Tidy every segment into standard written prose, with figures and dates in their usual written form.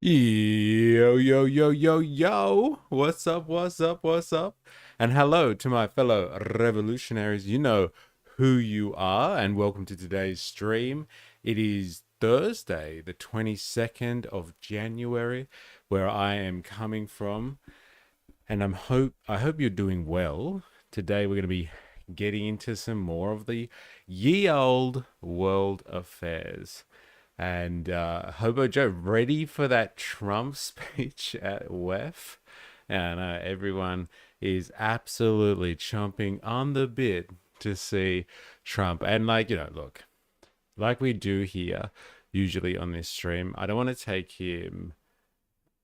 Yo, yo, yo, yo, yo. What's up, what's up, what's up? And hello to my fellow revolutionaries. You know who you are, and welcome to today's stream. It is Thursday, the 22nd of January, where I am coming from, and I hope you're doing well. Today we're going to be getting into some more of the ye old world affairs. And Hobo Joe, ready for that Trump speech at WEF? And everyone is absolutely chomping on the bit to see Trump. And, look, like we do here, usually on this stream, I don't want to take him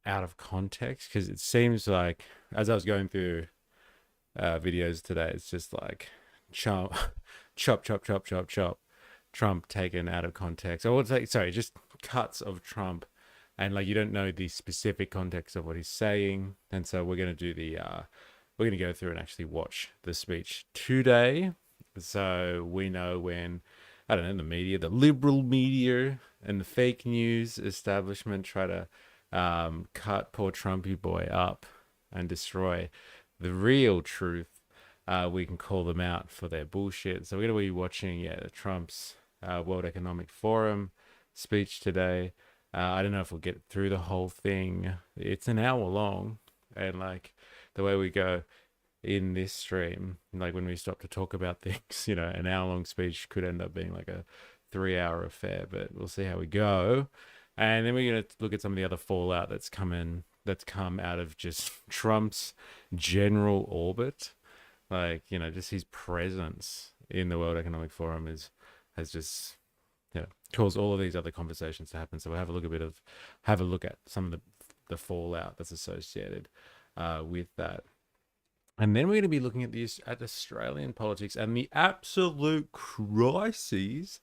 out of context because it seems like, as I was going through videos today, it's just like chomp, chop, chop, chop, chop, chop. Trump taken out of context. Or sorry, just cuts of Trump, and like you don't know the specific context of what he's saying. And so we're gonna do we're gonna go through and actually watch the speech today, so we know when I don't know the media, the liberal media, and the fake news establishment try to cut poor Trumpy boy up and destroy the real truth. We can call them out for their bullshit. So we're going to be watching, Trump's World Economic Forum speech today. I don't know if we'll get through the whole thing. It's an hour long, and like the way we go in this stream, like when we stop to talk about things, an hour long speech could end up being like a 3 hour affair, but we'll see how we go. And then we're going to look at some of the other fallout that's come out of just Trump's general orbit. Like, just his presence in the World Economic Forum has just caused all of these other conversations to happen. So we'll have a look at some of the fallout that's associated with that. And then we're going to be looking at Australian politics and the absolute crises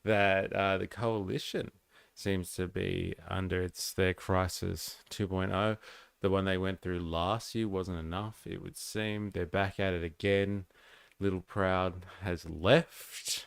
that the coalition seems to be under. It's their crisis 2.0. The one they went through last year wasn't enough, it would seem. They're back at it again. Little Proud has left.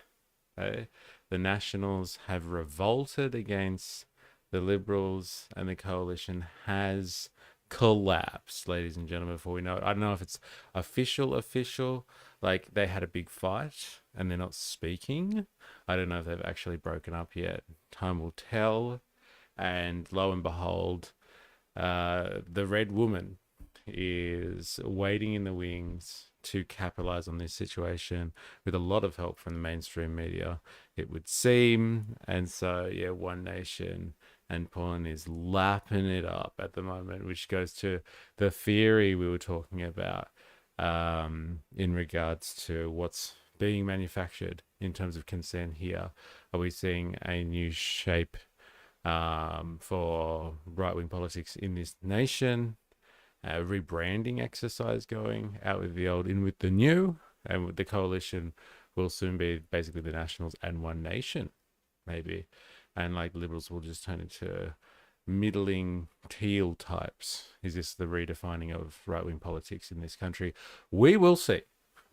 The Nationals have revolted against the Liberals, and the coalition has collapsed, ladies and gentlemen, before we know it. I don't know if it's official, like they had a big fight and they're not speaking. I don't know if they've actually broken up yet. Time will tell. And lo and behold, the Red Woman is waiting in the wings to capitalize on this situation with a lot of help from the mainstream media, it would seem. And so, One Nation and Pawn is lapping it up at the moment, which goes to the theory we were talking about in regards to what's being manufactured in terms of consent here. Are we seeing a new shape for right-wing politics in this nation? Rebranding exercise going out with the old, in with the new, and with the coalition will soon be basically the Nationals and One Nation, maybe, and like Liberals will just turn into middling teal types. Is this the redefining of right-wing politics in this country? We will see.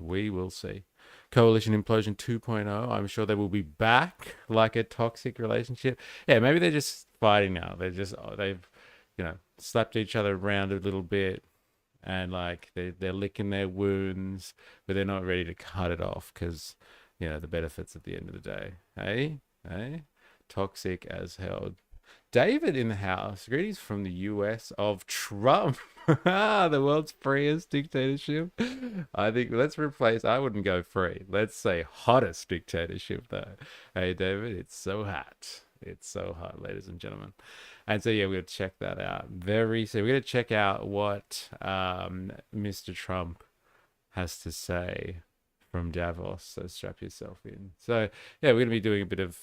We will see. Coalition implosion 2.0. I'm sure they will be back like a toxic relationship. Yeah, maybe they're just fighting now. They've slapped each other around a little bit, and like they're licking their wounds, but they're not ready to cut it off because the benefits at the end of the day. Hey, toxic as hell. David in the house. Greetings from the US of Trump. The world's freest dictatorship. I think I wouldn't go free. Let's say hottest dictatorship though. Hey David, it's so hot. It's so hot, ladies and gentlemen. And so we're gonna check that out very soon. We're gonna check out what Mr. Trump has to say from Davos. So strap yourself in. So we're gonna be doing a bit of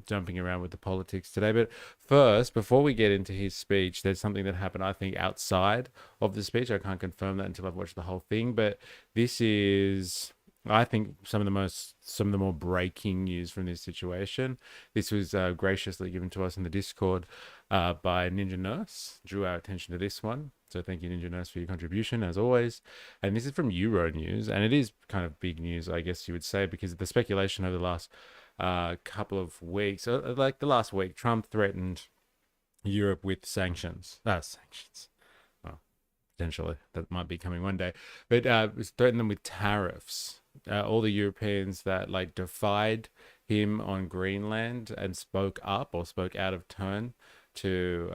jumping around with the politics today. But first, before we get into his speech, there's something that happened, I think, outside of the speech. I can't confirm that until I've watched the whole thing. But this is, I think, some of the more breaking news from this situation. This was graciously given to us in the Discord by Ninja Nurse. Drew our attention to this one. So thank you, Ninja Nurse, for your contribution, as always. And this is from Euronews, and it is kind of big news, I guess you would say, because of the speculation over the last couple of weeks, like the last week, Trump threatened Europe with sanctions. Sanctions. Well, potentially that might be coming one day, but threaten them with tariffs. All the Europeans that like defied him on Greenland and spoke up or spoke out of turn to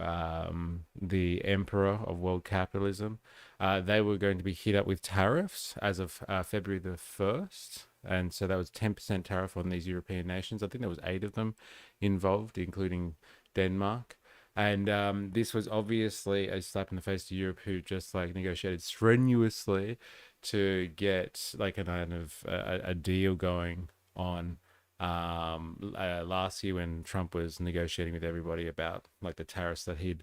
the emperor of world capitalism, they were going to be hit up with tariffs as of February the 1st. And so that was 10% tariff on these European nations. I think there was 8 of them involved, including Denmark. And this was obviously a slap in the face to Europe, who just like negotiated strenuously to get like a kind of a deal going on last year when Trump was negotiating with everybody about like the tariffs that he'd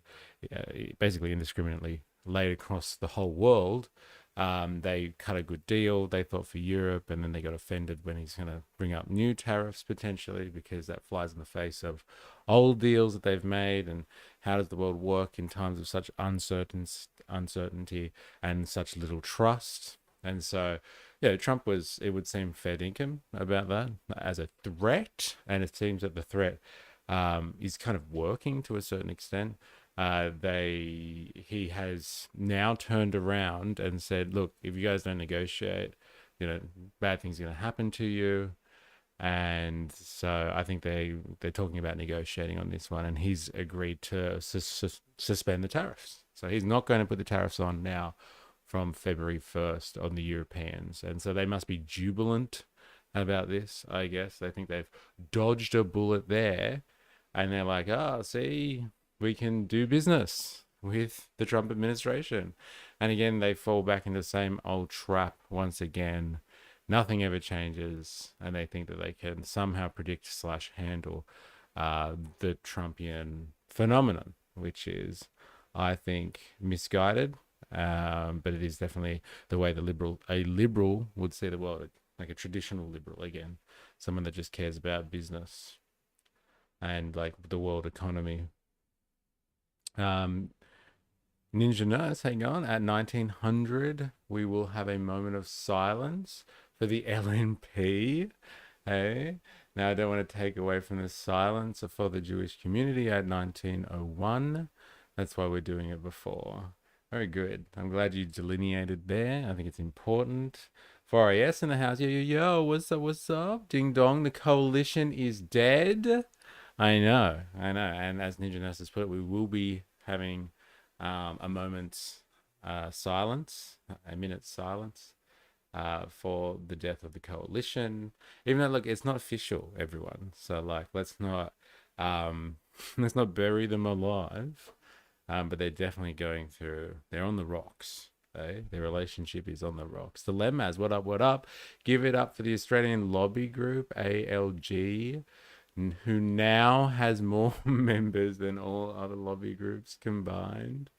basically indiscriminately laid across the whole world. They cut a good deal, they thought, for Europe, and then they got offended when he's going to bring up new tariffs potentially, because that flies in the face of old deals that they've made. And how does the world work in times of such uncertainty and such little trust? And so, yeah, Trump was, it would seem, fair dinkum about that as a threat. And it seems that the threat is kind of working to a certain extent. He has now turned around and said, look, if you guys don't negotiate, bad things are going to happen to you. And so I think they're talking about negotiating on this one, and he's agreed to suspend the tariffs. So he's not going to put the tariffs on now from February 1st on the Europeans. And so they must be jubilant about this, I guess. They think they've dodged a bullet there, and they're like, oh, see, we can do business with the Trump administration. And again, they fall back into the same old trap once again. Nothing ever changes, and they think that they can somehow predict / handle the Trumpian phenomenon, which is, I think, misguided. But it is definitely the way a liberal would see the world, like a traditional liberal, again, someone that just cares about business and like the world economy. Ninja Nurse, hang on. At 1900, we will have a moment of silence for the LNP. Hey, now I don't want to take away from the silence for the Jewish community at 1901. That's why we're doing it before. Very good. I'm glad you delineated there. I think it's important. 4AS in the house. Yo, yo, yo. What's up? What's up? Ding dong. The coalition is dead. I know. And as Ninja Nurse has put it, we will be having a moment's silence, a minute's silence for the death of the coalition. Even though, look, it's not official, everyone. So, like, let's not bury them alive. But they're definitely going through. They're on the rocks. Eh? Their relationship is on the rocks. The Lemmas, what up? What up? Give it up for the Australian lobby group ALG, who now has more members than all other lobby groups combined.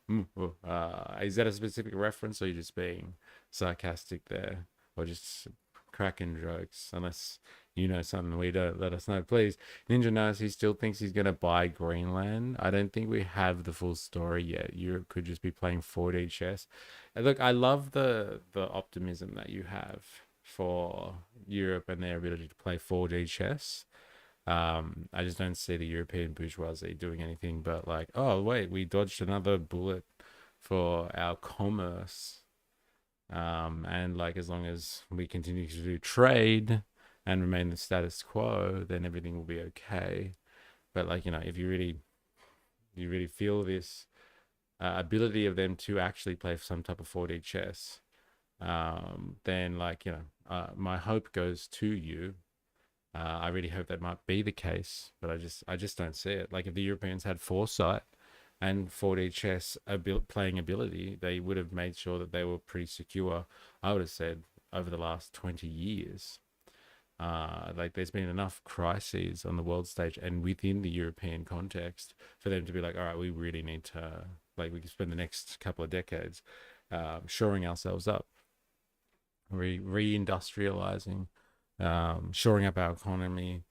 Is that a specific reference, or are you just being sarcastic there, or just cracking jokes? Unless you know something we don't, let us know, please. Ninja knows he still thinks he's going to buy Greenland. I don't think we have the full story yet. Europe could just be playing 4D chess. And look, I love the optimism that you have for Europe and their ability to play 4D chess. I just don't see the European bourgeoisie doing anything but like, oh wait, we dodged another bullet for our commerce. And like, as long as we continue to do trade and remain the status quo, then everything will be okay. But like, if you really feel this ability of them to actually play some type of 4D chess, then like, my hope goes to you. I really hope that might be the case, but I just don't see it. Like, if the Europeans had foresight and 4D chess playing ability, they would have made sure that they were pretty secure. I would have said over the last 20 years. Like, there's been enough crises on the world stage and within the European context for them to be like, all right, we really need to, like, we can spend the next couple of decades shoring ourselves up, reindustrializing, shoring up our economy,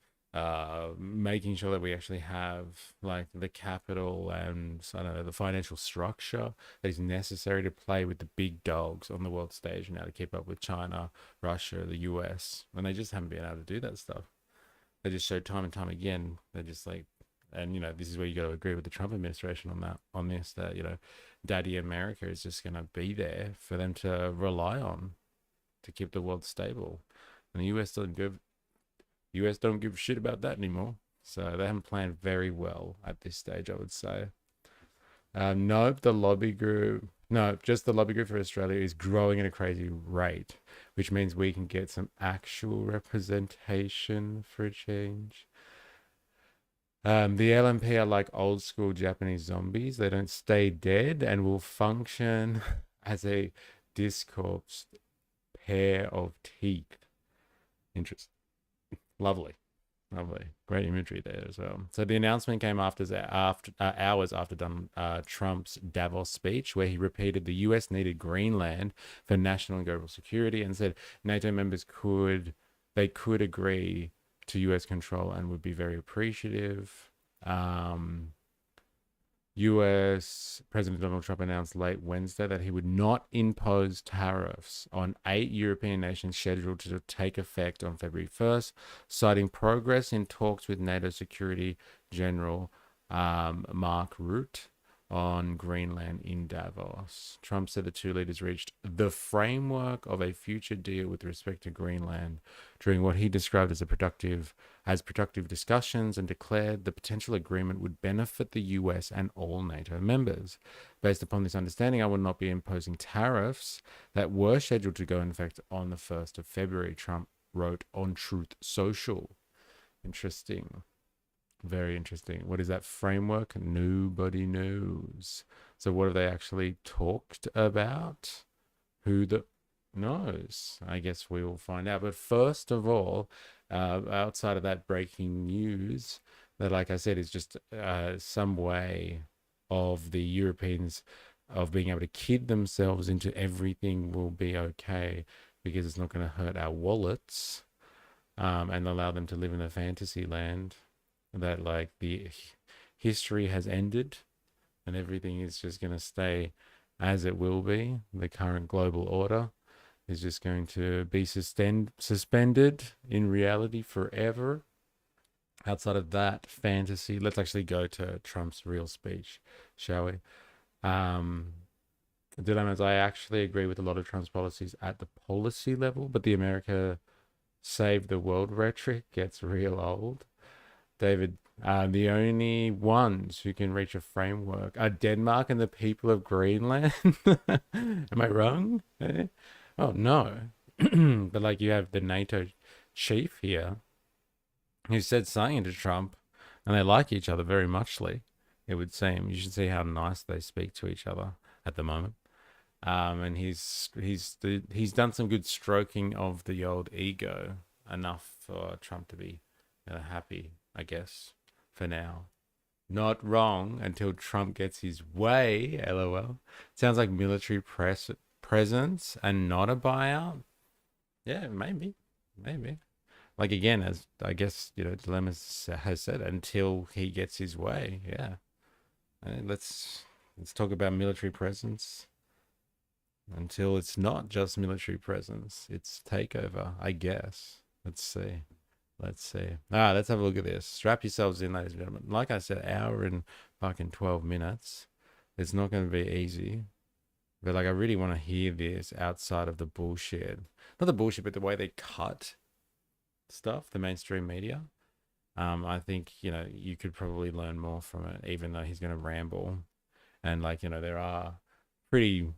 making sure that we actually have like the capital and, I don't know, the financial structure that is necessary to play with the big dogs on the world stage now, to keep up with China, Russia, the US, when they just haven't been able to do that stuff. They just show time and time again, they're just like and this is where you got to agree with the Trump administration on this, that Daddy America is just going to be there for them to rely on to keep the world stable, and the US don't give a shit about that anymore. So they haven't planned very well at this stage, I would say. Nope, the lobby group. No, just the lobby group for Australia is growing at a crazy rate, which means we can get some actual representation for a change. The LMP are like old school Japanese zombies. They don't stay dead and will function as a discorpse pair of teeth. Interesting. Lovely. Lovely. Great imagery there as well. So the announcement came after hours after Trump's Davos speech, where he repeated the US needed Greenland for national and global security, and said NATO members could agree to US control and would be very appreciative. US President Donald Trump announced late Wednesday that he would not impose tariffs on 8 European nations scheduled to take effect on February 1st, citing progress in talks with NATO Security General Mark Rutte on Greenland in Davos. Trump said the two leaders reached the framework of a future deal with respect to Greenland during what he described as productive discussions, and declared the potential agreement would benefit the US and all NATO members. Based upon this understanding, I will not be imposing tariffs that were scheduled to go in effect on the 1st of February, Trump wrote on Truth Social. Interesting. Very interesting. What is that framework? Nobody knows. So what have they actually talked about? Who knows? I guess we will find out. But first of all, outside of that breaking news, that, like I said, is just some way of the Europeans of being able to kid themselves into everything will be okay because it's not going to hurt our wallets, and allow them to live in a fantasy land that, like, the history has ended and everything is just going to stay as it will be. The current global order is just going to be suspended in reality forever. Outside of that fantasy, let's actually go to Trump's real speech, shall we? Dilemmas. I actually agree with a lot of Trump's policies at the policy level, but the America save the world rhetoric gets real old. David, the only ones who can reach a framework are Denmark and the people of Greenland. Am I wrong? Oh, no. But, like, you have the NATO chief here who said something to Trump, and they like each other very muchly, it would seem. You should see how nice they speak to each other at the moment. And he's done some good stroking of the old ego, enough for Trump to be happy, I guess, for now. Not wrong until Trump gets his way, lol. Sounds like military presence and not a buyout. Yeah, maybe. Like, again, as I guess, Dilemmas has said, until he gets his way. Yeah. Let's talk about military presence until it's not just military presence. It's takeover, I guess. Let's see. Let's have a look at this. Strap yourselves in, ladies and gentlemen. Like I said, hour and fucking 12 minutes. It's not going to be easy. But, like, I really want to hear this outside of the bullshit. Not the bullshit, but the way they cut stuff, the mainstream media. I think, you could probably learn more from it, even though he's going to ramble. And, like, there are pretty,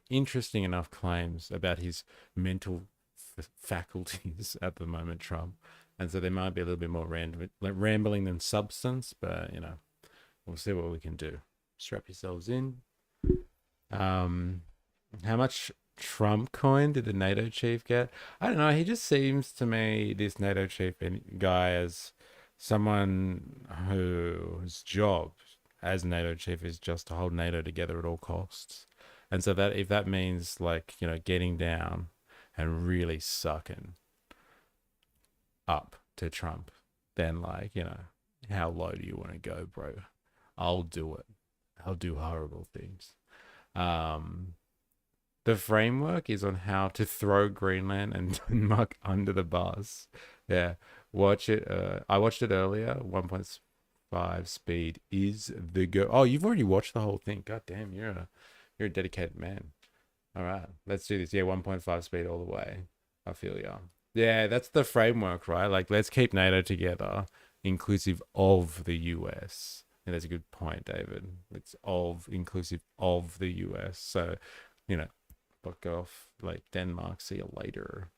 interesting enough claims about his mental faculties at the moment, Trump. And so there might be a little bit more rambling than substance, but, we'll see what we can do. Strap yourselves in. How much Trump coin did the NATO chief get? I don't know. He just seems to me, this NATO chief guy, as someone whose job as NATO chief is just to hold NATO together at all costs. And so that if that means, like, getting down and really sucking up to Trump, then, like, how low do you want to go, bro? I'll do it. I'll do horrible things. The framework is on how to throw Greenland and Denmark under the bus. Yeah. Watch it. I watched it earlier. 1.5 speed is the go. Oh, you've already watched the whole thing. God damn, you're a dedicated man. All right, let's do this. Yeah, 1.5 speed all the way. I feel ya. Yeah, that's the framework, right? Like, let's keep NATO together, inclusive of the US. And that's a good point, David. It's inclusive of the US. So, fuck off, like Denmark. See you later.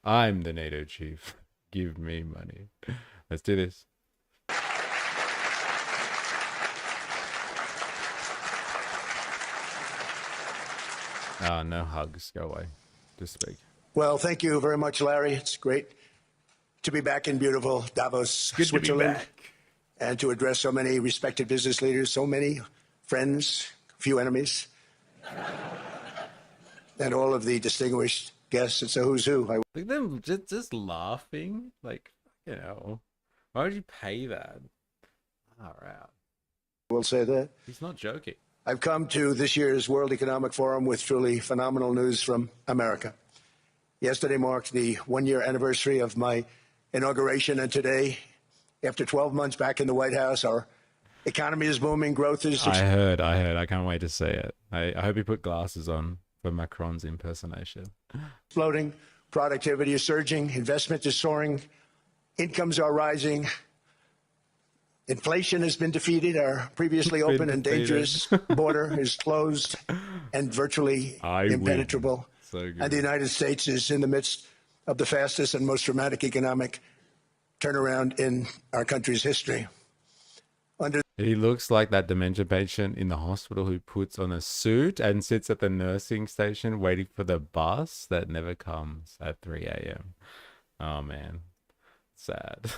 I'm the NATO chief. Give me money. Let's do this. No hugs. Go away. Just speak. Well, thank you very much, Larry. It's great to be back in beautiful Davos, Good Switzerland, to be back. and to address so many respected business leaders, so many friends, few enemies, and all of the distinguished guests. It's a who's who. Look at them just laughing. Like, why would you pay that? All right. Will say that. He's not joking. I've come to this year's World Economic Forum with truly phenomenal news from America. Yesterday marked the one-year anniversary of my inauguration, and today, after 12 months back in the White House, our economy is booming, growth is... I heard. I can't wait to see it. I hope you put glasses on for Macron's impersonation. Exploding, productivity is surging, investment is soaring, incomes are rising, inflation has been defeated, our previously open and dangerous border is closed and virtually impenetrable. So good. And the United States is in the midst of the fastest and most dramatic economic turnaround in our country's history. He looks like that dementia patient in the hospital who puts on a suit and sits at the nursing station waiting for the bus that never comes at 3 a.m. Oh, man. Sad.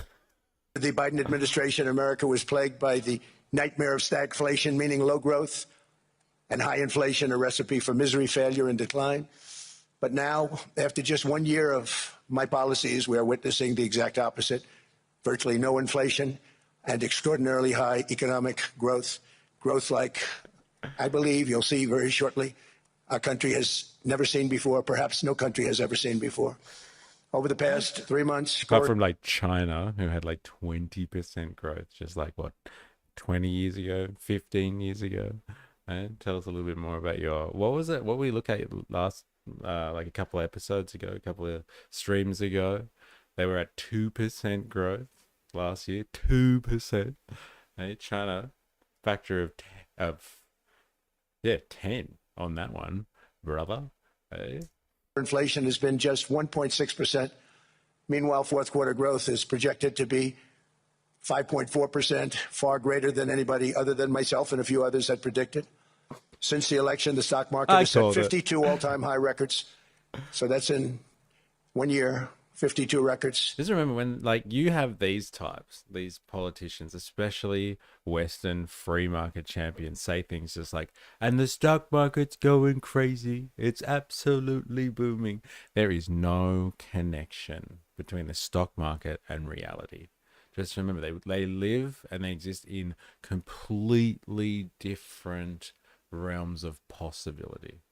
The Biden administration, America was plagued by the nightmare of stagflation, meaning low growth, and high inflation, a recipe for misery, failure, and decline. But now, after just 1 year of my policies, we are witnessing the exact opposite. Virtually no inflation and extraordinarily high economic growth. Growth like, I believe, you'll see very shortly, our country has never seen before, perhaps no country has ever seen before. Over the past 3 months... Apart from like China, who had like 20% growth, just like what, 20 years ago, 15 years ago. And tell us a little bit more about what was it? What we look at last, like a couple of episodes ago, a couple of streams ago? They were at 2% growth last year. 2%. Hey, China, factor of 10 on that one, brother. Hey. Inflation has been just 1.6%. Meanwhile, fourth quarter growth is projected to be 5.4%, far greater than anybody other than myself and a few others had predicted. Since the election, the stock market has set 52 all-time high records. So that's in 1 year, 52 records. Just remember when, like, you have these types, these politicians, especially Western free market champions, say things just like, and the stock market's going crazy. It's absolutely booming. There is no connection between the stock market and reality. Just remember, they live and they exist in completely different realms of possibility.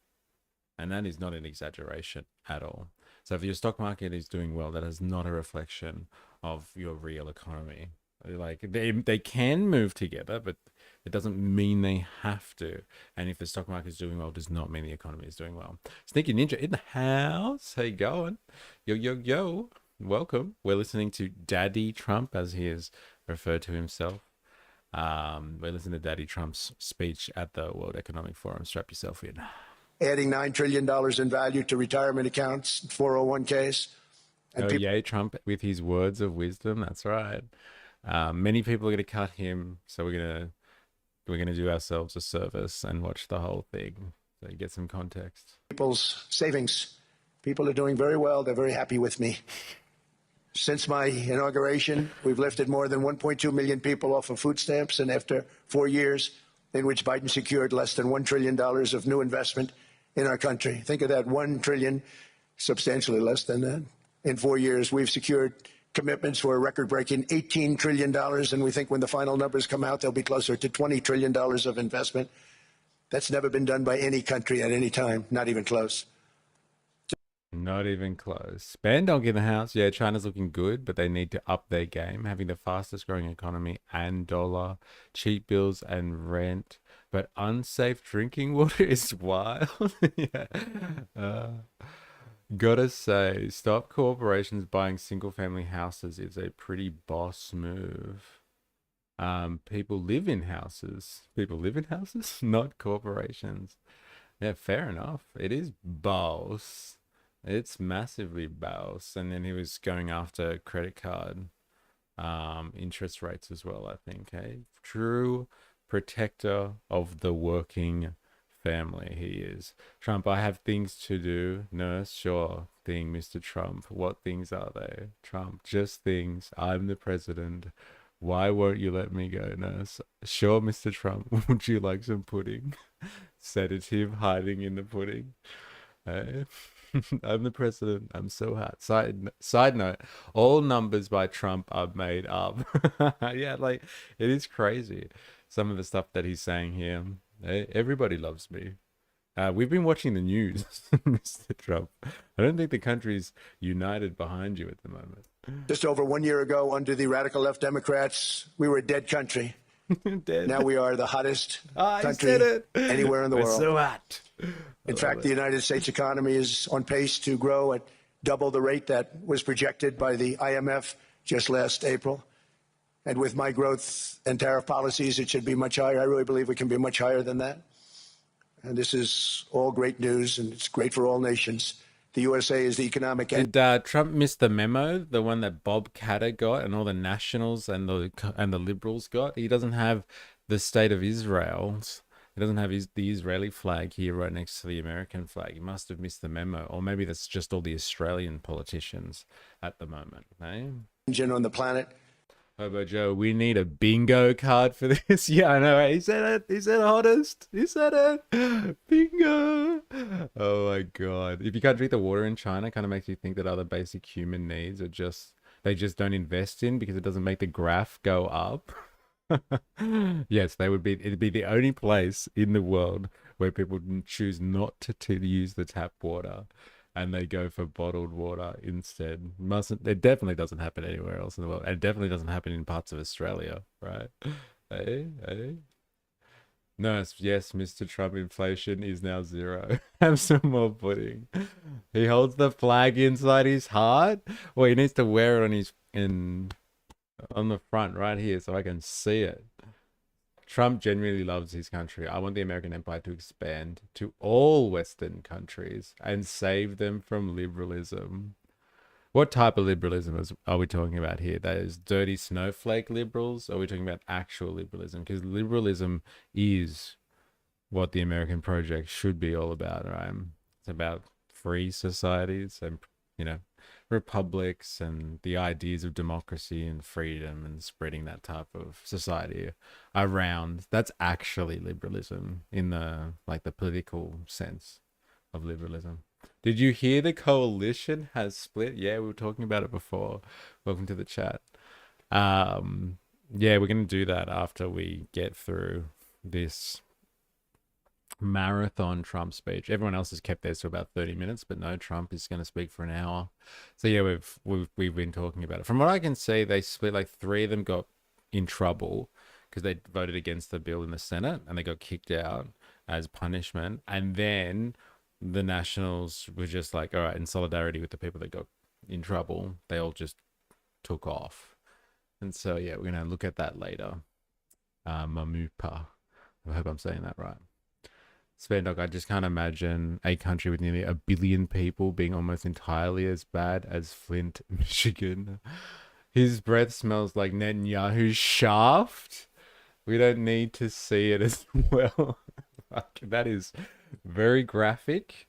And that is not an exaggeration at all. So if your stock market is doing well, that is not a reflection of your real economy. Like they can move together, but it doesn't mean they have to. And if the stock market is doing well, does not mean the economy is doing well. Sneaky Ninja in the house. How you going? Yo, yo, yo. Welcome. We're listening to Daddy Trump, as he is referred to himself. We're listening to Daddy Trump's speech at the World Economic Forum. Strap yourself in. Adding $9 trillion in value to retirement accounts, 401ks. And yay, Trump with his words of wisdom. That's right. Many people are going to cut him, so we're gonna do ourselves a service and watch the whole thing, so you get some context. People's savings. People are doing very well. They're very happy with me. Since my inauguration, we've lifted more than 1.2 million people off of food stamps, and after 4 years in which Biden secured less than $1 trillion of new investment in our country. Think of that, 1 trillion, substantially less than that. In 4 years, we've secured commitments for a record-breaking $18 trillion, and we think when the final numbers come out, they'll be closer to $20 trillion of investment. That's never been done by any country at any time, not even close. Not even close. Spend, don't get the house. Yeah, China's looking good, but they need to up their game, having the fastest growing economy and dollar, cheap bills and rent, but unsafe drinking water is wild. Yeah. Uh, Gotta say, stop corporations buying single family houses is a pretty boss move. People live in houses. People live in houses, not corporations. Yeah, fair enough. It is boss. It's massively boss. And then he was going after credit card interest rates as well, I think. Hey, true protector of the working family he is. Trump, I have things to do. Nurse, sure thing, Mr. Trump. What things are they? Trump, just things. I'm the president. Why won't you let me go, nurse? Sure, Mr. Trump. Would you like some pudding? Sedative hiding in the pudding. Hey. I'm the president. I'm so hot. Side note, all numbers by Trump are made up. Yeah, like it is crazy. Some of the stuff that he's saying here. Hey, everybody loves me. We've been watching the news, Mr. Trump. I don't think the country's united behind you at the moment. Just over 1 year ago, under the radical left Democrats, we were a dead country. Dead. Now we are the hottest I country said it. anywhere in the We're world. so hot. In fact, the United States economy is on pace to grow at double the rate that was projected by the IMF just last April. And with my growth and tariff policies, it should be much higher. I really believe we can be much higher than that. And this is all great news, and it's great for all nations. The USA is the economic engine. Did Trump miss the memo, the one that Bob Katter got and all the nationals and the liberals got? He doesn't have the state of Israel's. He doesn't have the Israeli flag here right next to the American flag. He must have missed the memo, or maybe that's just all the Australian politicians at the moment. Eh? Engine on the planet. Hobo Joe, we need a bingo card for this. Yeah, I know. He said it. He said hottest. He said it. Bingo. Oh my god. If you can't drink the water in China, it kind of makes you think that other basic human needs are just they just don't invest in because it doesn't make the graph go up. Yes, it'd be the only place in the world where people choose not to use the tap water and they go for bottled water instead. It definitely doesn't happen anywhere else in the world. And it definitely doesn't happen in parts of Australia, right? Hey, hey. No, yes, Mr. Trump, inflation is now zero. Have some more pudding. He holds the flag inside his heart. Well, he needs to wear it on the front right here so I can see it. Trump genuinely loves his country. I want the American empire to expand to all Western countries and save them from liberalism. What type of liberalism are we talking about here? That is dirty snowflake liberals? Or are we talking about actual liberalism? Because liberalism is what the American project should be all about, right? It's about free societies and, republics and the ideas of democracy and freedom and spreading that type of society around. That's actually liberalism in the political sense of liberalism. Did you hear the coalition has split? Yeah, we were talking about it before. Welcome to the chat. Yeah, we're going to do that after we get through this marathon Trump speech. Everyone else has kept theirs to about 30 minutes, but no, Trump is going to speak for an hour. So yeah, we've been talking about it. From what I can see, they split. Like 3 of them got in trouble because they voted against the bill in the Senate and they got kicked out as punishment. And then the Nationals were just like, all right, in solidarity with the people that got in trouble, they all just took off. And so yeah, we're gonna look at that later. Mamupa. I hope I'm saying that right. Spandog, I just can't imagine a country with nearly 1 billion people being almost entirely as bad as Flint, Michigan. His breath smells like Netanyahu's shaft. We don't need to see it as well. That is very graphic,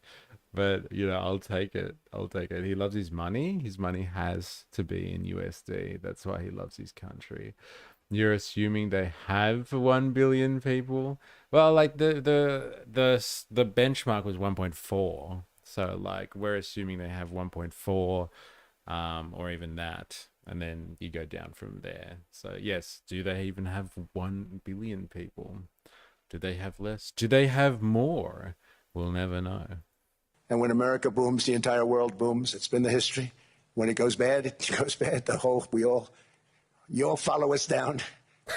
but I'll take it. I'll take it. He loves his money. His money has to be in USD. That's why he loves his country. You're assuming they have 1 billion people. Well, like the benchmark was 1.4. So like we're assuming they have 1.4, or even that, and then you go down from there. So yes, do they even have 1 billion people? Do they have less? Do they have more? We'll never know. And when America booms, the entire world booms. It's been the history. When it goes bad, it goes bad. You all follow us down,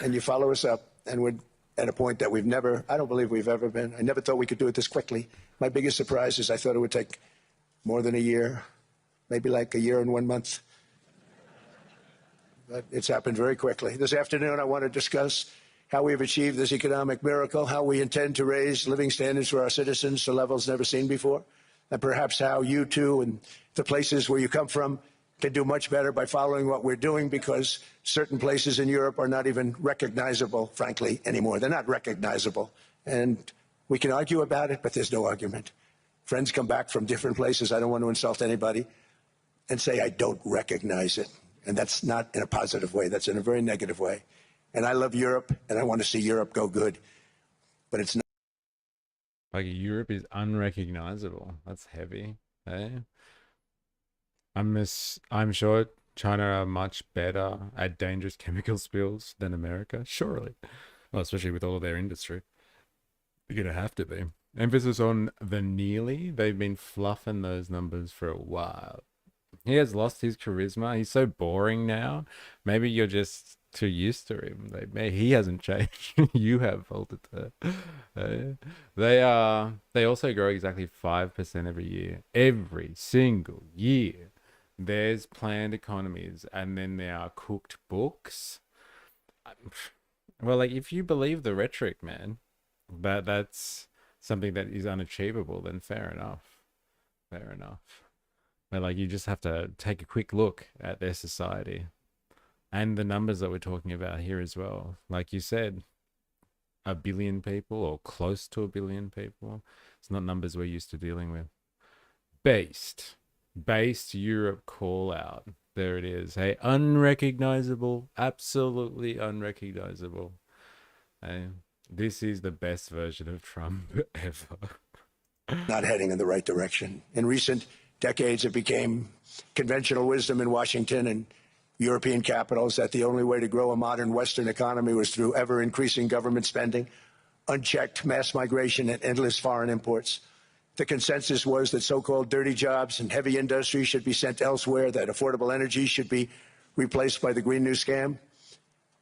and you follow us up, and we're at a point that I don't believe we've ever been. I never thought we could do it this quickly. My biggest surprise is I thought it would take more than a year, maybe like a year and 1 month. But it's happened very quickly. This afternoon, I want to discuss how we have achieved this economic miracle, how we intend to raise living standards for our citizens to levels never seen before, and perhaps how you too and the places where you come from can do much better by following what we're doing, because certain places in Europe are not even recognizable, frankly, anymore. They're not recognizable. And we can argue about it, but there's no argument. Friends come back from different places. I don't want to insult anybody and say I don't recognize it. And that's not in a positive way. That's in a very negative way. And I love Europe, and I want to see Europe go good. But it's not. Like Europe is unrecognizable. That's heavy. Eh? I'm sure China are much better at dangerous chemical spills than America. Surely. Well, especially with all of their industry. You're gonna have to be. Emphasis on the nearly. They've been fluffing those numbers for a while. He has lost his charisma. He's so boring now. Maybe you're just too used to him. He hasn't changed. You have folded to. They also grow exactly 5% every year. Every single year. There's planned economies, and then there are cooked books. Well, like, if you believe the rhetoric, man, that's something that is unachievable, then fair enough. Fair enough. But like, you just have to take a quick look at their society and the numbers that we're talking about here as well. Like you said, 1 billion people or close to 1 billion people. It's not numbers we're used to dealing with. Based Europe call out. There it is. Hey, unrecognizable, absolutely unrecognizable. Hey, this is the best version of Trump ever. Not heading in the right direction. In recent decades, it became conventional wisdom in Washington and European capitals that the only way to grow a modern Western economy was through ever-increasing government spending, unchecked mass migration, and endless foreign imports. The consensus was that so-called dirty jobs and heavy industry should be sent elsewhere, that affordable energy should be replaced by the Green New Scam,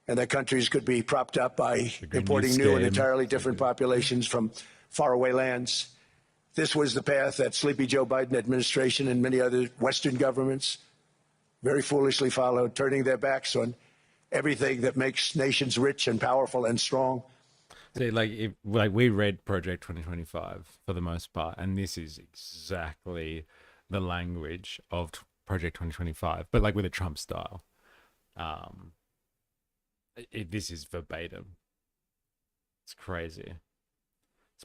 and that countries could be propped up by importing new and entirely different populations from faraway lands. This was the path that sleepy Joe Biden administration and many other Western governments very foolishly followed, turning their backs on everything that makes nations rich and powerful and strong. See, like we read Project 2025 for the most part, and this is exactly the language of Project 2025, but like with a Trump style. This is verbatim. It's crazy.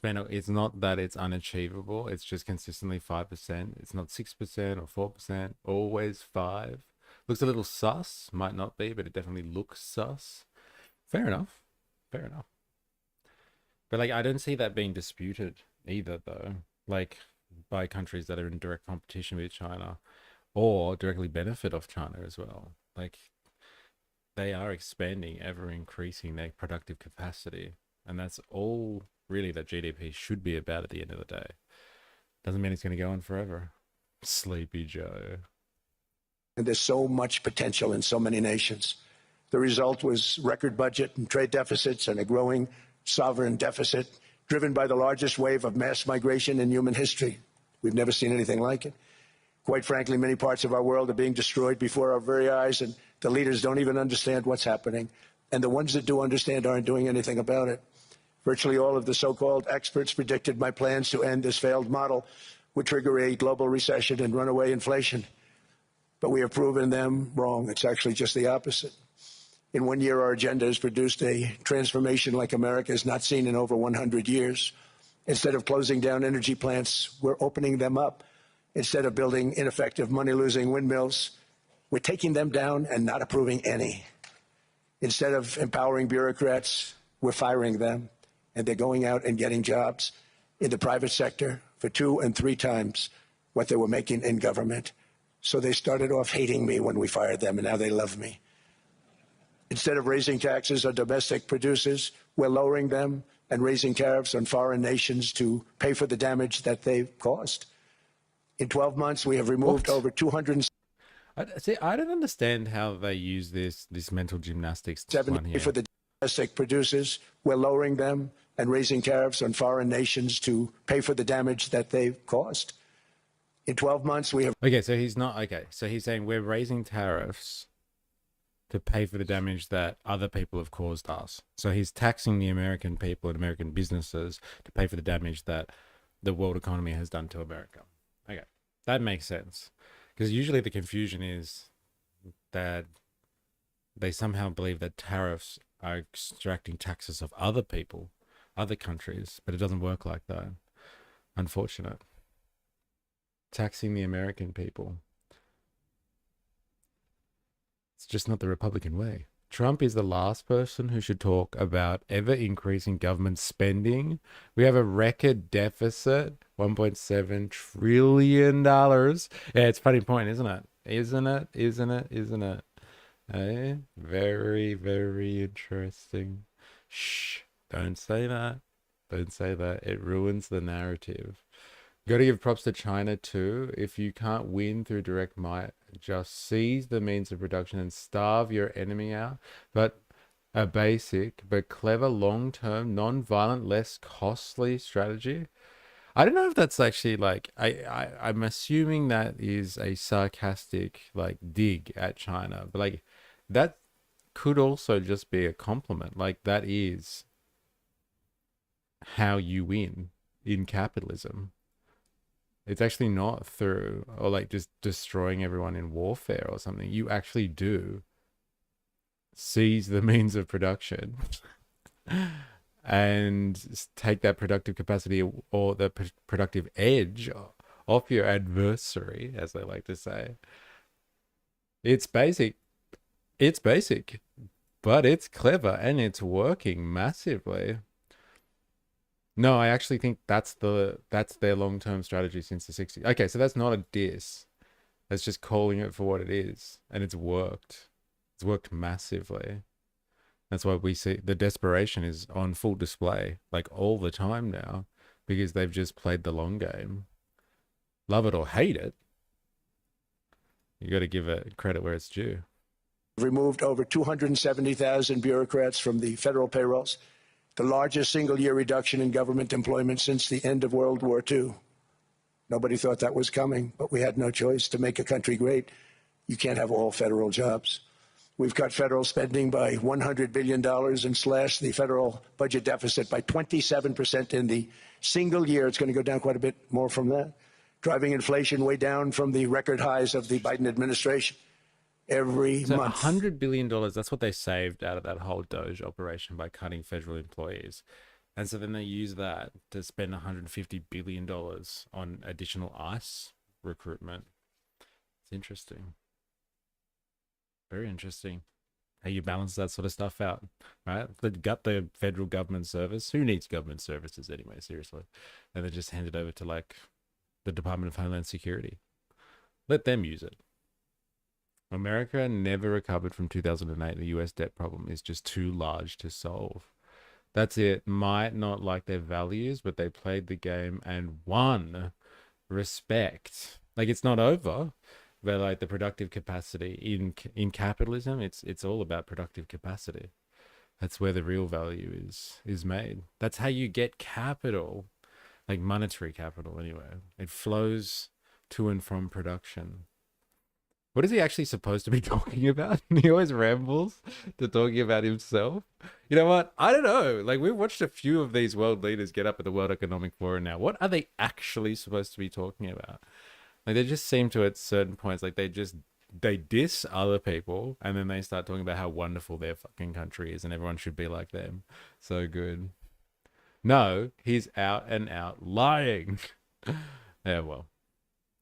It's not that it's unachievable. It's just consistently 5%. It's not 6% or 4%. Always 5. Looks a little sus. Might not be, but it definitely looks sus. Fair enough. Fair enough. But like, I don't see that being disputed either, though. Like, by countries that are in direct competition with China, or directly benefit off China as well. Like, they are expanding, ever increasing their productive capacity, and that's all really that GDP should be about at the end of the day. Doesn't mean it's going to go on forever. Sleepy Joe. And there's so much potential in so many nations. The result was record budget and trade deficits and a growing sovereign deficit driven by the largest wave of mass migration in human history. We've never seen anything like it. Quite frankly, many parts of our world are being destroyed before our very eyes, and the leaders don't even understand what's happening. And the ones that do understand aren't doing anything about it. Virtually all of the so-called experts predicted my plans to end this failed model would trigger a global recession and runaway inflation. But we have proven them wrong. It's actually just the opposite. In 1 year, our agenda has produced a transformation like America has not seen in over 100 years. Instead of closing down energy plants, we're opening them up. Instead of building ineffective, money-losing windmills, we're taking them down and not approving any. Instead of empowering bureaucrats, we're firing them, and they're going out and getting jobs in the private sector for 2 and 3 times what they were making in government. So they started off hating me when we fired them, and now they love me. Instead of raising taxes on domestic producers, we're lowering them and raising tariffs on foreign nations to pay for the damage that they've caused. In 12 months, we have removed What? over 270 See, I don't understand how they use this mental gymnastics one for here. the domestic producers. We're lowering them and raising tariffs on foreign nations to pay for the damage that they've caused. In 12 months, we have Okay, so he's not okay. So he's saying we're raising tariffs to pay for the damage that other people have caused us. So he's taxing the American people and American businesses to pay for the damage that the world economy has done to America. Okay, that makes sense. Because usually the confusion is that they somehow believe that tariffs are extracting taxes of other people, other countries, but it doesn't work like that. Unfortunate. Taxing the American people. It's just not the Republican way. Trump is the last person who should talk about ever increasing government spending. We have a record deficit, $1.7 trillion. Yeah, it's a funny point, isn't it? Isn't it? Isn't it? Isn't it? Eh? Very, very interesting. Shh, don't say that. Don't say that. It ruins the narrative. Got to give props to China too. If you can't win through direct might, just seize the means of production and starve your enemy out. But a basic but clever long-term, non-violent, less costly strategy. I don't know if that's actually like I'm assuming that is a sarcastic like dig at China, but like that could also just be a compliment. Like that is how you win in capitalism. It's actually not through or like just destroying everyone in warfare or something. You actually do seize the means of production and take that productive capacity or the productive edge off your adversary, as they like to say. It's basic. It's basic, but it's clever and it's working massively. No, I actually think that's their long-term strategy since the 60s. Okay, so that's not a diss. That's just calling it for what it is, and it's worked. It's worked massively. That's why we see the desperation is on full display, like all the time now, because they've just played the long game. Love it or hate it, you got to give it credit where it's due. removed over 270,000 bureaucrats from the federal payrolls, the largest single-year reduction in government employment since the end of World War II. Nobody thought that was coming, but we had no choice. To make a country great, you can't have all federal jobs. We've cut federal spending by $100 billion and slashed the federal budget deficit by 27% in the single year. It's going to go down quite a bit more from that, driving inflation way down from the record highs of the Biden administration every So month. $100 billion, that's what they saved out of that whole Doge operation by cutting federal employees. And so then they use that to spend $150 billion on additional ICE recruitment. It's interesting. Very interesting. How you balance that sort of stuff out, right? They got the federal government service. Who needs government services anyway, seriously? And they just hand it over to like the Department of Homeland Security. Let them use it. America never recovered from 2008. The US debt problem is just too large to solve. That's it. Might not like their values, but they played the game and won. Respect. Like it's not over, but like the productive capacity in capitalism, it's all about productive capacity. That's where the real value is made. That's how you get capital, like monetary capital anyway. It flows to and from production. What is he actually supposed to be talking about? He always rambles to talking about himself. You know what? I don't know. Like we've watched a few of these world leaders get up at the World Economic Forum now. What are they actually supposed to be talking about? Like they just seem to at certain points, like they diss other people and then they start talking about how wonderful their fucking country is and everyone should be like them. So good. No, he's out and out lying. Yeah, well,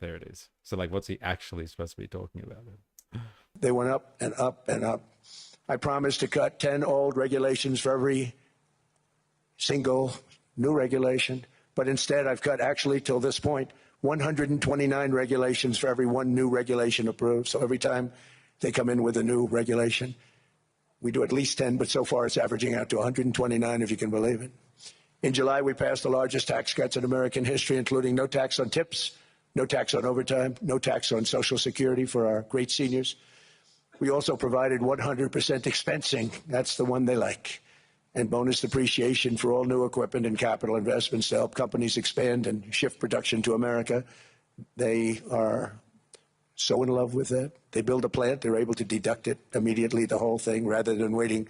there it is. So like what's he actually supposed to be talking about? They went up and up and up. I promised to cut 10 old regulations for every single new regulation, but instead I've cut actually till this point 129 regulations for every one new regulation approved. So every time they come in with a new regulation, we do at least 10, but so far it's averaging out to 129, if you can believe it. In July, we passed the largest tax cuts in American history, including no tax on tips, no tax on overtime, no tax on Social Security for our great seniors. We also provided 100% expensing. That's the one they like. And bonus depreciation for all new equipment and capital investments to help companies expand and shift production to America. They are so in love with that. They build a plant, they're able to deduct it immediately, the whole thing, rather than waiting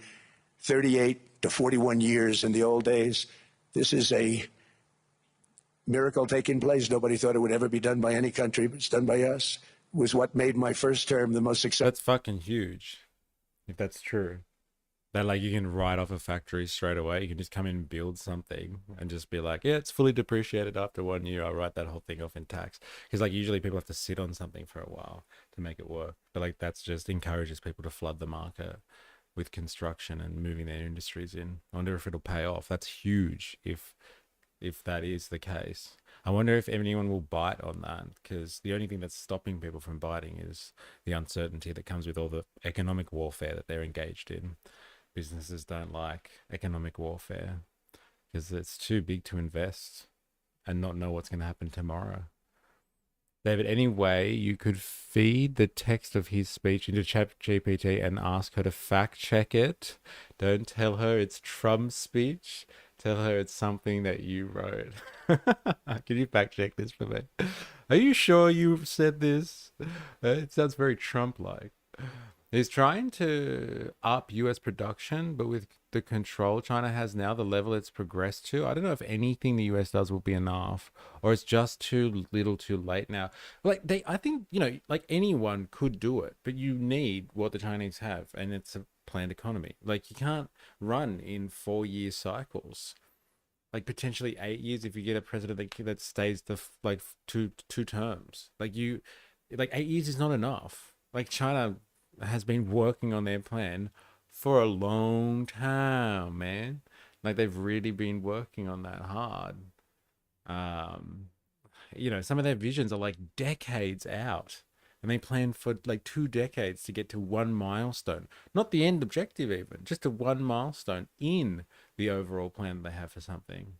38 to 41 years in the old days. This is a miracle taking place. Nobody thought it would ever be done by any country, but it's done by us. It was what made my first term the most successful. That's fucking huge. If that's true. That like you can write off a factory straight away. You can just come in and build something and just be like, yeah, it's fully depreciated after 1 year. I'll write that whole thing off in tax. Because like usually people have to sit on something for a while to make it work. But like that's just encourages people to flood the market with construction and moving their industries in. I wonder if it'll pay off. That's huge if that is the case. I wonder if anyone will bite on that, because the only thing that's stopping people from biting is the uncertainty that comes with all the economic warfare that they're engaged in. Businesses don't like economic warfare because it's too big to invest and not know what's going to happen tomorrow. David, any way you could feed the text of his speech into ChatGPT and ask her to fact check it? Don't tell her it's Trump's speech. Tell her it's something that you wrote. Can you fact check this for me? Are you sure you said this? It sounds very Trump-like. He's trying to up US production, but with the control China has now, the level it's progressed to, I don't know if anything the US does will be enough, or it's just too little too late now. Like I think, like anyone could do it, but you need what the Chinese have, and it's a planned economy. Like you can't run in 4-year cycles. Like potentially 8 years if you get a president that stays like two terms. Like 8 years is not enough. Like China has been working on their plan for a long time, man. Like they've really been working on that hard. Some of their visions are like decades out, and they plan for like 2 decades to get to one milestone, not the end objective even, just to one milestone in the overall plan they have for something.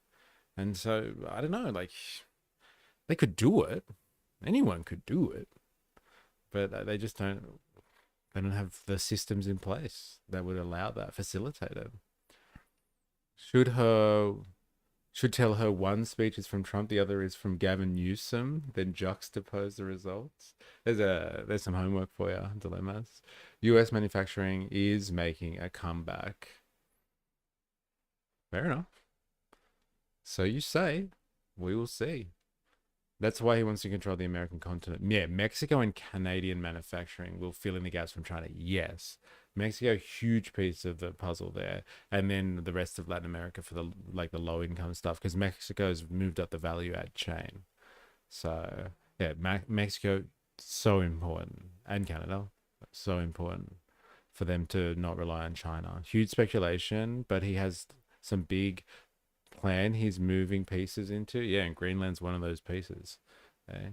And so I don't know, like they could do it, anyone could do it, but they just don't. They don't have the systems in place that would allow that, facilitate it. Should tell her one speech is from Trump, the other is from Gavin Newsom, then juxtapose the results. There's some homework for you, dilemmas. US manufacturing is making a comeback. Fair enough. So you say, we will see. That's why he wants to control the American continent. Yeah, Mexico and Canadian manufacturing will fill in the gaps from China. Yes. Mexico, huge piece of the puzzle there. And then the rest of Latin America for the low income stuff, because Mexico's moved up the value add chain. So yeah, Mexico, so important. And Canada, so important for them to not rely on China. Huge speculation, but he has some big plan he's moving pieces into. Yeah, and Greenland's one of those pieces. Okay.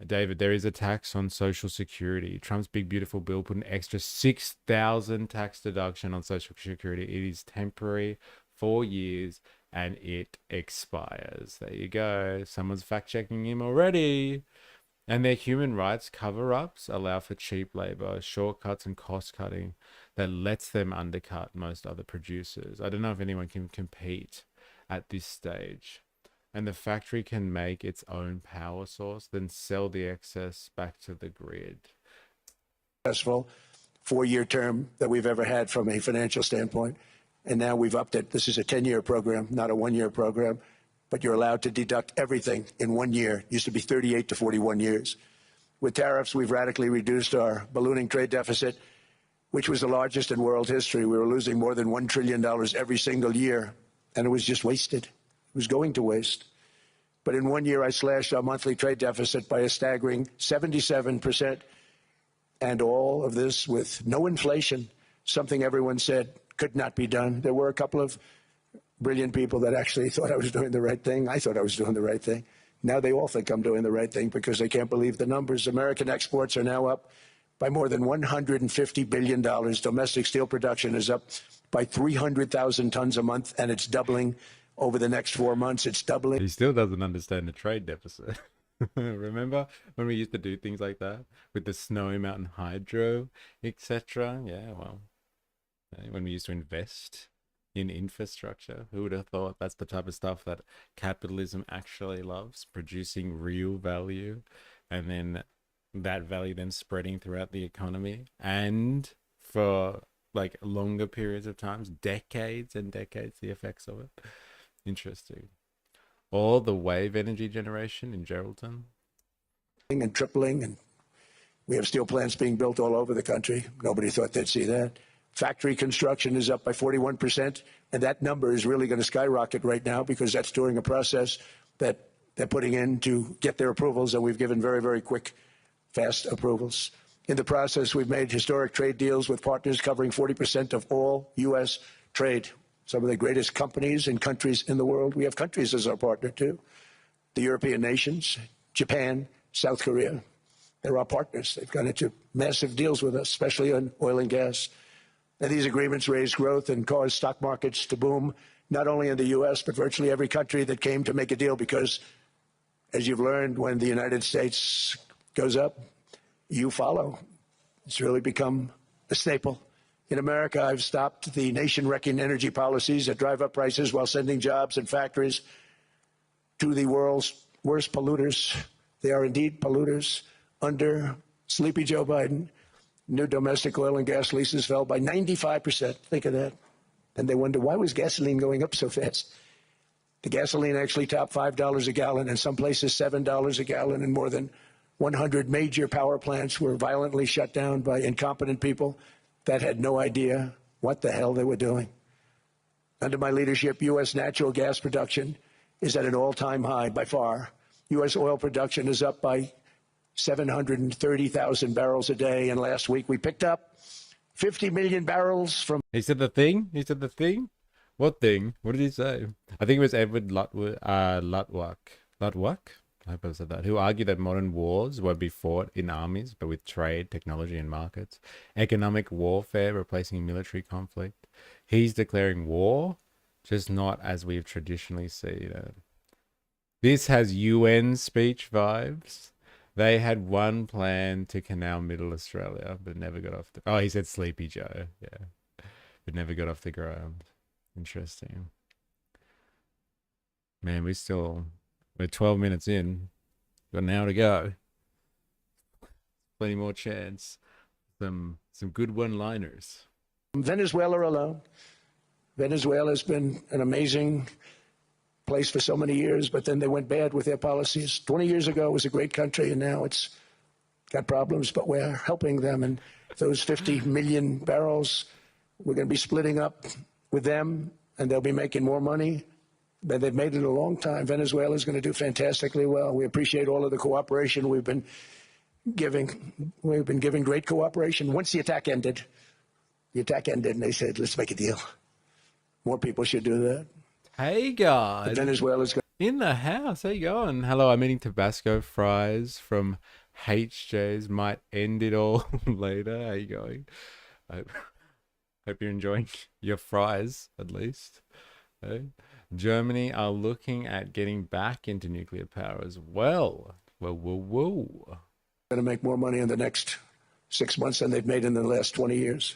David, there is a tax on Social Security. Trump's big beautiful bill put an extra 6,000 tax deduction on Social Security. It is temporary, 4 years, and it expires. There you go. Someone's fact checking him already. And their human rights cover-ups allow for cheap labor, shortcuts, and cost cutting that lets them undercut most other producers. I don't know if anyone can compete at this stage. And the factory can make its own power source, then sell the excess back to the grid. Successful 4-year term that we've ever had from a financial standpoint. And now we've upped it. This is a 10-year program, not a 1-year program. But you're allowed to deduct everything in 1 year. It used to be 38 to 41 years. With tariffs, we've radically reduced our ballooning trade deficit, which was the largest in world history. We were losing more than $1 trillion every single year, and it was just wasted. It was going to waste. But in 1 year, I slashed our monthly trade deficit by a staggering 77%. And all of this with no inflation, something everyone said could not be done. There were a couple of brilliant people that actually thought I was doing the right thing. I thought I was doing the right thing. Now they all think I'm doing the right thing because they can't believe the numbers. American exports are now up by more than $150 billion. Domestic steel production is up by 300,000 tons a month, and it's doubling over the next 4 months. It's doubling. He still doesn't understand the trade deficit. Remember when we used to do things like that with the Snowy Mountain Hydro, etc.? Yeah, well, when we used to invest in infrastructure, who would have thought that's the type of stuff that capitalism actually loves, producing real value, and then that value then spreading throughout the economy and for like longer periods of times, decades and decades, the effects of it. Interesting. Or the wave energy generation in Geraldton. And tripling, and we have steel plants being built all over the country. Nobody thought they'd see that. Factory construction is up by 41%, and that number is really going to skyrocket right now because that's during a process that they're putting in to get their approvals, and we've given very, very quick, fast approvals. In the process, we've made historic trade deals with partners covering 40% of all U.S. trade. Some of the greatest companies and countries in the world. We have countries as our partner, too. The European nations, Japan, South Korea. They're our partners. They've gone into massive deals with us, especially on oil and gas. And these agreements raise growth and cause stock markets to boom, not only in the U.S., but virtually every country that came to make a deal, because, as you've learned, when the United States goes up, you follow. It's really become a staple. In America, I've stopped the nation-wrecking energy policies that drive up prices while sending jobs and factories to the world's worst polluters. They are indeed polluters. Under sleepy Joe Biden, new domestic oil and gas leases fell by 95%. Think of that. And they wonder, why was gasoline going up so fast? The gasoline actually topped $5 a gallon, in some places $7 a gallon, and more than 100 major power plants were violently shut down by incompetent people that had no idea what the hell they were doing. Under my leadership, U.S. natural gas production is at an all-time high by far. U.S. oil production is up by 730,000 barrels a day, and last week we picked up 50 million barrels from... He said the thing? He said the thing? What thing? What did he say? I think it was Edward Lutwak. Lutwak? I hope I said that. Who argued that modern wars won't be fought in armies, but with trade, technology, and markets. Economic warfare replacing military conflict. He's declaring war, just not as we've traditionally seen it. This has UN speech vibes. They had one plan to canal Middle Australia, but never got off the... Oh, he said Sleepy Joe. Yeah. But never got off the ground. Interesting. Man, we're 12 minutes in. Got an hour to go. Plenty more chance. Some good one-liners. Venezuela alone. Venezuela's been an amazing place for so many years, but then they went bad with their policies. 20 years ago, it was a great country, and now it's got problems, but we're helping them. And those 50 million barrels, we're going to be splitting up with them, and they'll be making more money. But they've made it a long time. Venezuela is going to do fantastically well. We appreciate all of the cooperation we've been giving. We've been giving great cooperation. Once the attack ended, and they said, let's make a deal. More people should do that. Hey, guys. Venezuela's in the house. How you going? Hello, I'm eating Tabasco fries from HJ's. Might end it all later. How you going? I hope you're enjoying your fries, at least. Hey? Germany are looking at getting back into nuclear power as well. Whoa. going to make more money in the next 6 months than they've made in the last 20 years.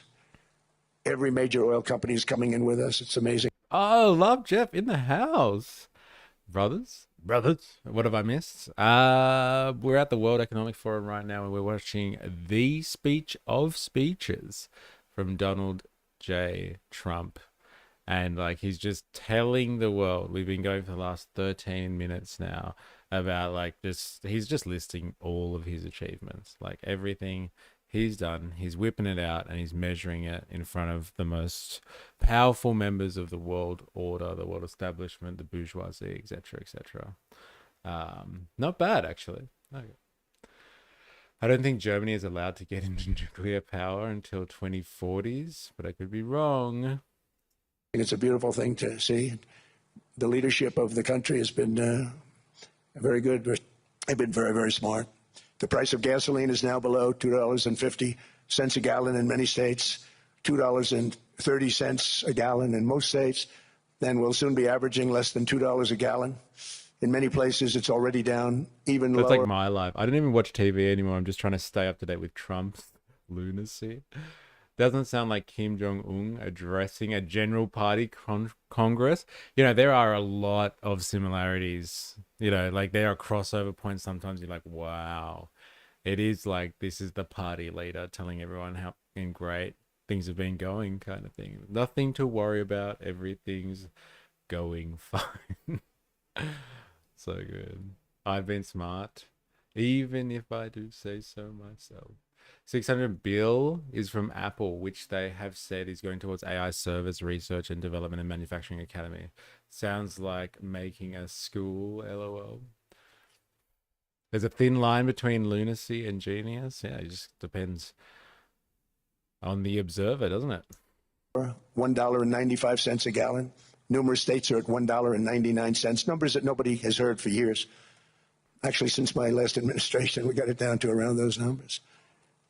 Every major oil company is coming in with us. It's amazing. Oh, love Jeff in the house. Brothers. What have I missed? We're at the World Economic Forum right now, and we're watching the speech of speeches from Donald J. Trump. And like, he's just telling the world, we've been going for the last 13 minutes now about like he's just listing all of his achievements, like everything he's done. He's whipping it out and he's measuring it in front of the most powerful members of the world order, the world establishment, the bourgeoisie, etc., etc. Not bad, actually. Okay. I don't think Germany is allowed to get into nuclear power until 2040s, but I could be wrong. It's a beautiful thing to see. The leadership of the country has been very good. They've been very, very smart. The price of gasoline is now below $2.50 a gallon in many states, $2.30 a gallon in most states. Then we'll soon be averaging less than $2 a gallon. In many places, it's already down even That's like lower. my life. I don't even watch TV anymore. I'm just trying to stay up to date with Trump's lunacy. Doesn't sound like Kim Jong Un addressing a general party congress. You know, there are a lot of similarities. You know, like there are crossover points. Sometimes you're like, wow, it is like this is the party leader telling everyone how great things have been going, kind of thing. Nothing to worry about. Everything's going fine. So good. I've been smart, even if I do say so myself. 600 bill is from Apple, which they have said is going towards AI servers, research and development and manufacturing academy. Sounds like making a school, lol. There's a thin line between lunacy and genius. Yeah, it just depends on the observer, doesn't it? $1.95 a gallon. Numerous states are at $1.99, numbers that nobody has heard for years. Actually, since my last administration, we got it down to around those numbers.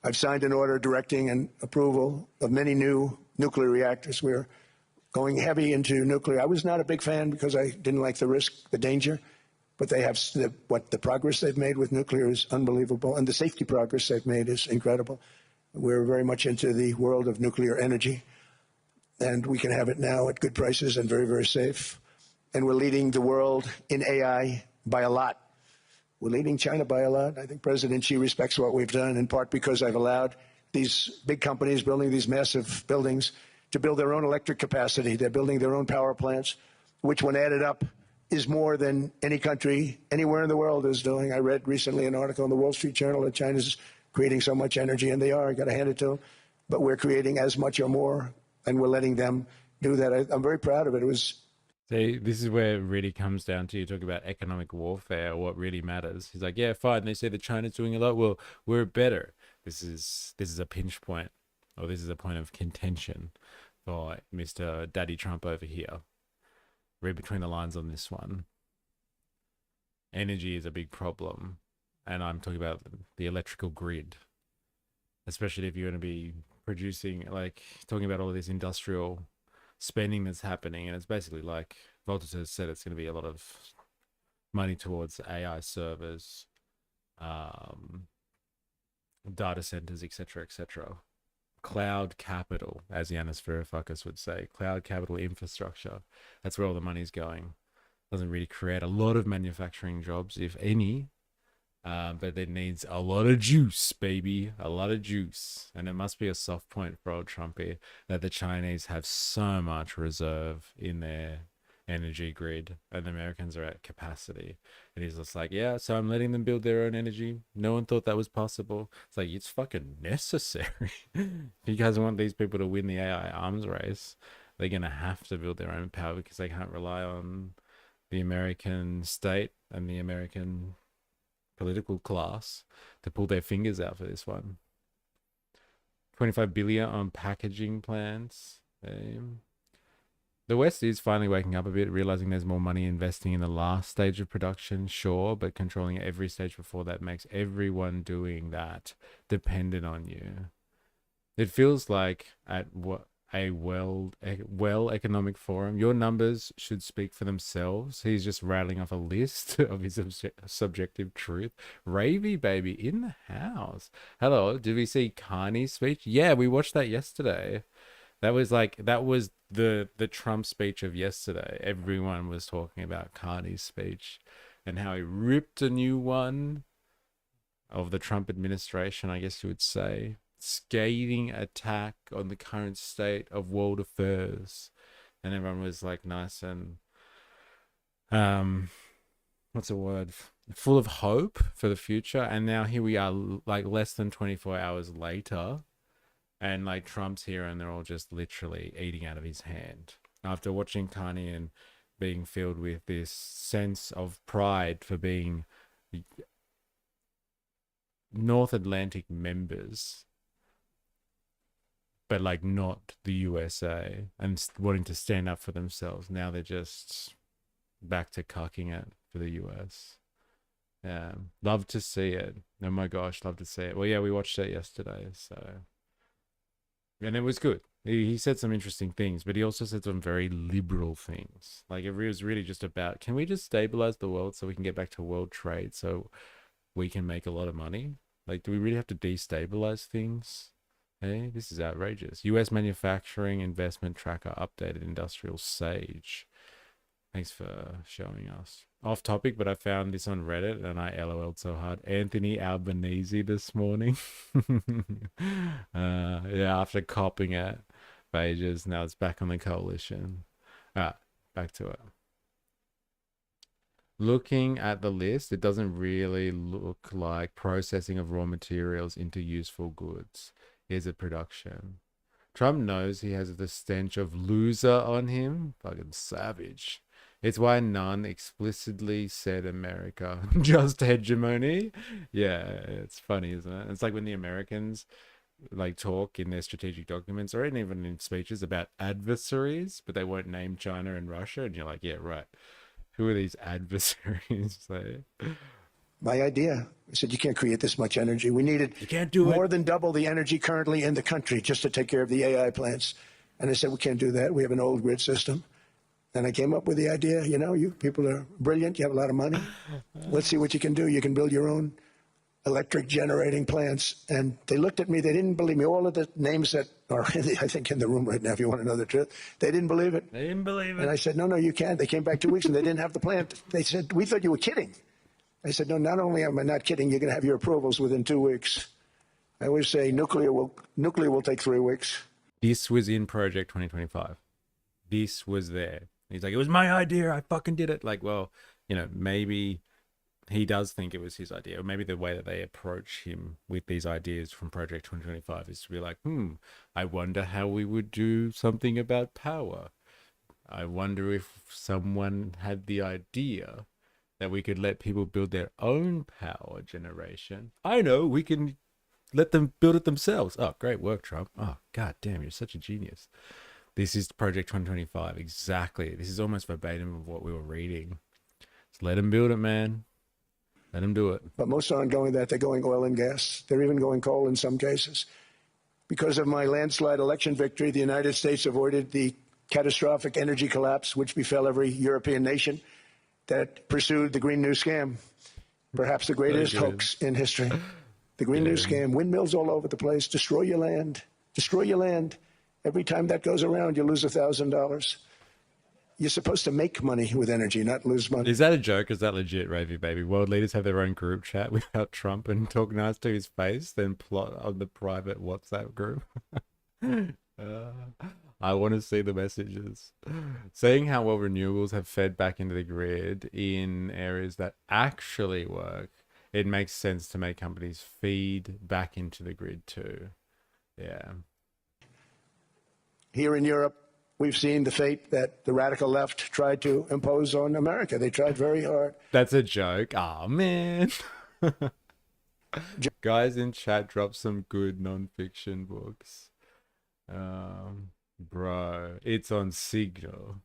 I've signed an order directing and approval of many new nuclear reactors. We're going heavy into nuclear. I was not a big fan because I didn't like the risk, the danger, but they have the progress they've made with nuclear is unbelievable, and the safety progress they've made is incredible. We're very much into the world of nuclear energy, and we can have it now at good prices and very, very safe. And we're leading the world in AI by a lot. We're leading China by a lot. I think President Xi respects what we've done, in part because I've allowed these big companies building these massive buildings to build their own electric capacity. They're building their own power plants, which, when added up, is more than any country anywhere in the world is doing. I read recently an article in the Wall Street Journal that China's creating so much energy, and they are. I got to hand it to them. But we're creating as much or more, and we're letting them do that. I'm very proud of it. It was. See, this is where it really comes down to you talk about economic warfare, what really matters. He's like, yeah, fine. They say that China's doing a lot. Well, we're better. This is a pinch point, or this is a point of contention for Mr. Daddy Trump over here. Read between the lines on this one. Energy is a big problem, and I'm talking about the electrical grid, especially if you're going to be producing, like, talking about all of this industrial spending that's happening, and it's basically like Voltage has said, it's going to be a lot of money towards AI servers, data centers, etc., etc. Cloud capital, as Yanis Varoufakis would say, cloud capital infrastructure. That's where all the money's going. Doesn't really create a lot of manufacturing jobs, if any, but it needs a lot of juice, baby, a lot of juice. And it must be a soft point for old Trumpy that the Chinese have so much reserve in their energy grid and the Americans are at capacity. And he's just like, yeah, so I'm letting them build their own energy. No one thought that was possible. It's like, it's fucking necessary. If you guys want these people to win the AI arms race, they're going to have to build their own power because they can't rely on the American state and the American political class to pull their fingers out for this one. 25 billion on packaging plans. The West is finally waking up a bit, realizing there's more money investing in the last stage of production, sure, but controlling every stage before that makes everyone doing that dependent on you. It feels like at what a well economic forum, your numbers should speak for themselves. He's just rattling off a list of his subjective truth. Ravy baby in the house. Hello, did we see Carney's speech? Yeah, we watched that yesterday. That was the Trump speech of yesterday. Everyone was talking about Carney's speech and how he ripped a new one of the Trump administration, I guess you would say. Scathing attack on the current state of world affairs, and everyone was like nice and what's the word, full of hope for the future. And now here we are, like less than 24 hours later, and like Trump's here and they're all just literally eating out of his hand after watching Kanye and being filled with this sense of pride for being North Atlantic members, but like not the USA, and wanting to stand up for themselves. Now they're just back to cucking it for the US. Yeah, love to see it. Oh my gosh, love to see it. Well, yeah, we watched it yesterday, so, and it was good. He said some interesting things, but he also said some very liberal things. Like it was really just about, can we just stabilize the world so we can get back to world trade so we can make a lot of money? Like, do we really have to destabilize things? Hey, this is outrageous. US manufacturing investment tracker updated industrial sage. Thanks for showing us. Off topic, but I found this on Reddit and I LOL'd so hard. Anthony Albanese this morning. Yeah, after copping it for ages, now it's back on the coalition. Back to it. Looking at the list, it doesn't really look like processing of raw materials into useful goods is a production. Trump knows he has the stench of loser on him. Fucking savage. It's why none explicitly said America, just hegemony. Yeah, it's funny, isn't it? It's like when the Americans like talk in their strategic documents or even in speeches about adversaries, but they won't name China and Russia, and you're like, yeah, right. Who are these adversaries? Like, My idea. I said, you can't create this much energy. We needed you can't do more it. than double the energy currently in the country just to take care of the AI plants. And I said, we can't do that. We have an old grid system. And I came up with the idea, you know, you people are brilliant. You have a lot of money. Let's see what you can do. You can build your own electric generating plants. And they looked at me. They didn't believe me. All of the names that are, I think, in the room right now, if you want to know the truth, they didn't believe it. They didn't believe it. And I said, no, you can't. They came back 2 weeks and they didn't have the plant. They said, we thought you were kidding. I said, no, not only am I not kidding, you're going to have your approvals within 2 weeks. I always say nuclear will take 3 weeks. This was in Project 2025. This was there. He's like, it was my idea. I fucking did it. Like, well, you know, maybe he does think it was his idea, or maybe the way that they approach him with these ideas from Project 2025 is to be like, I wonder how we would do something about power. I wonder if someone had the idea that we could let people build their own power generation. I know, we can let them build it themselves. Oh, great work, Trump. Oh, god damn, you're such a genius. This is Project 2025, exactly. This is almost verbatim of what we were reading. Just let them build it, man. Let them do it. But most aren't going that. They're going oil and gas. They're even going coal in some cases. Because of my landslide election victory, the United States avoided the catastrophic energy collapse which befell every European nation that pursued the Green New Scam, perhaps the greatest hoax in history. The Green New Scam, windmills all over the place, destroy your land, destroy your land. Every time that goes around, you lose $1,000. You're supposed to make money with energy, not lose money. Is that a joke? Is that legit, Ravy Baby? World leaders have their own group chat without Trump and talk nice to his face, then plot on the private WhatsApp group. I want to see the messages. Seeing how well renewables have fed back into the grid in areas that actually work, it makes sense to make companies feed back into the grid too. Yeah. Here in Europe, we've seen the fate that the radical left tried to impose on America. They tried very hard. That's a joke. Oh, man. Guys in chat, drop some good non-fiction books. Bro, it's on Signal.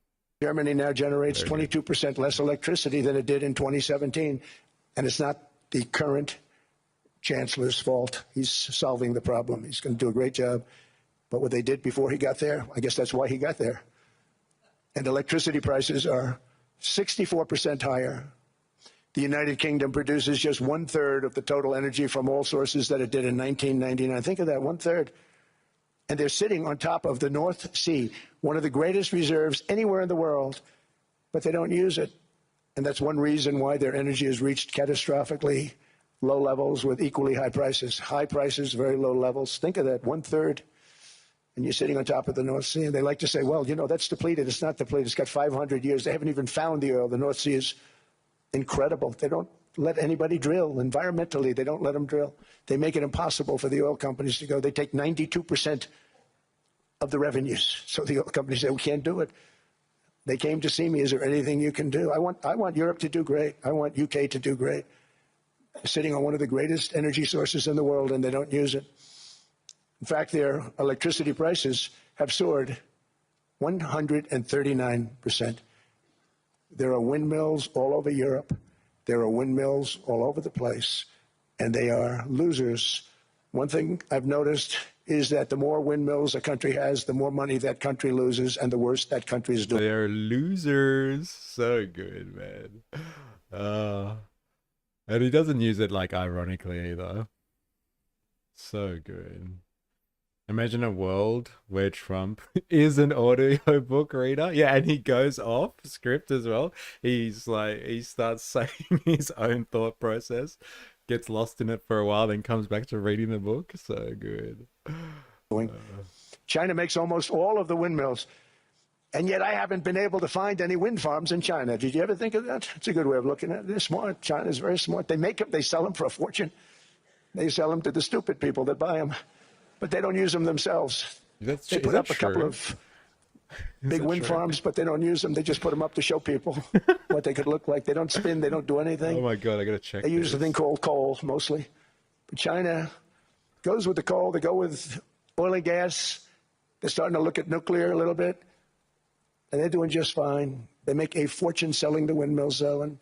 Germany now generates 22% less electricity than it did in 2017. And it's not the current chancellor's fault. He's solving the problem. He's going to do a great job. But what they did before he got there, I guess that's why he got there. And electricity prices are 64% higher. The United Kingdom produces just 1/3 of the total energy from all sources that it did in 1999. Think of that, 1/3. And they're sitting on top of the North Sea, one of the greatest reserves anywhere in the world, but they don't use it. And that's one reason why their energy has reached catastrophically low levels with equally high prices. High prices, very low levels. Think of that, 1/3. And you're sitting on top of the North Sea. And they like to say, well, you know, that's depleted. It's not depleted. It's got 500 years. They haven't even found the oil. The North Sea is incredible. They don't let anybody drill. Environmentally, they don't let them drill. They make it impossible for the oil companies to go. They take 92% of the revenues. So the oil companies say, we can't do it. They came to see me. Is there anything you can do? I want Europe to do great. I want UK to do great. They're sitting on one of the greatest energy sources in the world, and they don't use it. In fact, their electricity prices have soared 139%. There are windmills all over Europe. There are windmills all over the place, and they are losers. One thing I've noticed is that the more windmills a country has, the more money that country loses, and the worse that country is doing. They are losers. So good, man. Uh, and he doesn't use it like ironically either. So good. Imagine a world where Trump is an audiobook reader. Yeah, and he goes off script as well. He's like, he starts saying his own thought process, gets lost in it for a while, then comes back to reading the book. So good. China makes almost all of the windmills, and yet I haven't been able to find any wind farms in China. Did you ever think of that? It's a good way of looking at it. They're smart. China's very smart. They make them, they sell them for a fortune. They sell them to the stupid people that buy them, but they don't use them themselves. They put up a couple of big wind farms, but they don't use them. They just put them up to show people what they could look like. They don't spin. They don't do anything. Oh my God, I gotta check. They use a thing called coal mostly. But China goes with the coal. They go with oil and gas. They're starting to look at nuclear a little bit, and they're doing just fine. They make a fortune selling the windmills, though, and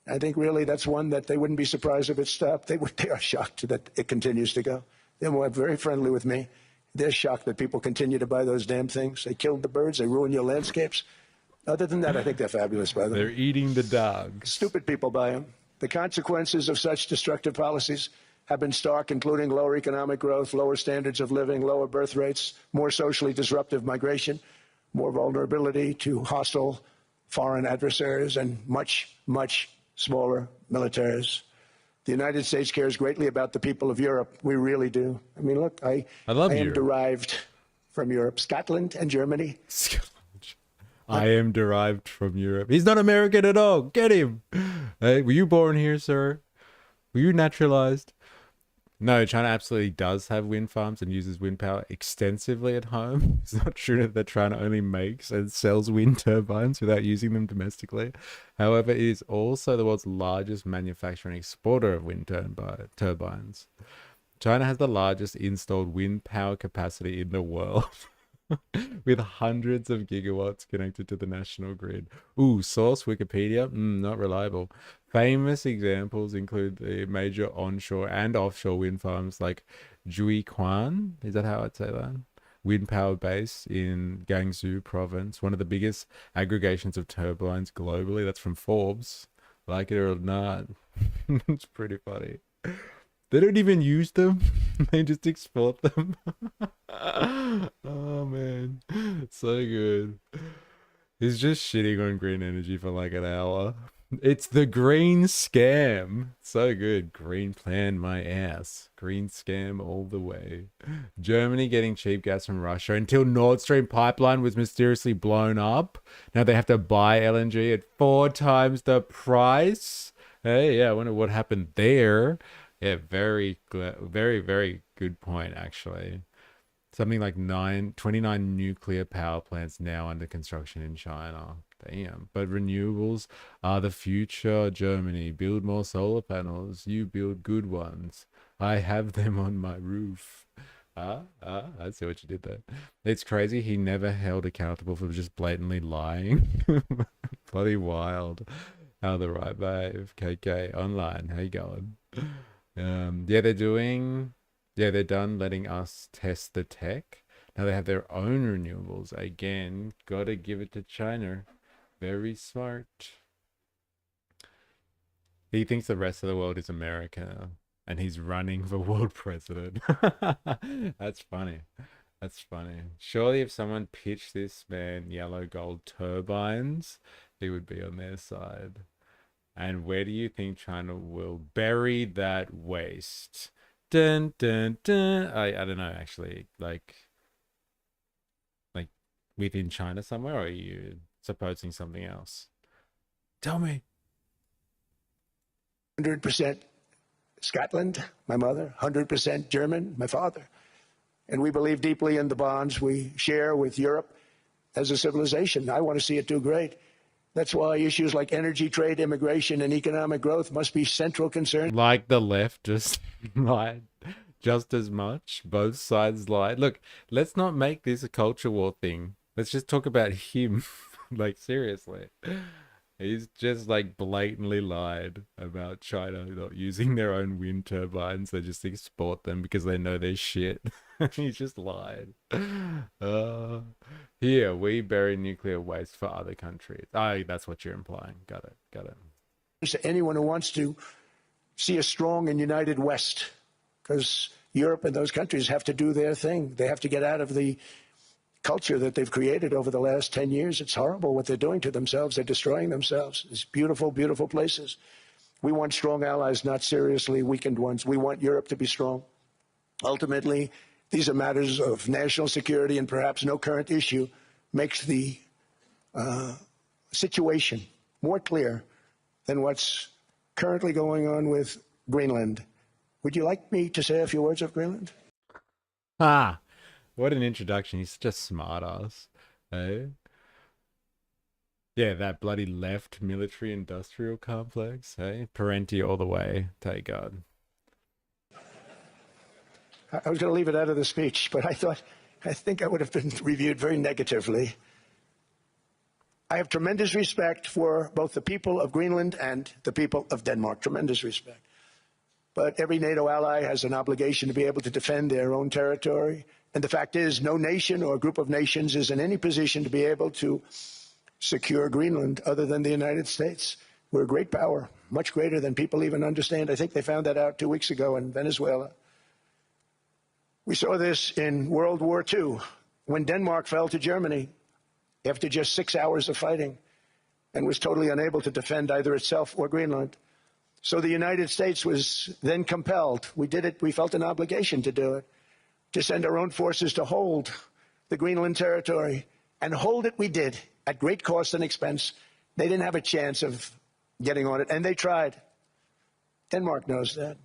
I think really that's one that they wouldn't be surprised if it stopped. They are shocked that it continues to go. They're very friendly with me. They're shocked that people continue to buy those damn things. They killed the birds. They ruin your landscapes. Other than that, I think they're fabulous, by the way. They're eating the dogs. Stupid people buy them. The consequences of such destructive policies have been stark, including lower economic growth, lower standards of living, lower birth rates, more socially disruptive migration, more vulnerability to hostile foreign adversaries, and much, much smaller militaries. The United States cares greatly about the people of Europe. We really do. I mean, look, I am derived from Europe, Scotland and Germany. I am derived from Europe. He's not American at all. Get him. Hey, were you born here, sir? Were you naturalized? No, China absolutely does have wind farms and uses wind power extensively at home. It's not true that China only makes and sells wind turbines without using them domestically. However, it is also the world's largest manufacturer and exporter of wind turbines. China has the largest installed wind power capacity in the world, with hundreds of gigawatts connected to the national grid. Ooh, source Wikipedia? Not reliable. Famous examples include the major onshore and offshore wind farms like Juiquan, is that how I'd say that? Wind power base in Guangzhou province, one of the biggest aggregations of turbines globally. That's from Forbes. Like it or not. It's pretty funny. They don't even use them. They just export them. Oh man, so good. He's just shitting on green energy for like an hour. It's the green scam. So good. Green plan my ass. Green scam all the way. Germany getting cheap gas from Russia until Nord Stream pipeline was mysteriously blown up. Now they have to buy LNG at 4 times the price. Hey, yeah, I wonder what happened there. Yeah, very, very good point, actually. Something like 29 nuclear power plants now under construction in China. Damn. But renewables are the future, Germany. Build more solar panels. You build good ones. I have them on my roof. I see what you did there. It's crazy he never held accountable for just blatantly lying. Bloody wild. How the right behave. KK online. How you going? They're done letting us test the tech. Now they have their own renewables. Again, gotta give it to China. Very smart. He thinks the rest of the world is America and he's running for world president. That's funny. That's funny. Surely if someone pitched this man yellow gold turbines, he would be on their side. And where do you think China will bury that waste? Dun, dun, dun. I don't know, actually. Like within China somewhere, or are you supposing something else? Tell me. 100% Scotland, my mother, 100% German, my father. And we believe deeply in the bonds we share with Europe as a civilization. I want to see it do great. That's why issues like energy, trade, immigration, and economic growth must be central concerns. Like the left just lied just as much. Both sides lied. Look, let's not make this a culture war thing. Let's just talk about him. Like, seriously. He's just like blatantly lied about China not using their own wind turbines. They just export them because they know they're shit. He's just lied. Uh, Here, we bury nuclear waste for other countries. Oh, that's what you're implying. Got it. Got it. To anyone who wants to see a strong and united West, because Europe and those countries have to do their thing. They have to get out of the culture that they've created over the last 10 years. It's horrible what they're doing to themselves. They're destroying themselves. It's beautiful, beautiful places. We want strong allies, not seriously weakened ones. We want Europe to be strong. Ultimately, these are matters of national security, and perhaps no current issue makes the situation more clear than what's currently going on with Greenland. Would you like me to say a few words of Greenland? Ah, what an introduction. He's such a smart ass. Eh? Yeah, that bloody left military industrial complex. Hey, Parenti all the way. Take God. I was going to leave it out of the speech, but I think I would have been reviewed very negatively. I have tremendous respect for both the people of Greenland and the people of Denmark, tremendous respect. But every NATO ally has an obligation to be able to defend their own territory. And the fact is, no nation or group of nations is in any position to be able to secure Greenland other than the United States. We're a great power, much greater than people even understand. I think they found that out 2 weeks ago in Venezuela. We saw this in World War II, when Denmark fell to Germany after just 6 hours of fighting and was totally unable to defend either itself or Greenland. So the United States was then compelled, we did it, we felt an obligation to do it, to send our own forces to hold the Greenland territory. And hold it we did, at great cost and expense. They didn't have a chance of getting on it, and they tried. Denmark knows that.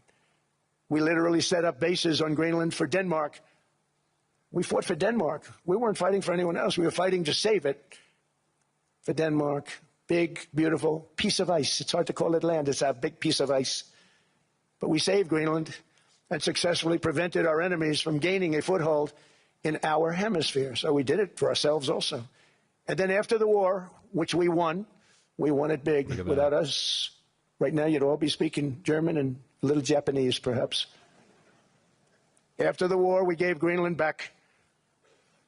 We literally set up bases on Greenland for Denmark. We fought for Denmark. We weren't fighting for anyone else. We were fighting to save it for Denmark. Big, beautiful piece of ice. It's hard to call it land. It's a big piece of ice. But we saved Greenland and successfully prevented our enemies from gaining a foothold in our hemisphere. So we did it for ourselves also. And then after the war, which we won it big. Without us, right now you'd all be speaking German and a little Japanese, perhaps. After the war, we gave Greenland back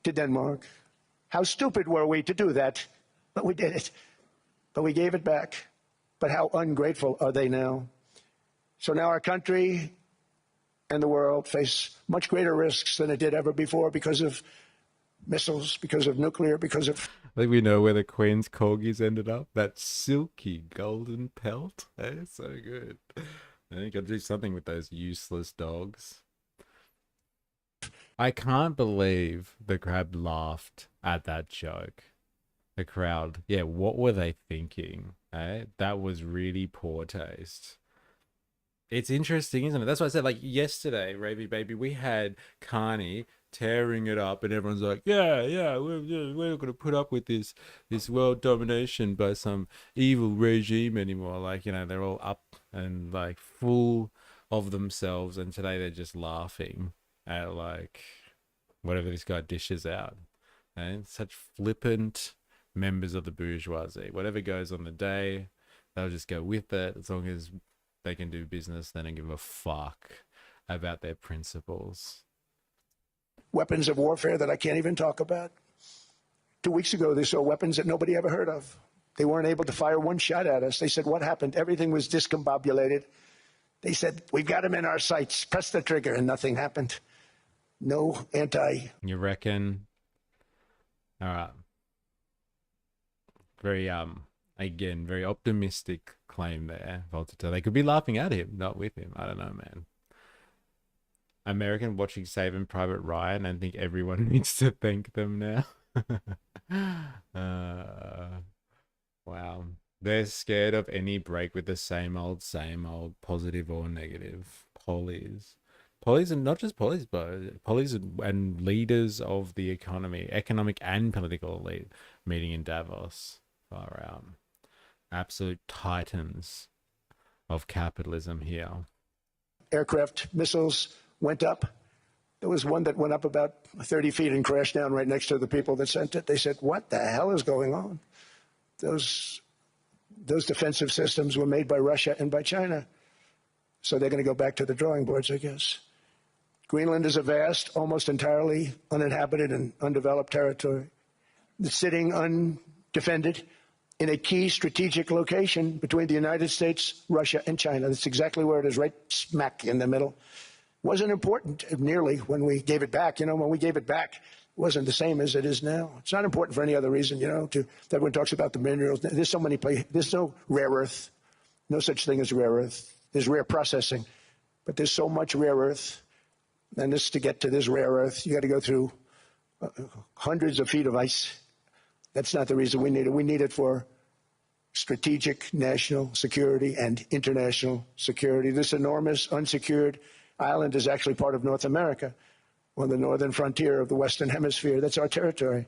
to Denmark. How stupid were we to do that? But we did it. But we gave it back. But how ungrateful are they now? So now our country and the world face much greater risks than it did ever before because of missiles, because of nuclear, because of... I think we know where the Queen's corgis ended up. That silky golden pelt. Hey, so good. I think I'll do something with those useless dogs. I can't believe the crowd laughed at that joke. The crowd, yeah, what were they thinking? Eh? That was really poor taste. It's interesting, isn't it? That's why I said, like, yesterday, Ravy Baby, we had Carney tearing it up, and everyone's like, yeah, we're not going to put up with this world domination by some evil regime anymore. Like, you know, they're all up and, like, full of themselves, and today they're just laughing at, like, whatever this guy dishes out. And such flippant members of the bourgeoisie. Whatever goes on the day, they'll just go with it as long as they can do business. They don't give a fuck about their principles. Weapons of warfare that I can't even talk about. 2 weeks ago, they saw weapons that nobody ever heard of. They weren't able to fire one shot at us. They said, what happened? Everything was discombobulated. They said, we've got them in our sights. Press the trigger, and nothing happened. No anti... You reckon? All right. Very, again, very optimistic claim there, Voltaire. They could be laughing at him, not with him. I don't know, man. American watching Saving Private Ryan and think everyone needs to thank them now. Wow. They're scared of any break with the same old, positive or negative. Pollies. Pollies, and not just pollies, but pollies and leaders of the economy, economic and political elite, meeting in Davos. Far out. Absolute titans of capitalism here. Aircraft missiles went up. There was one that went up about 30 feet and crashed down right next to the people that sent it. They said, what the hell is going on? Those those defensive systems were made by Russia and by China. So they're going to go back to the drawing boards, I guess. Greenland is a vast, almost entirely uninhabited and undeveloped territory that's sitting undefended in a key strategic location between the United States, Russia, and China. That's exactly where it is, right smack in the middle. Wasn't important nearly when we gave it back. You know, when we gave it back, it wasn't the same as it is now. It's not important for any other reason, you know, everyone talks about the minerals. There's so many places. There's no rare earth, no such thing as rare earth. There's rare processing, but there's so much rare earth. And this, to get to this rare earth, you got to go through hundreds of feet of ice. That's not the reason we need it. We need it for strategic national security and international security. This enormous unsecured island is actually part of North America, on the northern frontier of the Western Hemisphere. That's our territory.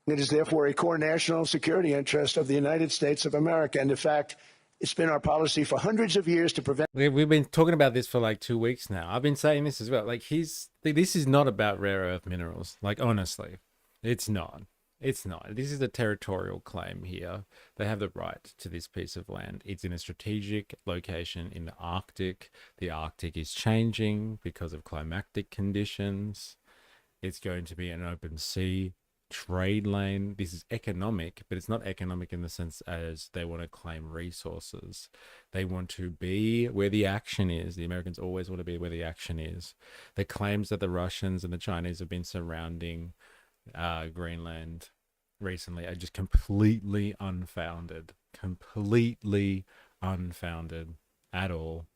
It is therefore a core national security interest of the United States of America. And in fact, it's been our policy for hundreds of years to prevent. We've been talking about this for like 2 weeks now. I've been saying this as well. Like, this is not about rare earth minerals. Like, honestly, it's not. It's not. This is a territorial claim here. They have the right to this piece of land. It's in a strategic location in the Arctic. The Arctic is changing because of climatic conditions. It's going to be an open sea trade lane. This is economic, but it's not economic in the sense as they want to claim resources. They want to be where the action is. The Americans always want to be where the action is. The claims that the Russians and the Chinese have been surrounding Greenland recently are just completely unfounded at all.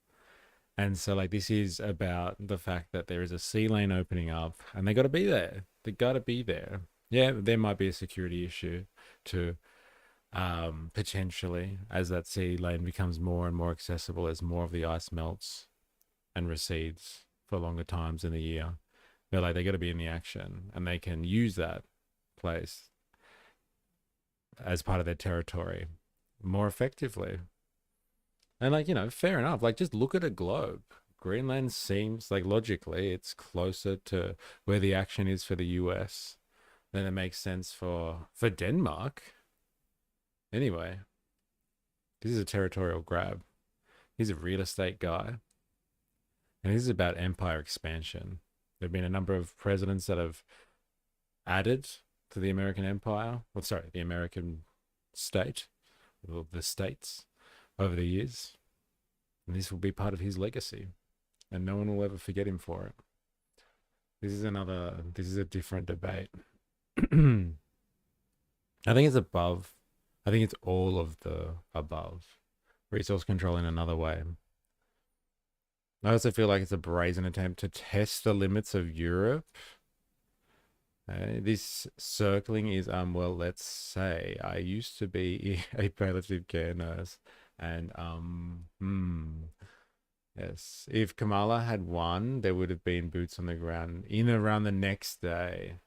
And so, like, this is about the fact that there is a sea lane opening up, and they got to be there. They got to be there. Yeah, there might be a security issue to potentially, as that sea lane becomes more and more accessible, as more of the ice melts and recedes for longer times in the year. They're like, they got to be in the action, and they can use that place as part of their territory more effectively. And, like, you know, fair enough. Like, just look at a globe. Greenland seems like, logically, it's closer to where the action is for the US than it makes sense for Denmark. Anyway, this is a territorial grab. He's a real estate guy, and this is about empire expansion. There have been a number of presidents that have added to the American empire, the American state, or the states, over the years. And this will be part of his legacy, and no one will ever forget him for it. This is a different debate. I think it's above. I think it's all of the above. Resource control in another way. I also feel like it's a brazen attempt to test the limits of Europe. This circling is, well, let's say I used to be a palliative care nurse, and yes, if Kamala had won, there would have been boots on the ground in around the next day.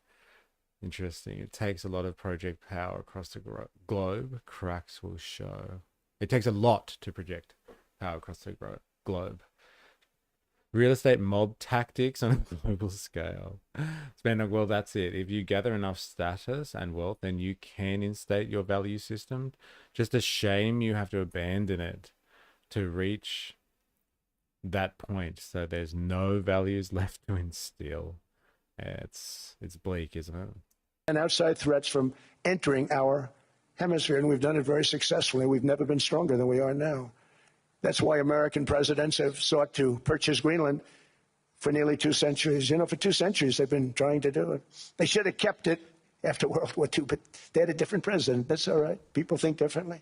Interesting. It takes a lot of project power across the globe. Cracks will show. It takes a lot to project power across the globe. Real estate mob tactics on a global scale. Well, that's it. If you gather enough status and wealth, then you can instate your value system. Just a shame you have to abandon it to reach that point. So there's no values left to instill. It's bleak, isn't it? And outside threats from entering our hemisphere, and we've done it very successfully. We've never been stronger than we are now. That's why American presidents have sought to purchase Greenland for nearly 2 centuries. You know, for 2 centuries they've been trying to do it. They should have kept it after World War II, but they had a different president. That's all right. People think differently.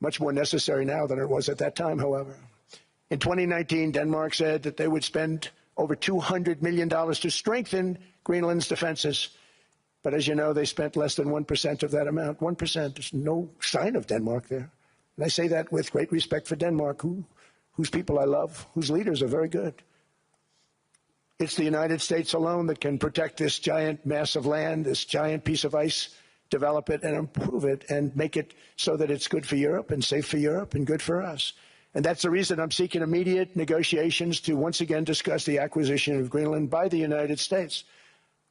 Much more necessary now than it was at that time, however. In 2019, Denmark said that they would spend over $200 million to strengthen Greenland's defenses. But as you know, they spent less than 1% of that amount. 1%. There's no sign of Denmark there. And I say that with great respect for Denmark, whose people I love, whose leaders are very good. It's the United States alone that can protect this giant mass of land, this giant piece of ice, develop it and improve it and make it so that it's good for Europe and safe for Europe and good for us. And that's the reason I'm seeking immediate negotiations to once again discuss the acquisition of Greenland by the United States.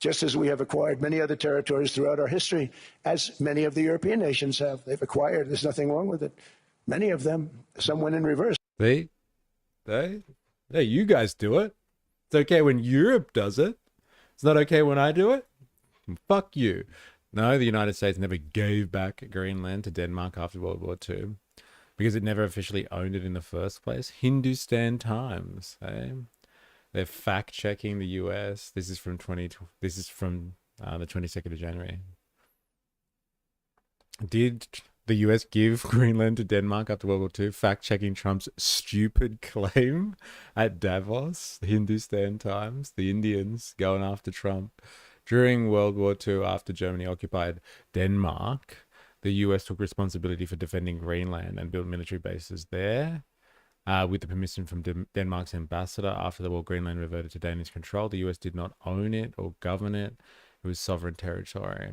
just as we have acquired many other territories throughout our history, as many of the European nations have. They've acquired, there's nothing wrong with it. Many of them, some went in reverse. See, hey, you guys do it. It's okay when Europe does it. It's not okay when I do it. Fuck you. No, the United States never gave back Greenland to Denmark after World War II because it never officially owned it in the first place. Hindustan Times, eh? They're fact checking the US. This is from the 22nd of January. Did the US give Greenland to Denmark after World War II? Fact checking Trump's stupid claim at Davos. The Hindustan Times. The Indians going after Trump. During World War II, after Germany occupied Denmark, the US took responsibility for defending Greenland and built military bases there. With the permission from Denmark's ambassador. After the war, Greenland reverted to Danish control. The US did not own it or govern it. It was sovereign territory.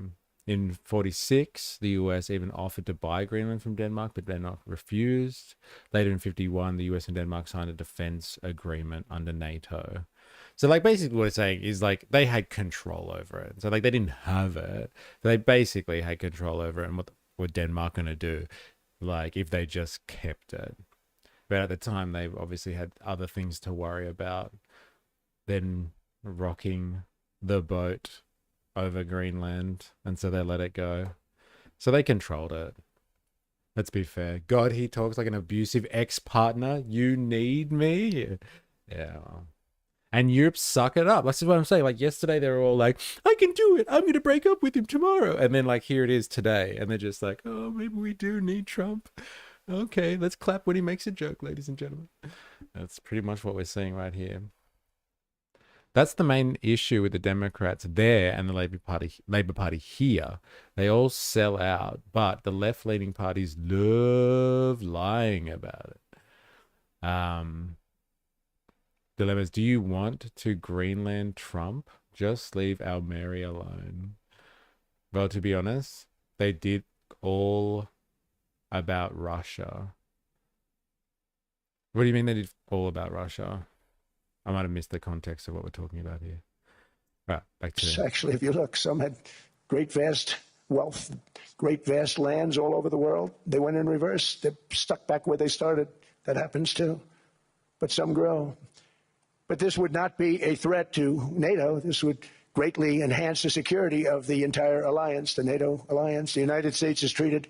In 1946, the US even offered to buy Greenland from Denmark, but Denmark refused. Later in 1951, the US and Denmark signed a defense agreement under NATO. So, like, basically what it's saying is, like, they had control over it. So, like, they didn't have it. They basically had control over it. And what were Denmark going to do, like, if they just kept it? But at the time, they obviously had other things to worry about than rocking the boat over Greenland. And so they let it go. So they controlled it. Let's be fair. God, he talks like an abusive ex-partner. You need me. Yeah. And Europe suck it up. That's what I'm saying. Like yesterday, they were all like, I can do it. I'm going to break up with him tomorrow. And then like, here it is today. And they're just like, oh, maybe we do need Trump. Okay, let's clap when he makes a joke, ladies and gentlemen. That's pretty much what we're seeing right here. That's the main issue with the Democrats there and the Labour Party here. They all sell out, but the left-leaning parties love lying about it. Dilemmas. Do you want to Greenland Trump? Just leave our Mary alone. Well, to be honest, they did all about Russia. What do you mean they did all about Russia? I might have missed the context of what we're talking about here. Right, back to it. Actually, if you look, some had great vast wealth, great vast lands all over the world. They went in reverse. They're stuck back where they started. That happens too. But some grow. But this would not be a threat to NATO. This would greatly enhance the security of the entire alliance, the NATO alliance. The United States is treated.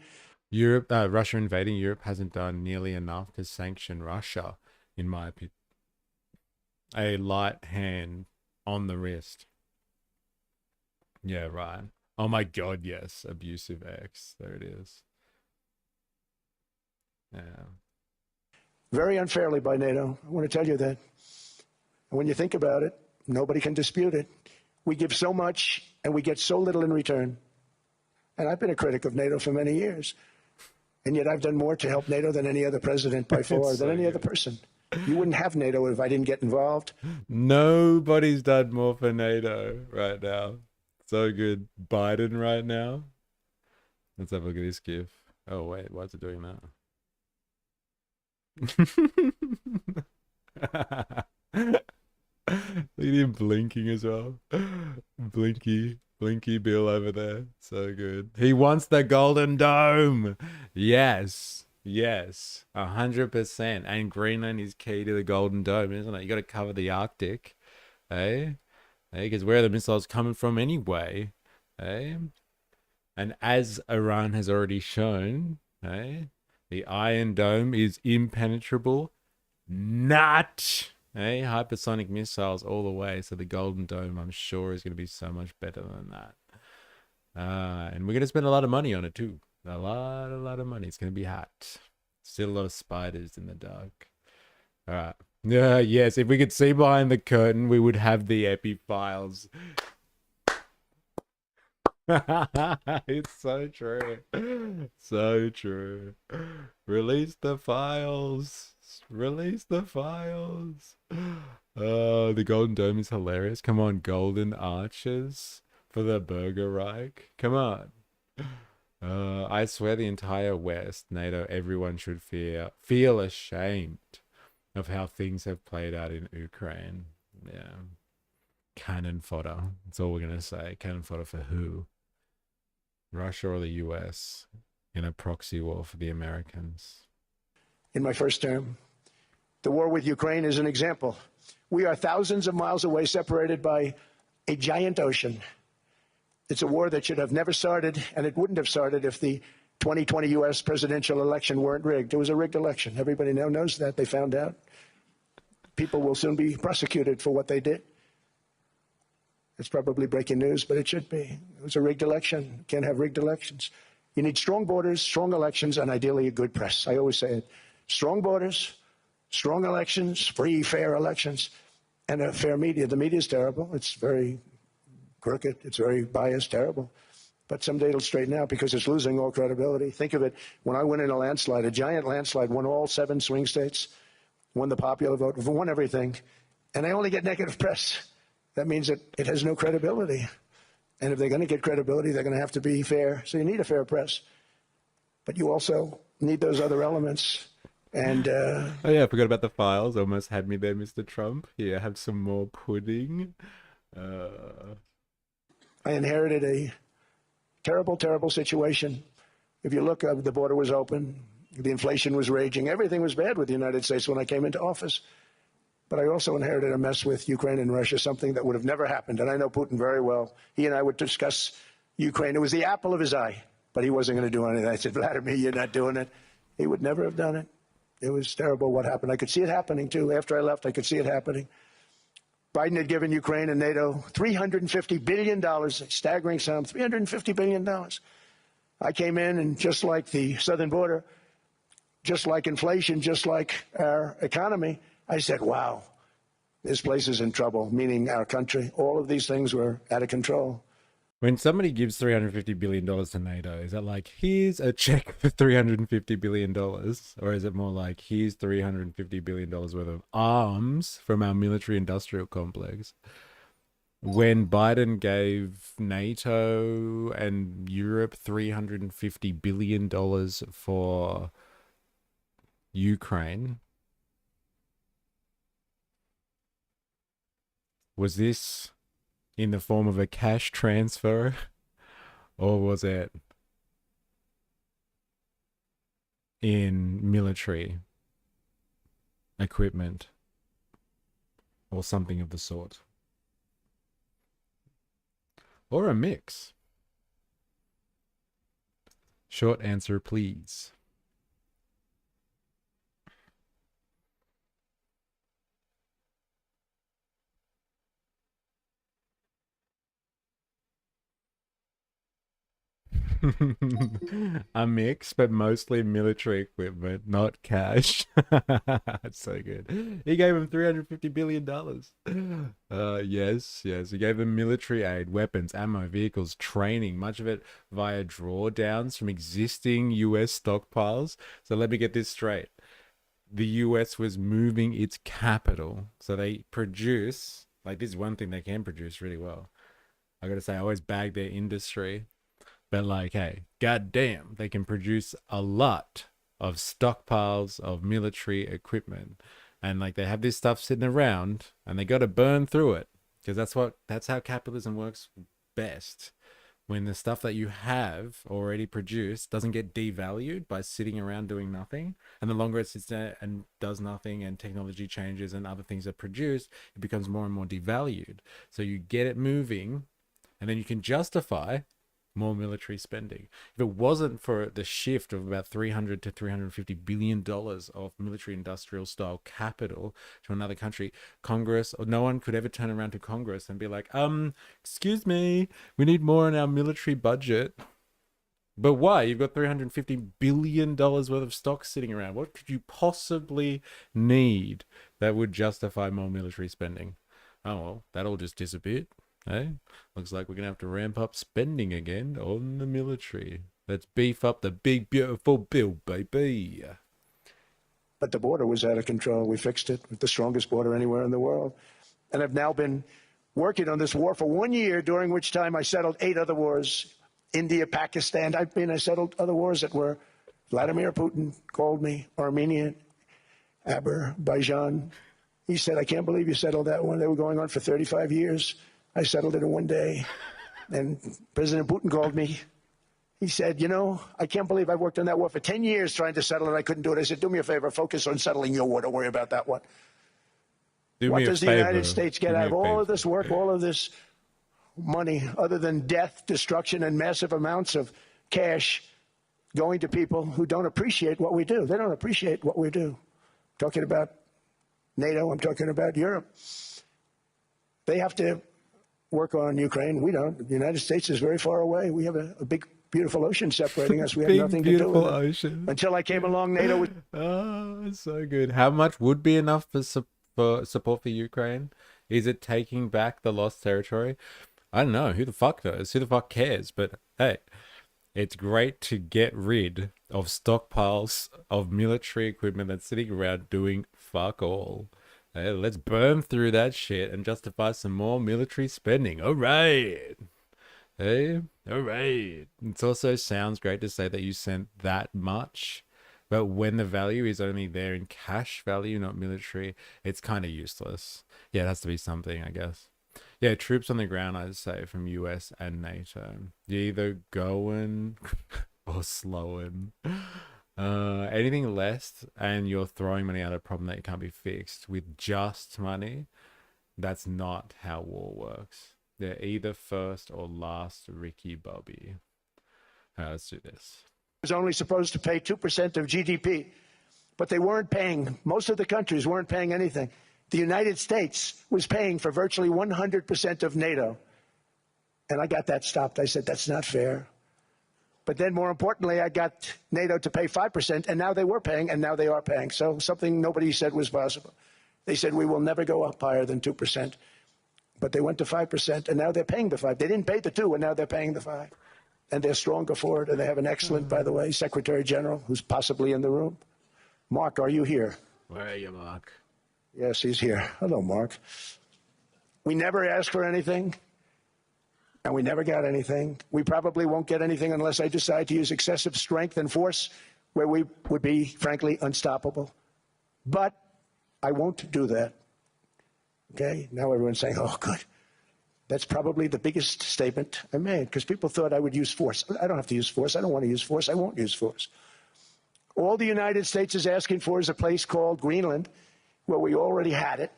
Russia invading Europe hasn't done nearly enough to sanction Russia, in my opinion. A light hand on the wrist. Yeah, right. Oh my God, yes. Abusive ex. There it is. Yeah. Very unfairly by NATO. I want to tell you that. And when you think about it, nobody can dispute it. We give so much and we get so little in return. And I've been a critic of NATO for many years. And yet I've done more to help NATO than any other president by far, than any other person. You wouldn't have NATO if I didn't get involved. Nobody's done more for NATO right now. So good. Biden right now. Let's have a look at this gif. Oh, wait. Why is it doing that? Look at him blinking as well. Blinky Bill over there. So good. He wants the Golden Dome. Yes. 100%. And Greenland is key to the Golden Dome, isn't it? You got to cover the Arctic. Eh? Because where are the missiles coming from anyway? Eh? And as Iran has already shown, the Iron Dome is impenetrable. Not. Hypersonic missiles all the way. So the Golden Dome, I'm sure, is going to be so much better than that. And we're going to spend a lot of money on it too. A lot of money. It's going to be hot. Still a lot of spiders in the dark. All right. Yes, if we could see behind the curtain, we would have the epi files. It's so true. So true. Release the files. Release the files. Oh, the Golden Dome is hilarious. Come on, Golden Arches for the Burger Reich. Come on. I swear the entire West, NATO, everyone should feel ashamed of how things have played out in Ukraine. Yeah. cannon fodder. That's all we're going to say. Cannon fodder for who? Russia or the US in a proxy war for the Americans? In my first term, the war with Ukraine is an example. We are thousands of miles away, separated by a giant ocean. It's a war that should have never started, and it wouldn't have started if the 2020 U.S. presidential election weren't rigged. It was a rigged election. Everybody now knows that. They found out. People will soon be prosecuted for what they did. It's probably breaking news, but it should be. It was a rigged election. You can't have rigged elections. You need strong borders, strong elections, and ideally a good press. I always say it. Strong borders, strong elections, free, fair elections, and a fair media. The media is terrible. It's very crooked. It's very biased, terrible. But someday it'll straighten out because it's losing all credibility. Think of it. When I went in a landslide, a giant landslide, won all 7 swing states, won the popular vote, won everything, and I only get negative press. That means that it has no credibility. And if they're going to get credibility, they're going to have to be fair. So you need a fair press. But you also need those other elements. And oh yeah, I forgot about the files. Almost had me there, Mr. Trump. Here, have some more pudding. I inherited a terrible, terrible situation. If you look, the border was open. The inflation was raging. Everything was bad with the United States when I came into office. But I also inherited a mess with Ukraine and Russia, something that would have never happened. And I know Putin very well. He and I would discuss Ukraine. It was the apple of his eye, but he wasn't going to do anything. I said, Vladimir, you're not doing it. He would never have done it. It was terrible what happened. I could see it happening, too. After I left, I could see it happening. Biden had given Ukraine and NATO $350 billion, a staggering sum, $350 billion. I came in, and just like the southern border, just like inflation, just like our economy, I said, wow, this place is in trouble, meaning our country. All of these things were out of control. When somebody gives $350 billion to NATO, is that like, here's a check for $350 billion? Or is it more like, here's $350 billion worth of arms from our military industrial complex? When Biden gave NATO and Europe $350 billion for Ukraine, was this in the form of a cash transfer, or was it in military equipment or something of the sort? Or a mix? Short answer, please. A mix, but mostly military equipment, not cash. That's so good. He gave him $350 billion. Yes. He gave him military aid, weapons, ammo, vehicles, training, much of it via drawdowns from existing US stockpiles. So let me get this straight. The US was moving its capital. So they produce, like, this is one thing they can produce really well. I gotta say, I always bag their industry. But like, hey, goddamn, they can produce a lot of stockpiles of military equipment. And like, they have this stuff sitting around and they got to burn through it, because that's how capitalism works best. When the stuff that you have already produced doesn't get devalued by sitting around doing nothing. And the longer it sits there and does nothing and technology changes and other things are produced, it becomes more and more devalued. So you get it moving, and then you can justify more military spending. If it wasn't for the shift of about $300 to $350 billion of military industrial style capital to another country, Congress, or no one could ever turn around to Congress and be like, excuse me, we need more in our military budget. But why? You've got $350 billion worth of stock sitting around. What could you possibly need that would justify more military spending? Oh, well, that'll just disappear. Hey, looks like we're going to have to ramp up spending again on the military. Let's beef up the big, beautiful bill, baby. But the border was out of control. We fixed it with the strongest border anywhere in the world. And I've now been working on this war for 1 year, during which time I settled 8 other wars. India, Pakistan. I settled other wars that were Vladimir Putin called me, Armenia, Azerbaijan. He said, I can't believe you settled that one. They were going on for 35 years. I settled it in one day. And President Putin called me. He said, I can't believe I've worked on that war for 10 years trying to settle it. I couldn't do it. I said, do me a favor, focus on settling your war. Don't worry about that one. Do What me a does the United favor. States get Do out me of a all favor. of this work, all of this money, other than death, destruction, and massive amounts of cash going to people who don't appreciate what we do? They don't appreciate what we do. I'm talking about NATO. I'm talking about Europe. They have to work on Ukraine. We don't. The United States is very far away. We have a big, beautiful ocean separating us. We have Big, nothing to do with beautiful it. ocean. Until I came along, NATO was Oh, so good. How much would be enough for support for Ukraine? Is it taking back the lost territory? I don't know. Who the fuck knows? Who the fuck cares? But hey, it's great to get rid of stockpiles of military equipment that's sitting around doing fuck all. Hey, let's burn through that shit and justify some more military spending. All right. Hey, all right. It also sounds great to say that you sent that much, but when the value is only there in cash value, not military, it's kind of useless. Yeah, it has to be something, I guess. Yeah, troops on the ground, I'd say, from US and NATO. You're either going or slowing. Anything less, and you're throwing money at a problem that can't be fixed with just money, that's not how war works. They're either first or last Ricky Bobby. Let's do this. only supposed to pay 2% of GDP, but they weren't paying. Most of the countries weren't paying anything. The United States was paying for virtually 100% of NATO. And I got that stopped. I said, that's not fair. But then more importantly, I got NATO to pay 5%, and now they were paying, and now they are paying. So something nobody said was possible. They said, we will never go up higher than 2%. But they went to 5%, and now they're paying the 5. They didn't pay the 2, and now they're paying the 5. And they're stronger for it, and they have an excellent, by the way, Secretary General, who's possibly in the room. Mark, are you here? Where are you, Mark? Yes, he's here. Hello, Mark. We never asked for anything, and we never got anything. We probably won't get anything unless I decide to use excessive strength and force, where we would be, frankly, unstoppable. But I won't do that. Okay? Now everyone's saying, oh, good. That's probably the biggest statement I made, because people thought I would use force. I don't have to use force. I don't want to use force. I won't use force. All the United States is asking for is a place called Greenland, where we already had it,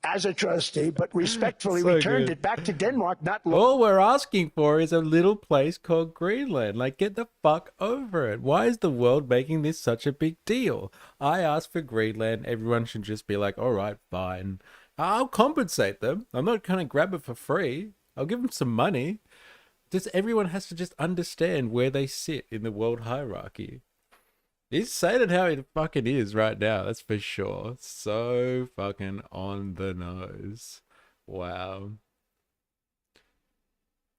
as a trustee, but respectfully So returned good. it back to Denmark, not All we're asking for is a little place called Greenland. Like, get the fuck over it. Why is the world making this such a big deal? I asked for Greenland. Everyone should just be like, all right, fine. I'll compensate them. I'm not going to grab it for free. I'll give them some money. Just everyone has to just understand where they sit in the world hierarchy. He's saying it how it fucking is right now. That's for sure. So fucking on the nose. Wow.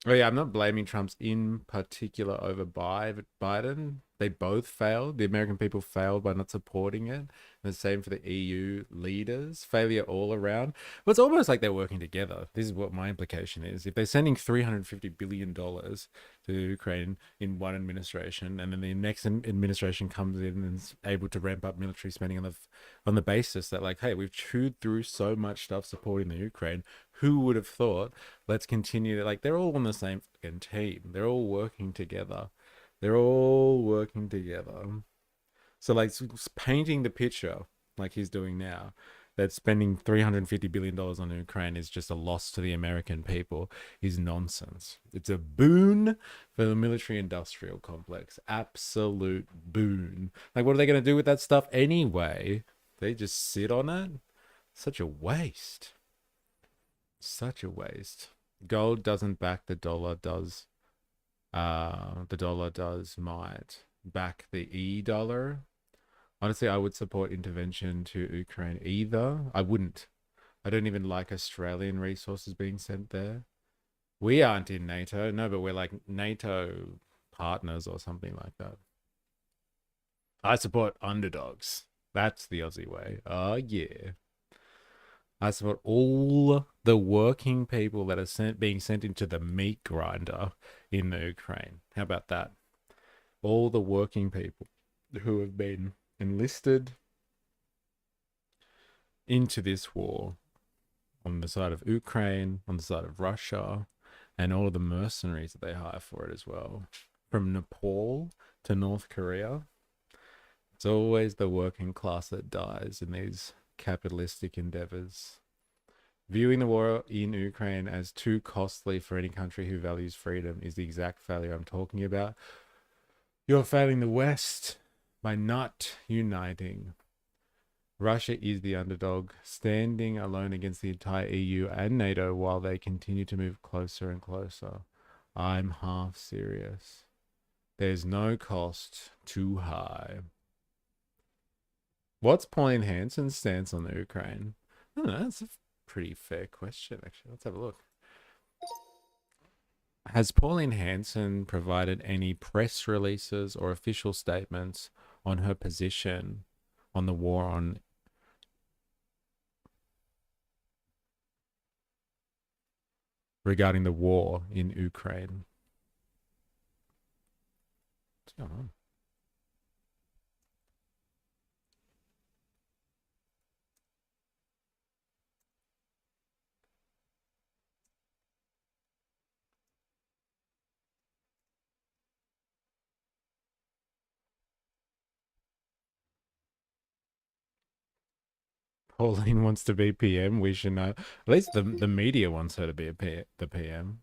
Oh yeah, I'm not blaming Trump's in particular over Biden. They both failed. The American people failed by not supporting it. And the same for the EU leaders. Failure all around. But it's almost like they're working together. This is what my implication is. If they're sending $350 billion to Ukraine in one administration, and then the next administration comes in and is able to ramp up military spending on the basis that, like, hey, we've chewed through so much stuff supporting the Ukraine. Who would have thought? Let's continue to, like, they're all on the same fucking team. They're all working together. They're all working together. So, like, painting the picture like he's doing now, that spending $350 billion on Ukraine is just a loss to the American people, is nonsense. It's a boon for the military-industrial complex. Absolute boon. Like, what are they going to do with that stuff anyway? They just sit on it? Such a waste. Such a waste. Gold doesn't back the dollar, does the dollar does might back the dollar. Honestly, I would support intervention to Ukraine either. I wouldn't. I don't even like Australian resources being sent there. We aren't in NATO, no, but we're like NATO partners or something like that. I support underdogs. That's the Aussie way. Oh yeah. I support all the working people that are being sent into the meat grinder in the Ukraine. How about that? All the working people who have been enlisted into this war. on the side of Ukraine, on the side of Russia, and all of the mercenaries that they hire for it as well. From Nepal to North Korea, it's always the working class that dies in these capitalistic endeavors. Viewing the war in Ukraine as too costly for any country who values freedom is the exact failure I'm talking about. You're failing the West by not uniting. Russia is the underdog, standing alone against the entire EU and NATO while they continue to move closer and closer. I'm half serious. There's no cost too high. What's Pauline Hanson's stance on the Ukraine? I don't know. That's a pretty fair question, actually. Let's have a look. Has Pauline Hanson provided any press releases or official statements on her position on the war on regarding the war in Ukraine? What's going on? Pauline wants to be PM. We should know. At least the media wants her to be the PM.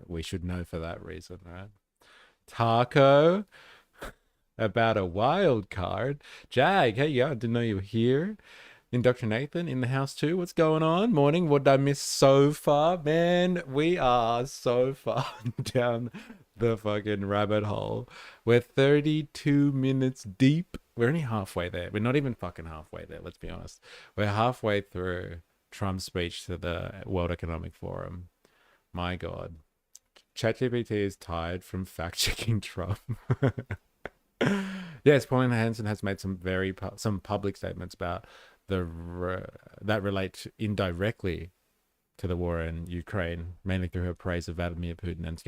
We should know for that reason, right? Taco about a wild card. Jag, hey, yeah, I didn't know you were here. And Dr. Nathan in the house too. What's going on? Morning. What did I miss so far? Man, we are so far down the fucking rabbit hole. We're 32 minutes deep. We're only halfway there. We're not even fucking halfway there, let's be honest. We're halfway through Trump's speech to the World Economic Forum. My God. ChatGPT is tired from fact checking Trump. Yes, Pauline Hanson has made some public statements about that relate indirectly to the war in Ukraine, mainly through her praise of Vladimir Putin and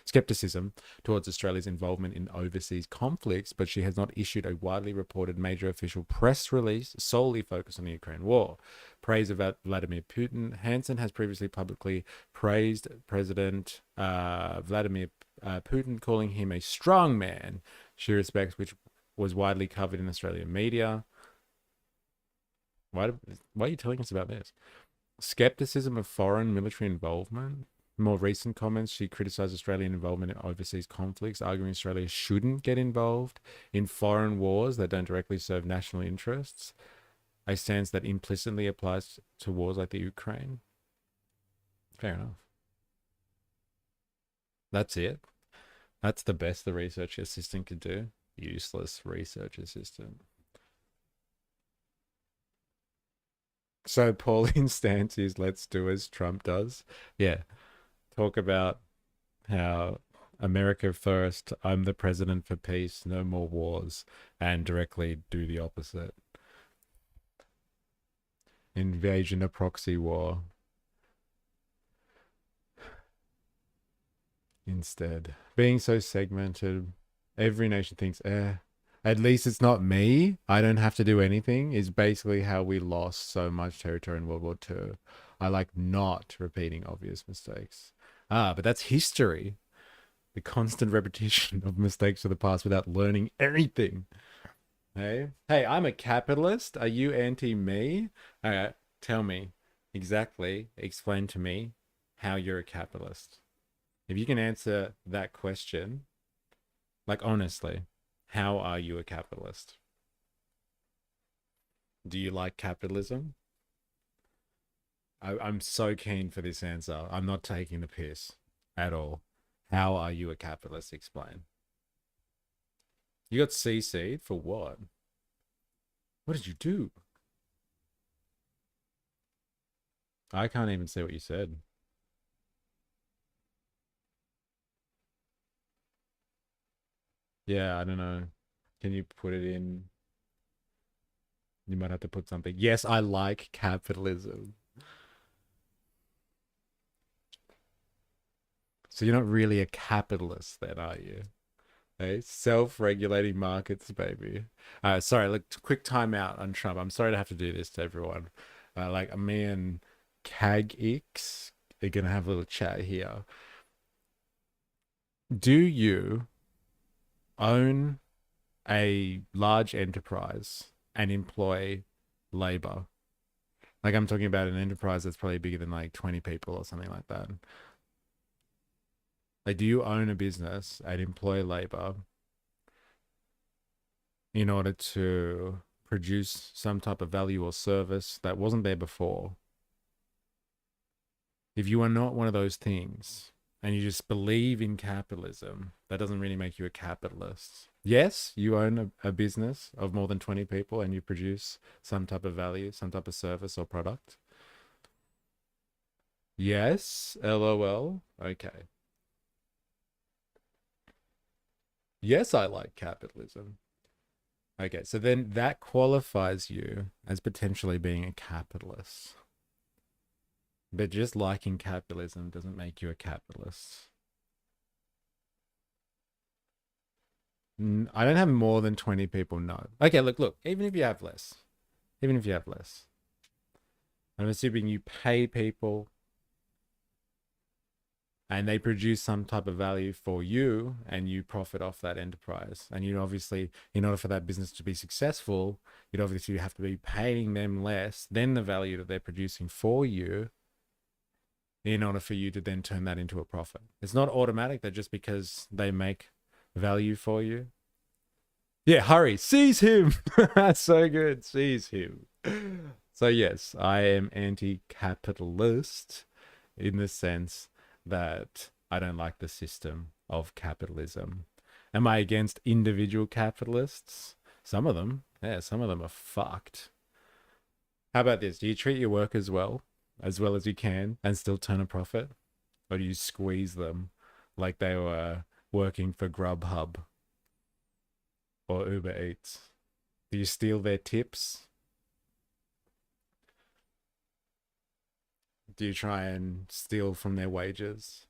skepticism towards Australia's involvement in overseas conflicts, but she has not issued a widely reported major official press release solely focused on the Ukraine war. Praise of Vladimir Putin. Hansen has previously publicly praised President Vladimir Putin, calling him a strong man she respects, which was widely covered in Australian media. Why are you telling us about this? Skepticism of foreign military involvement. More recent comments, she criticized Australian involvement in overseas conflicts, arguing Australia shouldn't get involved in foreign wars that don't directly serve national interests, a stance that implicitly applies to wars like the Ukraine. Fair enough. That's it. That's the best the research assistant could do. Useless research assistant. So Pauline's stance is let's do as Trump does. Yeah. Talk about how America first, I'm the president for peace, no more wars, and directly do the opposite. Invasion, a proxy war. Instead, being so segmented, every nation thinks, at least it's not me. I don't have to do anything, is basically how we lost so much territory in World War II. I like not repeating obvious mistakes. But that's history. The constant repetition of mistakes of the past without learning anything. Hey, I'm a capitalist. Are you anti me? Tell me exactly, explain to me how you're a capitalist. If you can answer that question, like honestly, how are you a capitalist? Do you like capitalism? I'm so keen for this answer. I'm not taking the piss at all. How are you a capitalist? Explain. You got CC'd for what? What did you do? I can't even see what you said. Yeah, I don't know. Can you put it in? You might have to put something. Yes, I like capitalism. So you're not really a capitalist then, are you? Hey, self-regulating markets, baby. Sorry, look, quick timeout on Trump. I'm sorry to have to do this to everyone. Like me and CAGX. They're gonna have a little chat here. Do you own a large enterprise and employ labor? Like I'm talking about an enterprise that's probably bigger than like 20 people or something like that. Like, do you own a business and employ labor in order to produce some type of value or service that wasn't there before? If you are not one of those things and you just believe in capitalism, that doesn't really make you a capitalist. Yes, you own a business of more than 20 people and you produce some type of value, some type of service or product. Yes, LOL. Okay. Yes, I like capitalism. Okay, so then that qualifies you as potentially being a capitalist. But just liking capitalism doesn't make you a capitalist. I don't have more than 20 people, no. Okay, look, even if you have less, I'm assuming you pay people and they produce some type of value for you and you profit off that enterprise. And you obviously, in order for that business to be successful, you'd obviously have to be paying them less than the value that they're producing for you in order for you to then turn that into a profit. It's not automatic that just because they make value for you. Yeah, hurry, seize him. So good, seize him. So yes, I am anti-capitalist in the sense that I don't like the system of capitalism. Am I against individual capitalists? Some of them, yeah, some of them are fucked. How about this? Do you treat your workers well as you can, and still turn a profit? Or do you squeeze them like they were working for Grubhub or Uber Eats? Do you steal their tips? Do you try and steal from their wages?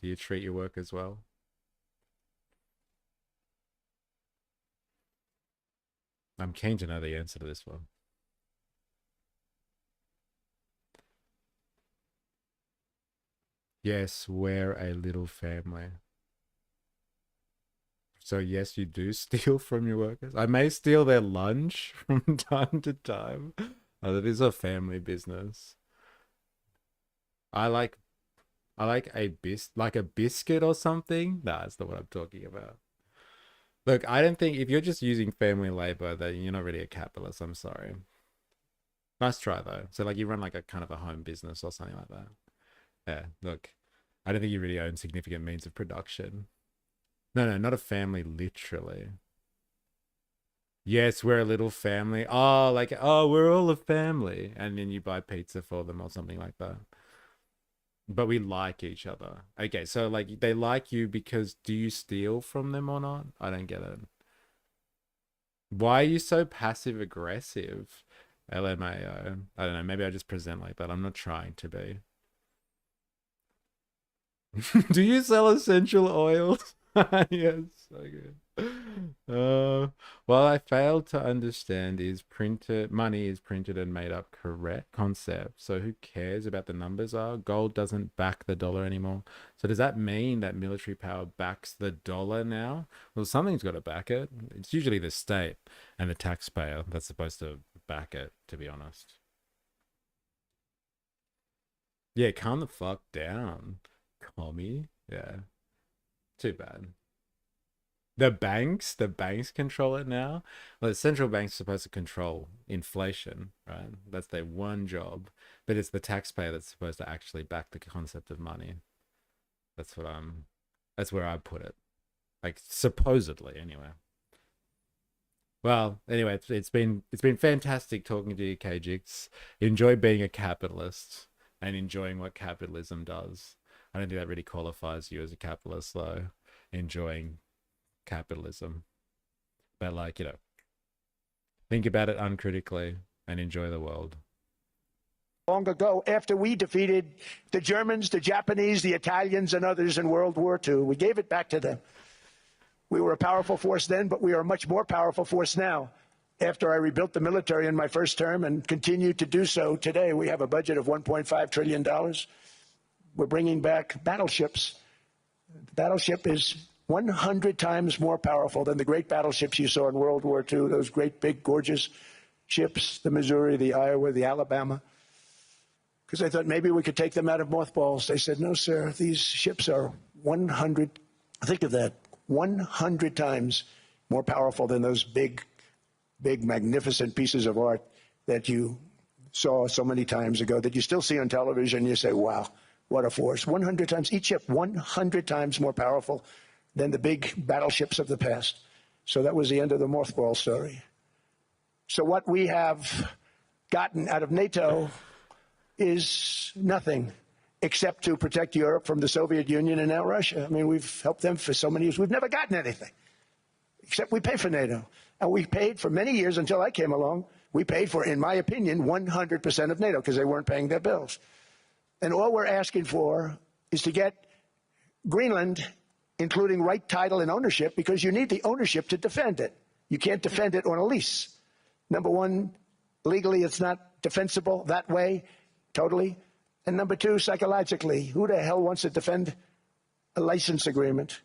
Do you treat your workers well? I'm keen to know the answer to this one. Yes, we're a little family. So yes, you do steal from your workers. I may steal their lunch from time to time. That is a family business. I like a biscuit or something. Nah, that's not what I'm talking about. Look, I don't think if you're just using family labor, then you're not really a capitalist. I'm sorry. Nice try though. So like you run like a kind of a home business or something like that. Yeah, look, I don't think you really own significant means of production. No, not a family, literally. Yes, we're a little family. Oh, like, oh, we're all a family. And then you buy pizza for them or something like that. But we like each other. Okay, so like they like you because do you steal from them or not? I don't get it. Why are you so passive aggressive? LMAO. I don't know. Maybe I just present like that. I'm not trying to be. Do you sell essential oils? Yes, so good. Well, I failed to understand is printed money is printed and made up correct concept. So who cares about the numbers are? Gold doesn't back the dollar anymore. So does that mean that military power backs the dollar now? Well, something's got to back it. It's usually the state and the taxpayer that's supposed to back it, to be honest. Yeah, calm the fuck down, commie. Yeah, too bad. The banks control it now. Well, the central bank's supposed to control inflation, right? That's their one job. But it's the taxpayer that's supposed to actually back the concept of money. That's what I'm that's where I put it. Like supposedly anyway. Well, anyway, it's been fantastic talking to you, KJix. Enjoy being a capitalist and enjoying what capitalism does. I don't think that really qualifies you as a capitalist though. Enjoying capitalism. But like, think about it uncritically and enjoy the world. Long ago, after we defeated the Germans, the Japanese, the Italians, and others in World War II, we gave it back to them. We were a powerful force then, but we are a much more powerful force now. after I rebuilt the military in my first term and continue to do so today. We have a budget of $1.5 trillion. We're bringing back battleships. The battleship is 100 times more powerful than the great battleships you saw in World War II, those great, big, gorgeous ships, the Missouri, the Iowa, the Alabama. Because I thought maybe we could take them out of mothballs. They said, no, sir, these ships are 100, think of that, 100 times more powerful than those big, magnificent pieces of art that you saw so many times ago, that you still see on television. You say, wow, what a force. 100 times, each ship 100 times more powerful than the big battleships of the past. So that was the end of the mothball story. So what we have gotten out of NATO is nothing except to protect Europe from the Soviet Union and now Russia. I mean, we've helped them for so many years. We've never gotten anything, except we pay for NATO. And we paid for many years until I came along. We paid for, in my opinion, 100% of NATO because they weren't paying their bills. And all we're asking for is to get Greenland, including right title and ownership, because you need the ownership to defend it. You can't defend it on a lease. Number one, legally it's not defensible that way, totally. And number two, psychologically, who the hell wants to defend a license agreement?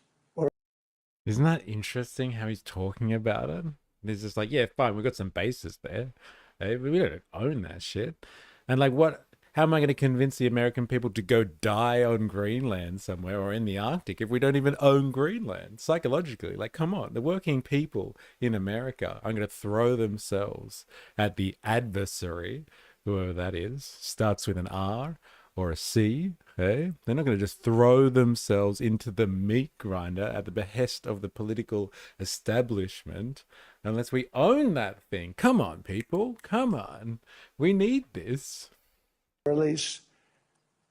Isn't that interesting how he's talking about it? He's just like, yeah, fine, we've got some bases there. Hey, we don't own that shit. And like, what? How am I going to convince the American people to go die on Greenland somewhere or in the Arctic if we don't even own Greenland? Psychologically, like, come on. The working people in America are going to throw themselves at the adversary, whoever that is, starts with an R or a C, hey? They're not going to just throw themselves into the meat grinder at the behest of the political establishment unless we own that thing. Come on, people. Come on. We need this. Release,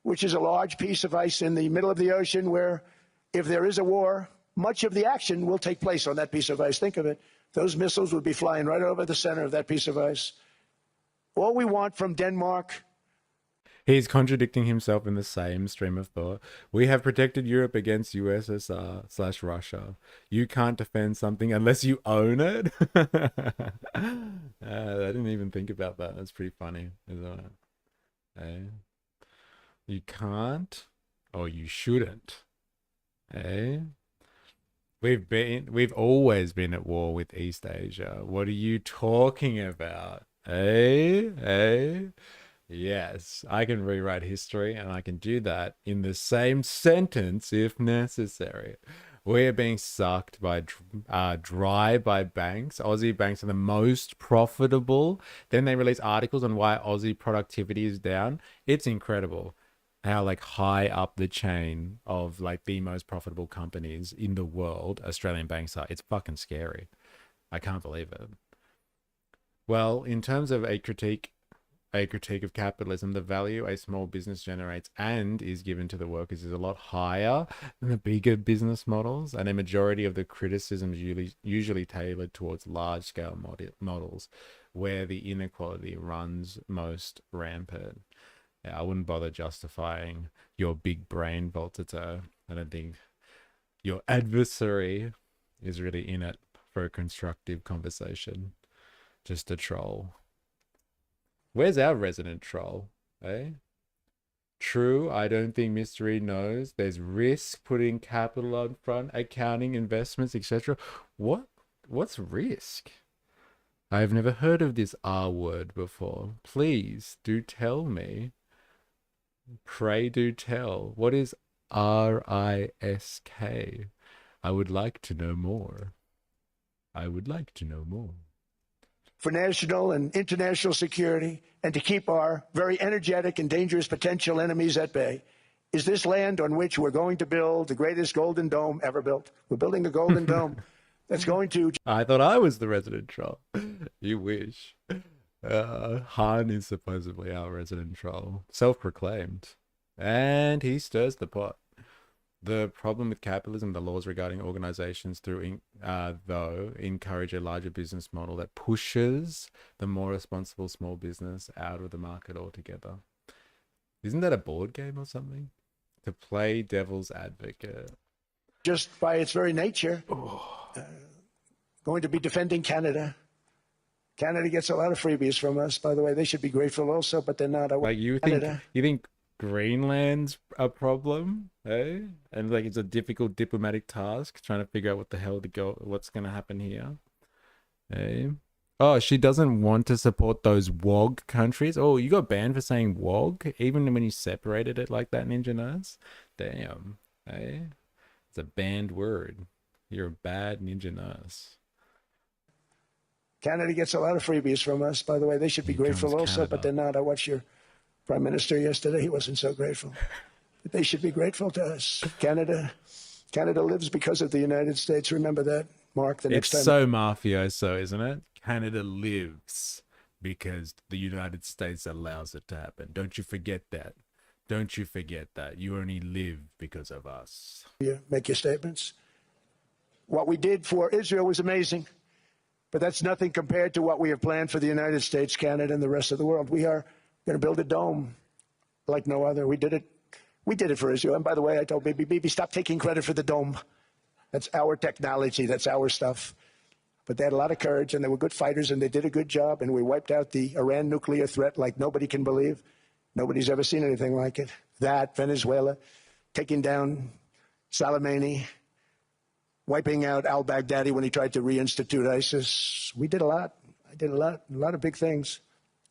which is a large piece of ice in the middle of the ocean where, if there is a war, much of the action will take place on that piece of ice. Think of it. Those missiles would be flying right over the center of that piece of ice. All we want from Denmark. He's contradicting himself in the same stream of thought. We have protected Europe against USSR/Russia. You can't defend something unless you own it. I didn't even think about that. That's pretty funny, isn't it? Eh? You can't, or you shouldn't. Eh? We've always been at war with East Asia. What are you talking about? Eh? Yes, I can rewrite history, and I can do that in the same sentence if necessary. We are being sucked by dry by banks. Aussie banks are the most profitable. Then they release articles on why Aussie productivity is down. It's incredible how like high up the chain of like the most profitable companies in the world Australian banks are. It's fucking scary. I can't believe it. Well, in terms of a critique of capitalism, the value a small business generates and is given to the workers is a lot higher than the bigger business models, and a majority of the criticism is usually tailored towards large-scale models where the inequality runs most rampant. Yeah, I wouldn't bother justifying your big brain volte-toe. I don't think your adversary is really in it for a constructive conversation. Just a troll. Where's our resident troll, eh? True, I don't think Mystery knows there's risk putting capital up front, accounting, investments, etc. What's risk? I've never heard of this R word before. Please do tell me. Pray do tell. What is RISK? I would like to know more. For national and international security and to keep our very energetic and dangerous potential enemies at bay is this land on which we're going to build the greatest golden dome ever built. We're building a golden dome that's going to... I thought I was the resident troll. You wish. Han is supposedly our resident troll. Self-proclaimed. And he stirs the pot. The problem with capitalism, the laws regarding organizations though encourage a larger business model that pushes the more responsible small business out of the market altogether. Isn't that a board game or something? To play devil's advocate. Just by its very nature, going to be defending Canada Canada gets a lot of freebies from us, by the way. They should be grateful also, but they're not. Like Canada. you think Greenland's a problem, eh? And like it's a difficult diplomatic task trying to figure out what the hell to go, what's gonna happen here, eh? Oh, she doesn't want to support those WOG countries. Oh, you got banned for saying WOG, even when you separated it like that, Ninja Nurse. Damn, eh? It's a banned word. You're a bad Ninja Nurse. Canada gets a lot of freebies from us, by the way. They should be Here grateful comes also, but Canada. they're not. I watched your prime minister yesterday. He wasn't so grateful. But they should be grateful to us. Canada lives because of the United States. Remember that, Mark, the It's next time. so mafioso, isn't it? Canada lives because the United States allows it to happen. Don't you forget that. Don't you forget that. You only live because of us. You make your statements. What we did for Israel was amazing, but that's nothing compared to what we have planned for the United States, Canada, and the rest of the world. We are going to build a dome like no other. We did it for Israel. And by the way, I told Bibi, stop taking credit for the dome. That's our technology. That's our stuff. But they had a lot of courage, and they were good fighters, and they did a good job, and we wiped out the Iran nuclear threat like nobody can believe. Nobody's ever seen anything like it. That, Venezuela, taking down Soleimani, wiping out al-Baghdadi when he tried to reinstitute ISIS. We did a lot. I did a lot of big things,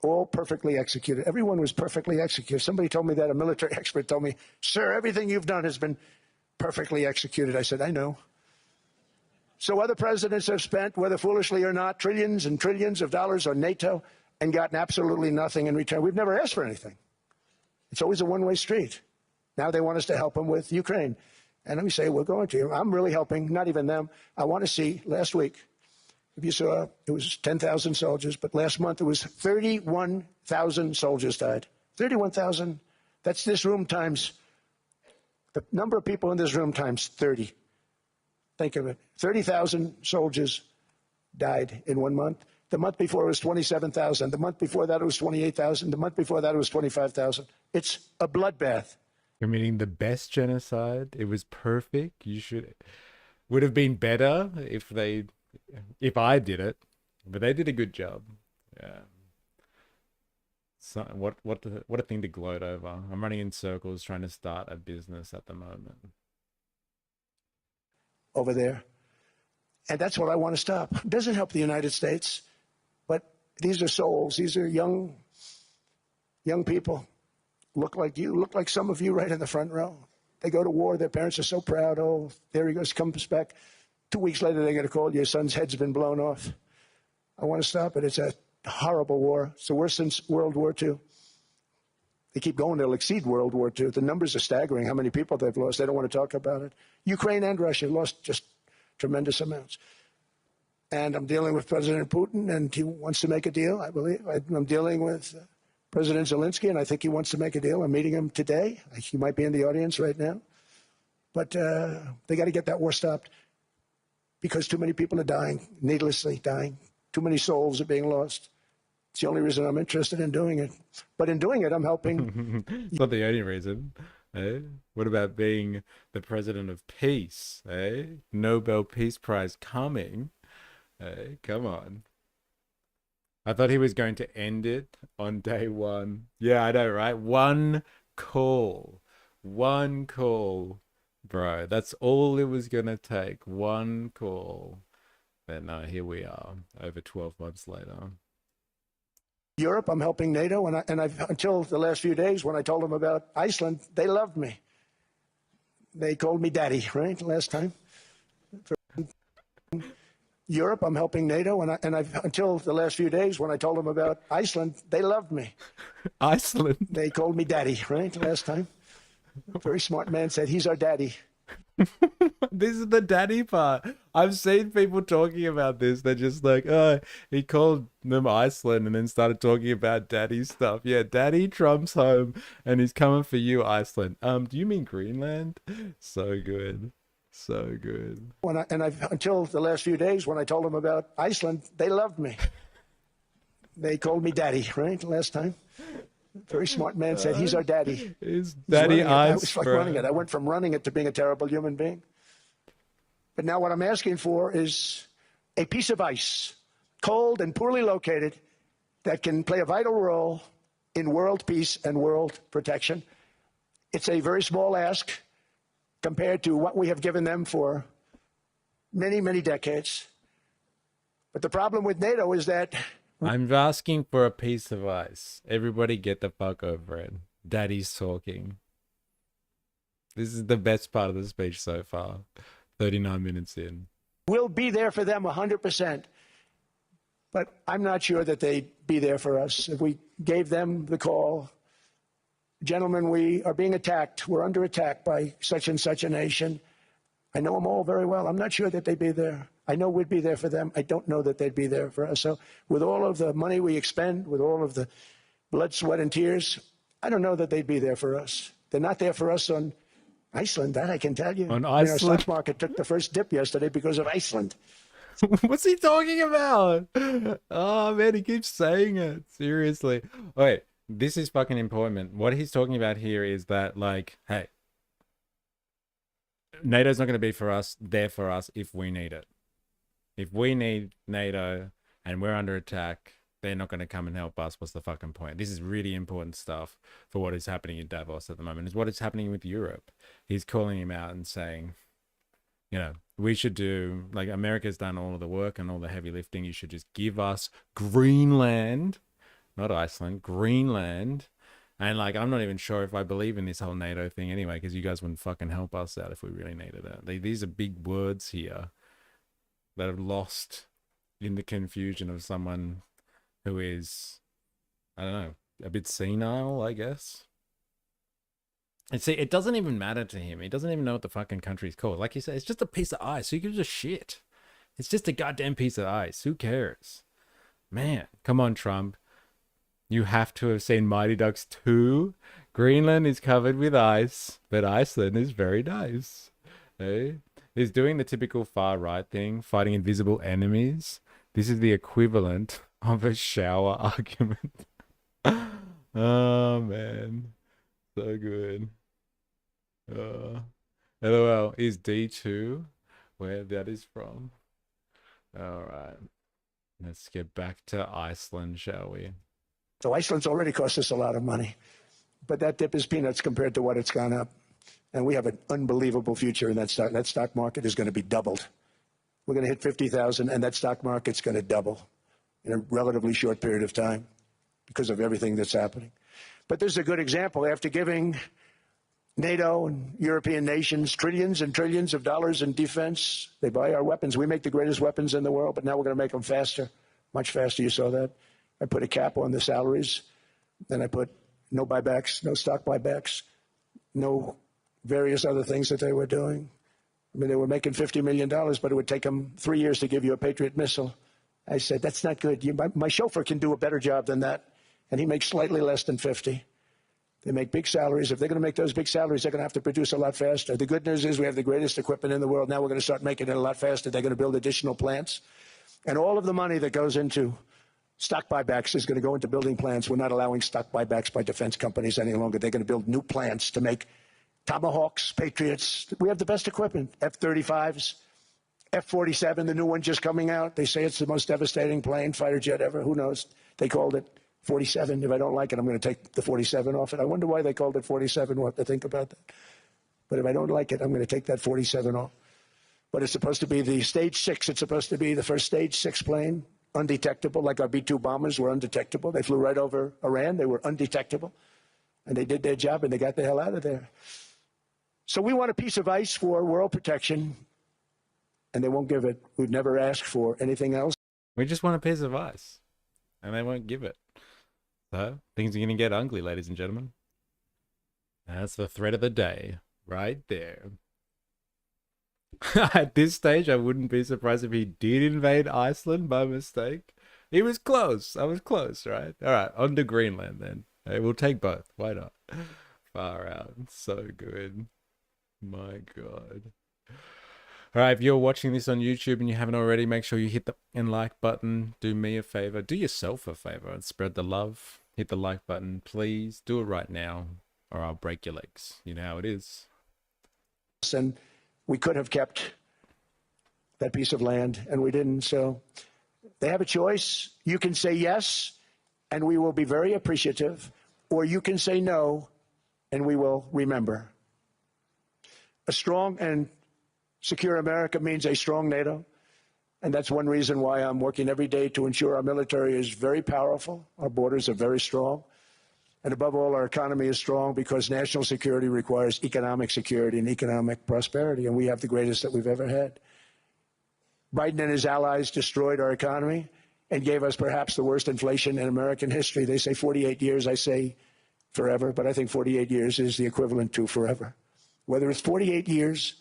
all perfectly executed. Everyone was perfectly executed. Somebody told me that, a military expert told me, sir, everything you've done has been perfectly executed. I said, I know. So other presidents have spent, whether foolishly or not, trillions and trillions of dollars on NATO and gotten absolutely nothing in return. We've never asked for anything. It's always a one-way street. Now they want us to help them with Ukraine. And we say, we're going to. I'm really helping, not even them. I want to see, last week, if you saw, it was 10,000 soldiers, but last month it was 31,000 soldiers died. 31,000. That's this room times, the number of people in this room times 30. Think of it. 30,000 soldiers died in 1 month. The month before it was 27,000. The month before that it was 28,000. The month before that it was 25,000. It's a bloodbath. Committing the best genocide. It was perfect. Would have been better if I did it, but they did a good job. Yeah. So what a thing to gloat over. I'm running in circles trying to start a business at the moment. Over there. And that's what I want to stop. It doesn't help the United States, but these are souls. These are young people. Look like you, look like some of you right in the front row. They go to war. Their parents are so proud. Oh, there he goes, comes back. 2 weeks later, they get a call. Your son's head's been blown off. I want to stop it. It's a horrible war. It's the worst since World War II. They keep going. They'll exceed World War II. The numbers are staggering, how many people they've lost. They don't want to talk about it. Ukraine and Russia lost just tremendous amounts. And I'm dealing with President Putin, and he wants to make a deal, I believe. I'm dealing with President Zelensky, and I think he wants to make a deal. I'm meeting him today. He might be in the audience right now. But they got to get that war stopped because too many people are dying, needlessly dying. Too many souls are being lost. It's the only reason I'm interested in doing it. But in doing it, I'm helping. It's not the only reason. Eh? What about being the president of peace? Eh? Nobel Peace Prize coming. Eh? Come on. I thought he was going to end it on day one. Yeah, I know, right? One call. One call. Bro, that's all it was going to take. One call. But no, here we are, over 12 months later. Europe, I'm helping NATO, and I've until the last few days when I told them about Iceland, they loved me. They called me daddy, right, last time. Europe, I'm helping NATO, and I've until the last few days when I told them about Iceland, they loved me. Iceland? They called me daddy, right, last time. A very smart man said, he's our daddy. This is the daddy part. I've seen people talking about this. They're just like, oh, he called them Iceland and then started talking about daddy stuff. Yeah, daddy Trump's home and he's coming for you, Iceland. Do you mean Greenland? So good. So good. I've until the last few days when I told them about Iceland, they loved me. They called me daddy, right, last time. Very smart man said, he's our daddy. He's daddy ice, I was like running it. I went from running it to being a terrible human being. But now what I'm asking for is a piece of ice cold and poorly located that can play a vital role in world peace and world protection. It's a very small ask compared to what we have given them for many, many decades. But the problem with NATO is that I'm asking for a piece of ice. Everybody get the fuck over it. Daddy's talking. This is the best part of the speech so far. 39 minutes in. we'll be there for them 100%. But I'm not sure that they'd be there for us. If we gave them the call, gentlemen, we are being attacked. We're under attack by such and such a nation. I know them all very well. I'm not sure that they'd be there. I know we'd be there for them. I don't know that they'd be there for us. So with all of the money we expend, with all of the blood, sweat, and tears, I don't know that they'd be there for us. They're not there for us on Iceland, that I can tell you. On Iceland? Our stock market took the first dip yesterday because of Iceland. What's he talking about? Oh man, he keeps saying it. Seriously. Wait, this is fucking important. What he's talking about here is that, like, hey, NATO's not going to be there for us if we need it. If we need NATO and we're under attack, they're not going to come and help us. What's the fucking point? This is really important stuff for what is happening in Davos at the moment. Is what is happening with Europe. He's calling him out and saying, you know, we should do, like, America's done all of the work and all the heavy lifting. You should just give us Greenland, not Iceland, Greenland. And, like, I'm not even sure if I believe in this whole NATO thing anyway, because you guys wouldn't fucking help us out if we really needed it. These are big words here that have lost in the confusion of someone who is, I don't know, a bit senile, I guess. And see, it doesn't even matter to him. He doesn't even know what the fucking country's called. Like you said, it's just a piece of ice. Who gives a shit? It's just a goddamn piece of ice. Who cares? Man, come on, Trump. You have to have seen Mighty Ducks 2. Greenland is covered with ice, but Iceland is very nice. Hey? He's doing the typical far right thing, fighting invisible enemies. This is the equivalent of a shower argument. Oh, man. So good. LOL, is D2 where that is from? All right. Let's get back to Iceland, shall we? So Iceland's already cost us a lot of money. But that dip is peanuts compared to what it's gone up. And we have an unbelievable future in that stock. That stock market is going to be doubled. We're going to hit 50,000, and that stock market's going to double in a relatively short period of time because of everything that's happening. But this is a good example. After giving NATO and European nations trillions and trillions of dollars in defense, they buy our weapons. We make the greatest weapons in the world, but now we're going to make them faster, much faster. You saw that. I put a cap on the salaries. Then I put no buybacks, no stock buybacks, no various other things that they were doing. I mean, they were making $50 million, but it would take them 3 years to give you a Patriot missile. I said, that's not good. My chauffeur can do a better job than that, and he makes slightly less than 50. They make big salaries. If they're going to make those big salaries, they're going to have to produce a lot faster. The good news is we have the greatest equipment in the world. Now we're going to start making it a lot faster. They're going to build additional plants. And all of the money that goes into stock buybacks is going to go into building plants. We're not allowing stock buybacks by defense companies any longer. They're going to build new plants to make Tomahawks, Patriots. We have the best equipment. F-35s, F-47, the new one just coming out. They say it's the most devastating plane, fighter jet ever. Who knows? They called it 47. If I don't like it, I'm going to take the 47 off it. I wonder why they called it 47. We'll have to think about that. But if I don't like it, I'm going to take that 47 off. But it's supposed to be the Stage 6. It's supposed to be the first Stage 6 plane, undetectable, like our B-2 bombers were undetectable. They flew right over Iran. They were undetectable. And they did their job, and they got the hell out of there. So we want a piece of ice for world protection, and they won't give it. We've never asked for anything else. We just want a piece of ice, and they won't give it. So things are going to get ugly, ladies and gentlemen. That's the threat of the day right there. At this stage, I wouldn't be surprised if he did invade Iceland by mistake. He was close. I was close, right? All right, on to Greenland then. Hey, we'll take both. Why not? Far out. So good. My God. All right, if you're watching this on YouTube and you haven't already, make sure you hit the like button. Do me a favor. Do yourself a favor and spread the love. Hit the like button, please. Do it right now or I'll break your legs. You know how it is. And we could have kept that piece of land, and we didn't. So They have a choice. You can say yes, and we will be very appreciative, or you can say no, and we will remember. A strong and secure America means a strong NATO, and that's one reason why I'm working every day to ensure our military is very powerful, our borders are very strong, and above all, our economy is strong because national security requires economic security and economic prosperity, and we have the greatest that we've ever had. Biden and his allies destroyed our economy and gave us perhaps the worst inflation in American history. They say 48 years, I say forever, but I think 48 years is the equivalent to forever. Whether it's 48 years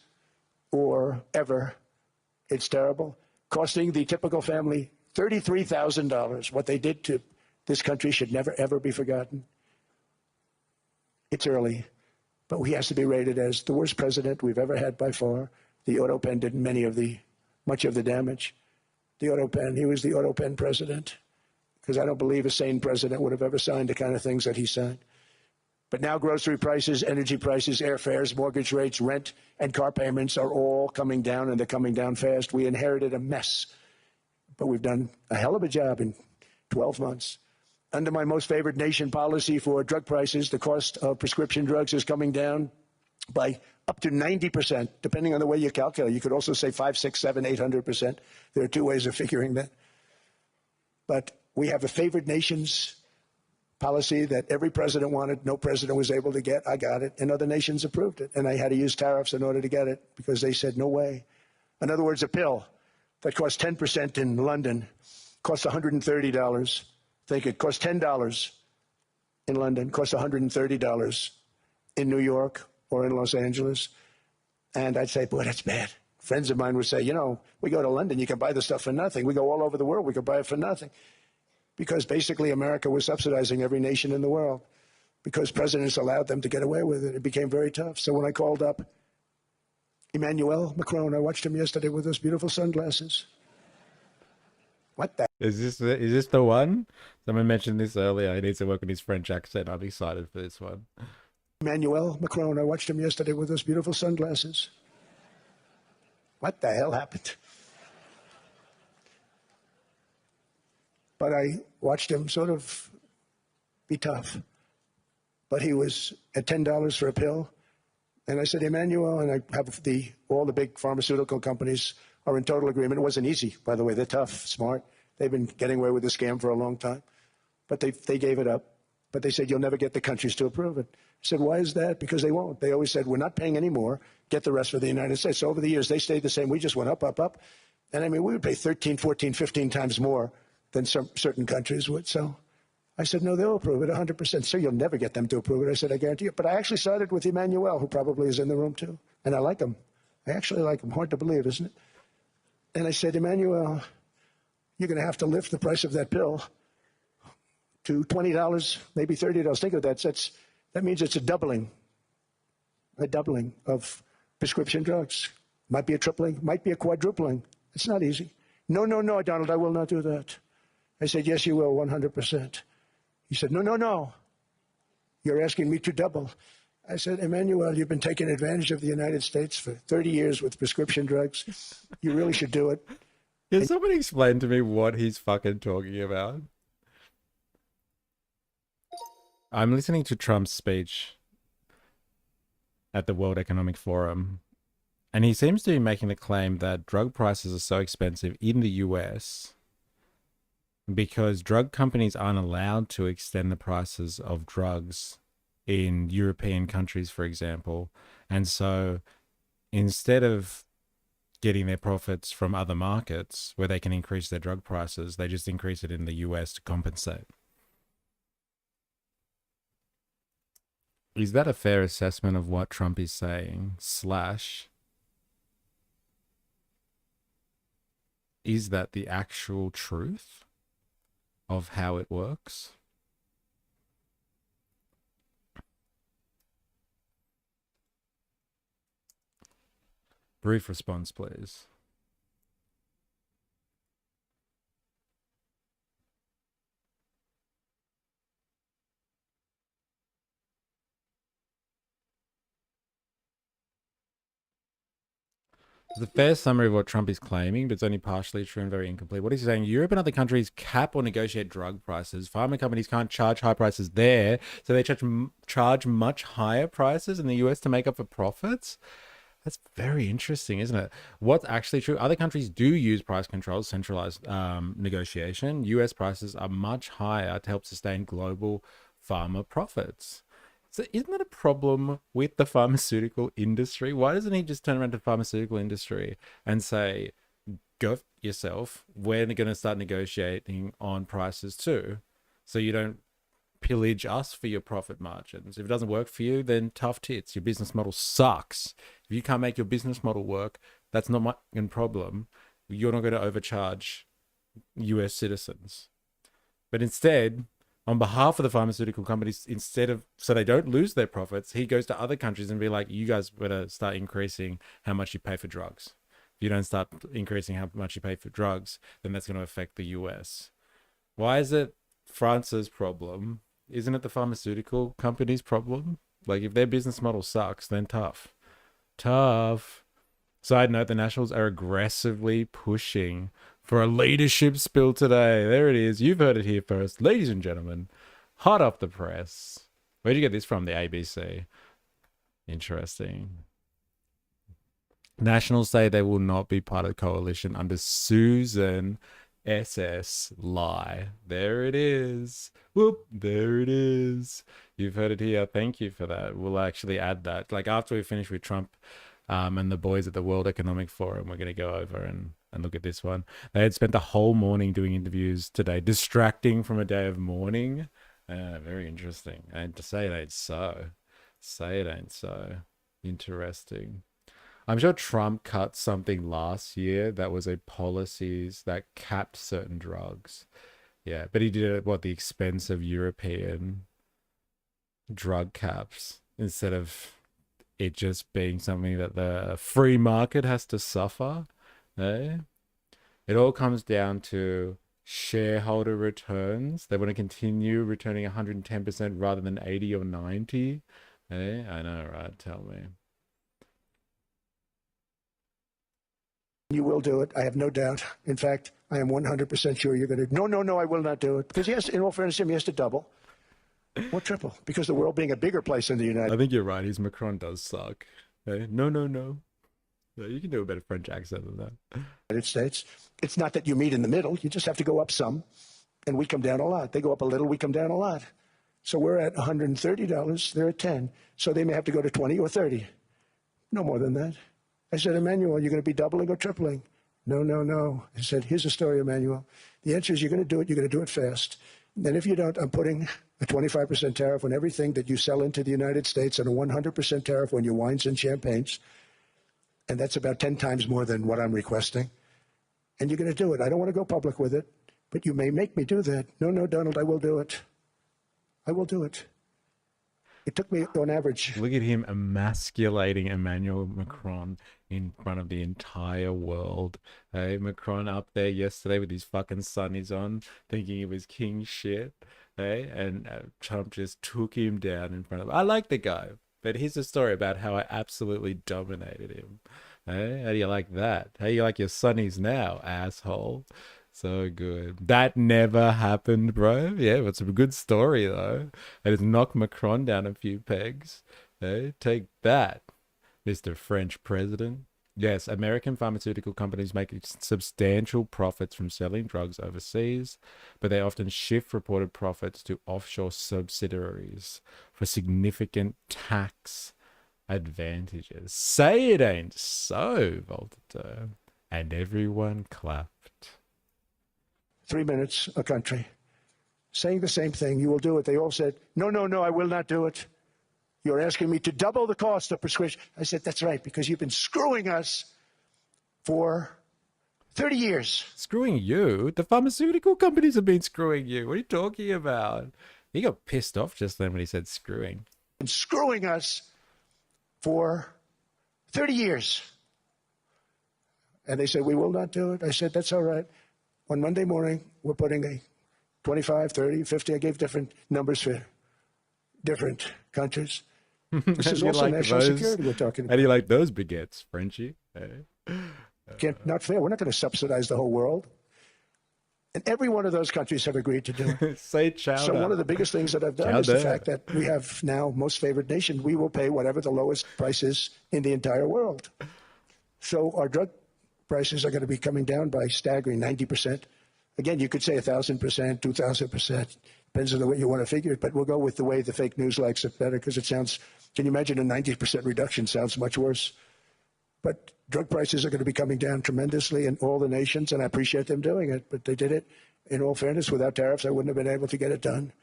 or ever, it's terrible, costing the typical family $33,000. What they did to this country should never, ever be forgotten. It's early, but he has to be rated as the worst president we've ever had by far. The auto pen did much of the damage. The auto pen, he was the auto pen president, because I don't believe a sane president would have ever signed the kind of things that he signed. But now grocery prices, energy prices, airfares, mortgage rates, rent, and car payments are all coming down, and they're coming down fast. We inherited a mess, but we've done a hell of a job in 12 months. Under my most favored nation policy for drug prices, the cost of prescription drugs is coming down by up to 90%, depending on the way you calculate. You could also say 5, 6, 7, 800%. There are two ways of figuring that. But we have a favored nations policy that every president wanted, no president was able to get. I got it, and other nations approved it. And I had to use tariffs in order to get it because they said, no way. In other words, a pill that costs 10% in London costs $130. Think it costs $10 in London, costs $130 in New York or in Los Angeles. And I'd say, boy, that's bad. Friends of mine would say, you know, we go to London, you can buy the stuff for nothing. We go all over the world, we can buy it for nothing. Because basically America was subsidizing every nation in the world because presidents allowed them to get away with it. It became very tough. So when I called up Emmanuel Macron, I watched him yesterday with those beautiful sunglasses. What the? Is this the one? Someone mentioned this earlier. He needs to work on his French accent. I'm excited for this one. Emmanuel Macron, I watched him yesterday with those beautiful sunglasses. What the hell happened? But I watched him sort of be tough. But he was at $10 for a pill. And I said, Emmanuel, and I have all the big pharmaceutical companies are in total agreement. It wasn't easy, by the way. They're tough, smart. They've been getting away with the scam for a long time. But they gave it up. But they said, you'll never get the countries to approve it. I said, why is that? Because they won't. They always said, we're not paying any more. Get the rest for the United States. So over the years, they stayed the same. We just went up, up, up. And I mean, we would pay 13, 14, 15 times more than some certain countries would. So I said, no, they'll approve it 100%. So you'll never get them to approve it. I said, I guarantee you. But I actually sided with Emmanuel, who probably is in the room too. And I like him. I actually like him. Hard to believe, isn't it? And I said, Emmanuel, you're going to have to lift the price of that pill to $20, maybe $30. Think of that. That means it's a doubling of prescription drugs. Might be a tripling, might be a quadrupling. It's not easy. No, Donald, I will not do that. I said, yes, you will, 100%. He said, no. You're asking me to double. I said, Emmanuel, you've been taking advantage of the United States for 30 years with prescription drugs. You really should do it. Can somebody explain to me what he's fucking talking about? I'm listening to Trump's speech at the World Economic Forum, and he seems to be making the claim that drug prices are so expensive in the US because drug companies aren't allowed to extend the prices of drugs in European countries, for example. And so instead of getting their profits from other markets where they can increase their drug prices, they just increase it in the US to compensate. Is that a fair assessment of what Trump is saying? Slash, is that the actual truth of how it works? Brief response, please. It's a fair summary of what Trump is claiming, but it's only partially true and very incomplete. What he's saying, Europe and other countries cap or negotiate drug prices. Pharma companies can't charge high prices there, so they charge much higher prices in the US to make up for profits. That's very interesting, isn't it? What's actually true? Other countries do use price controls, centralized negotiation. US prices are much higher to help sustain global pharma profits. So isn't that a problem with the pharmaceutical industry? Why doesn't he just turn around to the pharmaceutical industry and say, go yourself, we're going to start negotiating on prices too, so you don't pillage us for your profit margins. If it doesn't work for you, then tough tits. Your business model sucks. If you can't make your business model work, that's not my problem. You're not going to overcharge US citizens. But instead, on behalf of the pharmaceutical companies, instead of, so they don't lose their profits, he goes to other countries and be like, you guys better start increasing how much you pay for drugs. If you don't start increasing how much you pay for drugs, then that's going to affect the US. Why is it France's problem? Isn't it the pharmaceutical company's problem? Like, if their business model sucks, then tough. Tough. Side note, the Nationals are aggressively pushing for a leadership spill today. There it is. You've heard it here first. Ladies and gentlemen, hot off the press. Where'd you get this from? The ABC. Interesting. Nationals say they will not be part of the coalition under Susan SS lie. There it is. Whoop, there it is. You've heard it here. Thank you for that. We'll actually add that. Like, after we finish with Trump and the boys at the World Economic Forum, we're going to go over and look at this one. They had spent the whole morning doing interviews today, distracting from a day of mourning. Very interesting. And to say it ain't so. Say it ain't so. Interesting. I'm sure Trump cut something last year that was a policies that capped certain drugs. Yeah, but he did it at the expense of European drug caps instead of it just being something that the free market has to suffer. Eh? It all comes down to shareholder returns. They want to continue returning 110% rather than 80 or 90. Eh? I know, right? Tell me. You will do it. I have no doubt. In fact, I am 100% sure you're going to. No, I will not do it. Because yes, in all fairness, he has to double or triple. Because the world being a bigger place than the United I think you're right. His Macron does suck. Hey? No. Yeah, you can do a better French accent than that. States. It's not that you meet in the middle. You just have to go up some, and we come down a lot. They go up a little, we come down a lot. So we're at $130. They're at 10. So they may have to go to 20 or 30. No more than that. I said, Emmanuel, you're going to be doubling or tripling? No. I said, here's the story, Emmanuel. The answer is you're going to do it. You're going to do it fast. And if you don't, I'm putting a 25% tariff on everything that you sell into the United States and a 100% tariff on your wines and champagnes. And that's about 10 times more than what I'm requesting. And you're going to do it. I don't want to go public with it, but you may make me do that. No, Donald, I will do it. I will do it. It took me on average. Look at him emasculating Emmanuel Macron in front of the entire world. Hey, Macron up there yesterday with his fucking sunnies on, thinking he was king shit. Hey, and Trump just took him down in front of. I like the guy, but here's a story about how I absolutely dominated him. Hey, how do you like that? How do you like your sunnies now, asshole? So good. That never happened, bro. Yeah, it's a good story, though. And it's knocked Macron down a few pegs. Hey, take that, Mr. French president. Yes, American pharmaceutical companies make substantial profits from selling drugs overseas, but they often shift reported profits to offshore subsidiaries for significant tax advantages. Say it ain't so, Voltaire. And everyone clapped. 3 minutes a country, saying the same thing. You will do it. They all said, no, I will not do it. You're asking me to double the cost of prescription. I said, that's right, because you've been screwing us for 30 years. Screwing you? The pharmaceutical companies have been screwing you. What are you talking about? He got pissed off just then when he said screwing. And screwing us for 30 years. And they said, we will not do it. I said, that's all right. On Monday morning, we're putting a 25, 30, 50. I gave different numbers for different countries. This is also national security we're talking about. How do you like those baguettes, Frenchie? Hey? Not fair. We're not going to subsidize the whole world. And every one of those countries have agreed to do it. Say So one chowder. of the biggest things that I've done is the fact that we have now most favored nation. We will pay whatever the lowest price is in the entire world. So our drug prices are going to be coming down by staggering 90%. Again, you could say 1,000%, 2,000%. Depends on the way you want to figure it. But we'll go with the way the fake news likes it better because it sounds, can you imagine a 90% reduction sounds much worse. But drug prices are going to be coming down tremendously in all the nations, and I appreciate them doing it. But they did it, in all fairness, without tariffs. I wouldn't have been able to get it done.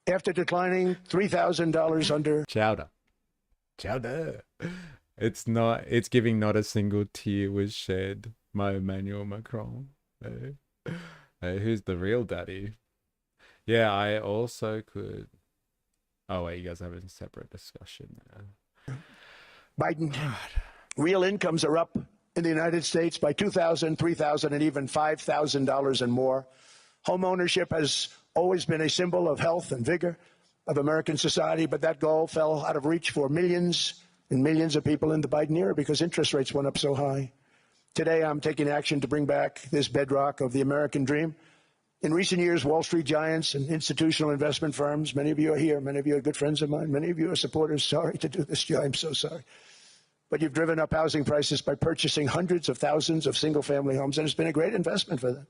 After declining $3,000 under Chowder. Chowder. It's giving not a single tear was shed by Emmanuel Macron. Who's the real daddy? Yeah, I also could. Oh, wait, you guys have a separate discussion there. Biden. God. Real incomes are up in the United States by $2,000, $3,000, and even $5,000 and more. Home ownership has always been a symbol of health and vigor of American society, but that goal fell out of reach for millions and millions of people in the Biden era because interest rates went up so high. Today, I'm taking action to bring back this bedrock of the American dream. In recent years, Wall Street giants and institutional investment firms, many of you are here, many of you are good friends of mine, many of you are supporters. Sorry to do this, Joe, I'm so sorry. But you've driven up housing prices by purchasing hundreds of thousands of single-family homes, and it's been a great investment for them,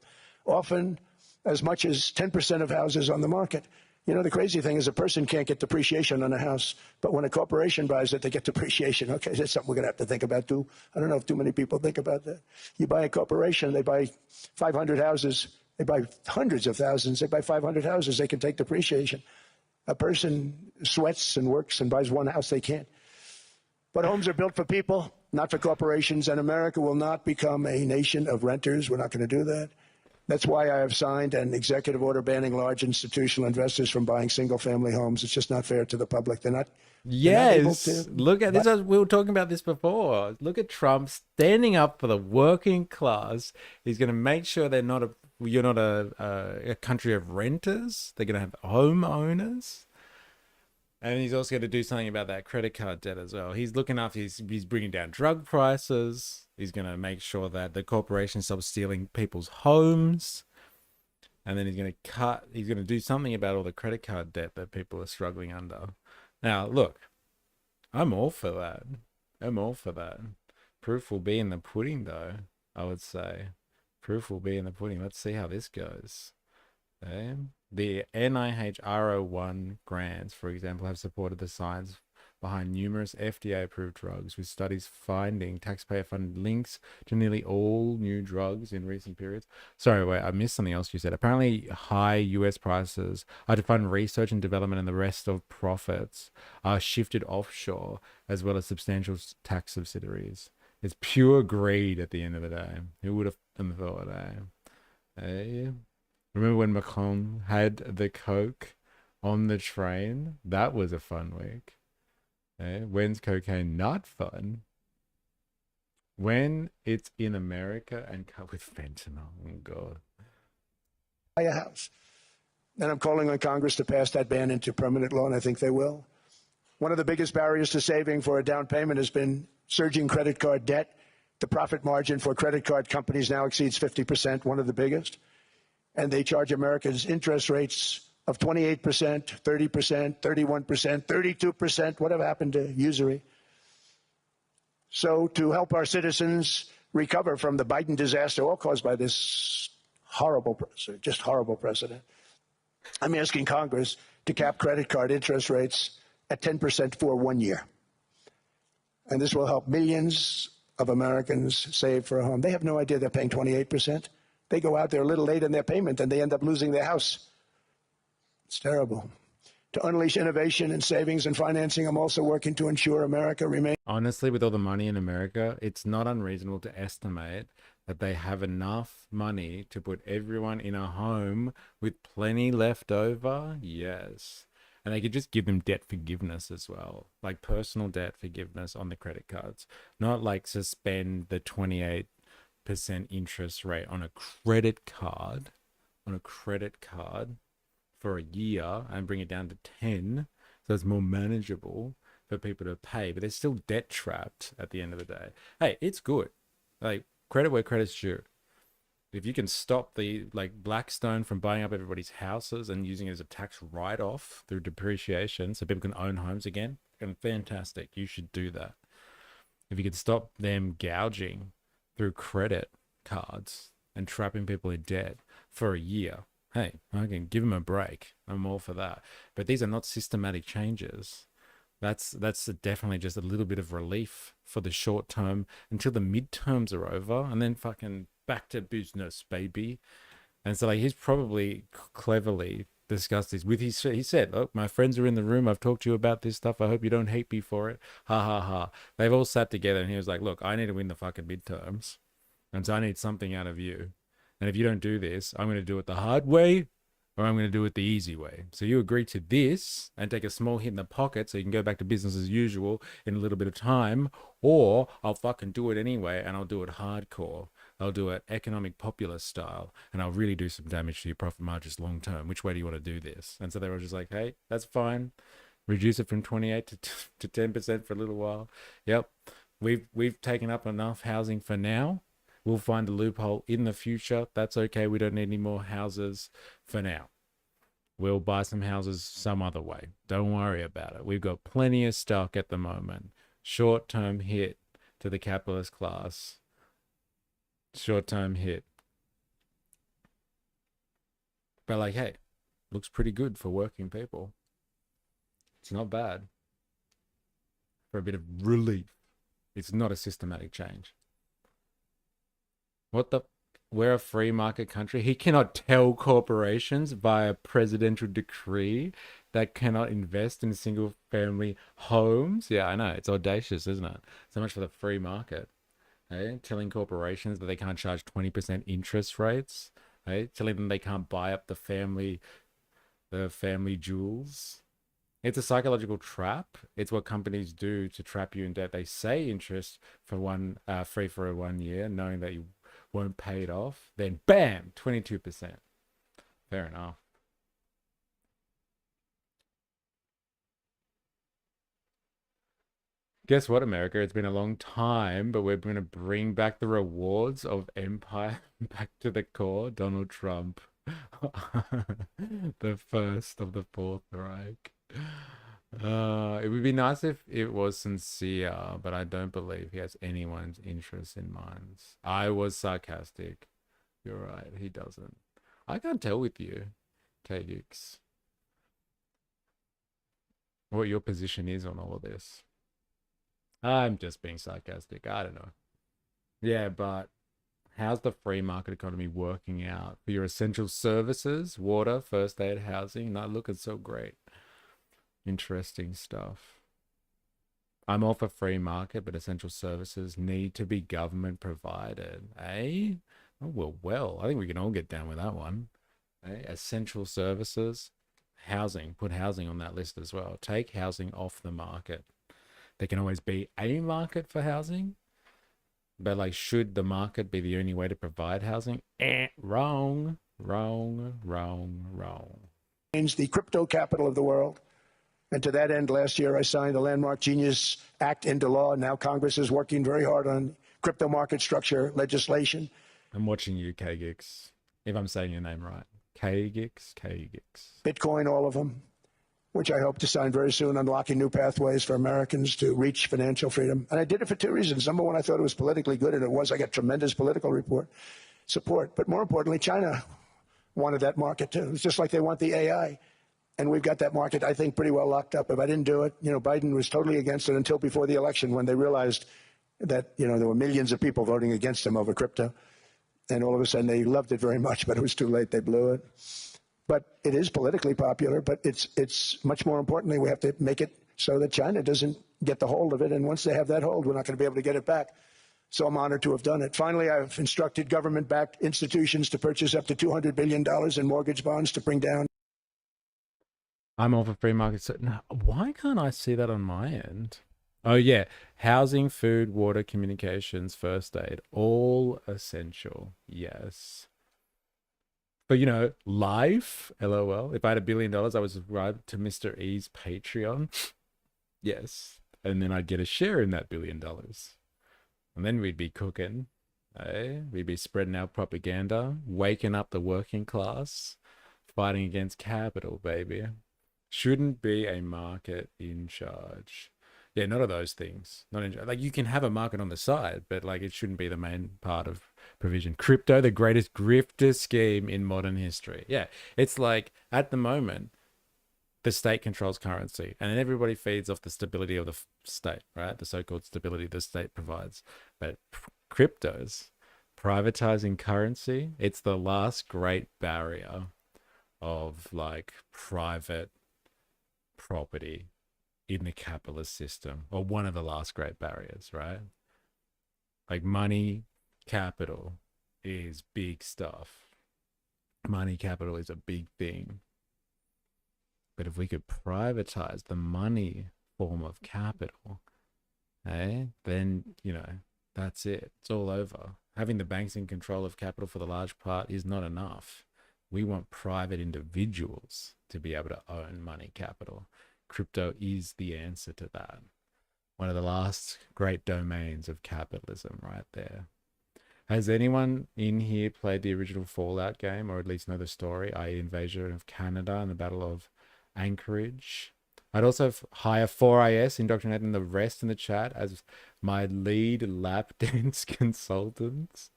often as much as 10% of houses on the market. You know, the crazy thing is a person can't get depreciation on a house, but when a corporation buys it, they get depreciation. Okay, that's something we're going to have to think about, too. I don't know if too many people think about that. You buy a corporation, they buy 500 houses, they buy hundreds of thousands, they buy 500 houses, they can take depreciation. A person sweats and works and buys one house, they can't. But homes are built for people, not for corporations, and America will not become a nation of renters. We're not going to do that. That's why I have signed an executive order banning large institutional investors from buying single-family homes. It's just not fair to the public. They're not able to. Look at this. We were talking about this before. Look at Trump standing up for the working class. He's going to make sure you're not a country of renters. They're going to have homeowners. And he's also going to do something about that credit card debt as well. He's looking after, he's bringing down drug prices. He's going to make sure that the corporation stops stealing people's homes. And then he's going to do something about all the credit card debt that people are struggling under. Now, look, I'm all for that. I'm all for that. Proof will be in the pudding, though, I would say. Proof will be in the pudding. Let's see how this goes. Okay. The NIH R01 grants, for example, have supported the science behind numerous FDA-approved drugs, with studies finding taxpayer-funded links to nearly all new drugs in recent periods. Sorry, wait, I missed something else you said. Apparently, high US prices are to fund research and development, and the rest of profits are shifted offshore, as well as substantial tax subsidiaries. It's pure greed at the end of the day. Who would have thought, eh? Remember when Macron had the Coke on the train? That was a fun week. When's cocaine not fun? When it's in America and cut with fentanyl. Oh, God. Buy a house. And I'm calling on Congress to pass that ban into permanent law, and I think they will. One of the biggest barriers to saving for a down payment has been surging credit card debt. The profit margin for credit card companies now exceeds 50%, one of the biggest. And they charge Americans interest rates of 28%, 30%, 31%, 32%. Whatever happened to usury? So to help our citizens recover from the Biden disaster, all caused by this horrible precedent, I'm asking Congress to cap credit card interest rates at 10% for 1 year. And this will help millions of Americans save for a home. They have no idea they're paying 28%. They go out there a little late in their payment and they end up losing their house. It's terrible. To unleash innovation and savings and financing, I'm also working to ensure America remains. Honestly, with all the money in America, it's not unreasonable to estimate that they have enough money to put everyone in a home with plenty left over. Yes. And they could just give them debt forgiveness as well, like personal debt forgiveness on the credit cards, not like suspend the 28% interest rate on a credit card for a year and bring it down to 10, so it's more manageable for people to pay, but they're still debt trapped at the end of the day. Hey, it's good. like credit where credit's due. If you can stop the like Blackstone from buying up everybody's houses and using it as a tax write-off through depreciation so people can own homes again, and fantastic. You should do that. If you could stop them gouging through credit cards and trapping people in debt for a year, hey, I can give them a break. I'm all for that. But these are not systematic changes. That's definitely just a little bit of relief for the short term until the midterms are over, and then fucking back to business, baby. And so like he's probably cleverly discussed this with his. He said, "Look, my friends are in the room. I've talked to you about this stuff. I hope you don't hate me for it." Ha ha ha. They've all sat together, and he was like, "Look, I need to win the fucking midterms, and so I need something out of you. And if you don't do this, I'm going to do it the hard way, or I'm going to do it the easy way. So you agree to this and take a small hit in the pocket so you can go back to business as usual in a little bit of time, or I'll fucking do it anyway, and I'll do it hardcore. I'll do it economic populist style, and I'll really do some damage to your profit margins long term. Which way do you want to do this?" And so they were just like, "Hey, that's fine. Reduce it from 28 to 10% for a little while. Yep, we've taken up enough housing for now. We'll find a loophole in the future. That's okay. We don't need any more houses for now. We'll buy some houses some other way. Don't worry about it. We've got plenty of stock at the moment. Short-term hit to the capitalist class. Short-term hit. But like, hey, looks pretty good for working people. It's not bad for a bit of relief. It's not a systematic change. What the? We're a free market country. He cannot tell corporations via presidential decree that cannot invest in single family homes. Yeah, I know. It's audacious, isn't it? So much for the free market. Eh? Telling corporations that they can't charge 20% interest rates. Eh? Telling them they can't buy up the family jewels. It's a psychological trap. It's what companies do to trap you in debt. They say interest for free for 1 year, knowing that you won't pay it off. Then bam, 22%. Fair enough. Guess what, America? It's been a long time, but we're going to bring back the rewards of empire back to the core. Donald Trump, the first of the Fourth Reich. It would be nice if it was sincere, but I don't believe he has anyone's interest in mind. I was sarcastic. You're right, he doesn't. I can't tell with you, KX, what your position is on all of this. I'm just being sarcastic. I don't know. Yeah, but how's the free market economy working out for your essential services, water, first aid, housing? Not looking so great. Interesting stuff. I'm all for free market, but essential services need to be government provided. Eh? Oh, well, I think we can all get down with that one. Eh? Essential services, housing. Put housing on that list as well. Take housing off the market. There can always be a market for housing, but like, should the market be the only way to provide housing? Wrong, wrong, wrong, wrong. The crypto capital of the world. And to that end, last year I signed the landmark Genius Act into law. And now Congress is working very hard on crypto market structure legislation. I'm watching you, KGix, if I'm saying your name right. KGix, KGix. Bitcoin, all of them, which I hope to sign very soon, unlocking new pathways for Americans to reach financial freedom. And I did it for two reasons. Number one, I thought it was politically good, and it was. I got tremendous political support. But more importantly, China wanted that market too. It's just like they want the AI. And we've got that market, I think, pretty well locked up. If I didn't do it, Biden was totally against it until before the election, when they realized that, there were millions of people voting against him over crypto. And all of a sudden they loved it very much, but it was too late. They blew it. But it is politically popular, but it's much more importantly, we have to make it so that China doesn't get the hold of it. And once they have that hold, we're not going to be able to get it back. So I'm honored to have done it. Finally, I've instructed government-backed institutions to purchase up to $200 billion in mortgage bonds to bring down. I'm all for free market. So now, why can't I see that on my end? Oh, yeah. Housing, food, water, communications, first aid, all essential. Yes. But, life, LOL. If I had $1 billion, I would subscribe to Mr. E's Patreon. Yes. And then I'd get a share in that $1 billion. And then we'd be cooking. Eh? We'd be spreading our propaganda, waking up the working class, fighting against capital, baby. Shouldn't be a market in charge. Yeah, none of those things. Not in like you can have a market on the side, but like it shouldn't be the main part of provision. Crypto, the greatest grifter scheme in modern history. Yeah, it's like at the moment the state controls currency, and then everybody feeds off the stability of the state, right? The so-called stability the state provides. But cryptos, privatizing currency, it's the last great barrier of like private property in the capitalist system, or one of the last great barriers, right? Like money capital is big stuff. Money capital is a big thing. But if we could privatize the money form of capital, then, that's it. It's all over. Having the banks in control of capital for the large part is not enough. We want private individuals to be able to own money capital. Crypto is the answer to that. One of the last great domains of capitalism, right there. Has anyone in here played the original Fallout game, or at least know the story, i.e., Invasion of Canada and the Battle of Anchorage? I'd also hire 4IS, indoctrinating the rest in the chat as my lead lap dance consultants.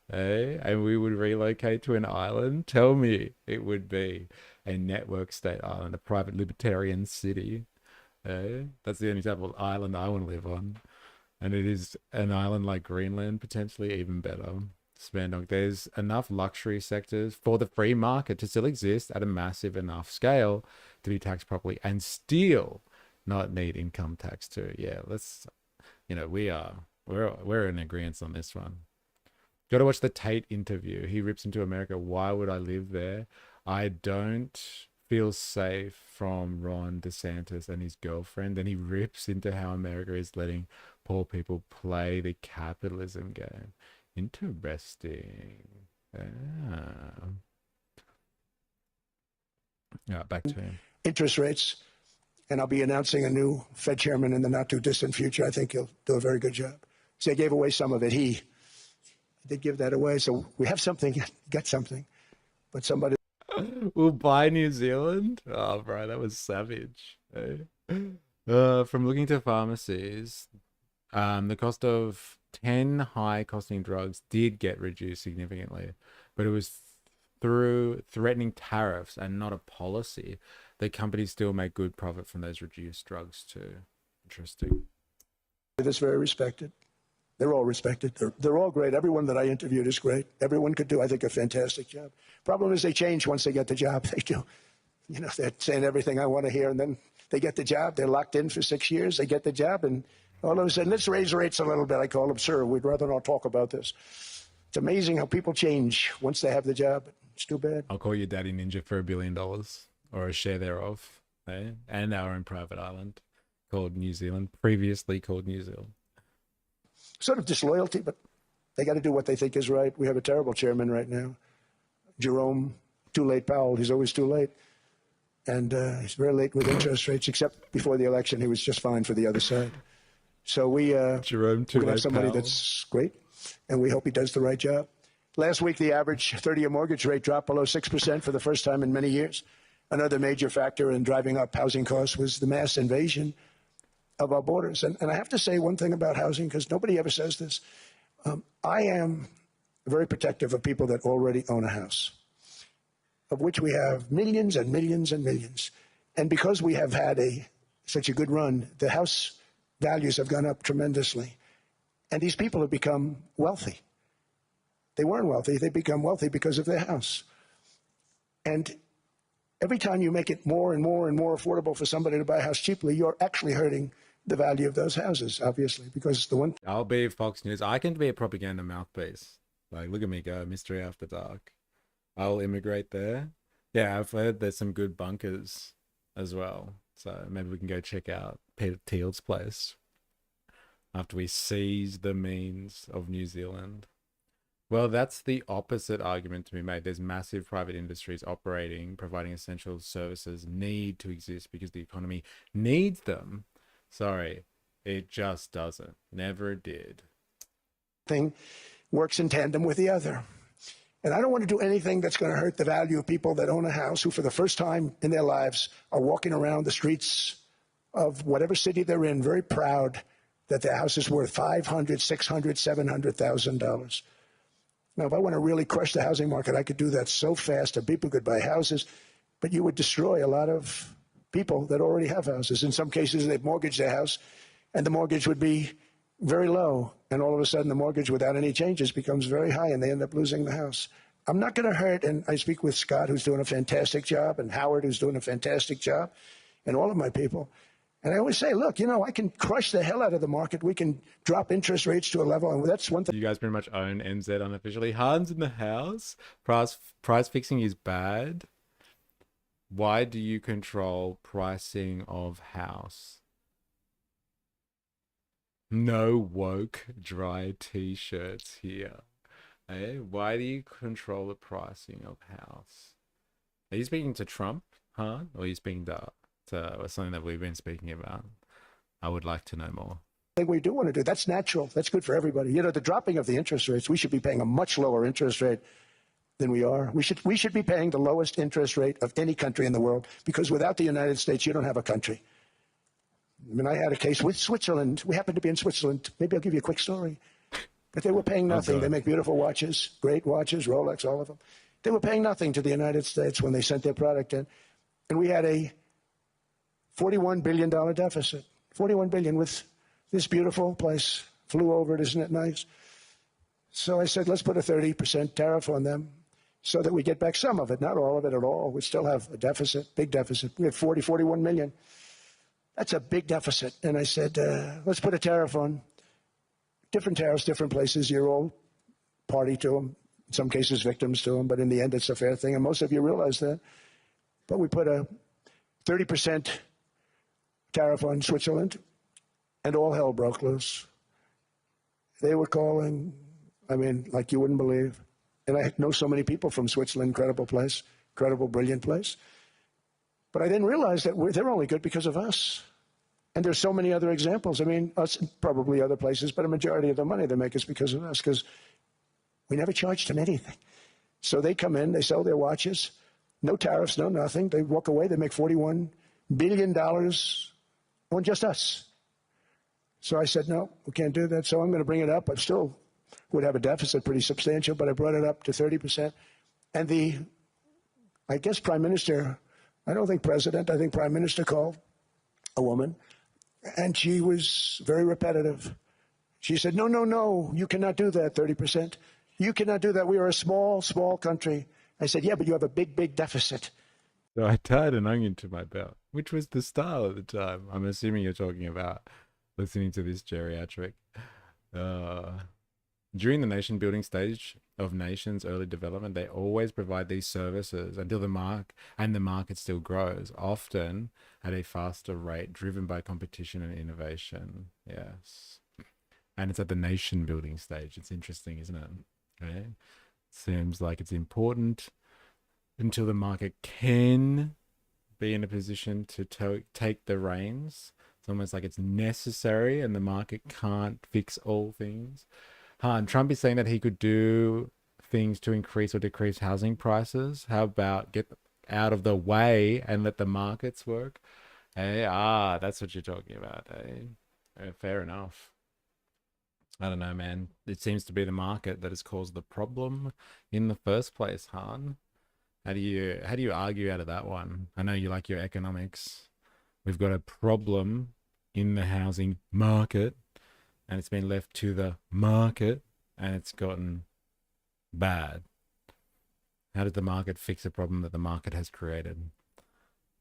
And we would relocate to an island. Tell me it would be a network state island, a private libertarian city. That's the only type of island I want to live on. And it is an island like Greenland, potentially even better. Spandonk, there's enough luxury sectors for the free market to still exist at a massive enough scale to be taxed properly and still not need income tax too. Yeah, let's, we're in agreement on this one. Got to watch the Tate interview. He rips into America. Why would I live there? I don't feel safe from Ron DeSantis and his girlfriend. Then he rips into how America is letting poor people play the capitalism game. Interesting. Yeah, back to him. Interest rates, and I'll be announcing a new Fed chairman in the not too distant future. I think he'll do a very good job. See, I gave away some of it. He did give that away, so we have something, got something, but somebody will buy New Zealand. Oh, bro, that was savage. From looking to pharmacies, the cost of 10 high costing drugs did get reduced significantly, but it was through threatening tariffs and not a policy. The companies still make good profit from those reduced drugs too. Interesting. That's very respected. They're all respected. They're all great. Everyone that I interviewed is great. Everyone could do, I think, a fantastic job. Problem is they change once they get the job. They do. They're saying everything I want to hear, and then they get the job. They're locked in for 6 years. They get the job, and all of a sudden, let's raise rates a little bit. I call them, sir, we'd rather not talk about this. It's amazing how people change once they have the job. It's too bad. I'll call you Daddy Ninja for $1 billion or a share thereof, and our own private island called New Zealand, previously called New Zealand. Sort of disloyalty, but they got to do what they think is right. We have a terrible chairman right now, Jerome, too late Powell. He's always too late. And he's very late with interest rates, except before the election, he was just fine for the other side. So Jerome, too we have late somebody Powell. That's great, and we hope he does the right job. Last week, the average 30-year mortgage rate dropped below 6% for the first time in many years. Another major factor in driving up housing costs was the mass invasion of our borders. And I have to say one thing about housing, because nobody ever says this. I am very protective of people that already own a house, of which we have millions and millions and millions. And because we have had such a good run, the house values have gone up tremendously. And these people have become wealthy. They weren't wealthy. They become wealthy because of their house. And every time you make it more and more and more affordable for somebody to buy a house cheaply, you're actually hurting the value of those houses, obviously, because the one. I'll be Fox News. I can be a propaganda mouthpiece. Like, look at me go, Mystery After Dark. I'll immigrate there. Yeah, I've heard there's some good bunkers as well. So maybe we can go check out Peter Thiel's place after we seize the means of New Zealand. Well, that's the opposite argument to be made. There's massive private industries operating, providing essential services need to exist because the economy needs them. Sorry, it just doesn't. Never did. Thing works in tandem with the other. And I don't want to do anything that's going to hurt the value of people that own a house who, for the first time in their lives, are walking around the streets of whatever city they're in, very proud that their house is worth $500,000, $600,000, $700,000. Now, if I want to really crush the housing market, I could do that so fast and people could buy houses, but you would destroy a lot of people that already have houses. In some cases, they've mortgaged their house, and the mortgage would be very low, and all of a sudden the mortgage without any changes becomes very high, and they end up losing the house. I'm not going to hurt, and I speak with Scott, who's doing a fantastic job, and Howard, who's doing a fantastic job, and all of my people. And I always say, look, you know, I can crush the hell out of the market. We can drop interest rates to a level, and that's one thing. You guys pretty much own NZ unofficially. Hans in the house. Price fixing is bad. Why do you control pricing of house? No woke dry t-shirts here. Hey, why do you control the pricing of house? Are you speaking to Trump, huh? Or are you speaking to something that we've been speaking about? I would like to know more. I think we do want to do. That's natural. That's good for everybody. You know, the dropping of the interest rates, we should be paying a much lower interest rate than we are. We should be paying the lowest interest rate of any country in the world, because without the United States, you don't have a country. I mean, I had a case with Switzerland. We happened to be in Switzerland. Maybe I'll give you a quick story. But they were paying nothing. Okay. They make beautiful watches, great watches, Rolex, all of them. They were paying nothing to the United States when they sent their product in. And we had a $41 billion deficit. $41 billion with this beautiful place. Flew over it, isn't it nice? So I said, let's put a 30% tariff on them so that we get back some of it, not all of it at all. We still have a deficit, big deficit. We have 41 million. That's a big deficit. And I said, let's put a tariff on. Different tariffs, different places. You're all party to them. In some cases, victims to them. But in the end, it's a fair thing. And most of you realize that. But we put a 30% tariff on Switzerland, and all hell broke loose. They were calling, I mean, like you wouldn't believe. And I know so many people from Switzerland, incredible place, incredible, brilliant place. But I didn't realize that they're only good because of us. And there's so many other examples. I mean, us and probably other places, but a majority of the money they make is because of us, because we never charged them anything. So they come in, they sell their watches, no tariffs, no nothing. They walk away, they make $41 billion on just us. So I said, no, we can't do that. So I'm going to bring it up. I still would have a deficit pretty substantial, but I brought it up to 30%. And I guess Prime Minister, I don't think President, I think Prime Minister called a woman, and she was very repetitive. She said, no, no, no, you cannot do that, 30%. You cannot do that. We are a small, small country. I said, yeah, but you have a big, big deficit. So I tied an onion to my belt, which was the style at the time. I'm assuming you're talking about listening to this geriatric. During the nation building stage of nations' early development, they always provide these services until the market still grows, often at a faster rate, driven by competition and innovation. Yes. And it's at the nation building stage. It's interesting, isn't it? Okay. Seems like it's important until the market can be in a position to take the reins. It's almost like it's necessary and the market can't fix all things. Trump is saying that he could do things to increase or decrease housing prices. How about get out of the way and let the markets work? Hey, that's what you're talking about. Hey, fair enough. I don't know, man. It seems to be the market that has caused the problem in the first place, Han. How do you argue out of that one? I know you like your economics. We've got a problem in the housing market, and it's been left to the market, and it's gotten bad. How did the market fix a problem that the market has created?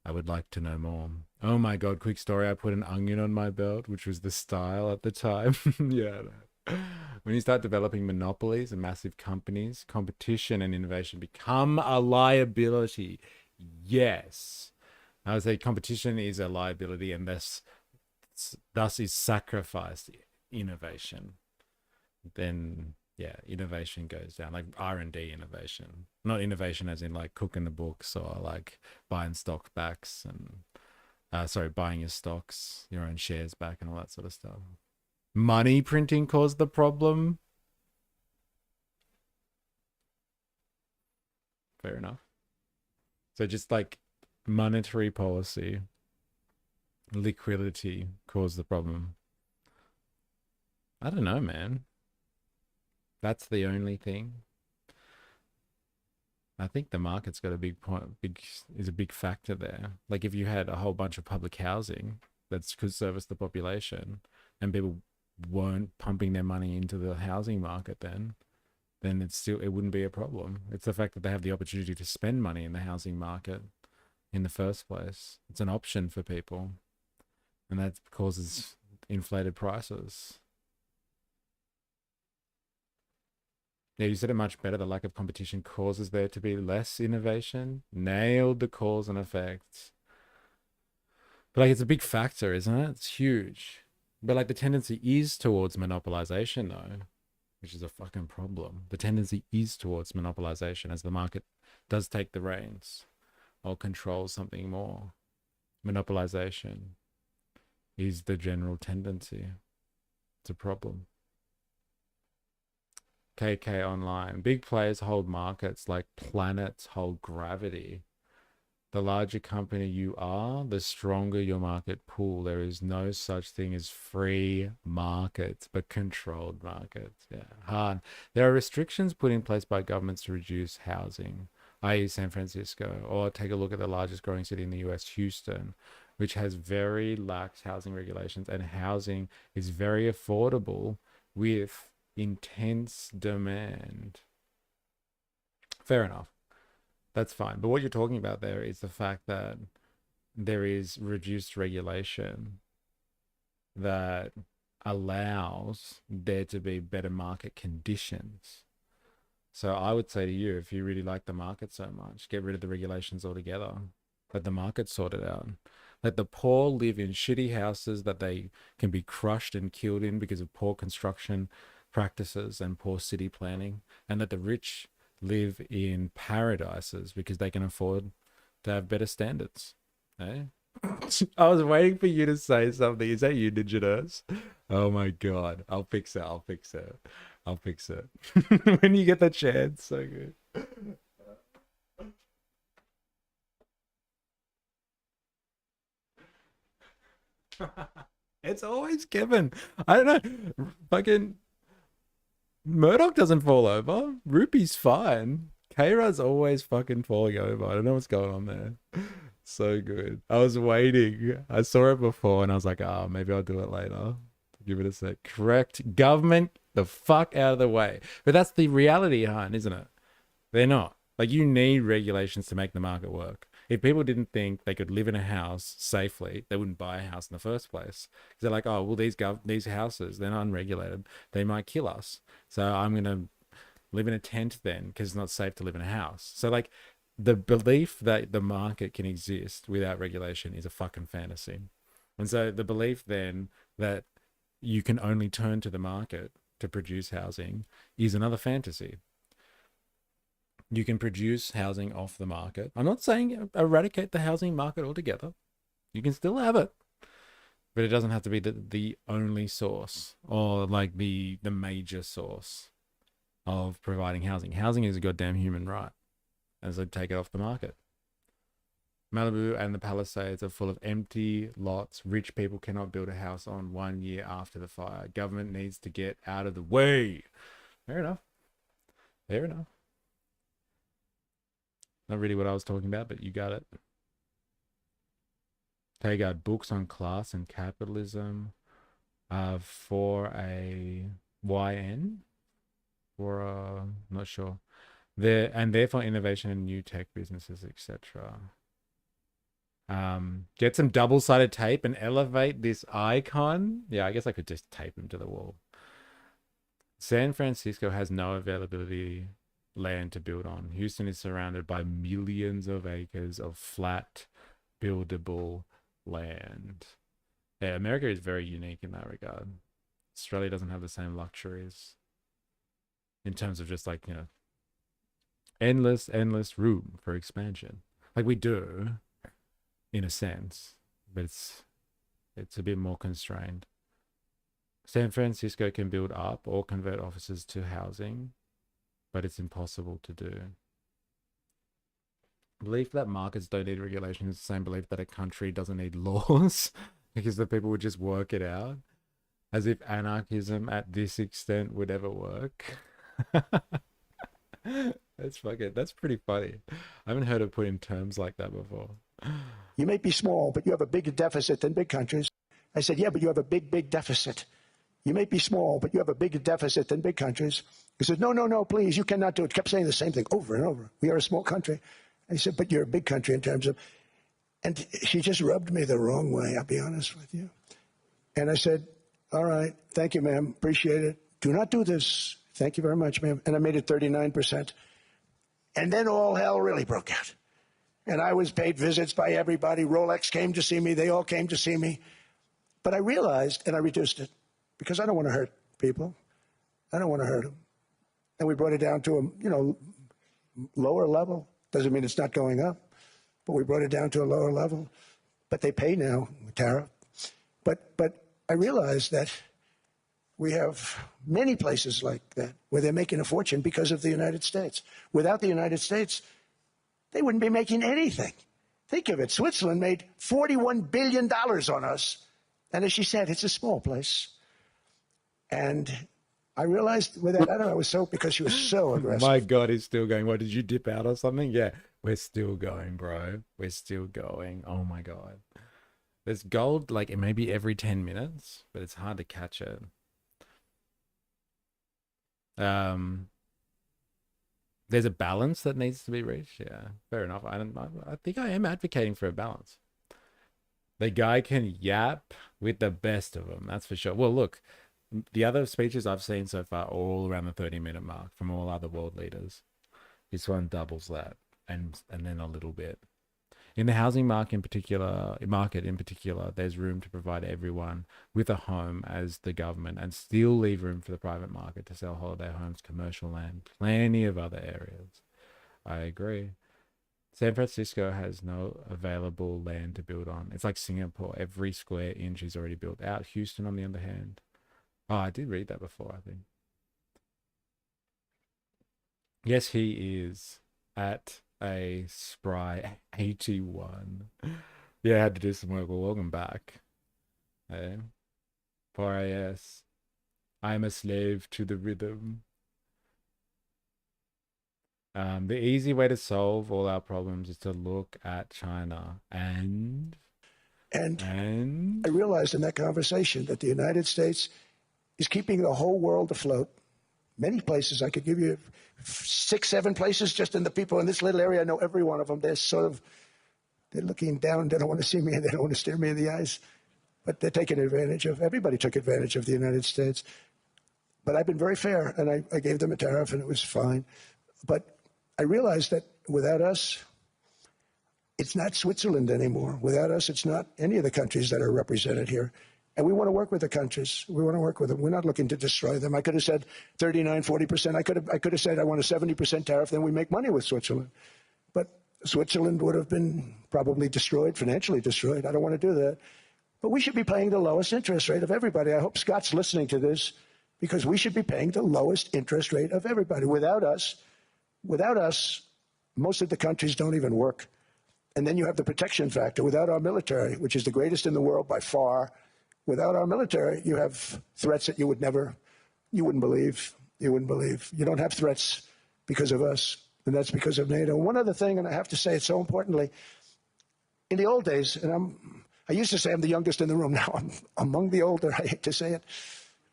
I would like to know more. Oh my God, quick story. I put an onion on my belt, which was the style at the time. Yeah. When you start developing monopolies and massive companies, competition and innovation become a liability. Yes. I would say competition is a liability, and thus is sacrificed innovation. Then yeah, innovation goes down, like R&D innovation, not innovation as in like cooking the books or like buying stock backs and buying your stocks, your own shares back and all that sort of stuff. Money printing caused the problem. Fair enough. So just like monetary policy, liquidity caused the problem. I don't know, man. That's the only thing. I think the market's got a big point, big is a big factor there. Like if you had a whole bunch of public housing that could service the population, and people weren't pumping their money into the housing market, then it wouldn't be a problem. It's the fact that they have the opportunity to spend money in the housing market in the first place. It's an option for people, and that causes inflated prices. Yeah, you said it much better. The lack of competition causes there to be less innovation. Nailed the cause and effects. But like it's a big factor, isn't it? It's huge. But like the tendency is towards monopolization though, which is a fucking problem. The tendency is towards monopolization as the market does take the reins or controls something more. Monopolization is the general tendency. It's a problem. KK Online. Big players hold markets like planets hold gravity. The larger company you are, the stronger your market pool. There is no such thing as free markets, but controlled markets. Yeah, hard. There are restrictions put in place by governments to reduce housing, i.e., San Francisco, or take a look at the largest growing city in the US, Houston, which has very lax housing regulations, and housing is very affordable with intense demand. Fair enough. That's fine. But what you're talking about there is the fact that there is reduced regulation that allows there to be better market conditions. So I would say to you, if you really like the market so much, get rid of the regulations altogether. Let the market sort it out. Let the poor live in shitty houses that they can be crushed and killed in because of poor construction practices and poor city planning. And let the rich live in paradises because they can afford to have better standards. Eh? I was waiting for you to say something. Is that you, Ninja Nurse? Oh my god. I'll fix it. I'll fix it. I'll fix it. When you get the chance. So good. It's always Kevin. I don't know. Fucking Murdoch doesn't fall over. Rupee's fine. K-Rad's always fucking falling over. I don't know what's going on there. So good. I was waiting. I saw it before and I was like, oh, maybe I'll do it later. Give it a sec. Correct. Government, the fuck out of the way. But that's the reality, hon, isn't it? They're not. Like, you need regulations to make the market work. If people didn't think they could live in a house safely, they wouldn't buy a house in the first place. Because they're like, oh, well, these houses, they're not unregulated. They might kill us. So I'm going to live in a tent then because it's not safe to live in a house. So, like, the belief that the market can exist without regulation is a fucking fantasy. And so the belief then that you can only turn to the market to produce housing is another fantasy. You can produce housing off the market. I'm not saying eradicate the housing market altogether. You can still have it, but it doesn't have to be the only source or like the major source of providing housing. Housing is a goddamn human right, and so take it off the market. Malibu and the Palisades are full of empty lots. Rich people cannot build a house on 1 year after the fire. Government needs to get out of the way. Fair enough. Fair enough. Not really what I was talking about, but you got it. Take out books on class and capitalism for a YN, for a, not sure. There and therefore innovation in new tech businesses, etc. Get some double-sided tape and elevate this icon. Yeah, I guess I could just tape him to the wall. San Francisco has no availability land to build on. Houston is surrounded by millions of acres of flat, buildable land. Yeah, America is very unique in that regard. Australia doesn't have the same luxuries in terms of just like, you know, endless room for expansion. Like we do, in a sense, but it's a bit more constrained. San Francisco can build up or convert offices to housing, but it's impossible to do. belief that markets don't need regulation is the same belief that a country doesn't need laws because the people would just work it out, as if anarchism at this extent would ever work. That's pretty funny. I haven't heard it put in terms like that before. You may be small, but you have a bigger deficit than big countries. I said, yeah, but you have a big, big deficit. You may be small, but you have a bigger deficit than big countries. He said, no, no, no, please, you cannot do it. Kept saying the same thing over and over. We are a small country. I said, but you're a big country in terms of, and she just rubbed me the wrong way, I'll be honest with you. And I said, all right, thank you, ma'am, appreciate it. Do not do this. Thank you very much, ma'am. And I made it 39%. And then all hell really broke out. And I was paid visits by everybody. Rolex came to see me. They all came to see me. But I realized, and I reduced it, because I don't want to hurt people. I don't want to hurt them. And we brought it down to a, lower level. Doesn't mean it's not going up, but we brought it down to a lower level. But they pay now, tariff. But I realized that we have many places like that where they're making a fortune because of the United States. Without the United States, they wouldn't be making anything. Think of it. Switzerland made $41 billion on us. And as she said, it's a small place. And I realized with that, I don't know, it was so, because she was so aggressive. My God, it's still going. What, did you dip out or something? Yeah, we're still going, bro. We're still going. Oh my God. There's gold like maybe every 10 minutes, but it's hard to catch it. There's a balance that needs to be reached. Yeah, fair enough. I think I am advocating for a balance. The guy can yap with the best of them, that's for sure. Well, look, the other speeches I've seen so far are all around the 30-minute mark from all other world leaders. This one doubles that, and then a little bit. In the housing market in particular, there's room to provide everyone with a home as the government, and still leave room for the private market to sell holiday homes, commercial land, plenty of other areas. I agree. San Francisco has no available land to build on. It's like Singapore. Every square inch is already built out. Houston, on the other hand. Oh, I did read that before, I think. Yes, he is at a spry 81. Yeah, I had to do some work. Well, welcome back. Hey. 4AS. I'm a slave to the rhythm. The easy way to solve all our problems is to look at China and I realized in that conversation that the United States is keeping the whole world afloat. Many places, I could give you 6, 7 places just in the people in this little area. I know every one of them. They're looking down. They don't want to see me, and they don't want to stare me in the eyes. But they're taking advantage of, everybody took advantage of the United States. But I've been very fair, and I gave them a tariff, and it was fine. But I realized that without us, it's not Switzerland anymore. Without us, it's not any of the countries that are represented here. And we want to work with the countries. We want to work with them. We're not looking to destroy them. I could have said 39, 40%. I could have said I want a 70% tariff, then we make money with Switzerland. But Switzerland would have been probably destroyed, financially destroyed. I don't want to do that. But we should be paying the lowest interest rate of everybody. I hope Scott's listening to this, because we should be paying the lowest interest rate of everybody. Without us, most of the countries don't even work. And then you have the protection factor. Without our military, which is the greatest in the world by far, without our military, you have threats that you wouldn't believe. You don't have threats because of us, and that's because of NATO. One other thing, and I have to say it so importantly, in the old days, and I used to say I'm the youngest in the room. Now I'm among the older. I hate to say it.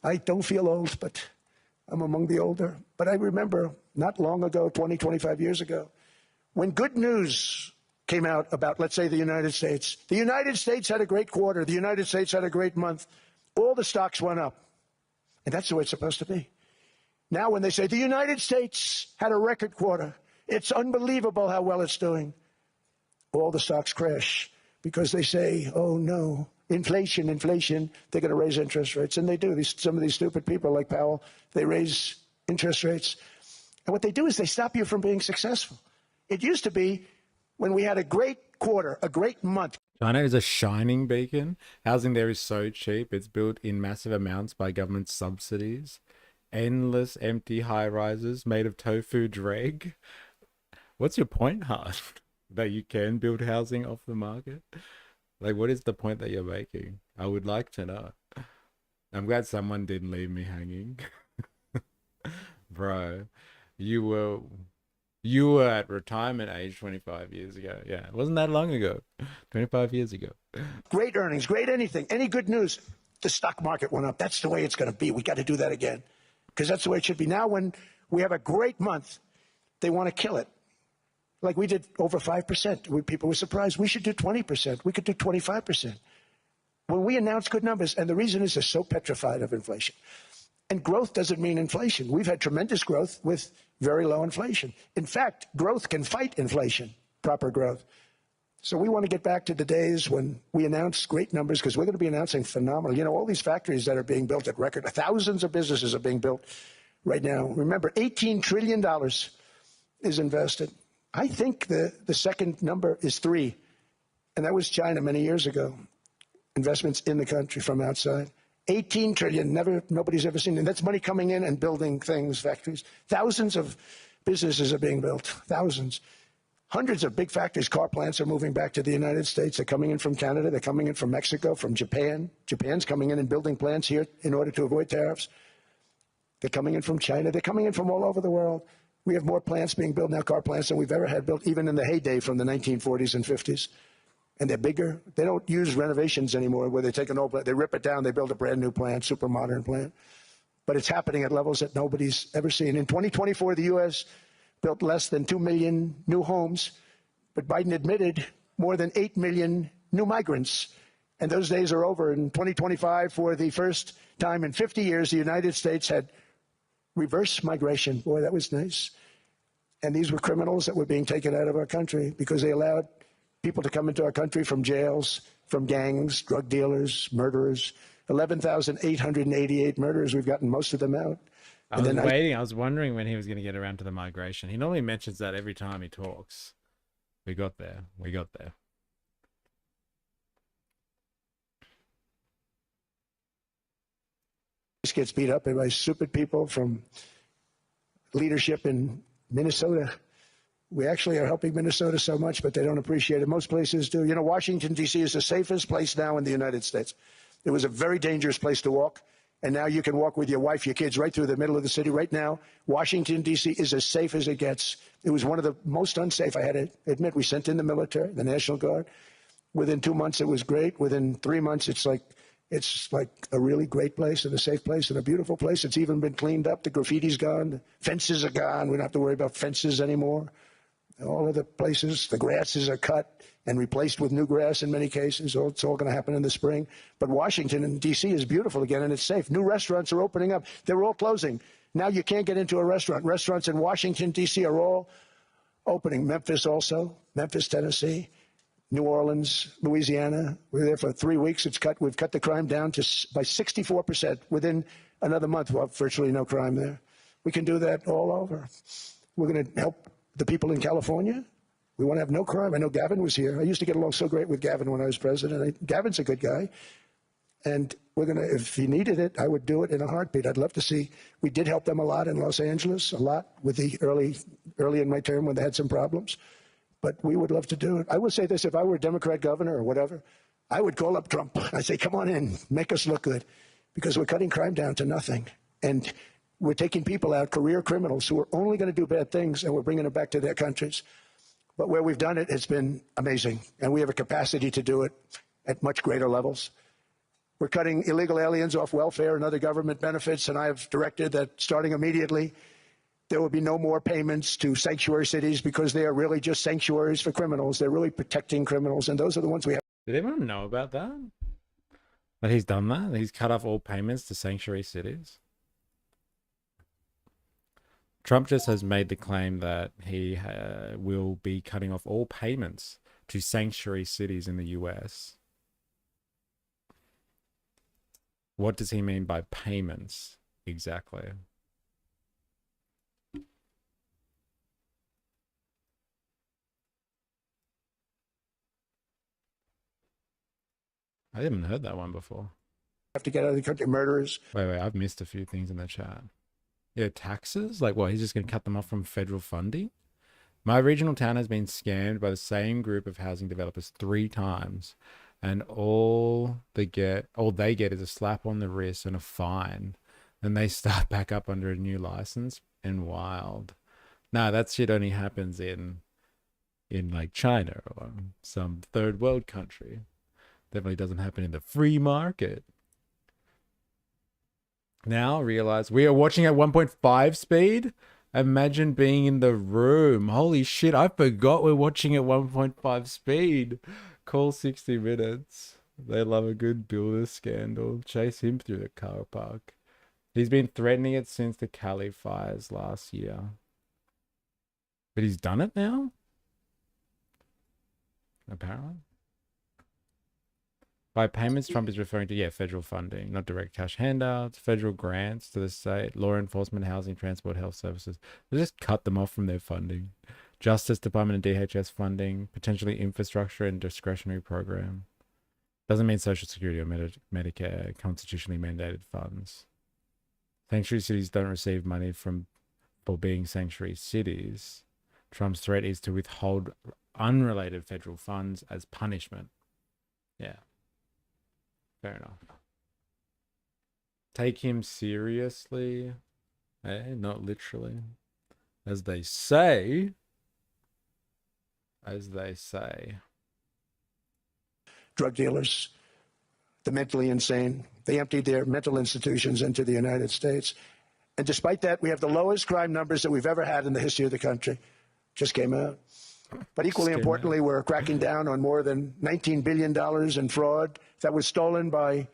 I don't feel old, but I'm among the older. But I remember not long ago, 20, 25 years ago, when good news came out about, let's say, the United States. The United States had a great quarter. The United States had a great month. All the stocks went up. And that's the way it's supposed to be. Now when they say the United States had a record quarter, it's unbelievable how well it's doing, all the stocks crash because they say, oh no, inflation, they're going to raise interest rates. And they do. Some of these stupid people like Powell, they raise interest rates. And what they do is they stop you from being successful. It used to be when we had a great quarter, a great month. China is a shining beacon. Housing there is so cheap. It's built in massive amounts by government subsidies. Endless empty high rises made of tofu dreg. What's your point, Hart? that you can build housing off the market? Like, what is the point that you're making? I would like to know. I'm glad someone didn't leave me hanging. Bro, you were you were at retirement age 25 years ago. Yeah, it wasn't that long ago. 25 years ago. Great earnings, great anything, any good news. The stock market went up. That's the way it's going to be. We got to do that again because that's the way it should be. Now, when we have a great month, they want to kill it. Like we did over 5%. People were surprised. We should do 20%. We could do 25%. When we announce good numbers, and the reason is they're so petrified of inflation. And growth doesn't mean inflation. We've had tremendous growth with very low inflation. In fact, growth can fight inflation, proper growth. So we want to get back to the days when we announce great numbers because we're going to be announcing phenomenal. You know, all these factories that are being built at record, thousands of businesses are being built right now. Remember, $18 trillion is invested. I think the second number is 3, and that was China many years ago. Investments in the country from outside. 18 trillion, nobody's ever seen it. That's money coming in and building things, factories. Thousands of businesses are being built, thousands. Hundreds of big factories, car plants are moving back to the United States. They're coming in from Canada. They're coming in from Mexico, from Japan. Japan's coming in and building plants here in order to avoid tariffs. They're coming in from China. They're coming in from all over the world. We have more plants being built now, car plants, than we've ever had built, even in the heyday from the 1940s and 50s. And they're bigger. They don't use renovations anymore where they take an old plant, they rip it down, they build a brand new plant, super modern plant. But it's happening at levels that nobody's ever seen. In 2024, the U.S. built less than 2 million new homes, but Biden admitted more than 8 million new migrants. And those days are over. In 2025, for the first time in 50 years, the United States had reverse migration. Boy, that was nice. And these were criminals that were being taken out of our country because they allowed people to come into our country from jails, from gangs, drug dealers, murderers. 11,888 murderers. We've gotten most of them out. I was waiting. I was wondering when he was going to get around to the migration. He normally mentions that every time he talks. We got there. We got there. This gets beat up by stupid people from leadership in Minnesota. We actually are helping Minnesota so much, but they don't appreciate it. Most places do. You know, Washington, D.C. is the safest place now in the United States. It was a very dangerous place to walk, and now you can walk with your wife, your kids, right through the middle of the city. Right now, Washington, D.C. is as safe as it gets. It was one of the most unsafe, I had to admit. We sent in the military, the National Guard. Within 2 months, it was great. Within 3 months, it's like a really great place and a safe place and a beautiful place. It's even been cleaned up. The graffiti's gone. The fences are gone. We don't have to worry about fences anymore. All of the places, the grasses are cut and replaced with new grass in many cases. It's all going to happen in the spring. But Washington and D.C. is beautiful again, and it's safe. New restaurants are opening up. They're all closing. Now you can't get into a restaurant. Restaurants in Washington, D.C. are all opening. Memphis also, Memphis, Tennessee, New Orleans, Louisiana. We're there for 3 weeks. We've cut the crime down by 64%. Within another month, we'll have virtually no crime there. We can do that all over. We're going to help the people in California. We want to have no crime. I know Gavin was here. I used to get along so great with Gavin when I was president. Gavin's a good guy. And we're going to, if he needed it, I would do it in a heartbeat. I'd love to see. We did help them a lot in Los Angeles, a lot with the early in my term when they had some problems. But we would love to do it. I would say this, if I were a Democrat governor or whatever, I would call up Trump. I'd say, come on in, make us look good, because we're cutting crime down to nothing. And we're taking people out, career criminals, who are only going to do bad things, and we're bringing them back to their countries. But where we've done it, it's been amazing. And we have a capacity to do it at much greater levels. We're cutting illegal aliens off welfare and other government benefits, and I have directed that starting immediately, there will be no more payments to sanctuary cities because they are really just sanctuaries for criminals. They're really protecting criminals, and those are the ones we have. Did everyone know about that? That he's done that? He's cut off all payments to sanctuary cities? Trump just has made the claim that he will be cutting off all payments to sanctuary cities in the US. What does he mean by payments exactly? I haven't heard that one before. Have to get out of the country, murderers. Wait, I've missed a few things in the chat. Yeah, taxes? Like what, he's just going to cut them off from federal funding? My regional town has been scammed by the same group of housing developers 3 times, and all they get is a slap on the wrist and a fine. Then they start back up under a new license and wild. Nah, that shit only happens in like China or some third world country. Definitely doesn't happen in the free market. Now realize we are watching at 1.5 speed. Imagine being in the room. Holy shit, I forgot we're watching at 1.5 speed. Call 60 Minutes. They love a good builder scandal. Chase him through the car park. He's been threatening it since the Cali fires last year. But he's done it now? Apparently. By payments, Trump is referring to, federal funding, not direct cash handouts, federal grants to the state, law enforcement, housing, transport, health services. They just cut them off from their funding. Justice Department and DHS funding, potentially infrastructure and discretionary program. Doesn't mean Social Security or Medicare, constitutionally mandated funds. Sanctuary cities don't receive money for being sanctuary cities. Trump's threat is to withhold unrelated federal funds as punishment. Yeah. Fair enough. Take him seriously. Not literally. As they say. Drug dealers, the mentally insane. They emptied their mental institutions into the United States. And despite that, we have the lowest crime numbers that we've ever had in the history of the country. Just came out. But equally importantly, we're cracking down on more than $19 billion in fraud that was stolen by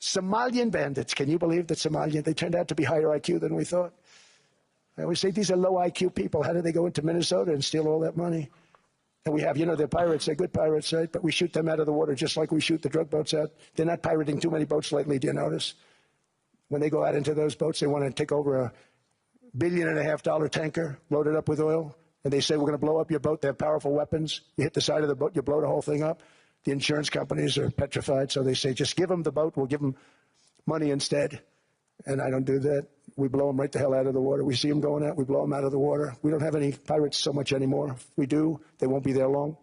Somalian bandits. Can you believe that Somalian? They turned out to be higher IQ than we thought. I always say these are low IQ people. How do they go into Minnesota and steal all that money? And we have, they're pirates. They're good pirates, right? But we shoot them out of the water just like we shoot the drug boats out. They're not pirating too many boats lately, do you notice? When they go out into those boats, they want to take over $1.5 billion tanker loaded up with oil. And they say, we're going to blow up your boat. They have powerful weapons. You hit the side of the boat, you blow the whole thing up. The insurance companies are petrified. So they say, just give them the boat. We'll give them money instead. And I don't do that. We blow them right the hell out of the water. We see them going out. We blow them out of the water. We don't have any pirates so much anymore. If we do, they won't be there long.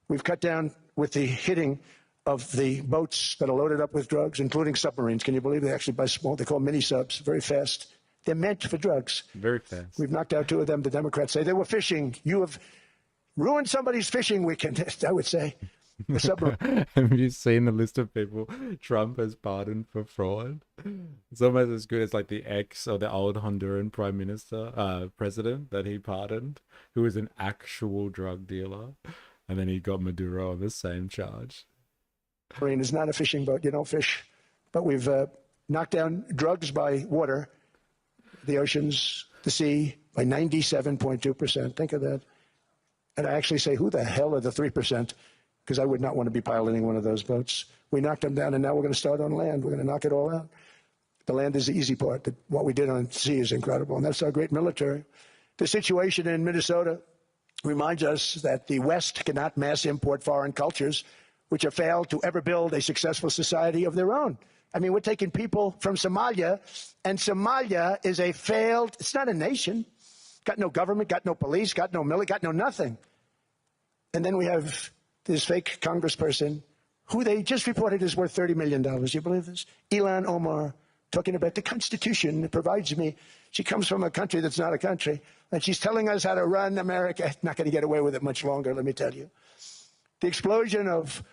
We've cut down with the hitting of the boats that are loaded up with drugs, including submarines. Can you believe they actually buy small? They call them mini subs, very fast. They're meant for drugs. Very fast. We've knocked out 2 of them. The Democrats say they were fishing. You have ruined somebody's fishing weekend, I would say. Have you seen the list of people Trump has pardoned for fraud? It's almost as good as like the ex or the old Honduran president that he pardoned, who was an actual drug dealer. And then he got Maduro on the same charge. Marine is not a fishing boat. You don't fish. But we've knocked down drugs by water, the oceans, the sea, by 97.2%. Think of that. And I actually say, who the hell are the 3%? Because I would not want to be piloting one of those boats. We knocked them down, and now we're going to start on land. We're going to knock it all out. The land is the easy part. What we did on sea is incredible, and that's our great military. The situation in Minnesota reminds us that the West cannot mass import foreign cultures, which have failed to ever build a successful society of their own. I mean, we're taking people from Somalia, and Somalia is a failed, it's not a nation. Got no government, got no police, got no military, got no nothing. And then we have this fake congressperson who they just reported is worth $30 million. Do you believe this? Ilhan Omar, talking about the Constitution that provides me. She comes from a country that's not a country, and she's telling us how to run America. Not going to get away with it much longer, let me tell you. The explosion of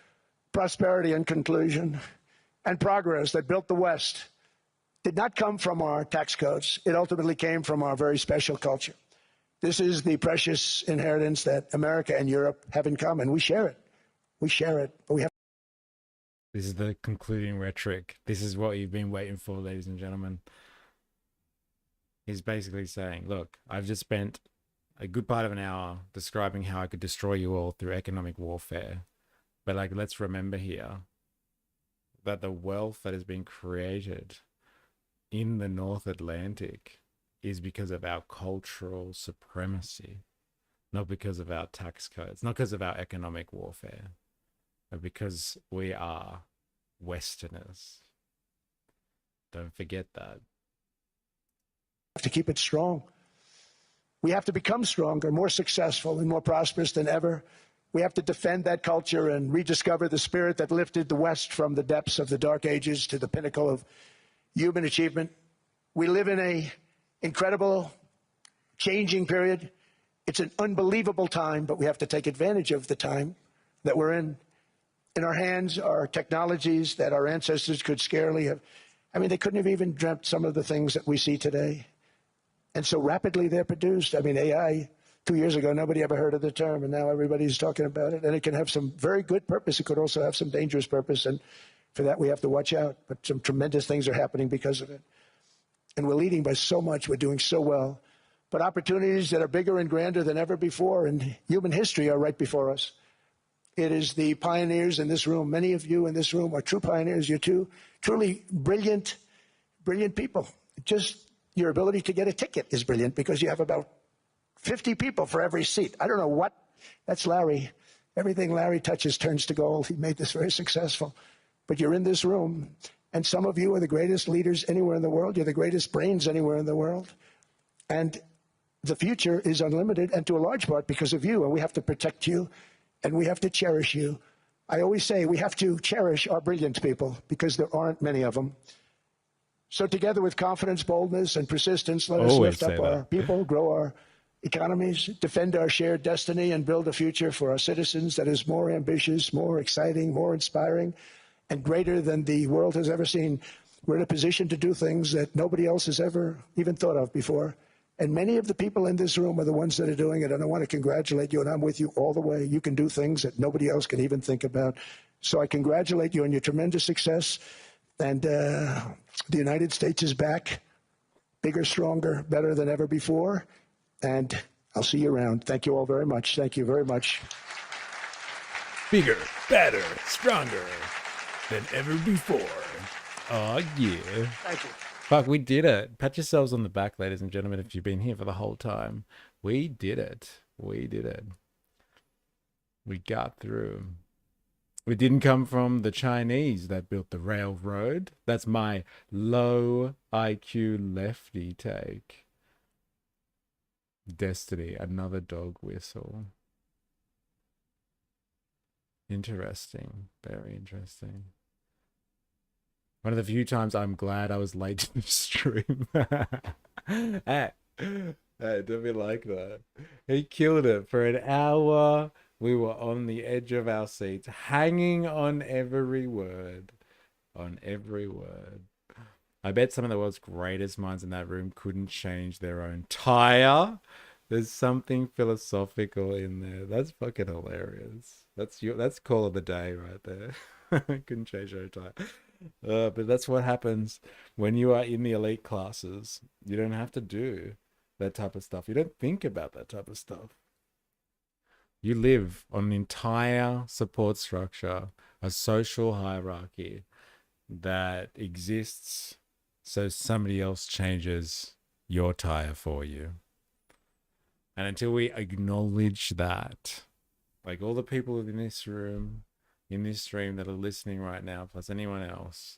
prosperity and conclusion and progress that built the West did not come from our tax codes. It ultimately came from our very special culture. This is the precious inheritance that America and Europe have in common. We share it. We share it, but we have. This is the concluding rhetoric. This is what you've been waiting for, ladies and gentlemen. He's basically saying, look, I've just spent a good part of an hour describing how I could destroy you all through economic warfare. But like, let's remember here that the wealth that has been created in the North Atlantic is because of our cultural supremacy, not because of our tax codes, not because of our economic warfare, but because we are Westerners. Don't forget that. To keep it strong. We have to become stronger, more successful, and more prosperous than ever. We have to defend that culture and rediscover the spirit that lifted the West from the depths of the Dark Ages to the pinnacle of human achievement. We live in an incredible, changing period. It's an unbelievable time, but we have to take advantage of the time that we're in. In our hands are technologies that our ancestors could scarcely have. I mean, they couldn't have even dreamt some of the things that we see today. And so rapidly they're produced. I mean, AI, 2 years ago, nobody ever heard of the term, and now everybody's talking about it. And it can have some very good purpose. It could also have some dangerous purpose, and for that we have to watch out. But some tremendous things are happening because of it. And we're leading by so much. We're doing so well. But opportunities that are bigger and grander than ever before in human history are right before us. It is the pioneers in this room. Many of you in this room are true pioneers. You're truly brilliant, brilliant people. Just your ability to get a ticket is brilliant because you have about 50 people for every seat. I don't know what. That's Larry. Everything Larry touches turns to gold. He made this very successful. But you're in this room, and some of you are the greatest leaders anywhere in the world. You're the greatest brains anywhere in the world. And the future is unlimited, and to a large part because of you, and we have to protect you, and we have to cherish you. I always say we have to cherish our brilliant people because there aren't many of them. So together with confidence, boldness, and persistence, let us lift up our people, grow our economies, defend our shared destiny, and build a future for our citizens that is more ambitious, more exciting, more inspiring, and greater than the world has ever seen. We're in a position to do things that nobody else has ever even thought of before. And many of the people in this room are the ones that are doing it. And I want to congratulate you, and I'm with you all the way. You can do things that nobody else can even think about. So I congratulate you on your tremendous success. And the United States is back, bigger, stronger, better than ever before. And I'll see you around. Thank you all very much. Thank you very much. Bigger, better, stronger than ever before. Oh, yeah. Thank you. Fuck, we did it. Pat yourselves on the back, ladies and gentlemen, if you've been here for the whole time. We did it. We did it. We got through. It didn't come from the Chinese that built the railroad. That's my low IQ lefty take. Destiny, another dog whistle. Interesting. Very interesting. One of the few times I'm glad I was late to the stream. Hey, don't be like that. He killed it for an hour. We were on the edge of our seats, hanging on every word. On every word. I bet some of the world's greatest minds in that room couldn't change their own tire. There's something philosophical in there. That's fucking hilarious. That's call of the day right there. Couldn't change your own tire. But that's what happens when you are in the elite classes. You don't have to do that type of stuff. You don't think about that type of stuff. You live on an entire support structure, a social hierarchy that exists so somebody else changes your tire for you. And until we acknowledge that, like all the people in this room, in this stream that are listening right now, plus anyone else,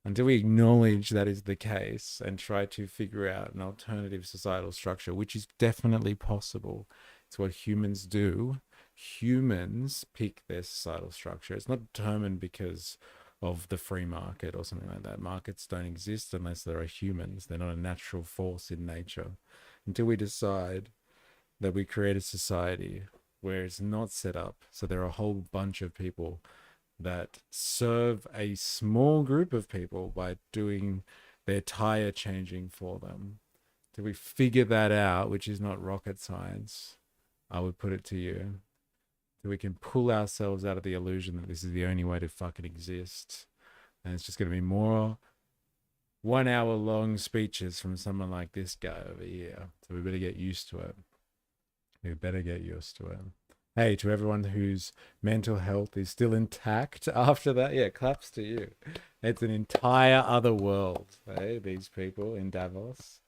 until we acknowledge that is the case and try to figure out an alternative societal structure, which is definitely possible. It's what humans do. Humans pick their societal structure. It's not determined because of the free market or something like that. Markets don't exist unless there are humans. They're not a natural force in nature. Until we decide that we create a society where it's not set up, so there are a whole bunch of people that serve a small group of people by doing their tire changing for them. Till we figure that out, which is not rocket science, I would put it to you, that we can pull ourselves out of the illusion that this is the only way to fucking exist. And it's just going to be more 1 hour long speeches from someone like this guy over here. So we better get used to it. We better get used to it. Hey, to everyone whose mental health is still intact after that, yeah, claps to you. It's an entire other world, hey, these people in Davos.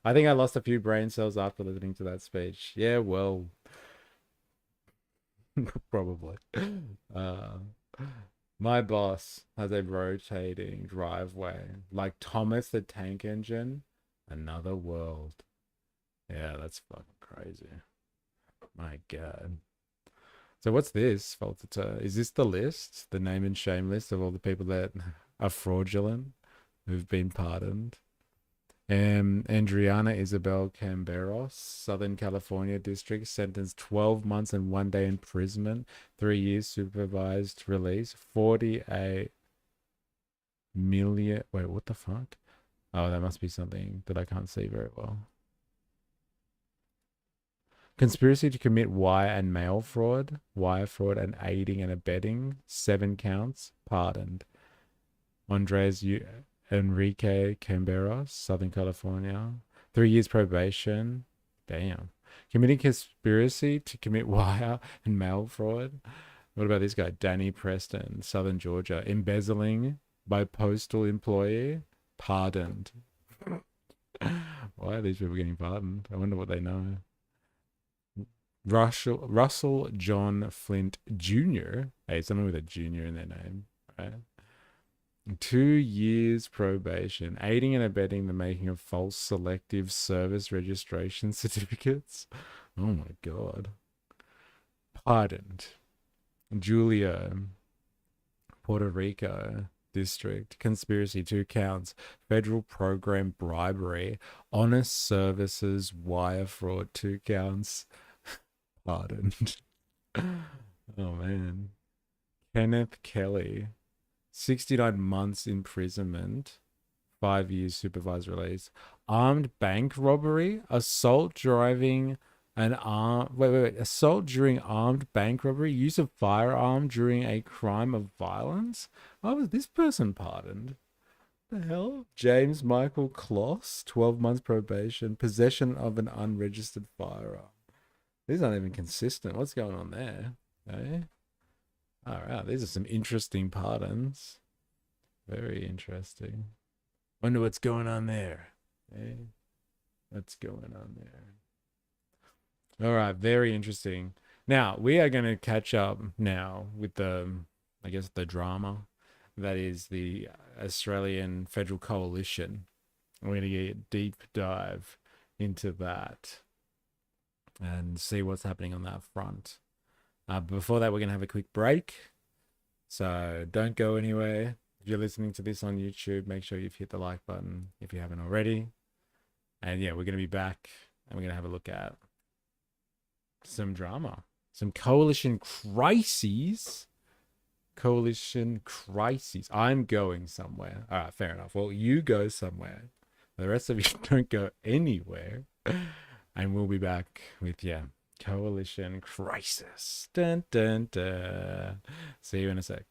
I think I lost a few brain cells after listening to that speech. Yeah, well, probably. My boss has a rotating driveway, like Thomas the Tank Engine, another world. Yeah, that's fucking crazy. My God. So what's this, Falter? Is this the list, the name and shame list of all the people that are fraudulent who've been pardoned? Andriana Isabel Camberos, Southern California District, sentenced 12 months and 1 day imprisonment, 3 years supervised release, 48 million. Wait, what the fuck? Oh, that must be something that I can't see very well. Conspiracy to commit wire and mail fraud, wire fraud and aiding and abetting, 7 counts, pardoned. Andres Enrique Camberos, Southern California, 3 years probation. Damn. Committing conspiracy to commit wire and mail fraud. What about this guy, Danny Preston, Southern Georgia, embezzling by postal employee, pardoned. Why are these people getting pardoned? I wonder what they know. Russell John Flint Jr. Hey, someone with a junior in their name, right? 2 years probation, aiding and abetting the making of false selective service registration certificates. Oh my God. Pardoned. Julia, Puerto Rico District, conspiracy, 2 counts, federal program bribery, honest services wire fraud, 2 counts, pardoned. Oh man. Kenneth Kelly, 69 months imprisonment, 5 years supervised release. Armed bank robbery, assault driving an arm. Wait. Assault during armed bank robbery, use of firearm during a crime of violence. Why was this person pardoned? The hell? James Michael Kloss, 12 months probation, possession of an unregistered firearm. These aren't even consistent. What's going on there? Okay. All right, these are some interesting pardons. Very interesting. Wonder what's going on there. Hey, what's going on there? All right, very interesting. Now we are going to catch up now with I guess, the drama that is the Australian Federal Coalition. We're going to get a deep dive into that and see what's happening on that front. Before that, we're going to have a quick break. So don't go anywhere. If you're listening to this on YouTube, make sure you've hit the like button if you haven't already. And yeah, we're going to be back and we're going to have a look at some drama, some coalition crises. Coalition crises. I'm going somewhere. All right, fair enough. Well, you go somewhere. The rest of you don't go anywhere. And we'll be back with, yeah, coalition crisis. Dun, dun, dun. See you in a sec.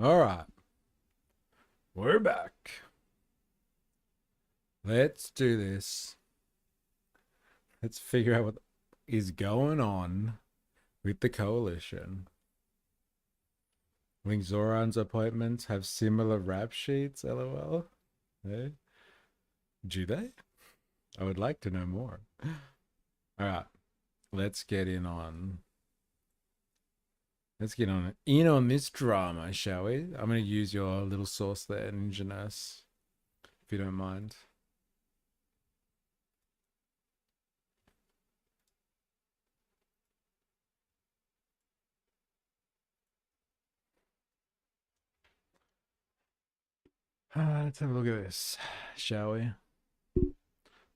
All right, we're back. Let's do this. Let's figure out what is going on with the coalition. I think Zoran's appointments have similar rap sheets, lol. Hey? Do they? I would like to know more. All right, let's get in on. Let's get on in on this drama, shall we? I'm going to use your little source there, Ninja Nurse, if you don't mind. Let's have a look at this, shall we?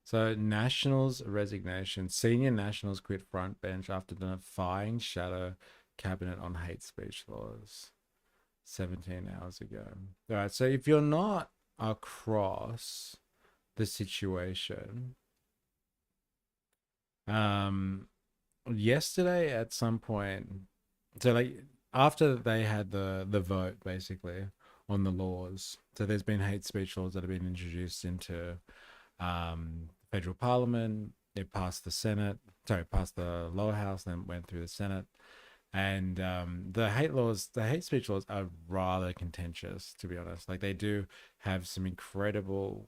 So, Nationals resignation. Senior Nationals quit front bench after defying shadow cabinet on hate speech laws 17 hours ago. All right, so if you're not across the situation, yesterday at some point, so like after they had the vote basically on the laws, so there's been hate speech laws that have been introduced into federal parliament. It passed the Senate, sorry, passed the lower house, then went through the Senate. And the hate speech laws are rather contentious, to be honest. Like they do have some incredible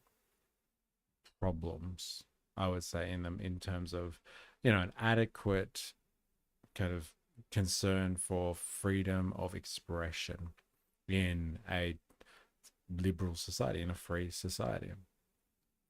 problems, I would say, in them in terms of, an adequate kind of concern for freedom of expression in a liberal society, in a free society.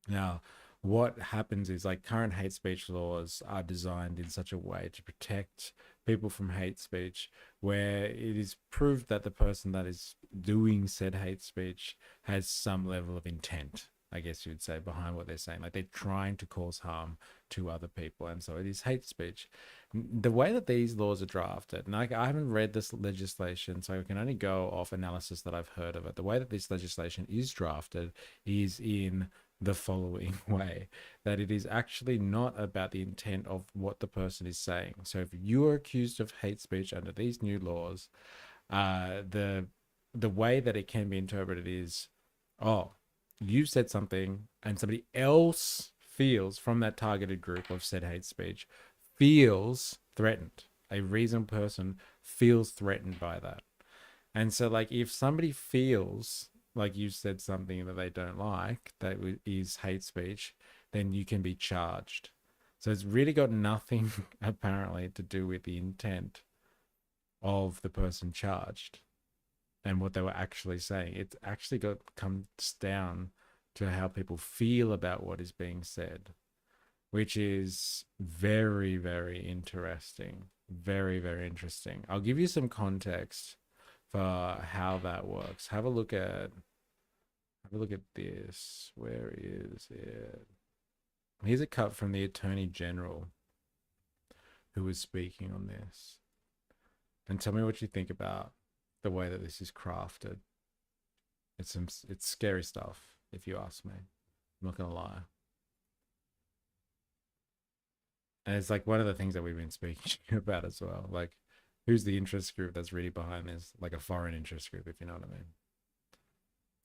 Now, what happens is like current hate speech laws are designed in such a way to protect people from hate speech where it is proved that the person that is doing said hate speech has some level of intent, I guess you would say, behind what they're saying. Like they're trying to cause harm to other people. And so it is hate speech. The way that these laws are drafted, and I haven't read this legislation, so I can only go off analysis that I've heard of it. The way that this legislation is drafted is in the following way, that it is actually not about the intent of what the person is saying. So if you are accused of hate speech under these new laws, the way that it can be interpreted is, oh, you said something and somebody else feels from that targeted group of said hate speech feels threatened. A reasonable person feels threatened by that. And so like if somebody feels like you said something that they don't like that is hate speech, then you can be charged. So it's really got nothing apparently to do with the intent of the person charged and what they were actually saying. It's actually comes down to how people feel about what is being said, which is very, very interesting. Very, very interesting. I'll give you some context for how that works. Have a look at this. Where is it? Here's a cut from the Attorney General who was speaking on this. And tell me what you think about the way that this is crafted. It's scary stuff, if you ask me. I'm not gonna lie. And it's like one of the things that we've been speaking about as well. Like, who's the interest group that's really behind this? Like a foreign interest group, if you know what I mean.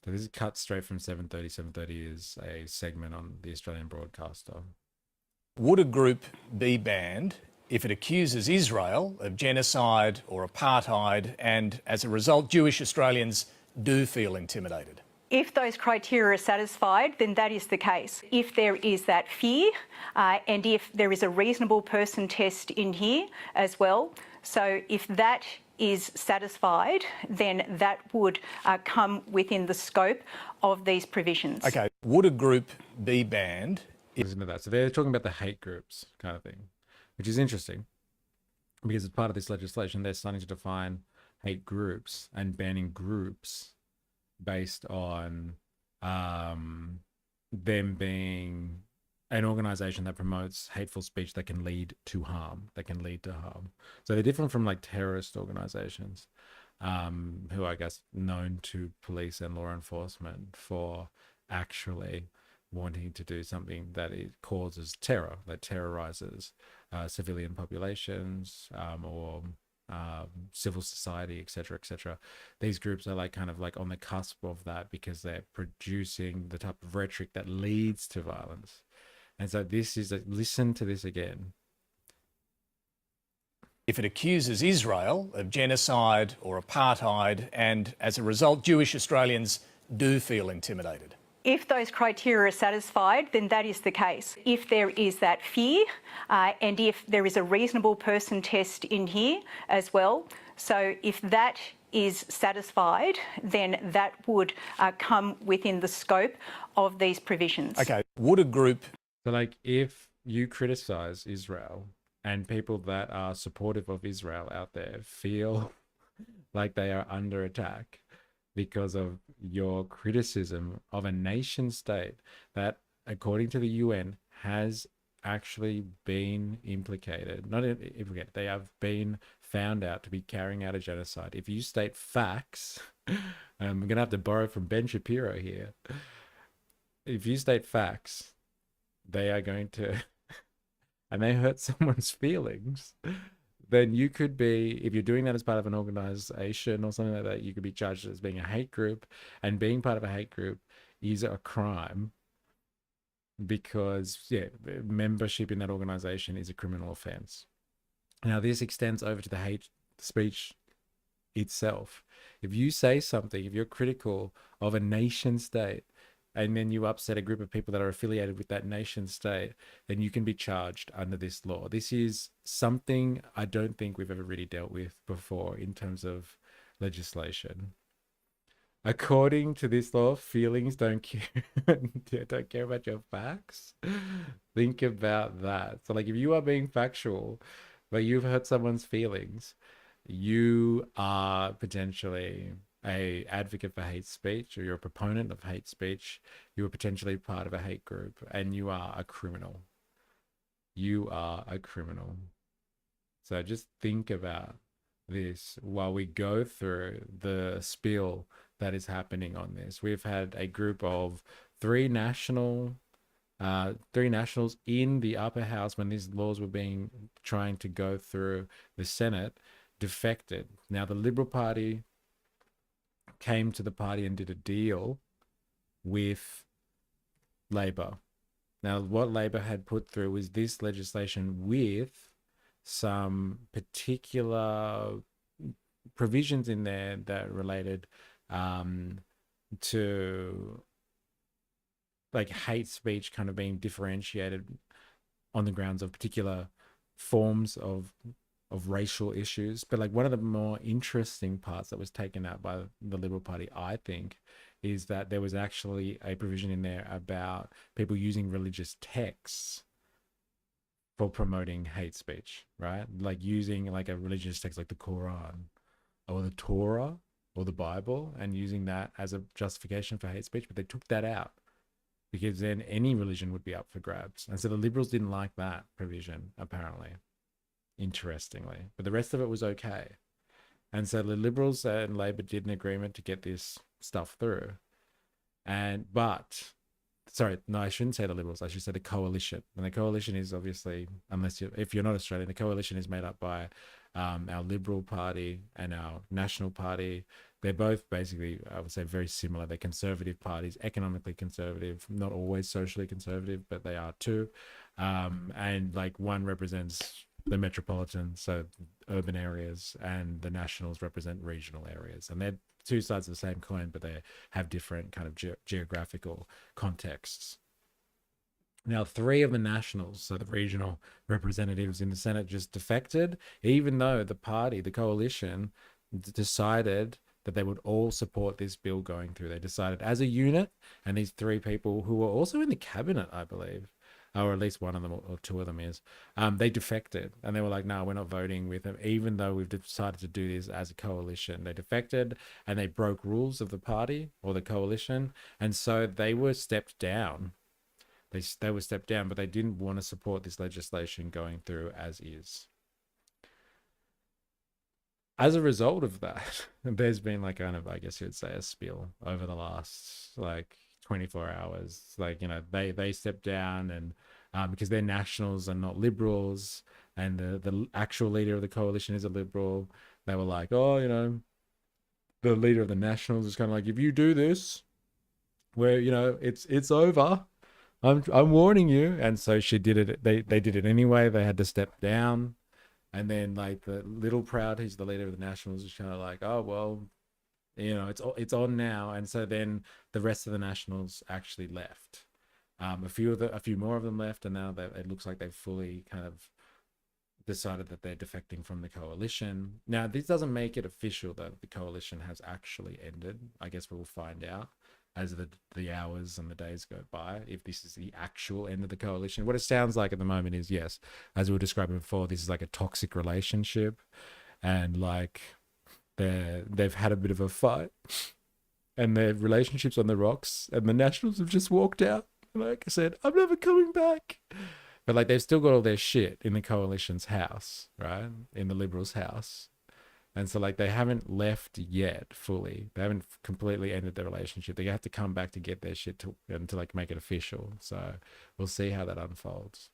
So this is cut straight from 7:30. 7:30 is a segment on the Australian broadcaster. Would a group be banned if it accuses Israel of genocide or apartheid, and as a result, Jewish Australians do feel intimidated? If those criteria are satisfied, then that is the case. If there is that fear, and if there is a reasonable person test in here as well, so if that is satisfied, then that would come within the scope of these provisions. Okay, would a group be banned? Listen to that. So they're talking about the hate groups kind of thing, which is interesting because as part of this legislation, they're starting to define hate groups and banning groups based on them being an organization that promotes hateful speech that can lead to harm, So they're different from like terrorist organizations, who I guess known to police and law enforcement for actually wanting to do something that it causes terror, that terrorizes civilian populations, or civil society, etc., etc. These groups are like kind of like on the cusp of that because they're producing the type of rhetoric that leads to violence. And so this is listen to this again. If it accuses Israel of genocide or apartheid, and as a result, Jewish Australians do feel intimidated. If those criteria are satisfied, then that is the case. If there is that fear, and if there is a reasonable person test in here as well, so if that is satisfied, then that would come within the scope of these provisions. Okay, would a group... So like if you criticize Israel and people that are supportive of Israel out there feel like they are under attack because of your criticism of a nation state that, according to the UN, has actually been implicated, not implicated, they have been found out to be carrying out a genocide. If you state facts, I'm going to have to borrow from Ben Shapiro here. If you state facts, they are going to, and they hurt someone's feelings, then you could be, if you're doing that as part of an organization or something like that, you could be charged as being a hate group, and being part of a hate group is a crime because, yeah, membership in that organization is a criminal offense. Now, this extends over to the hate speech itself. If you say something, if you're critical of a nation state, and then you upset a group of people that are affiliated with that nation state, then you can be charged under this law. This is something I don't think we've ever really dealt with before in terms of legislation. According to this law, feelings don't care, don't care about your facts. Think about that. So like if you are being factual, but you've hurt someone's feelings, you are potentially a advocate for hate speech, or you're a proponent of hate speech, you are potentially part of a hate group, and you are a criminal. You are a criminal. So just think about this while we go through the spiel that is happening on this. We've had a group of three nationals in the upper house when these laws were trying to go through the Senate, defected. Now the Liberal Party came to the party and did a deal with Labor. Now, what Labor had put through was this legislation with some particular provisions in there that related to like hate speech kind of being differentiated on the grounds of particular forms of racial issues. But like one of the more interesting parts that was taken out by the Liberal Party, I think, is that there was actually a provision in there about people using religious texts for promoting hate speech, right? Like using like a religious text like the Quran or the Torah or the Bible and using that as a justification for hate speech. But they took that out because then any religion would be up for grabs. And so the Liberals didn't like that provision, apparently. Interestingly, but the rest of it was okay. And so the Liberals and Labor did an agreement to get this stuff through. I shouldn't say the Liberals, I should say the coalition. And the coalition is obviously, if you're not Australian, the coalition is made up by our Liberal Party and our National Party. They're both basically, I would say, very similar. They're conservative parties, economically conservative, not always socially conservative, but they are too. And like one represents the metropolitan, so urban areas, and the Nationals represent regional areas. And they're two sides of the same coin, but they have different kind of geographical contexts. Now, three of the Nationals, so the regional representatives in the Senate, just defected, even though the coalition, decided that they would all support this bill going through. They decided as a unit, and these three people who were also in the cabinet, I believe, or at least one of them or two of them is, they defected and they were like, no, we're not voting with them, even though we've decided to do this as a coalition. They defected and they broke rules of the party or the coalition. And so they were stepped down. They were stepped down, but they didn't want to support this legislation going through as is. As a result of that, there's been like kind of, I guess you'd say, a spill over the last like 24 hours. Like, you know, they stepped down and because their nationals are not liberals, and the actual leader of the coalition is a liberal. They were like, oh, you know, the leader of the nationals is kind of like, if you do this, where, you know, it's over. I'm warning you. And so she did it. They did it anyway. They had to step down. And then like the Little Proud, who's the leader of the Nationals, is kind of like, oh well, you know, it's on now. And so then the rest of the Nationals actually left. A few more of them left, and now it looks like they've fully kind of decided that they're defecting from the coalition. Now, this doesn't make it official that the coalition has actually ended. I guess we'll find out as the hours and the days go by if this is the actual end of the coalition. What it sounds like at the moment is, yes, as we were describing before, this is like a toxic relationship, and like they've had a bit of a fight, and their relationship's on the rocks, and the Nationals have just walked out. Like I said, I'm never coming back. But like they've still got all their shit in the coalition's house, right? In the Liberals' house. And so like they haven't left yet fully. They haven't completely ended the relationship. They have to come back to get their shit to like make it official. So we'll see how that unfolds.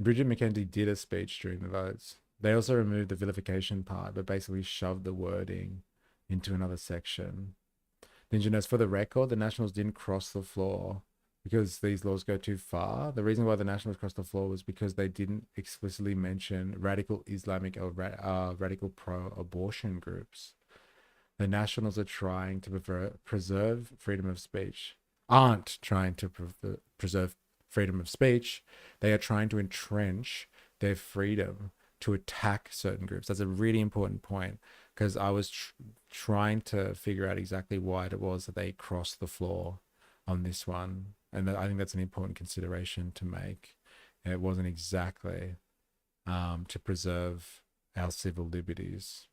Bridget McKenzie did a speech during the votes. They also removed the vilification part, but basically shoved the wording into another section. Ninja knows, for the record, the Nationals didn't cross the floor because these laws go too far. The reason why the Nationals crossed the floor was because they didn't explicitly mention radical Islamic or radical pro-abortion groups. The Nationals are trying to preserve freedom of speech. Aren't trying to preserve freedom of speech. They are trying to entrench their freedom to attack certain groups. That's a really important point, because I was trying to figure out exactly why it was that they crossed the floor on this one. And I think that's an important consideration to make. It wasn't exactly to preserve our civil liberties.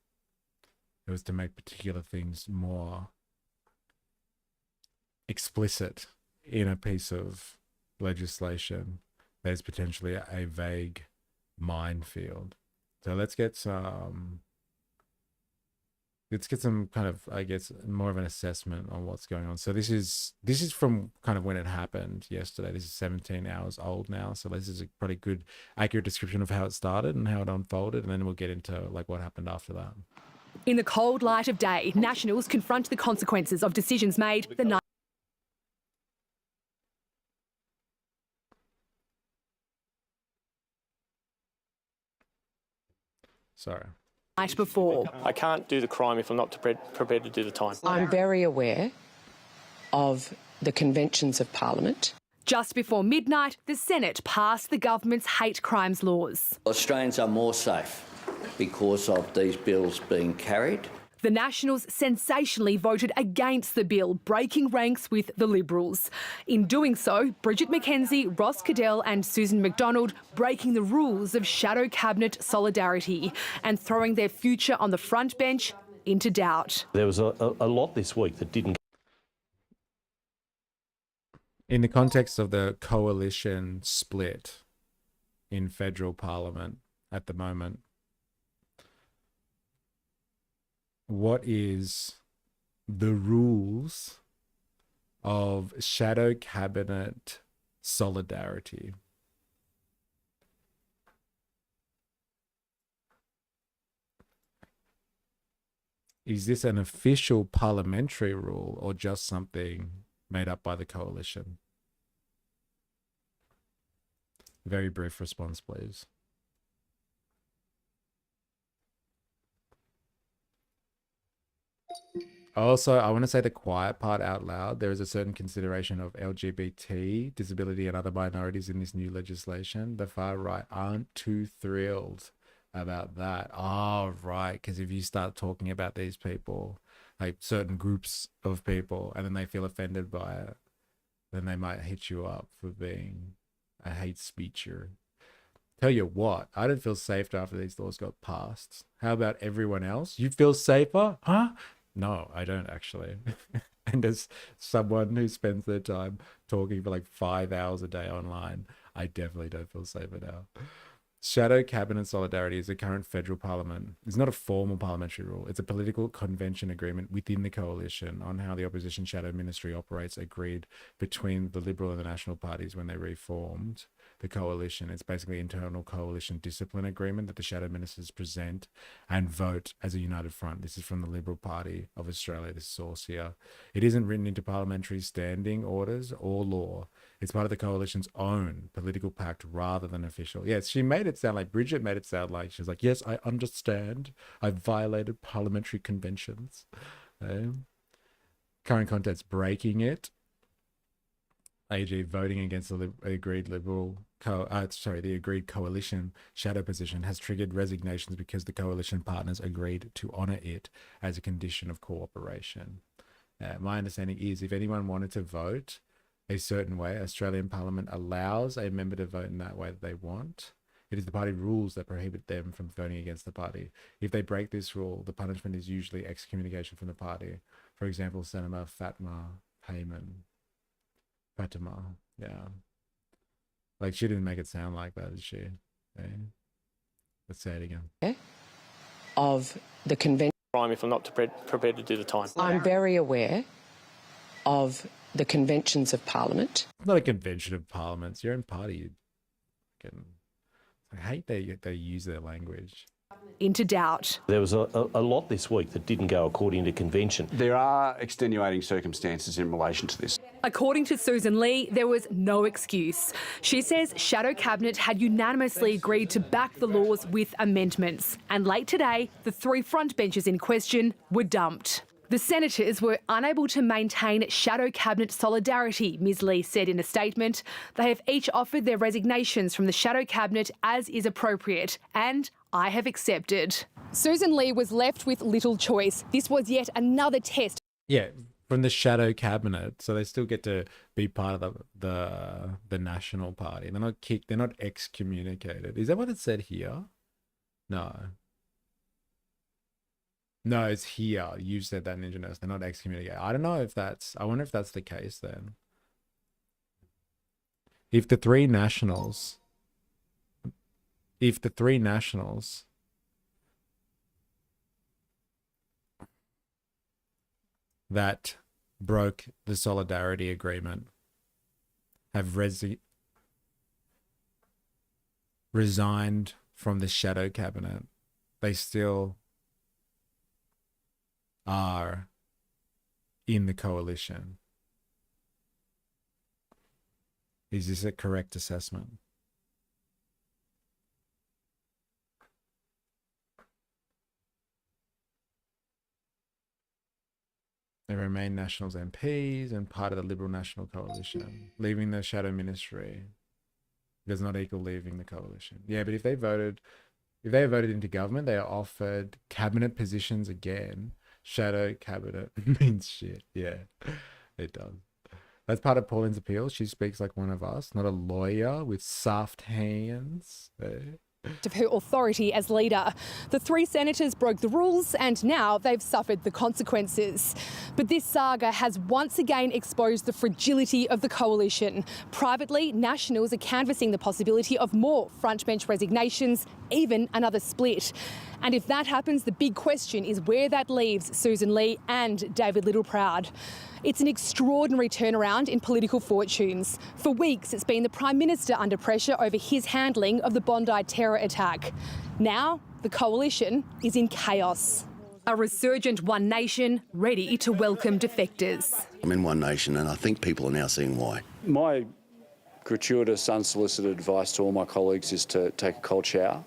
It was to make particular things more explicit in a piece of legislation that is potentially a vague minefield. So let's get some kind of, I guess, more of an assessment on what's going on. So this is from kind of when it happened yesterday. This is 17 hours old now. So this is a pretty good, accurate description of how it started and how it unfolded. And then we'll get into like what happened after that. In the cold light of day, Nationals confront the consequences of decisions made the night before. I can't do the crime if I'm not prepared to do the time. I'm very aware of the conventions of Parliament. Just before midnight, the Senate passed the government's hate crimes laws. Australians are more safe because of these bills being carried. The Nationals sensationally voted against the bill, breaking ranks with the Liberals. In doing so, Bridget McKenzie, Ross Cadell and Susan McDonald breaking the rules of shadow cabinet solidarity and throwing their future on the front bench into doubt. There was a lot this week that didn't. In the context of the coalition split in federal parliament at the moment, what is the rules of shadow cabinet solidarity? Is this an official parliamentary rule or just something made up by the coalition? Very brief response, please. Also, I want to say the quiet part out loud. There is a certain consideration of LGBT, disability, and other minorities in this new legislation. The far right aren't too thrilled about that. Oh, right. Because if you start talking about these people, like certain groups of people, and then they feel offended by it, then they might hit you up for being a hate speecher. Tell you what, I didn't feel safe after these laws got passed. How about everyone else? You feel safer? Huh? No, I don't actually. And as someone who spends their time talking for like 5 hours a day online, I definitely don't feel safer now. Shadow cabinet solidarity is the current federal parliament. It's not a formal parliamentary rule. It's a political convention agreement within the coalition on how the opposition shadow ministry operates, agreed between the Liberal and the National parties when they reformed the coalition. It's basically internal coalition discipline agreement that the shadow ministers present and vote as a united front. This is from the Liberal Party of Australia, this source here. It isn't written into parliamentary standing orders or law. It's part of the coalition's own political pact rather than official. Yes, she made it sound like, Bridget made it sound like, she was like, yes, I understand. I violated parliamentary conventions. Current context, breaking it. AG voting against the agreed the agreed coalition shadow position has triggered resignations because the coalition partners agreed to honour it as a condition of cooperation. My understanding is if anyone wanted to vote a certain way, Australian Parliament allows a member to vote in that way that they want. It is the party rules that prohibit them from voting against the party. If they break this rule, the punishment is usually excommunication from the party. For example, Senator Fatima, yeah. Like, she didn't make it sound like that, did she? Okay. Let's say it again. Of the convention. Crime if I'm not prepared to do the time. I'm very aware of the conventions of Parliament. It's not a convention of parliament. It's your own party. I hate they use their language. Into doubt. There was a lot this week that didn't go according to convention. There are extenuating circumstances in relation to this. According to Susan Lee, there was no excuse. She says Shadow Cabinet had unanimously agreed to back the laws with amendments. And late today, the 3 frontbenchers in question were dumped. The senators were unable to maintain shadow cabinet solidarity, Ms Lee said in a statement. They have each offered their resignations from the shadow cabinet as is appropriate, and I have accepted. Susan Lee was left with little choice. This was yet another test. Yeah, from the shadow cabinet, so they still get to be part of the National Party. They're not kicked. They're not excommunicated. Is that what it said here? No. No, it's here. You said that, Ninja Nurse. They're not excommunicated. I don't know if that's... I wonder if that's the case then. If the three nationals that broke the solidarity agreement have resigned from the shadow cabinet, they still are in the coalition. Is this a correct assessment? They remain Nationals MPs and part of the Liberal National Coalition. Leaving the shadow ministry does not equal leaving the coalition. Yeah, but if they voted into government, they are offered cabinet positions again. Shadow cabinet means shit. Yeah, it does. That's part of Pauline's appeal. She speaks like one of us, not a lawyer with soft hands. Of her authority as leader. The 3 senators broke the rules and now they've suffered the consequences. But this saga has once again exposed the fragility of the coalition. Privately, Nationals are canvassing the possibility of more frontbench resignations, even another split. And if that happens, the big question is where that leaves Susan Lee and David Littleproud. It's an extraordinary turnaround in political fortunes. For weeks, it's been the Prime Minister under pressure over his handling of the Bondi terror attack. Now, the coalition is in chaos. A resurgent One Nation ready to welcome defectors. I'm in One Nation and I think people are now seeing why. My gratuitous, unsolicited advice to all my colleagues is to take a cold shower.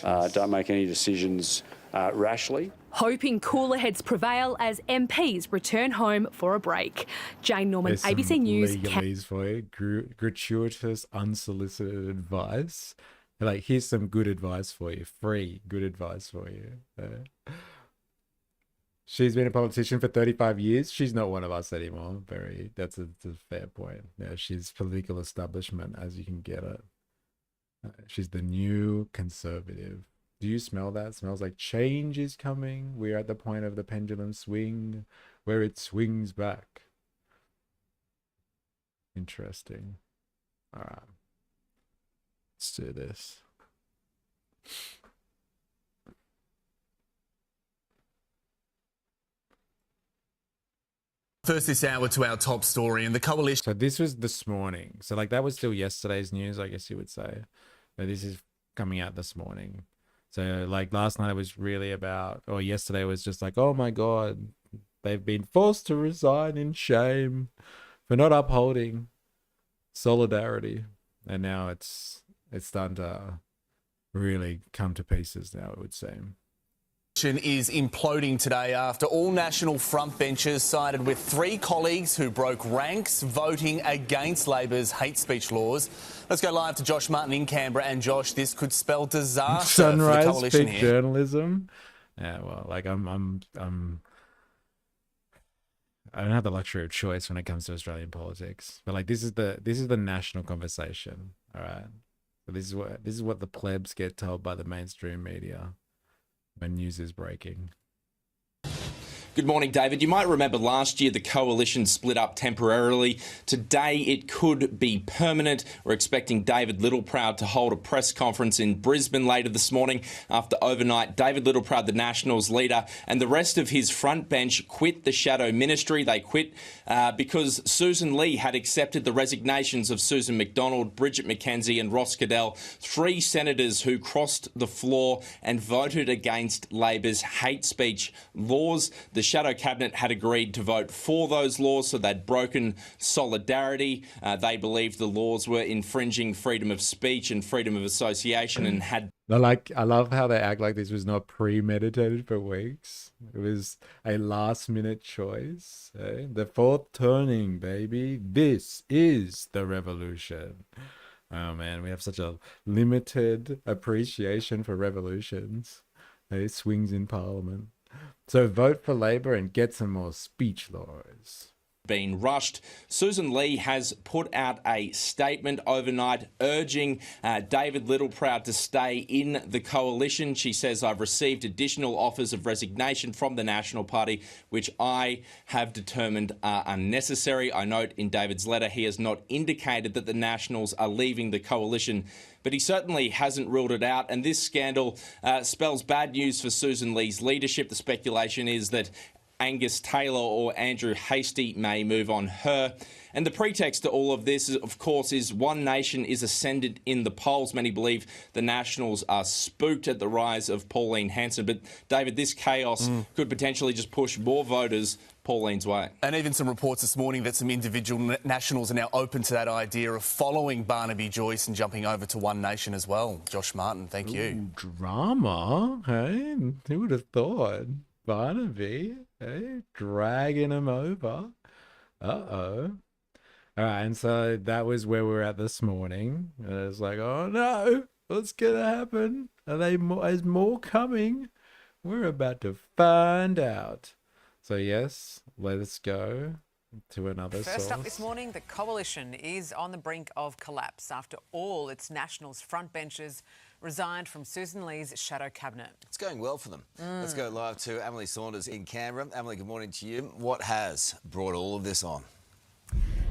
Don't make any decisions rashly. Hoping cooler heads prevail as MPs return home for a break. Jane Norman, There's ABC some News. legalese for you. Gratuitous, unsolicited advice. Like, here's some good advice for you. Free good advice for you. She's been a politician for 35 years. She's not one of us anymore. That's a fair point. Yeah, she's political establishment as you can get it. She's the new Conservative. Do you smell that? It smells like change is coming. We're at the point of the pendulum swing where it swings back. Interesting. All right. Let's do this. First this hour to our top story, and the coalition. So this was this morning. So like that was still yesterday's news, I guess you would say. But this is coming out this morning. So like last night it was really about, or yesterday was just like, oh my God, they've been forced to resign in shame for not upholding solidarity. And now it's starting to really come to pieces now, it would seem. Is imploding today after all national front benches sided with 3 colleagues who broke ranks voting against Labor's hate speech laws. Let's go live to Josh Martin in Canberra. And Josh, this could spell disaster for the coalition Peak here. journalism. Yeah, well, like I don't have the luxury of choice when it comes to Australian politics. But like this is the national conversation. All right. So this is what the plebs get told by the mainstream media when news is breaking. Good morning, David. You might remember last year the coalition split up temporarily. Today it could be permanent. We're expecting David Littleproud to hold a press conference in Brisbane later this morning after overnight David Littleproud, the Nationals leader, and the rest of his front bench quit the shadow ministry. They quit because Susan Lee had accepted the resignations of Susan McDonald, Bridget McKenzie and Ross Cadell, 3 senators who crossed the floor and voted against Labor's hate speech laws. The shadow cabinet had agreed to vote for those laws, so they'd broken solidarity. They believed the laws were infringing freedom of speech and freedom of association and had... I love how they act like this was not premeditated for weeks. It was a last-minute choice. Eh? The fourth turning, baby. This is the revolution. Oh, man, we have such a limited appreciation for revolutions. Eh? Swings in Parliament. So vote for Labor and get some more speech laws. Been rushed. Susan Lee has put out a statement overnight urging David Littleproud to stay in the coalition. She says, I've received additional offers of resignation from the National Party, which I have determined are unnecessary. I note in David's letter he has not indicated that the Nationals are leaving the coalition, but he certainly hasn't ruled it out. And this scandal spells bad news for Susan Lee's leadership. The speculation is that Angus Taylor or Andrew Hastie may move on her. And the pretext to all of this, of course, is One Nation is ascended in the polls. Many believe the Nationals are spooked at the rise of Pauline Hanson. But, David, this chaos could potentially just push more voters Pauline's way. And even some reports this morning that some individual Nationals are now open to that idea of following Barnaby Joyce and jumping over to One Nation as well. Josh Martin, thank you. Drama, hey? Who would have thought? Barnaby, hey? Dragging him over. Uh-oh. All right, and so that was where we were at this morning. And it was like, oh no, what's going to happen? Is more coming? We're about to find out. So yes, let us go to another source. First up this morning, the coalition is on the brink of collapse after all its Nationals front benches resigned from Susan Lee's shadow cabinet. It's going well for them. Let's go live to Emily Saunders in Canberra. Emily, good morning to you. What has brought all of this on?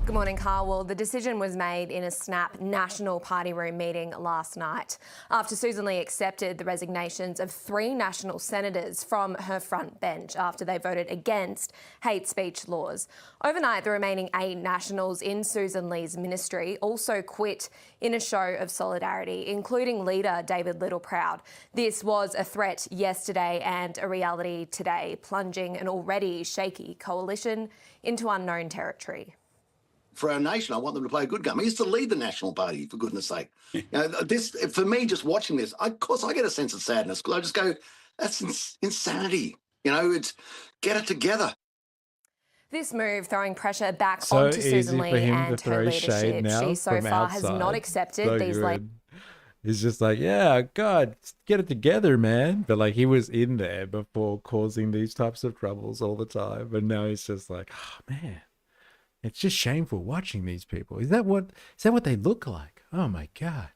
Good morning, Carl. Well, the decision was made in a snap National Party room meeting last night after Susan Lee accepted the resignations of 3 National senators from her front bench after they voted against hate speech laws. Overnight, the remaining 8 Nationals in Susan Lee's ministry also quit in a show of solidarity, including leader David Littleproud. This was a threat yesterday and a reality today, plunging an already shaky coalition into unknown territory. For our nation, I want them to play a good game. He used to lead the National Party, for goodness sake. You know, this, for me, just watching this, of course, I get a sense of sadness because I just go, that's insanity. You know, it's get it together. This move throwing pressure back onto Susan Lee and her leadership. She so far has not accepted these. He's just like, yeah, God, get it together, man. But like he was in there before causing these types of troubles all the time. But now he's just like, oh, man. It's just shameful watching these people. Is that what they look like? Oh my God.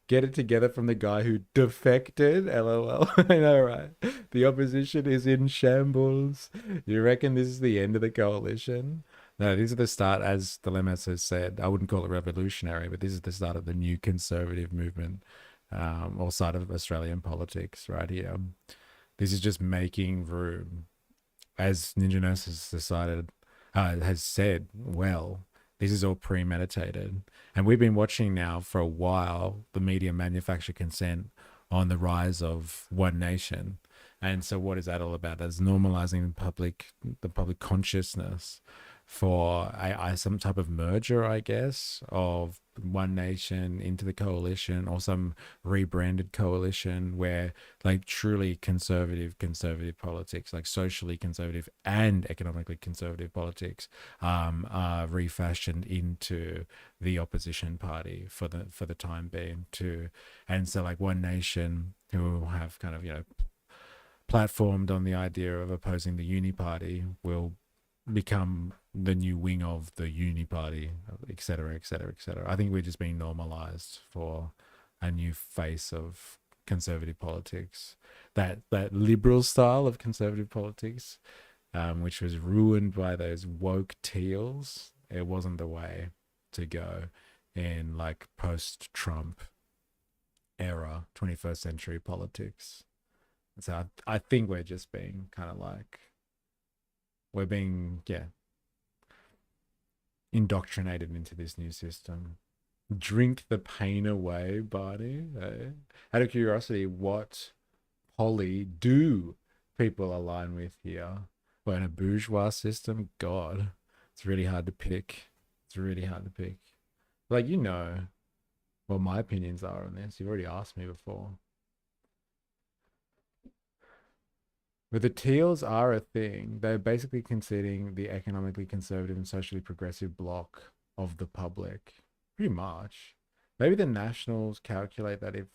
Get it together from the guy who defected. LOL. I know, right? The opposition is in shambles. You reckon this is the end of the coalition? No, this is the start, as Dilemmas has said. I wouldn't call it revolutionary, but this is the start of the new conservative movement or side of Australian politics right here. This is just making room, as Ninja Nurse has said. Well, this is all premeditated, and we've been watching now for a while the media manufacture consent on the rise of One Nation. And so what is that all about? That's normalizing the public consciousness for some type of merger, I guess, of One Nation into the coalition, or some rebranded coalition where like truly conservative politics, like socially conservative and economically conservative politics, are refashioned into the opposition party for the time being too. And so like One Nation, who have kind of, you know, platformed on the idea of opposing the uni party, will become the new wing of the uni party, et cetera, et cetera, et cetera. I think we're just being normalized for a new face of conservative politics, that liberal style of conservative politics, which was ruined by those woke teals. It wasn't the way to go in like post-Trump era 21st century politics. So I think we're just being kind of like, we're being, indoctrinated into this new system. Drink the pain away, Barney. Out of curiosity, what poly do people align with here? Well, in a bourgeois system, God, it's really hard to pick. Like, you know what my opinions are on this. You've already asked me before. But the teals are a thing. They're basically conceding the economically conservative and socially progressive bloc of the public. Pretty much. Maybe the Nationals calculate that if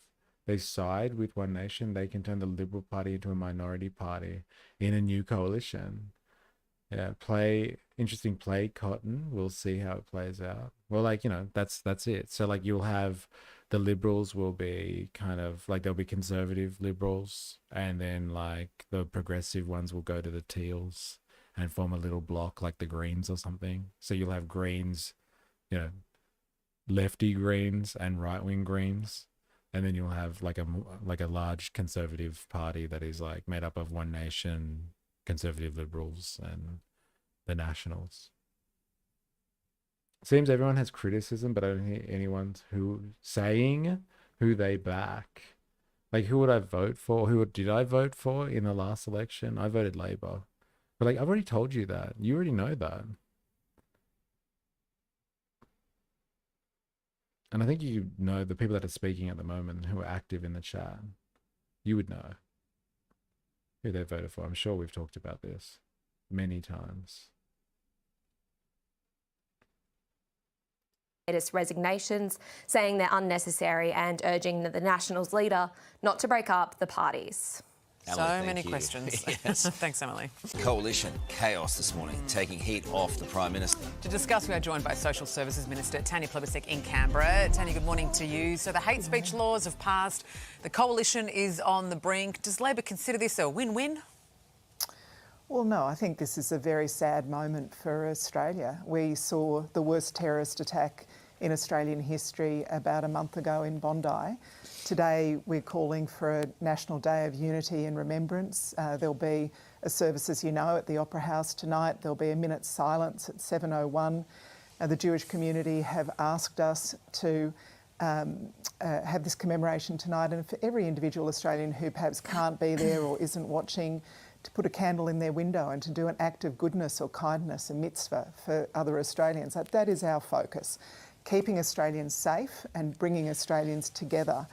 they side with One Nation, they can turn the Liberal Party into a minority party in a new coalition. Yeah, interesting play, Cotton. We'll see how it plays out. Well, like, you know, that's it. So like you'll have the Liberals will be kind of like, there'll be conservative Liberals, and then like the progressive ones will go to the Teals and form a little block like the Greens or something. So you'll have Greens, you know, lefty Greens and right-wing Greens, and then you'll have like a large conservative party that is like made up of One Nation, conservative Liberals, and the Nationals. Seems everyone has criticism, but I don't hear anyone saying who they back. Like, who would I vote for? Did I vote for in the last election? I voted Labor. But like, I've already told you that. You already know that. And I think you know the people that are speaking at the moment who are active in the chat. You would know who they voted for. I'm sure we've talked about this many times. Latest resignations, saying they're unnecessary and urging the Nationals leader not to break up the parties. So many questions. Yes. Thanks, Emily. Coalition chaos this morning, taking heat off the Prime Minister. To discuss, we are joined by Social Services Minister Tanya Plibersek in Canberra. Tanya, good morning to you. So the hate speech laws have passed. The coalition is on the brink. Does Labor consider this a win-win? Well, no, I think this is a very sad moment for Australia. We saw the worst terrorist attack in Australian history about a month ago in Bondi. Today, we're calling for a National Day of Unity and Remembrance. There'll be a service, as you know, at the Opera House tonight. There'll be a minute's silence at 7:01. The Jewish community have asked us to have this commemoration tonight, and for every individual Australian who perhaps can't be there or isn't watching, to put a candle in their window and to do an act of goodness or kindness, a mitzvah for other Australians. That is our focus, keeping Australians safe and bringing Australians together.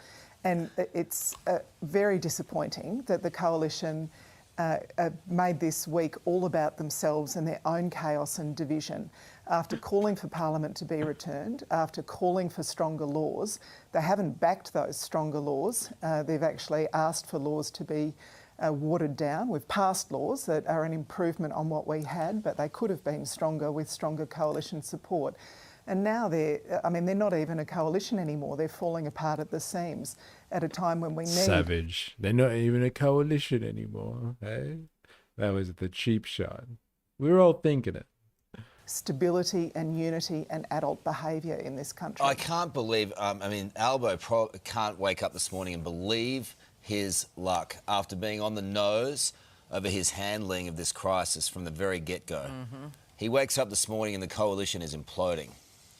And it's very disappointing that the Coalition made this week all about themselves and their own chaos and division. After calling for Parliament to be returned, after calling for stronger laws, they haven't backed those stronger laws. They've actually asked for laws to be watered down. We've passed laws that are an improvement on what we had, but they could have been stronger with stronger coalition support. And now they're not even a coalition anymore. They're falling apart at the seams at a time when we need... Savage. They're not even a coalition anymore, hey? That was the cheap shot. We were all thinking it. stability and unity and adult behaviour in this country. I can't believe, Albo can't wake up this morning and believe his luck after being on the nose over his handling of this crisis from the very get-go. He wakes up this morning and the coalition is imploding.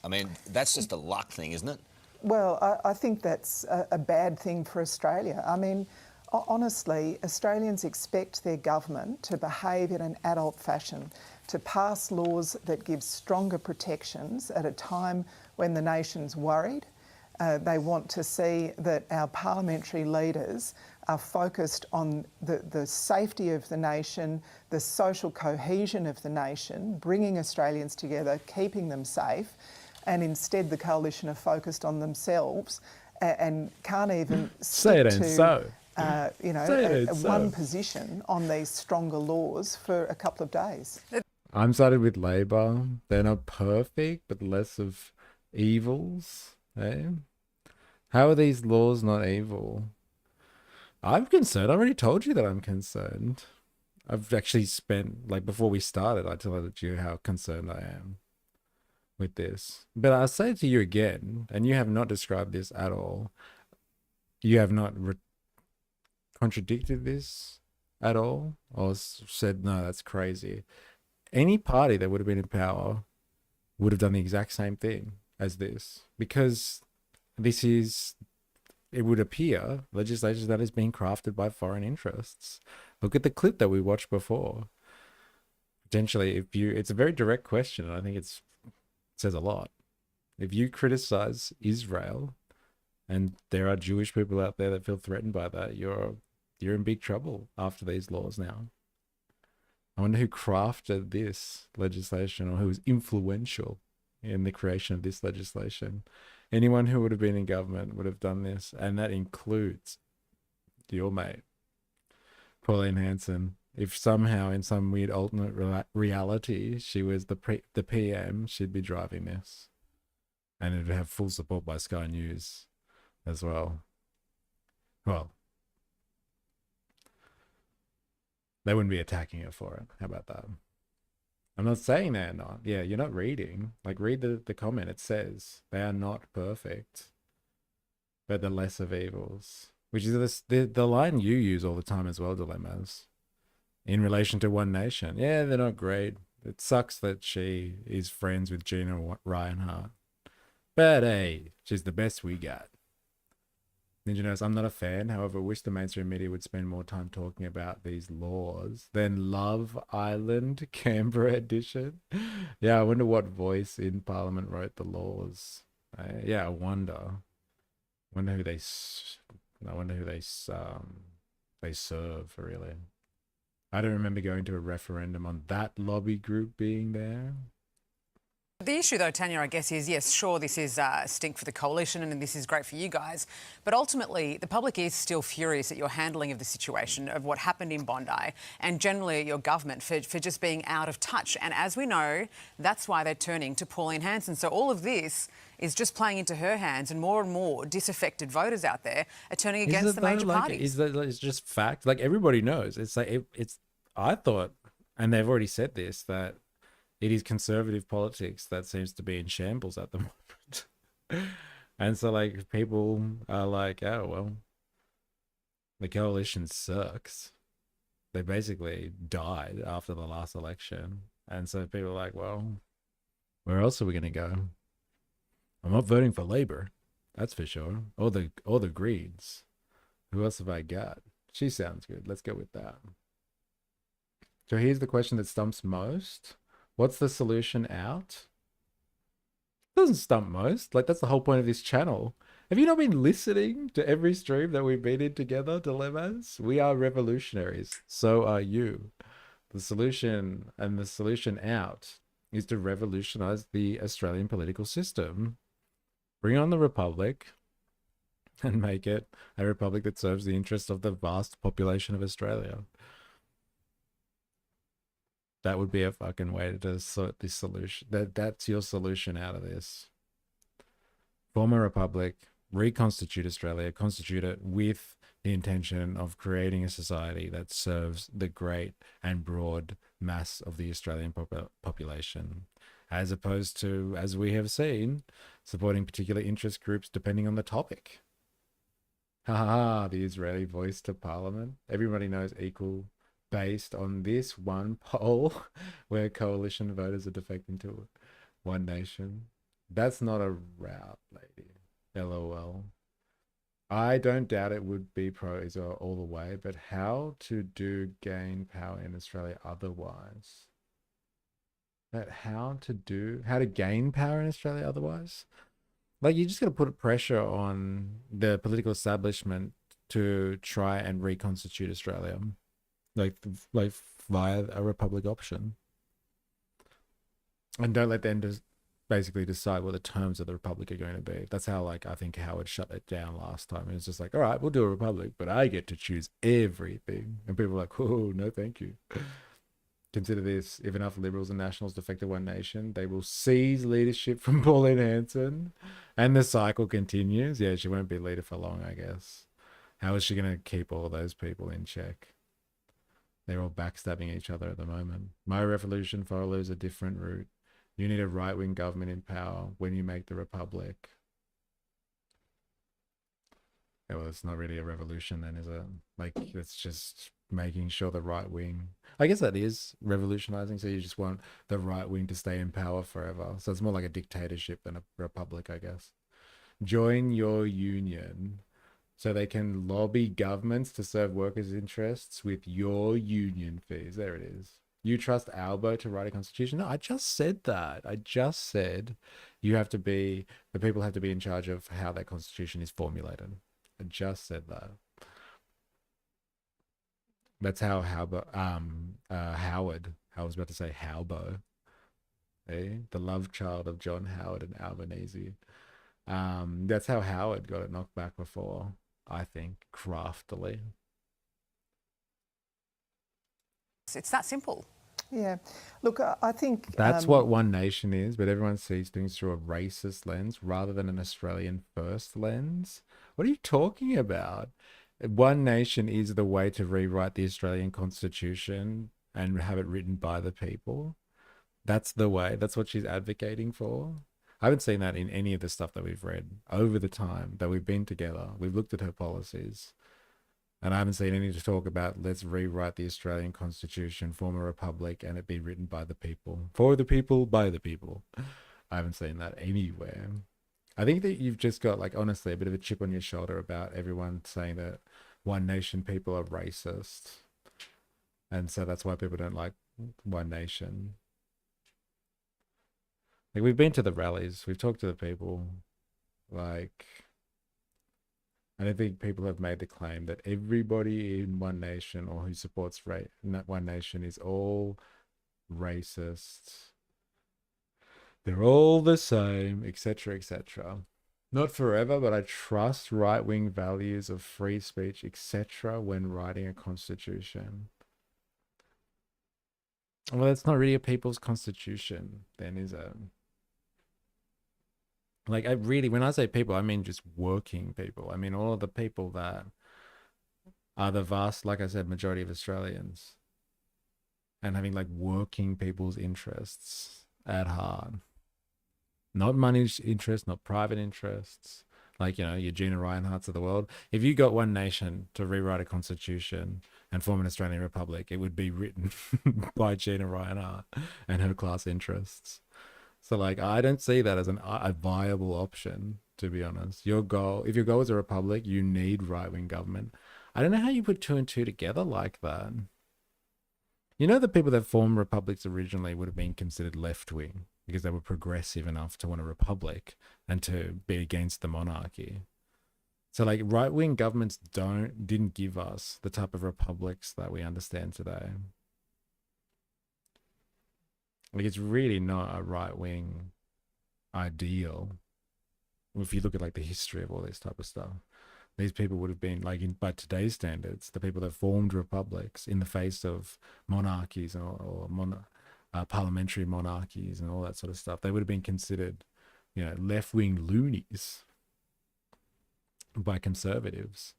I mean, that's just a luck thing, isn't it? Well, I think that's a bad thing for Australia. I mean, honestly, Australians expect their government to behave in an adult fashion, to pass laws that give stronger protections at a time when the nation's worried. They want to see that our parliamentary leaders are focused on the safety of the nation, the social cohesion of the nation, bringing Australians together, keeping them safe, and instead the coalition are focused on themselves and can't even Say it ain't so. One position on these stronger laws for a couple of days. I'm sided with Labor. They're not perfect, but less of evils. Eh? How are these laws not evil? I'm concerned. I already told you that I'm concerned. I've actually spent, before we started, I told you how concerned I am with this. But I'll say it to you again, and you have not described this at all. You have not contradicted this at all, or said, no, that's crazy. Any party that would have been in power would have done the exact same thing as this, because this is, it would appear, legislation that is being crafted by foreign interests. Look at the clip that we watched before. Potentially, it's a very direct question, and I think it says a lot. If you criticize Israel, and there are Jewish people out there that feel threatened by that, you're in big trouble after these laws now. I wonder who crafted this legislation, or who was influential in the creation of this legislation. Anyone who would have been in government would have done this, and that includes your mate, Pauline Hanson. If somehow, in some weird alternate reality, she was the PM, she'd be driving this. And it would have full support by Sky News as well. Well, they wouldn't be attacking her for it. How about that? I'm not saying they're not. Yeah, you're not reading. Read the comment. It says they are not perfect, but the less of evils. Which is the line you use all the time as well, Dilemmas. In relation to One Nation. Yeah, they're not great. It sucks that she is friends with Gina Reinhardt. But hey, she's the best we got. Ninja knows I'm not a fan, however, wish the mainstream media would spend more time talking about these laws than Love Island Canberra edition. Yeah, I wonder what voice in Parliament wrote the laws. Yeah, I wonder who they serve, really. I don't remember going to a referendum on that lobby group being there. The issue, though, Tanya, I guess, is, yes, sure, this is a stink for the coalition and this is great for you guys, but ultimately the public is still furious at your handling of the situation, of what happened in Bondi, and generally your government for just being out of touch. And as we know, that's why they're turning to Pauline Hanson. So all of this is just playing into her hands, and more disaffected voters out there are turning against the major parties. It's just fact. Everybody knows. It's I thought, and they've already said this, that it is conservative politics that seems to be in shambles at the moment. And so people are like, oh, well, the coalition sucks. They basically died after the last election. And so people are like, well, where else are we going to go? I'm not voting for Labor, that's for sure. Or the Greens. Who else have I got? She sounds good. Let's go with that. So here's the question that stumps most. What's the solution out? It doesn't stump most. That's the whole point of this channel. Have you not been listening to every stream that we've been in together, Dilemmas? We are revolutionaries. So are you. The solution out is to revolutionize the Australian political system. Bring on the Republic and make it a republic that serves the interests of the vast population of Australia. That would be a fucking way to sort this solution. That's your solution out of this. Form a republic, reconstitute Australia, constitute it with the intention of creating a society that serves the great and broad mass of the Australian population. as opposed to, as we have seen, supporting particular interest groups depending on the topic. Ha ha ha, the Israeli voice to parliament. Everybody knows equal based on this one poll where coalition voters are defecting to one nation. That's not a route, lady. LOL. I don't doubt it would be pro-Israel all the way, but how to gain power in Australia otherwise? How to gain power in Australia otherwise? Like, you just got to put pressure on the political establishment to try and reconstitute Australia, like via a republic option, and don't let them just basically decide what the terms of the republic are going to be. That's how, like, I think Howard shut it down last time. It was just like, all right, we'll do a republic, but I get to choose everything, and people were like, oh no, thank you. Consider this: if enough Liberals and Nationals defect to one nation, they will seize leadership from Pauline Hanson, and the cycle continues. Yeah, she won't be leader for long, I guess. How is she going to keep all those people in check? They're all backstabbing each other at the moment. My revolution follows a different route. You need a right-wing government in power when you make the republic. Yeah, well, it's not really a revolution then, is it? Like, it's just making sure the right wing, I guess that is revolutionizing. So you just want the right wing to stay in power forever. So it's more like a dictatorship than a republic, I guess. Join your union so they can lobby governments to serve workers' interests with your union fees. There it is. You trust Albo to write a constitution? No, I just said that. I just said the people have to be in charge of how that constitution is formulated. I just said that. That's how Howard, I was about to say Halbo, the love child of John Howard and Albanese. That's how Howard got it knocked back before, I think, craftily. It's that simple. Yeah. Look, I think... That's what one nation is, but everyone sees things through a racist lens rather than an Australian first lens. What are you talking about? One nation is the way to rewrite the Australian Constitution and have it written by the people. That's the way. That's what she's advocating for. I haven't seen that in any of the stuff that we've read over the time that we've been together. We've looked at her policies. And I haven't seen any to talk about, let's rewrite the Australian Constitution, form a republic, and it be written by the people. For the people, by the people. I haven't seen that anywhere. I think that you've just got, like, honestly, a bit of a chip on your shoulder about everyone saying that One Nation people are racist. And so that's why people don't like One Nation. Like, we've been to the rallies. We've talked to the people. Like... I don't think people have made the claim that everybody in One Nation or who supports One Nation is all racist. They're all the same, etc., etc. Not forever, but I trust right-wing values of free speech, etc. when writing a constitution. Well, that's not really a people's constitution, then, is it? Like, when I say people, I mean just working people. I mean all of the people that are the vast, like I said, majority of Australians, and having, like, working people's interests at heart. Not money interests, not private interests. Like, you know, your Gina Rineharts of the world. If you got One Nation to rewrite a constitution and form an Australian republic, it would be written by Gina Rinehart and her class interests. So, like, I don't see that as a viable option, to be honest. If your goal is a republic, you need right-wing government. I don't know how you put two and two together like that. You know, the people that formed republics originally would have been considered left-wing because they were progressive enough to want a republic and to be against the monarchy. So, like, right-wing governments didn't give us the type of republics that we understand today. Like, it's really not a right-wing ideal. If you look at, like, the history of all this type of stuff, these people would have been, like, by today's standards, the people that formed republics in the face of monarchies or parliamentary monarchies and all that sort of stuff, they would have been considered, you know, left-wing loonies by conservatives.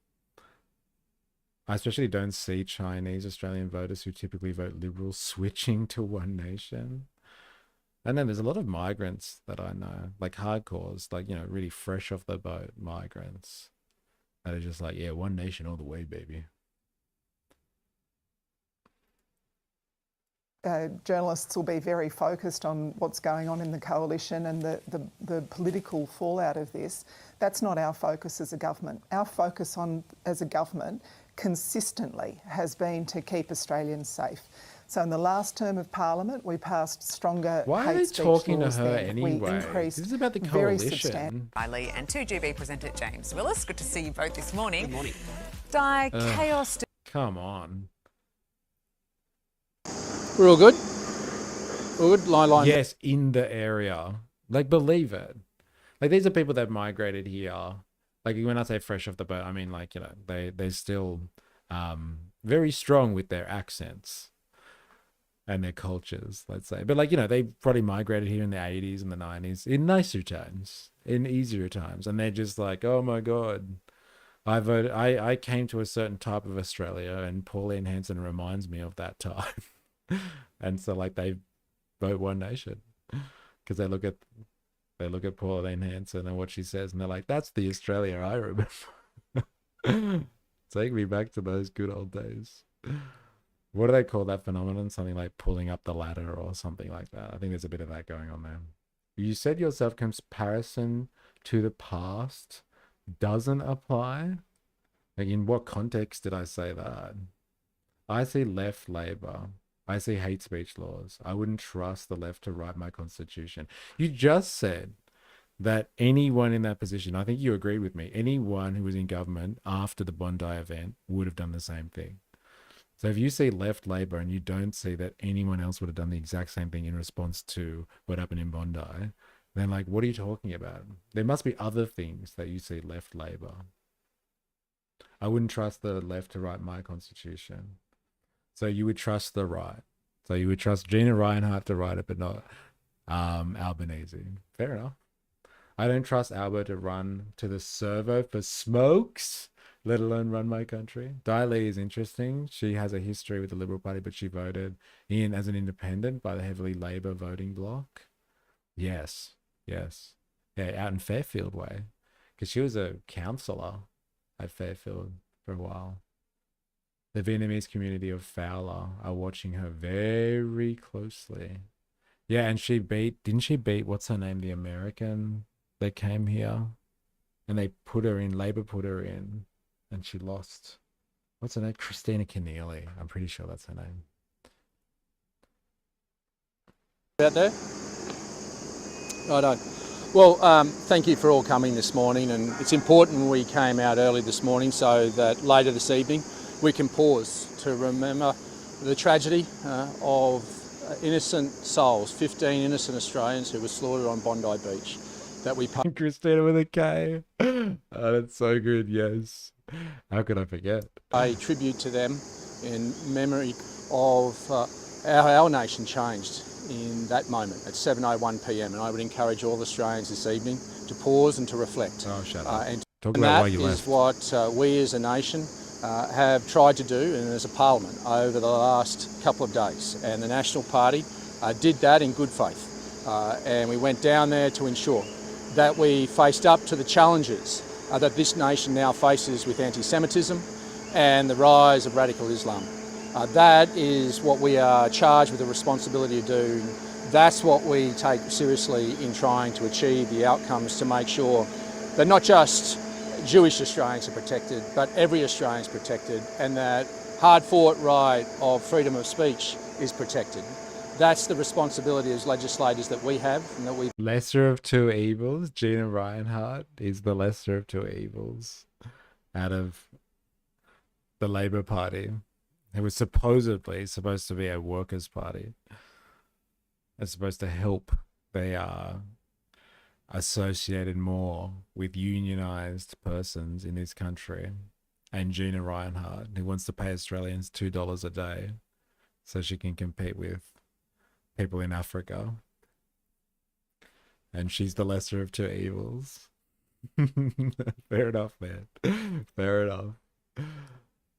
I especially don't see Chinese Australian voters who typically vote Liberal switching to One Nation. And then there's a lot of migrants that I know, like hardcores, like, you know, really fresh off the boat migrants that are just like, yeah, one nation all the way, baby. Journalists will be very focused on what's going on in the coalition and the political fallout of this. That's not our focus as a government. Our focus as a government consistently has been to keep Australians safe. So in the last term of Parliament, we passed stronger Why are they hate speech talking to laws her then. anyway? We increased This is about the very coalition. Riley and 2GB presenter James Willis. Good to see you both this morning. Good morning. Di, chaos. Come on. We're all good? All good? Line. Yes, in the area. Like, believe it. Like, these are people that migrated here. Like, when I say fresh off the boat, I mean, like, you know, they're still very strong with their accents and their cultures, let's say. But, like, you know, they probably migrated here in the 80s and the 90s in nicer times, in easier times. And they're just like, oh, my God. I came to a certain type of Australia, and Pauline Hanson reminds me of that time. And so, like, they vote One Nation because they look at Pauline Hanson and what she says, and they're like, that's the Australia I remember. Take me back to those good old days. What do they call that phenomenon? Something like pulling up the ladder or something like that. I think there's a bit of that going on there. You said yourself comparison to the past doesn't apply. Like, in what context did I say that? I see left Labor. I see hate speech laws. I wouldn't trust the left to write my constitution. You just said that anyone in that position, I think you agreed with me, anyone who was in government after the Bondi event would have done the same thing. So if you see left Labor and you don't see that anyone else would have done the exact same thing in response to what happened in Bondi, then, like, what are you talking about? There must be other things that you see left Labor. I wouldn't trust the left to write my constitution. So you would trust the right. So you would trust Gina Reinhardt to write it, but not Albanese. Fair enough. I don't trust Albo to run to the servo for smokes, let alone run my country. Di Lee is interesting. She has a history with the Liberal Party, but she voted in as an independent by the heavily Labor voting bloc. Yes. Yeah, out in Fairfield way. Because she was a councillor at Fairfield for a while. The Vietnamese community of Fowler are watching her very closely. Yeah, and didn't she beat, what's her name, the American that came here? And they put her in, Labor put her in, and she lost. What's her name? Christina Keneally. I'm pretty sure that's her name. Out there? Righto. Well, thank you for all coming this morning, and it's important we came out early this morning so that later this evening we can pause to remember the tragedy of innocent souls, 15 innocent Australians who were slaughtered on Bondi Beach. That we Christina with a K. Oh, that's so good, yes. How could I forget? Pay tribute to them in memory of how our nation changed in that moment at 7:01 p.m. And I would encourage all Australians this evening to pause and to reflect. Oh, shut up. Talk and about why that you is left. what we as a nation have tried to do, and as a parliament, over the last couple of days. And the National Party did that in good faith. And we went down there to ensure that we faced up to the challenges that this nation now faces with anti-Semitism and the rise of radical Islam. That is what we are charged with the responsibility to do. That's what we take seriously in trying to achieve the outcomes to make sure that not just Jewish Australians are protected, but every Australian is protected, and that hard-fought right of freedom of speech is protected. That's the responsibility as legislators that we have, and that we. Lesser of two evils. Gina Reinhardt is the lesser of two evils out of the Labor Party. It was supposedly supposed to be a workers' party. It's supposed to help. They are associated more with unionized persons in this country. And Gina Reinhardt, who wants to pay Australians $2 a day so she can compete with people in Africa. And she's the lesser of two evils. Fair enough, man. Fair enough.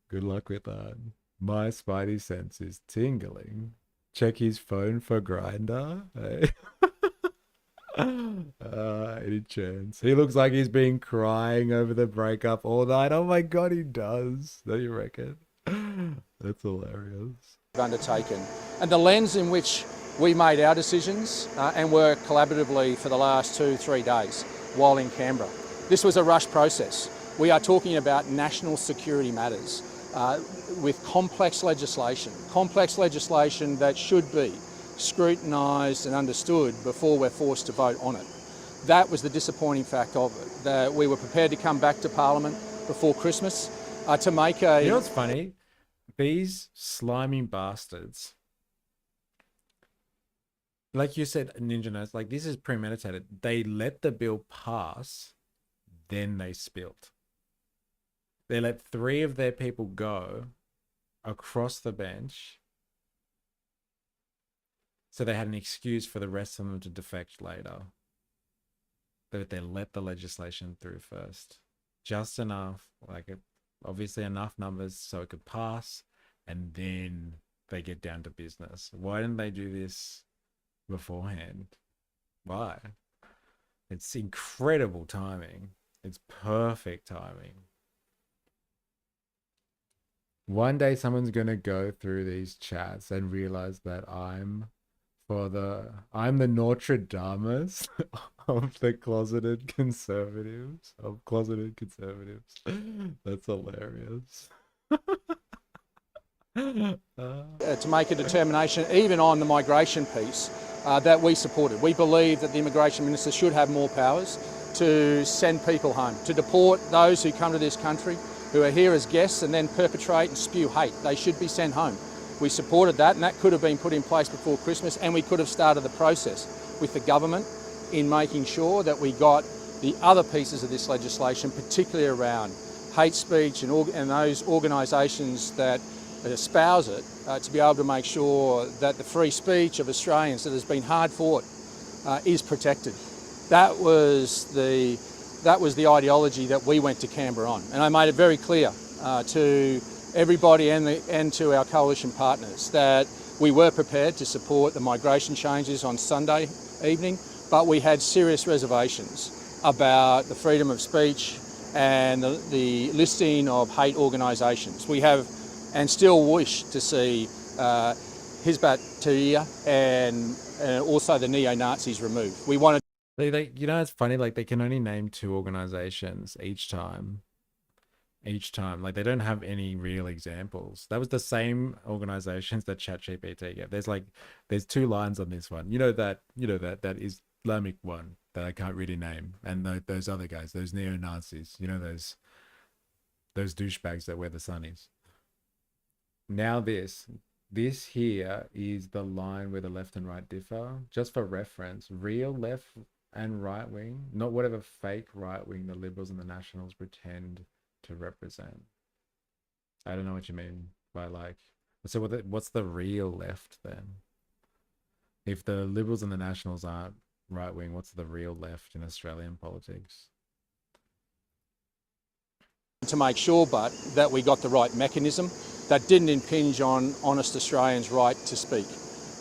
Good luck with that. My spidey sense is tingling. check his phone for Grindr. Any chance? He looks like he's been crying over the breakup all night. Oh my god, he does. Don't you reckon? That's hilarious. Undertaken, and the lens in which we made our decisions and worked collaboratively for the last 2-3 days while in Canberra. This was a rush process. We are talking about national security matters with complex legislation that should be scrutinised and understood before we're forced to vote on it. That was the disappointing fact of it, that we were prepared to come back to Parliament before Christmas to make a... You know what's funny? These slimy bastards, like you said, Ninja Notes, like this is premeditated. They let the bill pass, then they spilled. They let 3 of their people go across the bench, so they had an excuse for the rest of them to defect later. But they let the legislation through first. Just enough, obviously enough numbers so it could pass, and then they get down to business. Why didn't they do this beforehand? Why? It's incredible timing. It's perfect timing. One day someone's gonna go through these chats and realize that I'm the Notre Dames of the closeted conservatives. That's hilarious. to make a determination, even on the migration piece, that we supported. We believe that the Immigration Minister should have more powers to send people home, to deport those who come to this country, who are here as guests and then perpetrate and spew hate. They should be sent home. We supported that, and that could have been put in place before Christmas, and we could have started the process with the government in making sure that we got the other pieces of this legislation, particularly around hate speech and those organisations that espouse it, to be able to make sure that the free speech of Australians that has been hard fought is protected. That was the ideology that we went to Canberra on, and I made it very clear to everybody and to our coalition partners that we were prepared to support the migration changes on Sunday evening, but we had serious reservations about the freedom of speech and the listing of hate organisations. We have and still wish to see Hizbat Tahrir and also the neo-Nazis removed. We wanted. You know, it's funny. Like they can only name 2 organizations each time. Like they don't have any real examples. That was the same organizations that ChatGPT gave. There's 2 lines on this one. That Islamic one that I can't really name, and those other guys, those neo-Nazis. Those douchebags that wear the sunnies. Now this here is the line where the left and right differ. Just for reference, real left and right wing, not whatever fake right wing the Liberals and the Nationals pretend to represent. I don't know what you mean by so what's the real left then? If the Liberals and the Nationals aren't right wing, what's the real left in Australian politics? To make sure, but that we got the right mechanism that didn't impinge on honest Australians' right to speak.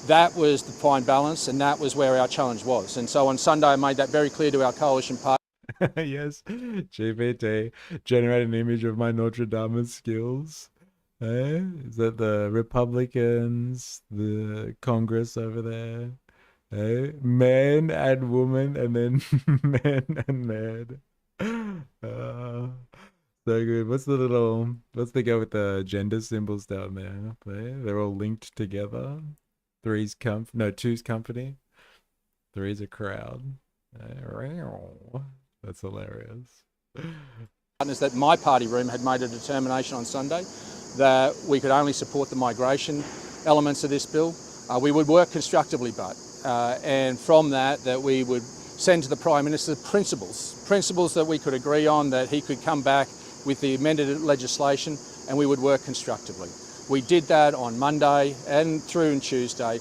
That was the fine balance, and that was where our challenge was. And so on Sunday, I made that very clear to our coalition partners. Yes, GPT, generate an image of my Notre Dame skills. Is that the Republicans, the Congress over there? Man and woman, and then man and man. So good. What's the go with the gender symbols down there? They're all linked together. 2's company. 3's a crowd. That's hilarious. Partners that my party room had made a determination on Sunday that we could only support the migration elements of this bill. We would work constructively, and from that we would send to the Prime Minister principles that we could agree on, that he could come back with the amended legislation, and we would work constructively. We did that on Monday and through on Tuesday,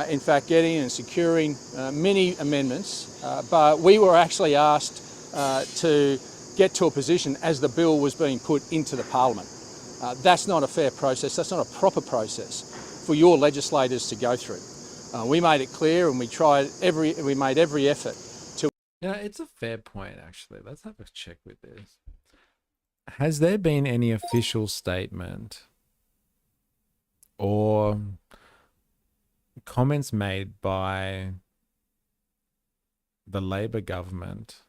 in fact getting and securing many amendments, but we were actually asked to get to a position as the bill was being put into the Parliament. That's not a fair process, that's not a proper process for your legislators to go through. We made it clear, and we made every effort to. Yeah, it's a fair point, actually. Let's have a check with this. Has there been any official statement or comments made by the Labor government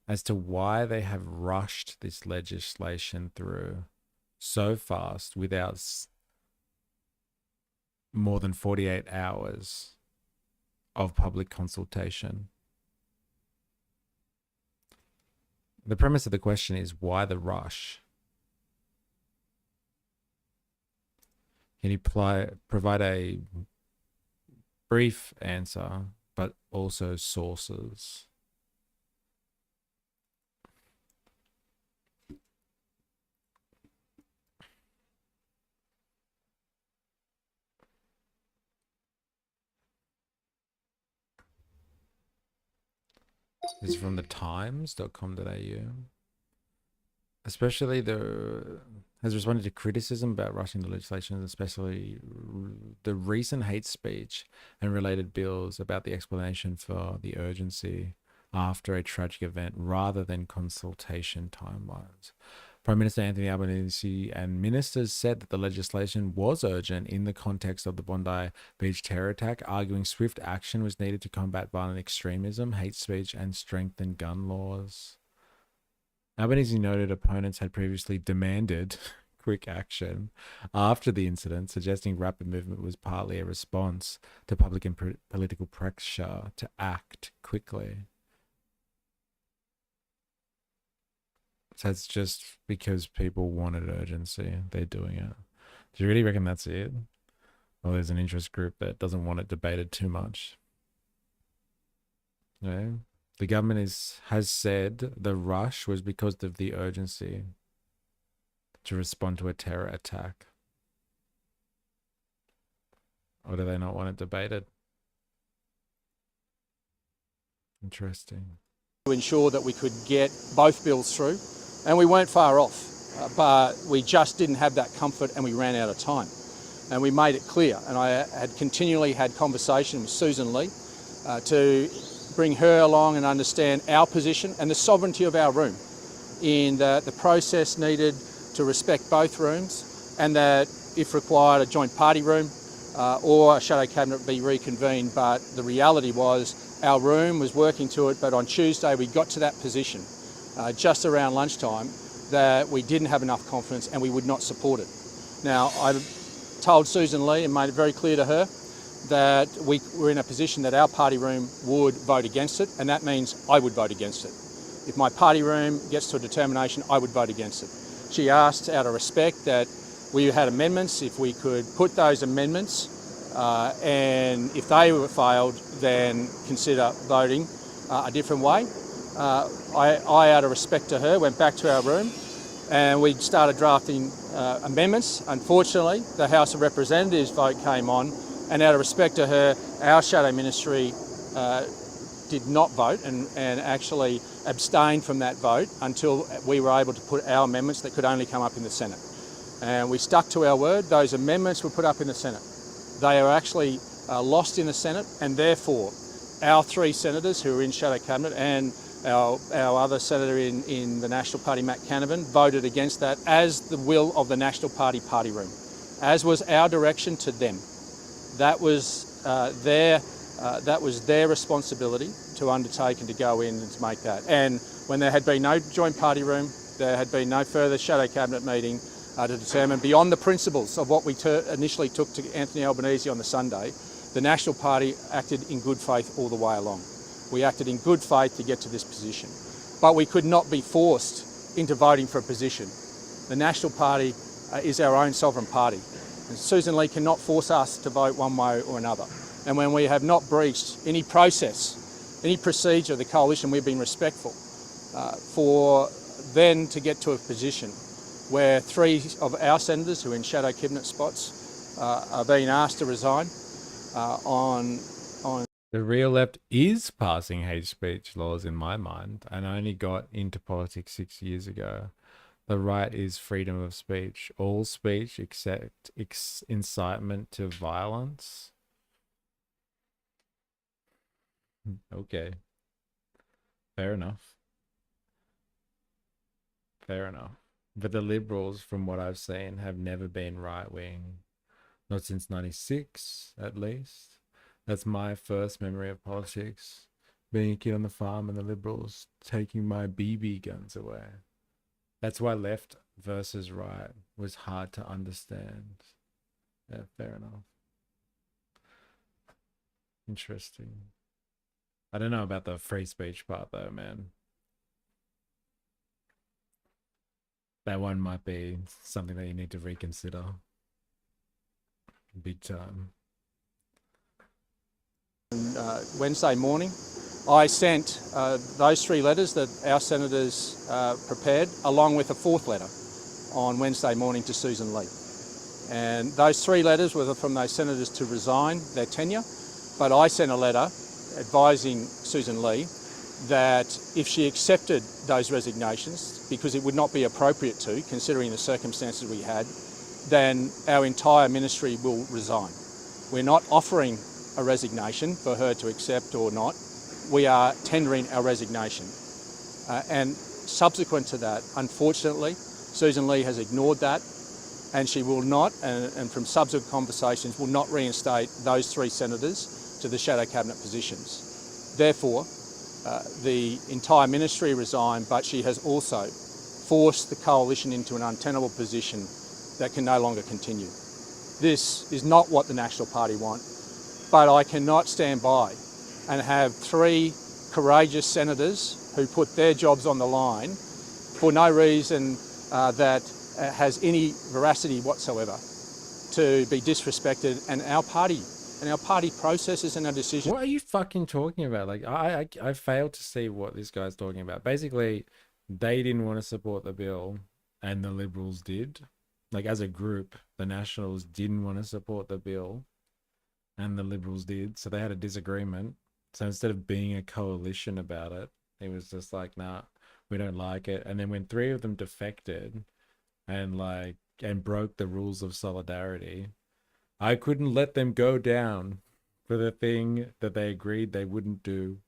as to why they have rushed this legislation through so fast without more than 48 hours of public consultation? The premise of the question is, why the rush? Can you provide a brief answer, but also sources? This is from the times.com.au. Especially has responded to criticism about rushing the legislation, especially the recent hate speech and related bills about the explanation for the urgency after a tragic event rather than consultation timelines. Prime Minister Anthony Albanese and ministers said that the legislation was urgent in the context of the Bondi Beach terror attack, arguing swift action was needed to combat violent extremism, hate speech, and strengthen gun laws. Albanese noted opponents had previously demanded quick action after the incident, suggesting rapid movement was partly a response to public and political pressure to act quickly. So it's just because people wanted urgency, they're doing it. Do you really reckon that's it? Or there's an interest group that doesn't want it debated too much? No. The government has said the rush was because of the urgency to respond to a terror attack. Or do they not want it debated? Interesting. To ensure that we could get both bills through, and we weren't far off, but we just didn't have that comfort and we ran out of time. And we made it clear, and I had continually had conversation with Susan Lee to bring her along and understand our position and the sovereignty of our room, in that the process needed to respect both rooms, and that if required a joint party room or a shadow cabinet be reconvened. But the reality was our room was working to it, but on Tuesday we got to that position just around lunchtime that we didn't have enough confidence and we would not support it. Now, I told Susan Lee and made it very clear to her that we were in a position that our party room would vote against it, and that means I would vote against it. If my party room gets to a determination, I would vote against it. She asked, out of respect, that we had amendments, if we could put those amendments, and if they were failed, then consider voting a different way. I, out of respect to her, went back to our room and we started drafting amendments. Unfortunately, the House of Representatives vote came on, and out of respect to her, our shadow ministry did not vote and actually abstained from that vote until we were able to put our amendments that could only come up in the Senate. And we stuck to our word. Those amendments were put up in the Senate. They are actually lost in the Senate, and therefore our three senators who are in shadow cabinet and our other senator in the National Party, Matt Canavan, voted against that as the will of the National Party party room, as was our direction to them. That was their responsibility to undertake and to go in and to make that. And when there had been no joint party room, there had been no further shadow cabinet meeting to determine beyond the principles of what we initially took to Anthony Albanese on the Sunday, the National Party acted in good faith all the way along. We acted in good faith to get to this position. But we could not be forced into voting for a position. The National Party is our own sovereign party. And Susan Lee cannot force us to vote one way or another. And when we have not breached any process, any procedure of the coalition, we've been respectful. For then to get to a position where three of our senators who are in shadow cabinet spots are being asked to resign on... The real left is passing hate speech laws in my mind, and I only got into politics 6 years ago. The right is freedom of speech. All speech except incitement to violence. Okay. Fair enough. Fair enough. But the Liberals, from what I've seen, have never been right-wing. Not since 96, at least. That's my first memory of politics. Being a kid on the farm and the Liberals taking my BB guns away. That's why left versus right was hard to understand. Yeah, fair enough. Interesting. I don't know about the free speech part though, man. That one might be something that you need to reconsider. Big time. Wednesday morning, I sent those 3 letters that our senators prepared, along with a 4th letter on Wednesday morning to Susan Lee. And those 3 letters were from those senators to resign their tenure, but I sent a letter advising Susan Lee that if she accepted those resignations, because it would not be appropriate to, considering the circumstances we had, then our entire ministry will resign. We're not offering a resignation for her to accept or not. We are tendering our resignation. And subsequent to that, unfortunately, Susan Lee has ignored that, and she will not, and from subsequent conversations, will not reinstate those 3 senators to the shadow cabinet positions. Therefore, the entire ministry resigned, but she has also forced the coalition into an untenable position that can no longer continue. This is not what the National Party want, but I cannot stand by and have 3 courageous senators who put their jobs on the line for no reason that has any veracity whatsoever to be disrespected, and our party processes and our decisions. What are you fucking talking about? Like, I failed to see what this guy's talking about. Basically, they didn't want to support the bill and the Liberals did. Like, as a group, the Nationals didn't want to support the bill and the Liberals did. So they had a disagreement. So instead of being a coalition about it, it was just like, nah, we don't like it. And then when 3 of them defected and broke the rules of solidarity, I couldn't let them go down for the thing that they agreed they wouldn't do.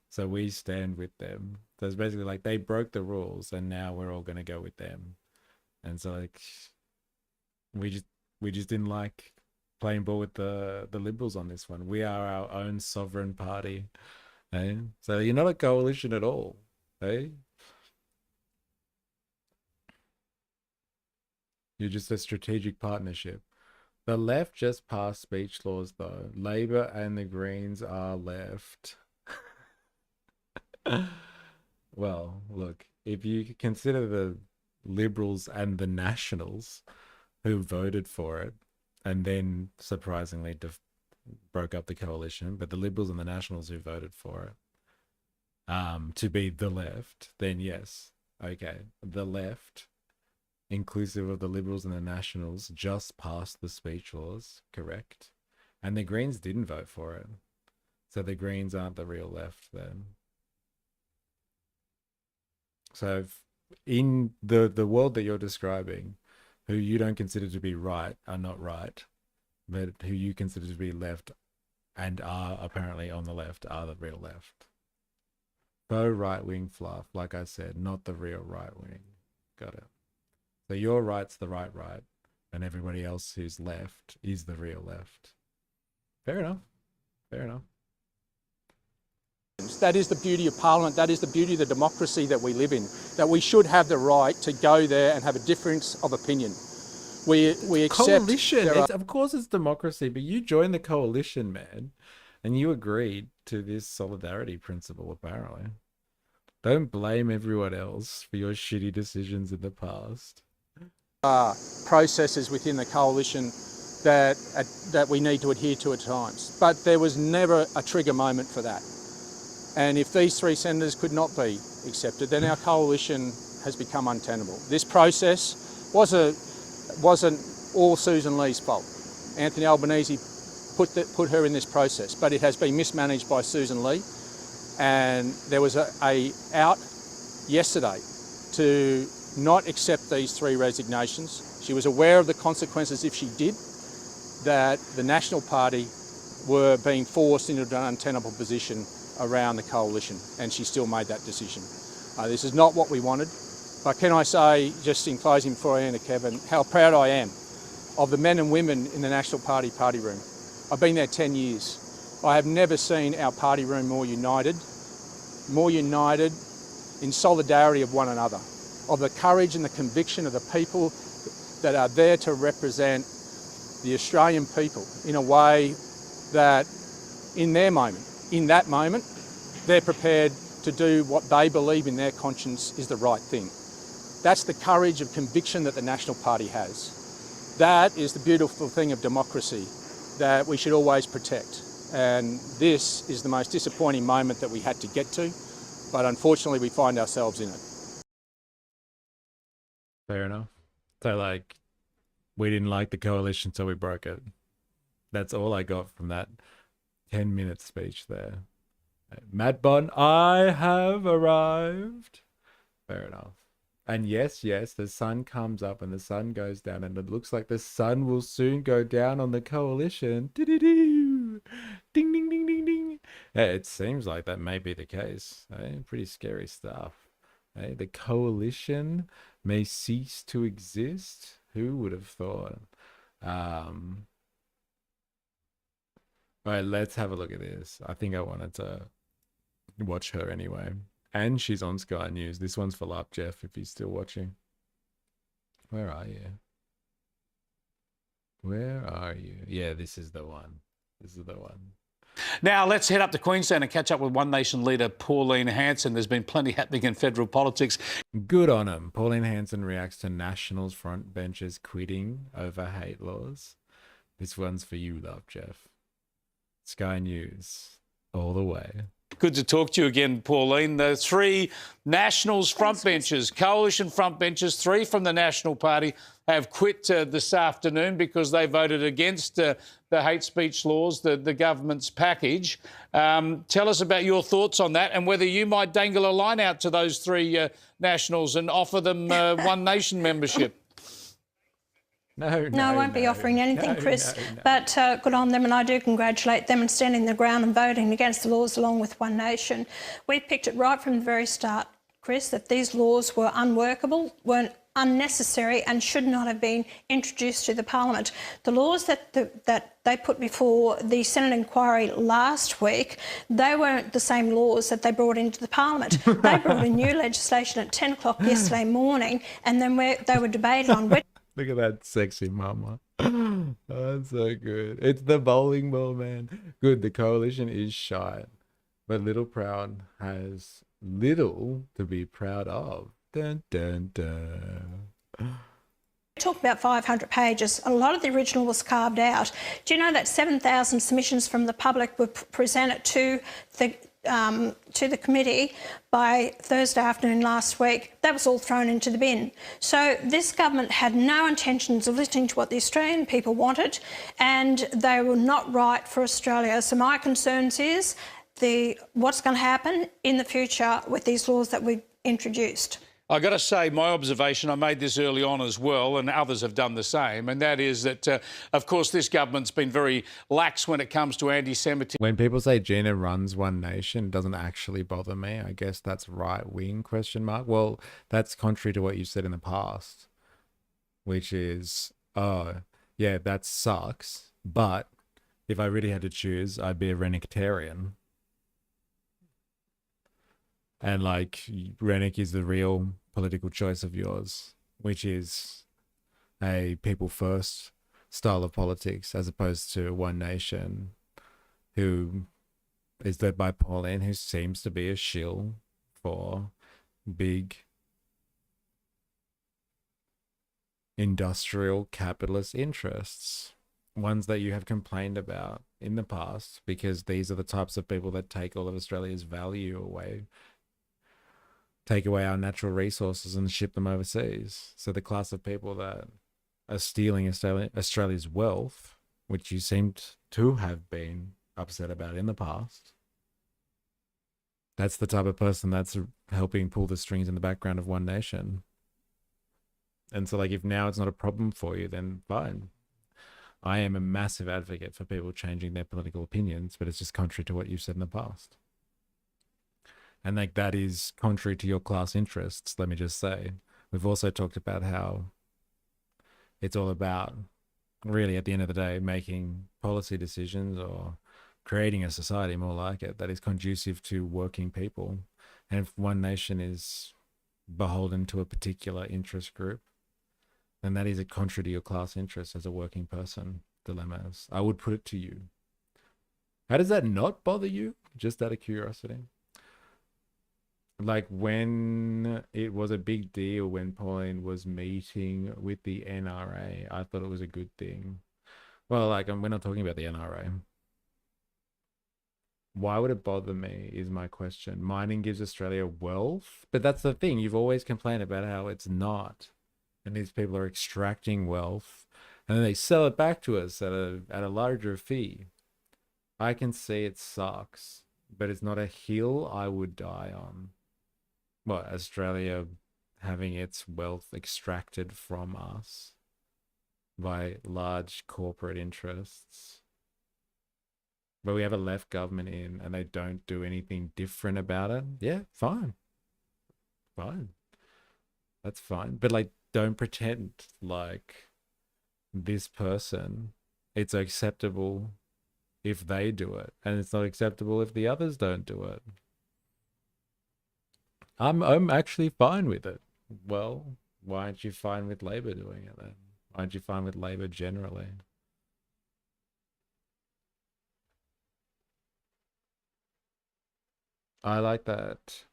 So we stand with them. So it's basically like they broke the rules and now we're all going to go with them. And so like we just didn't like playing ball with the Liberals on this one. We are our own sovereign party. Eh? So you're not a coalition at all. Eh? You're just a strategic partnership. The left just passed speech laws, though. Labour and the Greens are left. Well, look, if you consider the Liberals and the Nationals who voted for it, and then surprisingly broke up the coalition, but the Liberals and the Nationals who voted for it to be the left, then yes, okay, the left, inclusive of the Liberals and the Nationals, just passed the speech laws, correct? And the Greens didn't vote for it. So the Greens aren't the real left then. So in the world that you're describing, who you don't consider to be right are not right, but who you consider to be left and are apparently on the left are the real left. Faux right-wing fluff, like I said, not the real right-wing. Got it. So your right's the right, and everybody else who's left is the real left. Fair enough. Fair enough. That is the beauty of Parliament. That is the beauty of the democracy that we live in, that we should have the right to go there and have a difference of opinion. We accept... Coalition! Of course it's democracy, but you joined the coalition, man, and you agreed to this solidarity principle, apparently. Don't blame everyone else for your shitty decisions in the past. Processes within the coalition that we need to adhere to at times. But there was never a trigger moment for that. And if these 3 senators could not be accepted, then our coalition has become untenable. This process wasn't all Susan Lee's fault. Anthony Albanese put her in this process, but it has been mismanaged by Susan Lee. And there was a out yesterday to not accept these 3 resignations. She was aware of the consequences if she did, that the National Party were being forced into an untenable position around the coalition, and she still made that decision. This is not what we wanted, but can I say, just in closing before I end to Kevin, how proud I am of the men and women in the National Party room. I've been there 10 years. I have never seen our party room more united in solidarity of one another, of the courage and the conviction of the people that are there to represent the Australian people in a way that in that moment, they're prepared to do what they believe in their conscience is the right thing. That's the courage of conviction that the National Party has. That is the beautiful thing of democracy that we should always protect. And this is the most disappointing moment that we had to get to, but unfortunately we find ourselves in it. Fair enough. So, like, we didn't like the coalition, so we broke it. That's all I got from that 10-minute speech there. Matt Bond, I have arrived. Fair enough. And yes, the sun comes up and the sun goes down, and it looks like the sun will soon go down on the coalition. Ding, ding, ding, ding, ding. Yeah, it seems like that may be the case. Pretty scary stuff. The coalition may cease to exist. Who would have thought? All right, let's have a look at this. I think I wanted to watch her anyway. And she's on Sky News. This one's for Lap Jeff, if he's still watching. Where are you? Where are you? Yeah, this is the one. This is the one. Now, let's head up to Queensland and catch up with One Nation leader Pauline Hanson. There's been plenty happening in federal politics. Good on him. Pauline Hanson reacts to Nationals frontbenchers quitting over hate laws. This one's for you, Love Jeff. Sky News, all the way. Good to talk to you again, Pauline. The 3 Nationals frontbenchers, coalition frontbenchers, 3 from the National Party, have quit this afternoon because they voted against the hate speech laws, the government's package. Tell us about your thoughts on that and whether you might dangle a line out to those 3 Nationals and offer them One Nation membership. No, I won't be offering anything, Chris, but good on them, and I do congratulate them on standing their ground and voting against the laws along with One Nation. We picked it right from the very start, Chris, that these laws were unworkable, weren't unnecessary and should not have been introduced to the Parliament. The laws that they put before the Senate inquiry last week, they weren't the same laws that they brought into the Parliament. They brought in new legislation at 10 o'clock yesterday morning, and then they were debated on which... Look at that sexy mama. Oh, that's so good. It's the bowling ball, man. Good, the coalition is shite. But Little Proud has little to be proud of. Dun, dun, dun. Talk about 500 pages. A lot of the original was carved out. Do you know that 7,000 submissions from the public were presented to the committee by Thursday afternoon last week? That was all thrown into the bin. So this government had no intentions of listening to what the Australian people wanted, and they were not right for Australia. So my concerns is what's going to happen in the future with these laws that we've introduced. I've got to say, my observation, I made this early on as well, and others have done the same, and that is that, of course, this government's been very lax when it comes to anti-Semitism. When people say Gina runs One Nation, it doesn't actually bother me. I guess that's right-wing ? Well, that's contrary to what you said in the past, which is, oh, yeah, that sucks, but if I really had to choose, I'd be a Rennictarian. And, like, Rennick is the real political choice of yours, which is a people-first style of politics as opposed to One Nation, who is led by Pauline, who seems to be a shill for big industrial capitalist interests, ones that you have complained about in the past, because these are the types of people that take all of Australia's value away, take away our natural resources and ship them overseas. So the class of people that are stealing Australia's wealth, which you seem to have been upset about in the past, that's the type of person that's helping pull the strings in the background of One Nation. And so, like, if now it's not a problem for you, then fine. I am a massive advocate for people changing their political opinions, but it's just contrary to what you've said in the past. And like that is contrary to your class interests, let me just say. We've also talked about how it's all about, really at the end of the day, making policy decisions or creating a society more like it that is conducive to working people. And if one nation is beholden to a particular interest group, then that is a contrary to your class interest as a working person dilemmas. I would put it to you. How does that not bother you? Just out of curiosity. Like when it was a big deal when Pauline was meeting with the NRA, I thought it was a good thing. Well, like we're not talking about the NRA. Why would it bother me is my question. Mining gives Australia wealth, but that's the thing. You've always complained about how it's not. And these people are extracting wealth and then they sell it back to us at a larger fee. I can see it sucks, but it's not a hill I would die on. What, Australia having its wealth extracted from us by large corporate interests. But we have a left government in and they don't do anything different about it. Yeah, fine. Fine. That's fine. But like, don't pretend like this person, it's acceptable if they do it, and it's not acceptable if the others don't do it. I'm actually fine with it. Well, why aren't you fine with Labor doing it then? Why aren't you fine with Labor generally? I like that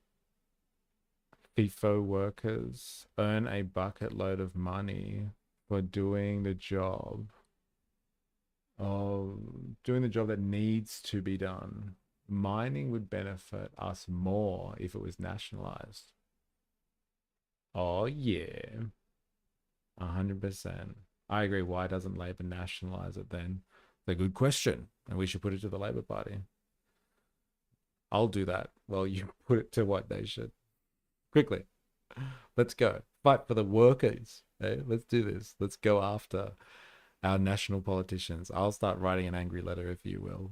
FIFO workers earn a bucket load of money for doing the job that needs to be done. Mining would benefit us more if it was nationalized. Oh yeah, 100%. I agree. Why doesn't Labor nationalize it then? It's a good question, and we should put it to the Labor Party. I'll do that. Well, you put it to what they should. Quickly, let's go. Fight for the workers. Hey, let's do this. Let's go after our national politicians. I'll start writing an angry letter, if you will.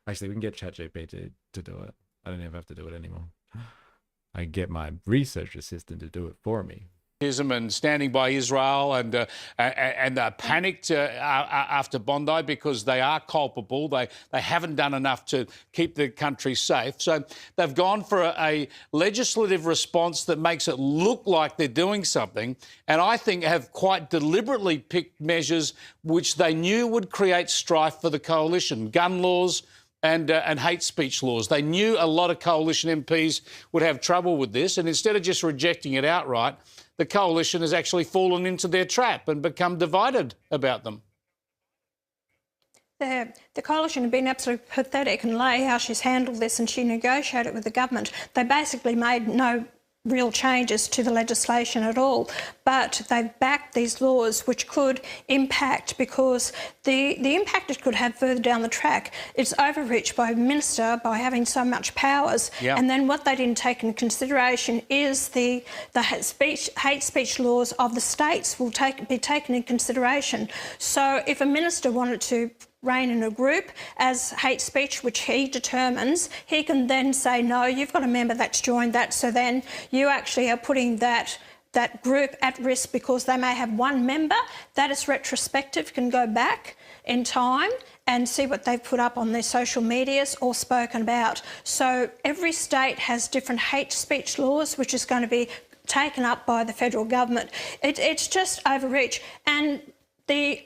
Actually, we can get ChatGPT to do it. I don't even have to do it anymore. I get my research assistant to do it for me. And standing by Israel and panicked after Bondi because they are culpable. They haven't done enough to keep the country safe. So they've gone for a legislative response that makes it look like they're doing something, and I think have quite deliberately picked measures which they knew would create strife for the coalition. Gun laws and hate speech laws. They knew a lot of coalition MPs would have trouble with this, and instead of just rejecting it outright, the coalition has actually fallen into their trap and become divided about them. The coalition have been absolutely pathetic, and Leigh, how she's handled this, and she negotiated with the government. They basically made no real changes to the legislation at all, but they've backed these laws which could impact, because the impact it could have further down the track, it's overreach by a minister by having so much powers. Yep. And then what they didn't take into consideration is the hate speech laws of the states will be taken into consideration. So if a minister wanted to reign in a group as hate speech, which he determines, he can then say, no, you've got a member that's joined that, so then you actually are putting that group at risk because they may have one member. That is retrospective, can go back in time and see what they've put up on their social medias or spoken about. So every state has different hate speech laws, which is going to be taken up by the federal government. It's just overreach. And the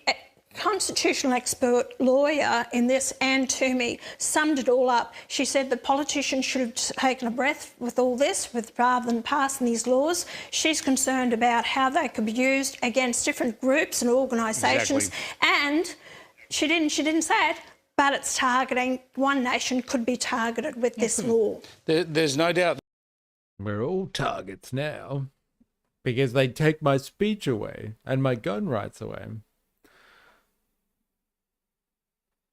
constitutional expert lawyer in this, Anne Toomey, summed it all up. She said the politicians should have taken a breath with all this, rather than passing these laws. She's concerned about how they could be used against different groups and organisations. Exactly. And she didn't say it, but it's targeting. One nation could be targeted with this law. There's no doubt. We're all targets now because they take my speech away and my gun rights away.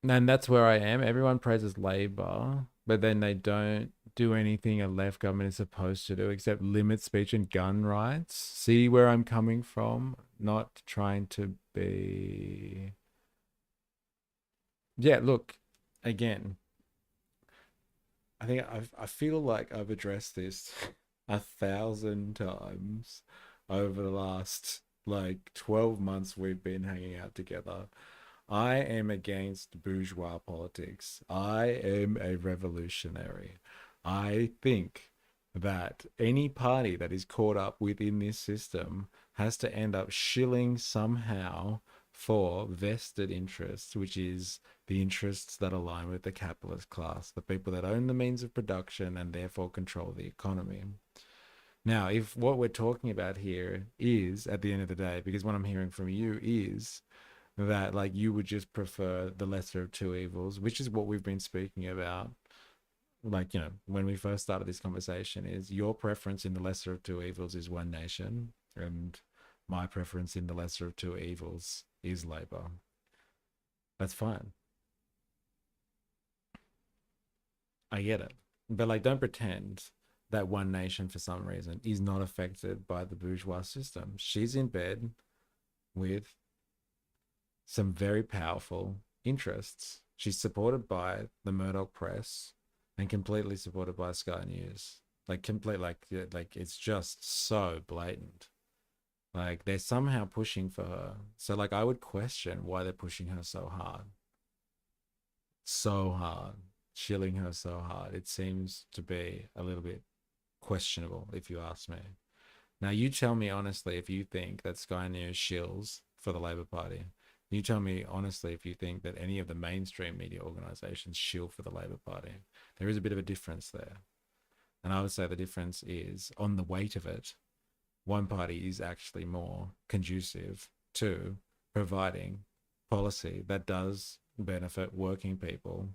And that's where I am. Everyone praises Labor, but then they don't do anything a left government is supposed to do except limit speech and gun rights. See where I'm coming from? Not trying to be... Yeah, look, again, I feel like I've addressed this 1,000 times over the last like 12 months we've been hanging out together. I am against bourgeois politics. I am a revolutionary. I think that any party that is caught up within this system has to end up shilling somehow for vested interests, which is the interests that align with the capitalist class, the people that own the means of production and therefore control the economy. Now, if what we're talking about here is, at the end of the day, because what I'm hearing from you is that like you would just prefer the lesser of two evils, which is what we've been speaking about. Like, you know, when we first started this conversation, is your preference in the lesser of two evils is one nation, and my preference in the lesser of two evils is Labour. That's fine. I get it. But like, don't pretend that one nation for some reason is not affected by the bourgeois system. She's in bed with some very powerful interests. She's supported by the Murdoch press and completely supported by Sky News. Like it's just so blatant. Like they're somehow pushing for her. So like I would question why they're pushing her so hard. So hard. Shilling her so hard. It seems to be a little bit questionable if you ask me. Now you tell me honestly if you think that Sky News shills for the Labor Party. You tell me honestly if you think that any of the mainstream media organizations shill for the Labor Party. There is a bit of a difference there. And I would say the difference is on the weight of it, one party is actually more conducive to providing policy that does benefit working people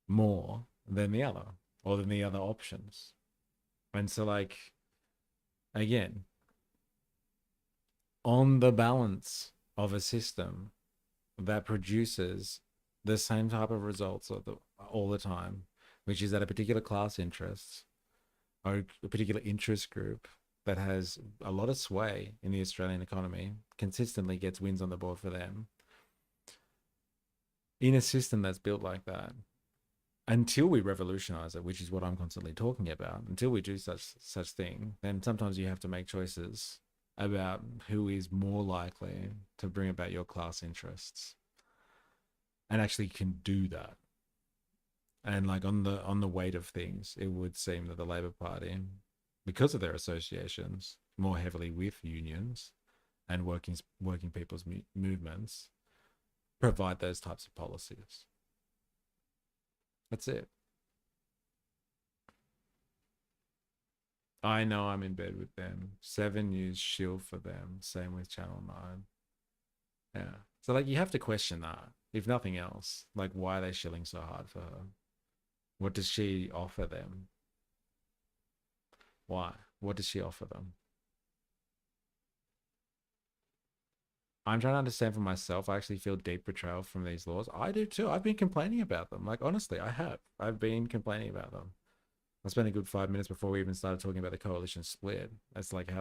more than the other, or than the other options. And so like, again, on the balance of a system that produces the same type of results all the time, which is that a particular class interest or a particular interest group that has a lot of sway in the Australian economy consistently gets wins on the board for them. In a system that's built like that, until we revolutionize it, which is what I'm constantly talking about, until we do such thing, then sometimes you have to make choices about who is more likely to bring about your class interests and actually can do that. And like on the weight of things, it would seem that the Labor Party, because of their associations more heavily with unions and working people's movements, provide those types of policies. That's it. I know I'm in bed with them. 7 News shill for them. Same with Channel 9. Yeah. So like you have to question that, if nothing else. Like why are they shilling so hard for her? What does she offer them? Why? What does she offer them? I'm trying to understand for myself. I actually feel deep betrayal from these laws. I do too. I've been complaining about them. Like honestly, I have. I've been complaining about them. I spent a good 5 minutes before we even started talking about the coalition split. That's like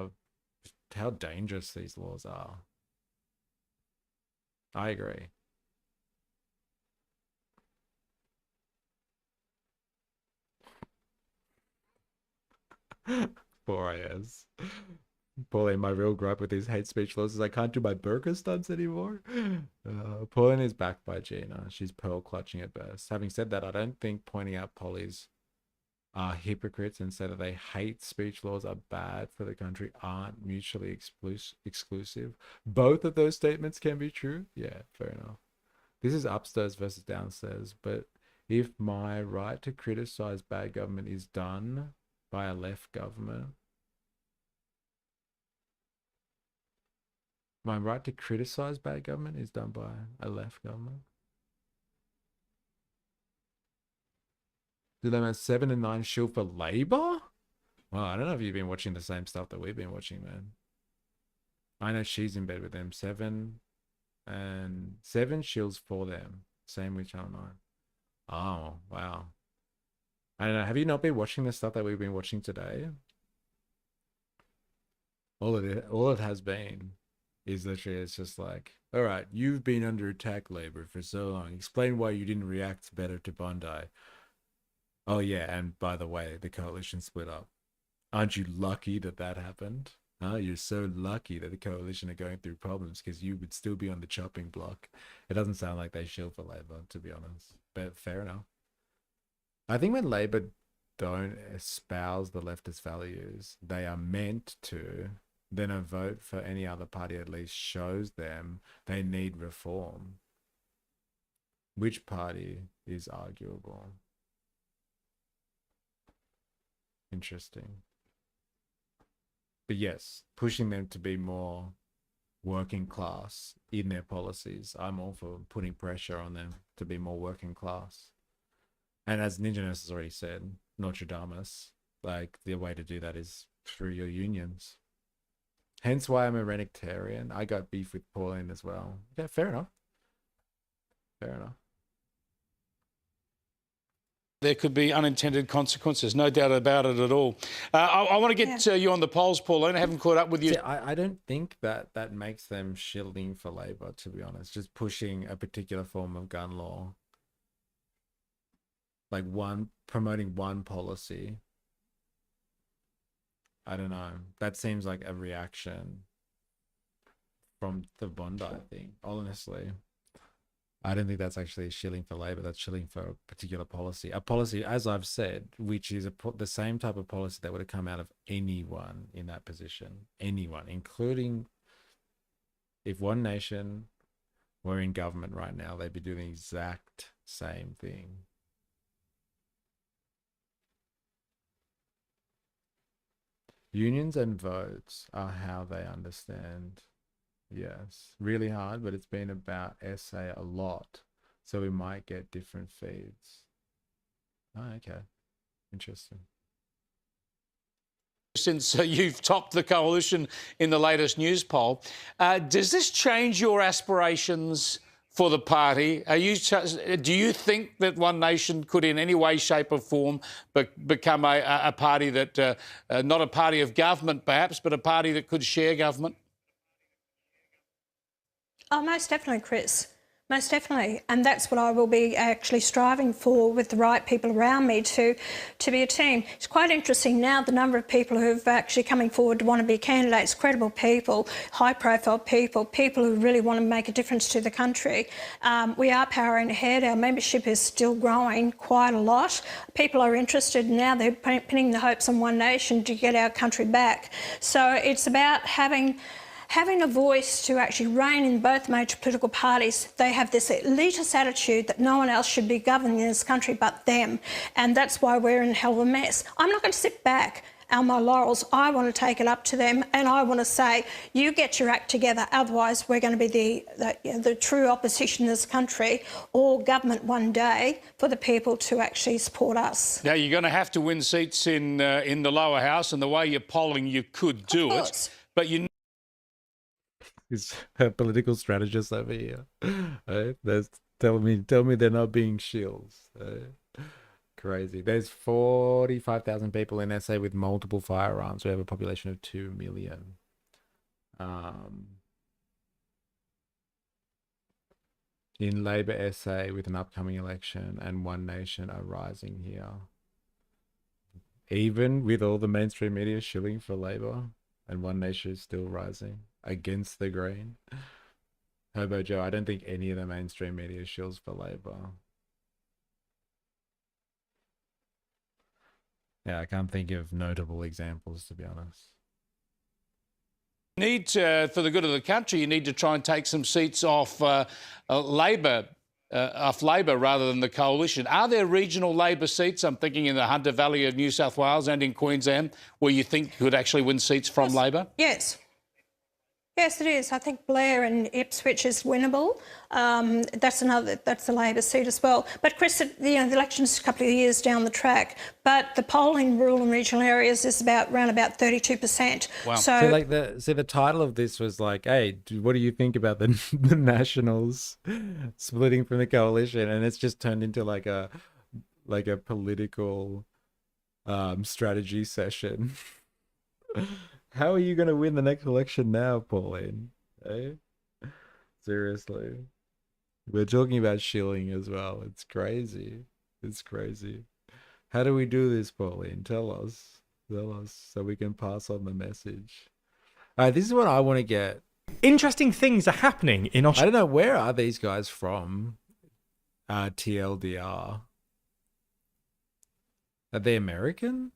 how dangerous these laws are. I agree. Poor IS. Pauline, my real gripe with these hate speech laws is I can't do my burqa stunts anymore. Pauline is backed by Gina. She's pearl clutching at best. Having said that, I don't think pointing out pollies are hypocrites and say that they hate speech laws are bad for the country aren't mutually exclusive. Both of those statements can be true. Yeah, fair enough. This is upstairs versus downstairs. But if my right to criticize bad government is done by a left government, my right to criticize bad government is done by a left government. Dilemma 7 and 9 shill for Labour? Well, I don't know if you've been watching the same stuff that we've been watching, man. I know she's in bed with them. 7 shills for them. Same with Channel 9. Oh, wow. I don't know. Have you not been watching the stuff that we've been watching today? All it has been is literally, it's just like, all right, you've been under attack, Labour, for so long. Explain why you didn't react better to Bondi. Oh yeah, and by the way, the coalition split up. Aren't you lucky that that happened? Huh? You're so lucky that the coalition are going through problems, because you would still be on the chopping block. It doesn't sound like they shield for Labour, to be honest. But fair enough. I think when Labour don't espouse the leftist values they are meant to, then a vote for any other party at least shows them they need reform. Which party is arguable? Interesting. But yes, pushing them to be more working class in their policies. I'm all for putting pressure on them to be more working class. And as Ninja Nurse has already said, Nostradamus, like the way to do that is through your unions. Hence why I'm a Renactarian. I got beef with Pauline as well. Yeah, fair enough. Fair enough. There could be unintended consequences, no doubt about it at all. I want to get you on the polls, Pauline. I haven't caught up with you. See, I don't think that makes them shielding for Labor, to be honest. Just pushing a particular form of gun law. Like promoting one policy. I don't know. That seems like a reaction from the Bondi thing, honestly. I don't think that's actually shilling for Labor. That's shilling for a particular policy. A policy, as I've said, which is the same type of policy that would have come out of anyone in that position. Anyone, including if One Nation were in government right now, they'd be doing the exact same thing. Unions and votes are how they understand. Yes, really hard, but it's been about SA a lot, so we might get different feeds. Oh, okay. Interesting. Since you've topped the coalition in the latest news poll, does this change your aspirations for the party? Do you think that One Nation could in any way, shape or form become a party that, not a party of government perhaps, but a party that could share government? Oh, most definitely, Chris. Most definitely. And that's what I will be actually striving for with the right people around me to be a team. It's quite interesting now, the number of people who've actually coming forward to want to be candidates, credible people, high-profile people, people who really want to make a difference to the country. We are powering ahead. Our membership is still growing quite a lot. People are interested now. They're pinning the hopes on One Nation to get our country back. So it's about having a voice to actually reign in both major political parties. They have this elitist attitude that no one else should be governing this country but them. And that's why we're in hell of a mess. I'm not going to sit back on my laurels. I want to take it up to them, and I want to say, you get your act together, otherwise we're going to be the true opposition in this country, or government one day for the people to actually support us. Now, you're going to have to win seats in the lower house, and the way you're polling, you could do it. But you is a political strategist over here. That's tell me they're not being shields. Crazy. There's 45,000 people in SA with multiple firearms. We have a population of 2 million. In Labor SA with an upcoming election and One Nation are rising here. Even with all the mainstream media shilling for Labor, and One Nation is still rising against the grain. Hobo Joe, I don't think any of the mainstream media shills for Labor. Yeah, I can't think of notable examples, to be honest. need for the good of the country, you need to try and take some seats off Labor rather than the coalition. Are there regional Labor seats, I'm thinking in the Hunter Valley of New South Wales and in Queensland, where you think could actually win seats from Labor? Yes. Yes, it is. I think Blair and Ipswich is winnable. That's a Labor seat as well. But Chris, the election's a couple of years down the track. But the polling in rural and regional areas is around about 32%. Wow. So the title of this was like, hey, what do you think about the Nationals splitting from the coalition? And it's just turned into like like a political strategy session. How are you going to win the next election now, Pauline? Eh? Seriously. We're talking about shilling as well. It's crazy. It's crazy. How do we do this, Pauline? Tell us. Tell us so we can pass on the message. All right, this is what I want to get. Interesting things are happening in Australia. I don't know, where are these guys from? TLDR. Are they American?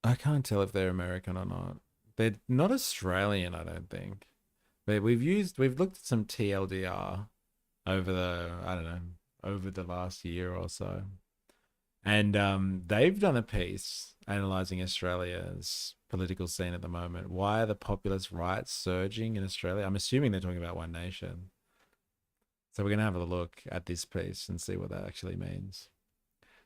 I can't tell if they're American or not. They're not Australian, I don't think. But we've looked at some TLDR over the last year or so. And they've done a piece analysing Australia's political scene at the moment. Why are the populist rights surging in Australia? I'm assuming they're talking about One Nation. So we're going to have a look at this piece and see what that actually means.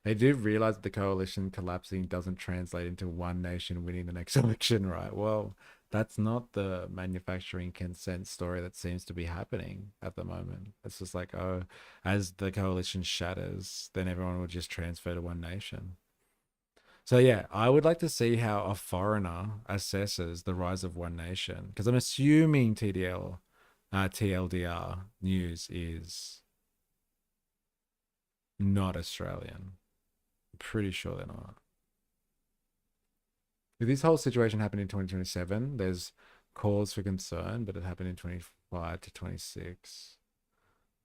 They do realise that the coalition collapsing doesn't translate into One Nation winning the next election, right? Well, that's not the manufacturing consent story that seems to be happening at the moment. It's just like, oh, as the coalition shatters, then everyone will just transfer to One Nation. So yeah, I would like to see how a foreigner assesses the rise of One Nation, because I'm assuming TLDR news is not Australian. I'm pretty sure they're not. If this whole situation happened in 2027, there's cause for concern, but it happened in 25 to 26.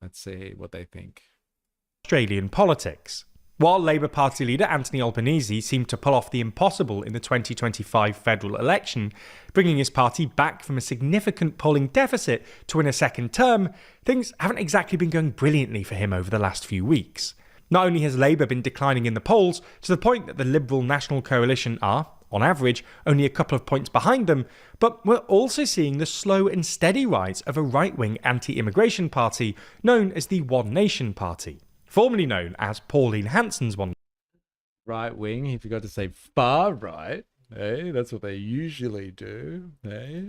Let's see what they think. Australian politics. While Labour Party leader Anthony Albanese seemed to pull off the impossible in the 2025 federal election, bringing his party back from a significant polling deficit to win a second term, things haven't exactly been going brilliantly for him over the last few weeks. Not only has Labour been declining in the polls to the point that the Liberal National Coalition are, on average, only a couple of points behind them, but we're also seeing the slow and steady rise of a right-wing anti-immigration party known as the One Nation Party, formerly known as Pauline Hanson's One. Right-wing, he forgot to say far right. Hey, that's what they usually do. Hey.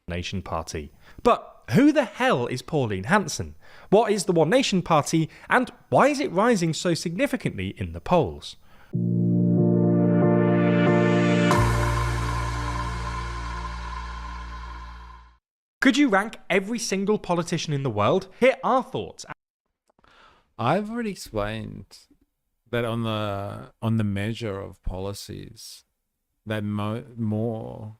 Nation Party. But who the hell is Pauline Hanson? What is the One Nation Party, and why is it rising so significantly in the polls? Could you rank every single politician in the world? Here are thoughts. I've already explained that on the measure of policies, they're more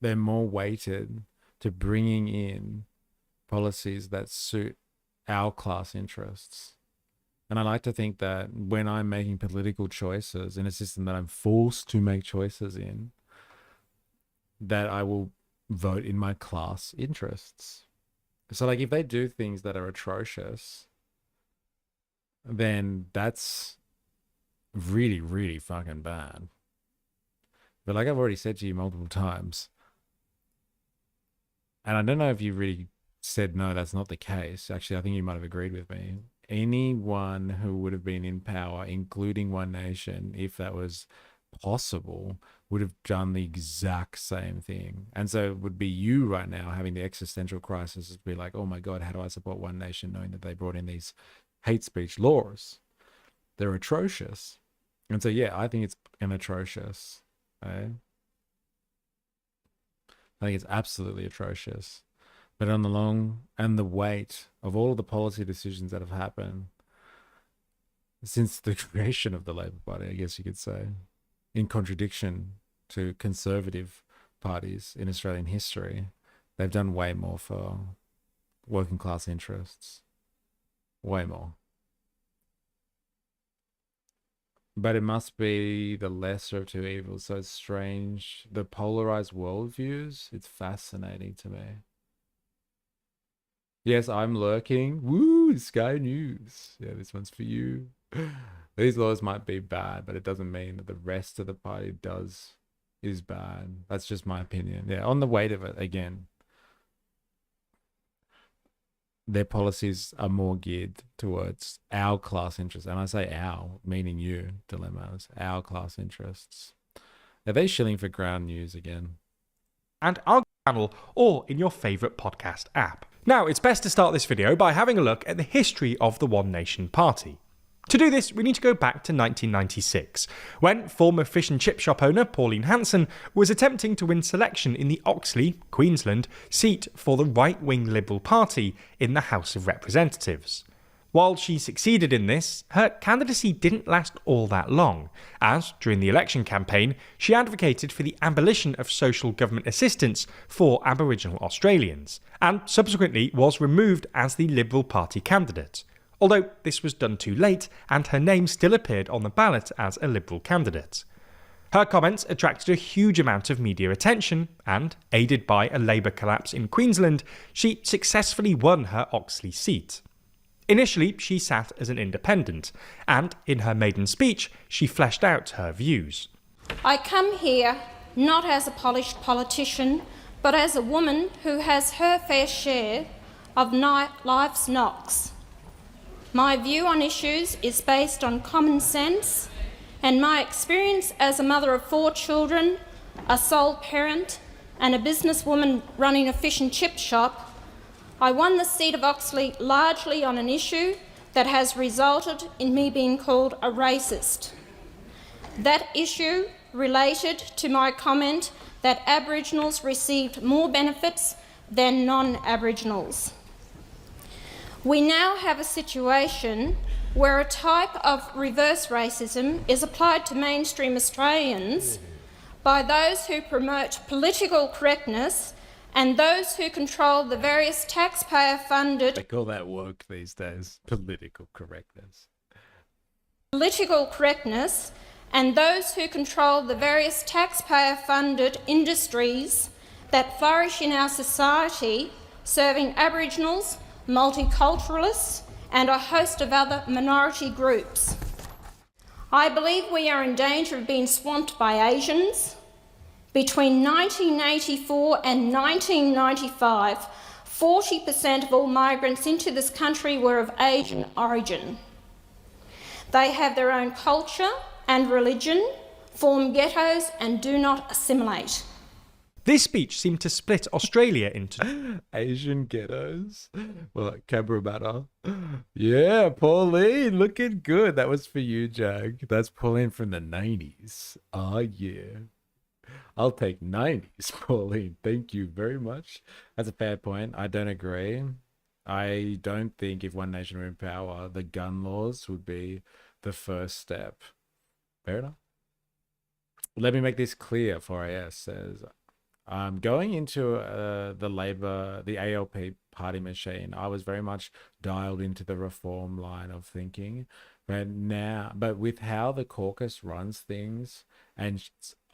weighted to bringing in policies that suit our class interests. And I like to think that when I'm making political choices in a system that I'm forced to make choices in, that I will vote in my class interests. So like if they do things that are atrocious, then that's really, really fucking bad. But like I've already said to you multiple times, and I don't know if you really said no, that's not the case. Actually, I think you might have agreed with me. Anyone who would have been in power, including One Nation, if that was possible, would have done the exact same thing. And so it would be you right now having the existential crisis to be like, oh my God, how do I support One Nation knowing that they brought in these hate speech laws? They're atrocious. And so, yeah, I think it's an atrocious. I think it's absolutely atrocious. But on the long and the weight of all of the policy decisions that have happened since the creation of the Labour Party, I guess you could say, in contradiction to conservative parties in Australian history, they've done way more for working class interests. Way more. But it must be the lesser of two evils. So it's strange. The polarized worldviews, it's fascinating to me. Yes, I'm lurking. Woo, Sky News. Yeah, this one's for you. These laws might be bad, but it doesn't mean that the rest of the party is bad. That's just my opinion. Yeah, on the weight of it, again, their policies are more geared towards our class interests. And I say our, meaning you, dilemmas, our class interests, Are they shilling for ground news again? And our channel or in your favourite podcast app. Now, it's best to start this video by having a look at the history of the One Nation Party. To do this, we need to go back to 1996, when former fish and chip shop owner Pauline Hanson was attempting to win selection in the Oxley, Queensland, seat for the right-wing Liberal Party in the House of Representatives. While she succeeded in this, her candidacy didn't last all that long, as, during the election campaign, she advocated for the abolition of social government assistance for Aboriginal Australians, and subsequently was removed as the Liberal Party candidate. Although this was done too late, and her name still appeared on the ballot as a Liberal candidate. Her comments attracted a huge amount of media attention, and, aided by a Labour collapse in Queensland, she successfully won her Oxley seat. Initially, she sat as an independent, and in her maiden speech, she fleshed out her views. I come here not as a polished politician, but as a woman who has her fair share of life's knocks. My view on issues is based on common sense, and my experience as a mother of 4 children, a sole parent, and a businesswoman running a fish and chip shop. I won the seat of Oxley largely on an issue that has resulted in me being called a racist. That issue related to my comment that Aboriginals received more benefits than non-Aboriginals. We now have a situation where a type of reverse racism is applied to mainstream Australians by those who promote political correctness and those who control the various taxpayer-funded... They call that woke these days. Political correctness. Political correctness, and those who control the various taxpayer-funded industries that flourish in our society, serving Aboriginals, multiculturalists, and a host of other minority groups. I believe we are in danger of being swamped by Asians. Between 1984 and 1995, 40% of all migrants into this country were of Asian origin. They have their own culture and religion, form ghettos and do not assimilate. This speech seemed to split Australia into Asian ghettos. Well, like Cabramatta. Yeah, Pauline, looking good. That was for you, Jag. That's Pauline from the 90s. Oh, yeah. I'll take 90s, Pauline. Thank you very much. That's a fair point. I don't agree. I don't think if One Nation were in power, the gun laws would be the first step. Fair enough. Let me make this clear. 4AS says, going into the ALP party machine, I was very much dialed into the reform line of thinking. But with how the caucus runs things and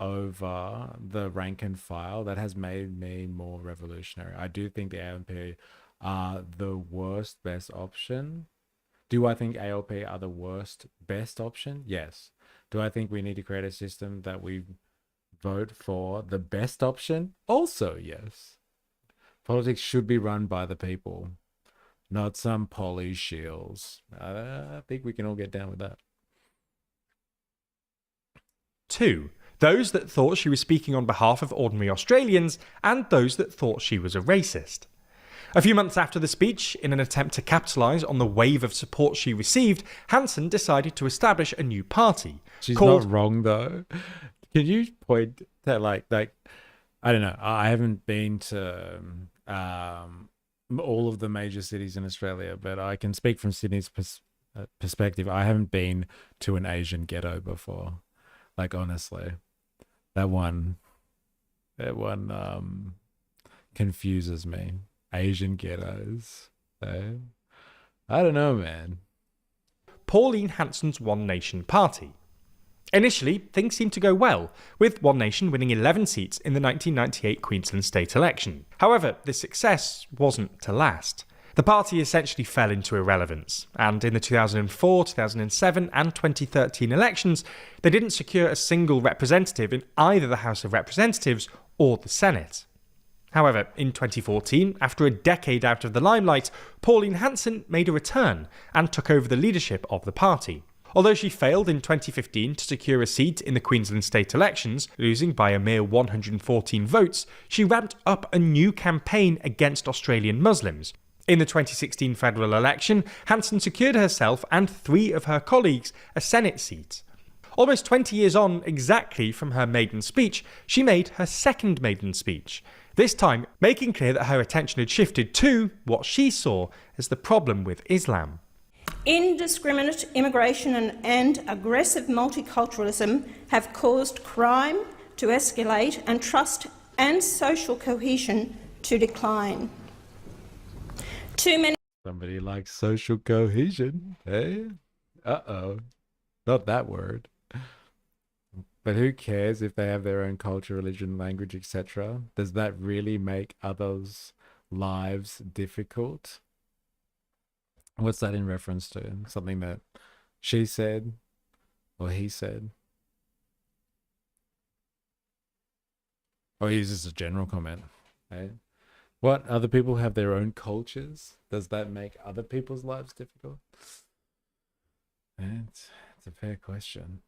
over the rank and file, that has made me more revolutionary. I do think the ALP are the worst best option. Do I think ALP are the worst best option? Yes. Do I think we need to create a system that we vote for the best option? Also, yes. Politics should be run by the people, not some poly shields. I think we can all get down with that. 2. Those that thought she was speaking on behalf of ordinary Australians, and those that thought she was a racist. A few months after the speech, in an attempt to capitalise on the wave of support she received, Hanson decided to establish a new party. She's not wrong, though. Can you point to, like, I don't know, I haven't been to all of the major cities in Australia, but I can speak from Sydney's perspective. I haven't been to an Asian ghetto before. Like, honestly, that one confuses me. Asian ghettos. I don't know, man. Pauline Hanson's One Nation Party. Initially, things seemed to go well, with One Nation winning 11 seats in the 1998 Queensland state election. However, this success wasn't to last. The party essentially fell into irrelevance, and in the 2004, 2007 and 2013 elections, they didn't secure a single representative in either the House of Representatives or the Senate. However, in 2014, after a decade out of the limelight, Pauline Hanson made a return and took over the leadership of the party. Although she failed in 2015 to secure a seat in the Queensland state elections, losing by a mere 114 votes, she ramped up a new campaign against Australian Muslims. In the 2016 federal election, Hanson secured herself and 3 of her colleagues a Senate seat. Almost 20 years on exactly from her maiden speech, she made her second maiden speech, this time making clear that her attention had shifted to what she saw as the problem with Islam. Indiscriminate immigration and aggressive multiculturalism have caused crime to escalate and trust and social cohesion to decline. Too many. Somebody likes social cohesion, eh? Uh-oh. Not that word. But who cares if they have their own culture, religion, language, etc.? Does that really make others' lives difficult? What's that in reference to? Something that she said or he said? Or is this a general comment? Eh? What? Other people have their own cultures? Does that make other people's lives difficult? It's a fair question.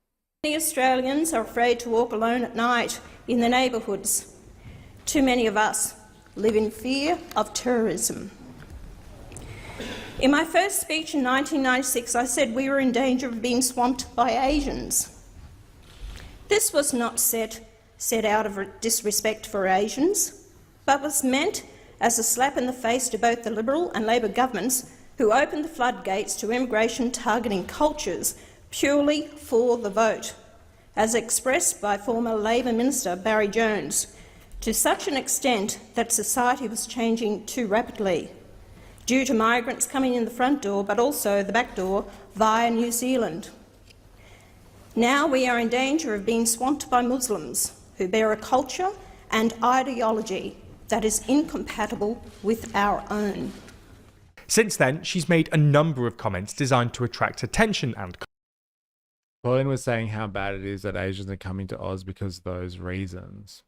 Many Australians are afraid to walk alone at night in their neighbourhoods. Too many of us live in fear of terrorism. In my first speech in 1996, I said we were in danger of being swamped by Asians. This was not said out of disrespect for Asians, but was meant as a slap in the face to both the Liberal and Labor governments who opened the floodgates to immigration targeting cultures purely for the vote, as expressed by former Labor Minister Barry Jones, to such an extent that society was changing too rapidly, due to migrants coming in the front door but also the back door via New Zealand. Now we are in danger of being swamped by Muslims who bear a culture and ideology that is incompatible with our own. Since then, she's made a number of comments designed to attract attention and... Pauline was saying how bad it is that Asians are coming to Oz because of those reasons.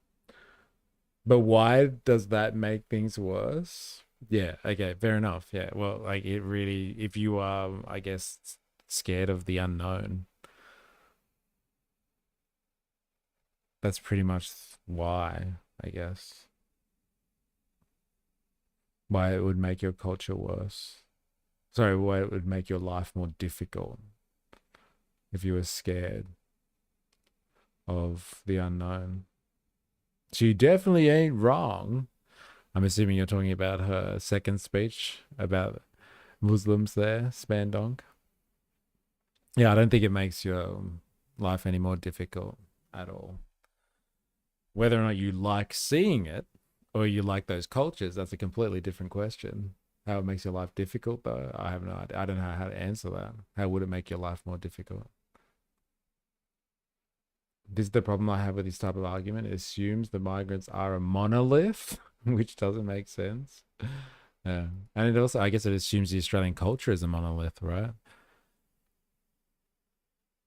But why does that make things worse? Yeah, okay, fair enough. Yeah, well, like it really, if you are, I guess, scared of the unknown, that's pretty much why, I guess. Why it would make your culture worse. Sorry, why it would make your life more difficult if you were scared of the unknown. She definitely ain't wrong. I'm assuming you're talking about her second speech about Muslims there, Spandonk. Yeah, I don't think it makes your life any more difficult at all. Whether or not you like seeing it or you like those cultures, that's a completely different question. How it makes your life difficult, though, I have no idea. I don't know how to answer that. How would it make your life more difficult? This is the problem I have with this type of argument. It assumes the migrants are a monolith, which doesn't make sense. Yeah. And it also, I guess it assumes the Australian culture is a monolith, right?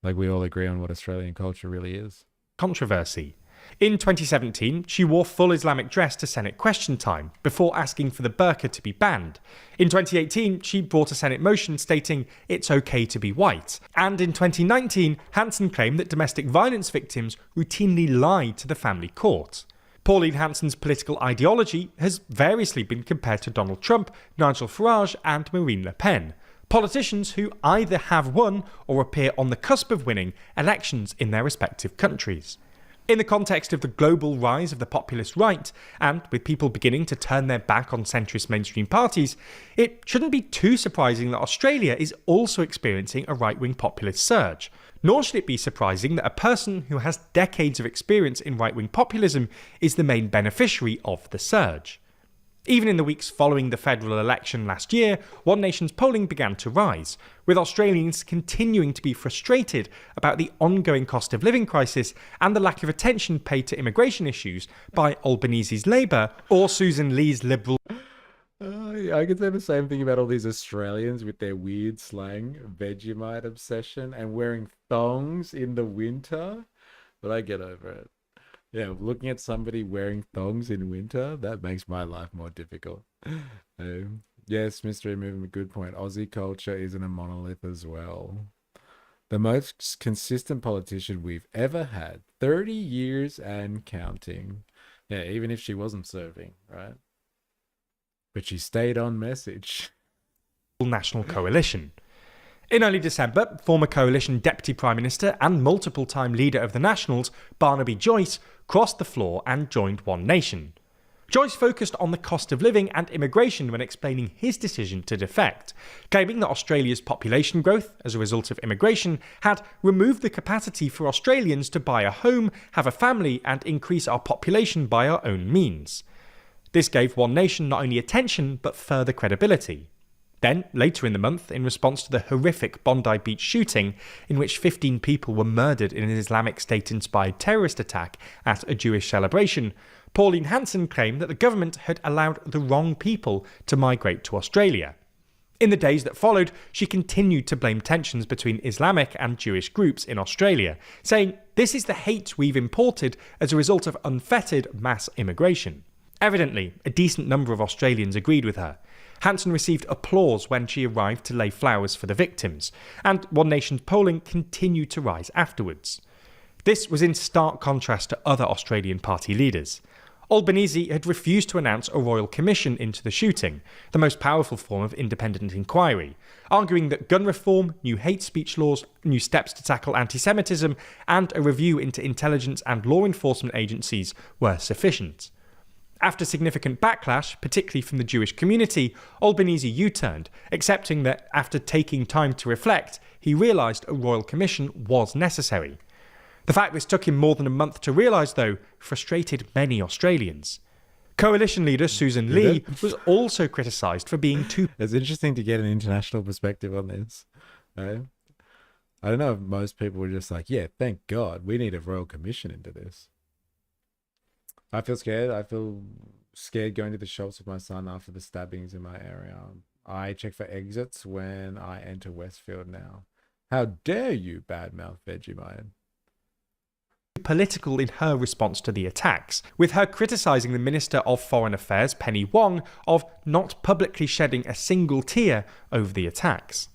Like we all agree on what Australian culture really is. Controversy. In 2017, she wore full Islamic dress to Senate question time before asking for the burqa to be banned. In 2018, she brought a Senate motion stating it's okay to be white. And in 2019, Hanson claimed that domestic violence victims routinely lie to the family court. Pauline Hanson's political ideology has variously been compared to Donald Trump, Nigel Farage and Marine Le Pen, politicians who either have won or appear on the cusp of winning elections in their respective countries. In the context of the global rise of the populist right, and with people beginning to turn their back on centrist mainstream parties, it shouldn't be too surprising that Australia is also experiencing a right-wing populist surge. Nor should it be surprising that a person who has decades of experience in right-wing populism is the main beneficiary of the surge. Even in the weeks following the federal election last year, One Nation's polling began to rise, with Australians continuing to be frustrated about the ongoing cost of living crisis and the lack of attention paid to immigration issues by Albanese's Labor or Susan Lee's Liberal. I could say the same thing about all these Australians with their weird slang, Vegemite obsession, and wearing thongs in the winter, but I get over it. Yeah, looking at somebody wearing thongs in winter, that makes my life more difficult. Yes, Mystery Movement, good point. Aussie culture isn't a monolith as well. The most consistent politician we've ever had. 30 years and counting. Yeah, even if she wasn't serving, right? But she stayed on message. National coalition. In early December, former coalition Deputy Prime Minister and multiple-time leader of the Nationals, Barnaby Joyce, crossed the floor and joined One Nation. Joyce focused on the cost of living and immigration when explaining his decision to defect, claiming that Australia's population growth as a result of immigration had removed the capacity for Australians to buy a home, have a family, and increase our population by our own means. This gave One Nation not only attention, but further credibility. Then, later in the month, in response to the horrific Bondi Beach shooting, in which 15 people were murdered in an Islamic State-inspired terrorist attack at a Jewish celebration, Pauline Hanson claimed that the government had allowed the wrong people to migrate to Australia. In the days that followed, she continued to blame tensions between Islamic and Jewish groups in Australia, saying, "This is the hate we've imported as a result of unfettered mass immigration." Evidently, a decent number of Australians agreed with her. Hanson received applause when she arrived to lay flowers for the victims, and One Nation's polling continued to rise afterwards. This was in stark contrast to other Australian party leaders. Albanese had refused to announce a royal commission into the shooting, the most powerful form of independent inquiry, arguing that gun reform, new hate speech laws, new steps to tackle anti-Semitism, and a review into intelligence and law enforcement agencies were sufficient. After significant backlash, particularly from the Jewish community, Albanese U-turned, accepting that after taking time to reflect, he realised a royal commission was necessary. The fact this took him more than a month to realise, though, frustrated many Australians. Coalition leader Susan Lee was also criticised for being too... It's interesting to get an international perspective on this. Right? I don't know if most people were just like, yeah, thank God, we need a royal commission into this. I feel scared. I feel scared going to the shops with my son after the stabbings in my area. I check for exits when I enter Westfield now. How dare you badmouth Vegemite? Political in her response to the attacks, with her criticising the Minister of Foreign Affairs, Penny Wong, of not publicly shedding a single tear over the attacks.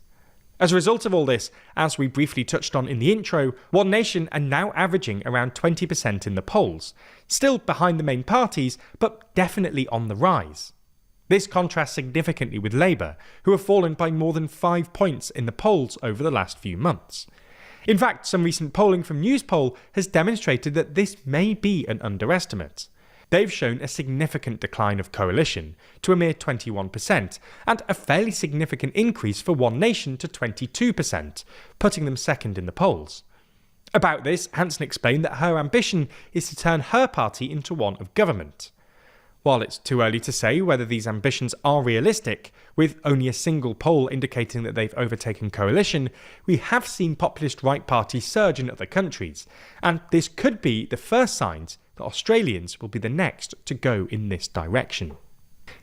As a result of all this, as we briefly touched on in the intro, One Nation are now averaging around 20% in the polls, still behind the main parties, but definitely on the rise. This contrasts significantly with Labour, who have fallen by more than 5 points in the polls over the last few months. In fact, some recent polling from Newspoll has demonstrated that this may be an underestimate. They've shown a significant decline of coalition to a mere 21%, and a fairly significant increase for One Nation to 22%, putting them second in the polls. About this, Hanson explained that her ambition is to turn her party into one of government. While it's too early to say whether these ambitions are realistic, with only a single poll indicating that they've overtaken coalition, we have seen populist right parties surge in other countries, and this could be the first signs that Australians will be the next to go in this direction.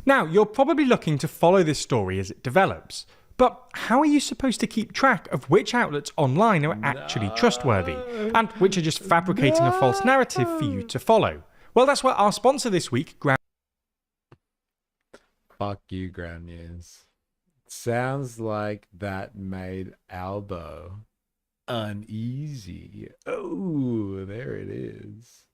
Now, you're probably looking to follow this story as it develops, but how are you supposed to keep track of which outlets online are actually trustworthy, and which are just fabricating a false narrative for you to follow? Well, that's what our sponsor this week, Fuck you, Ground News. Sounds like that made Albo uneasy. Oh, there it is.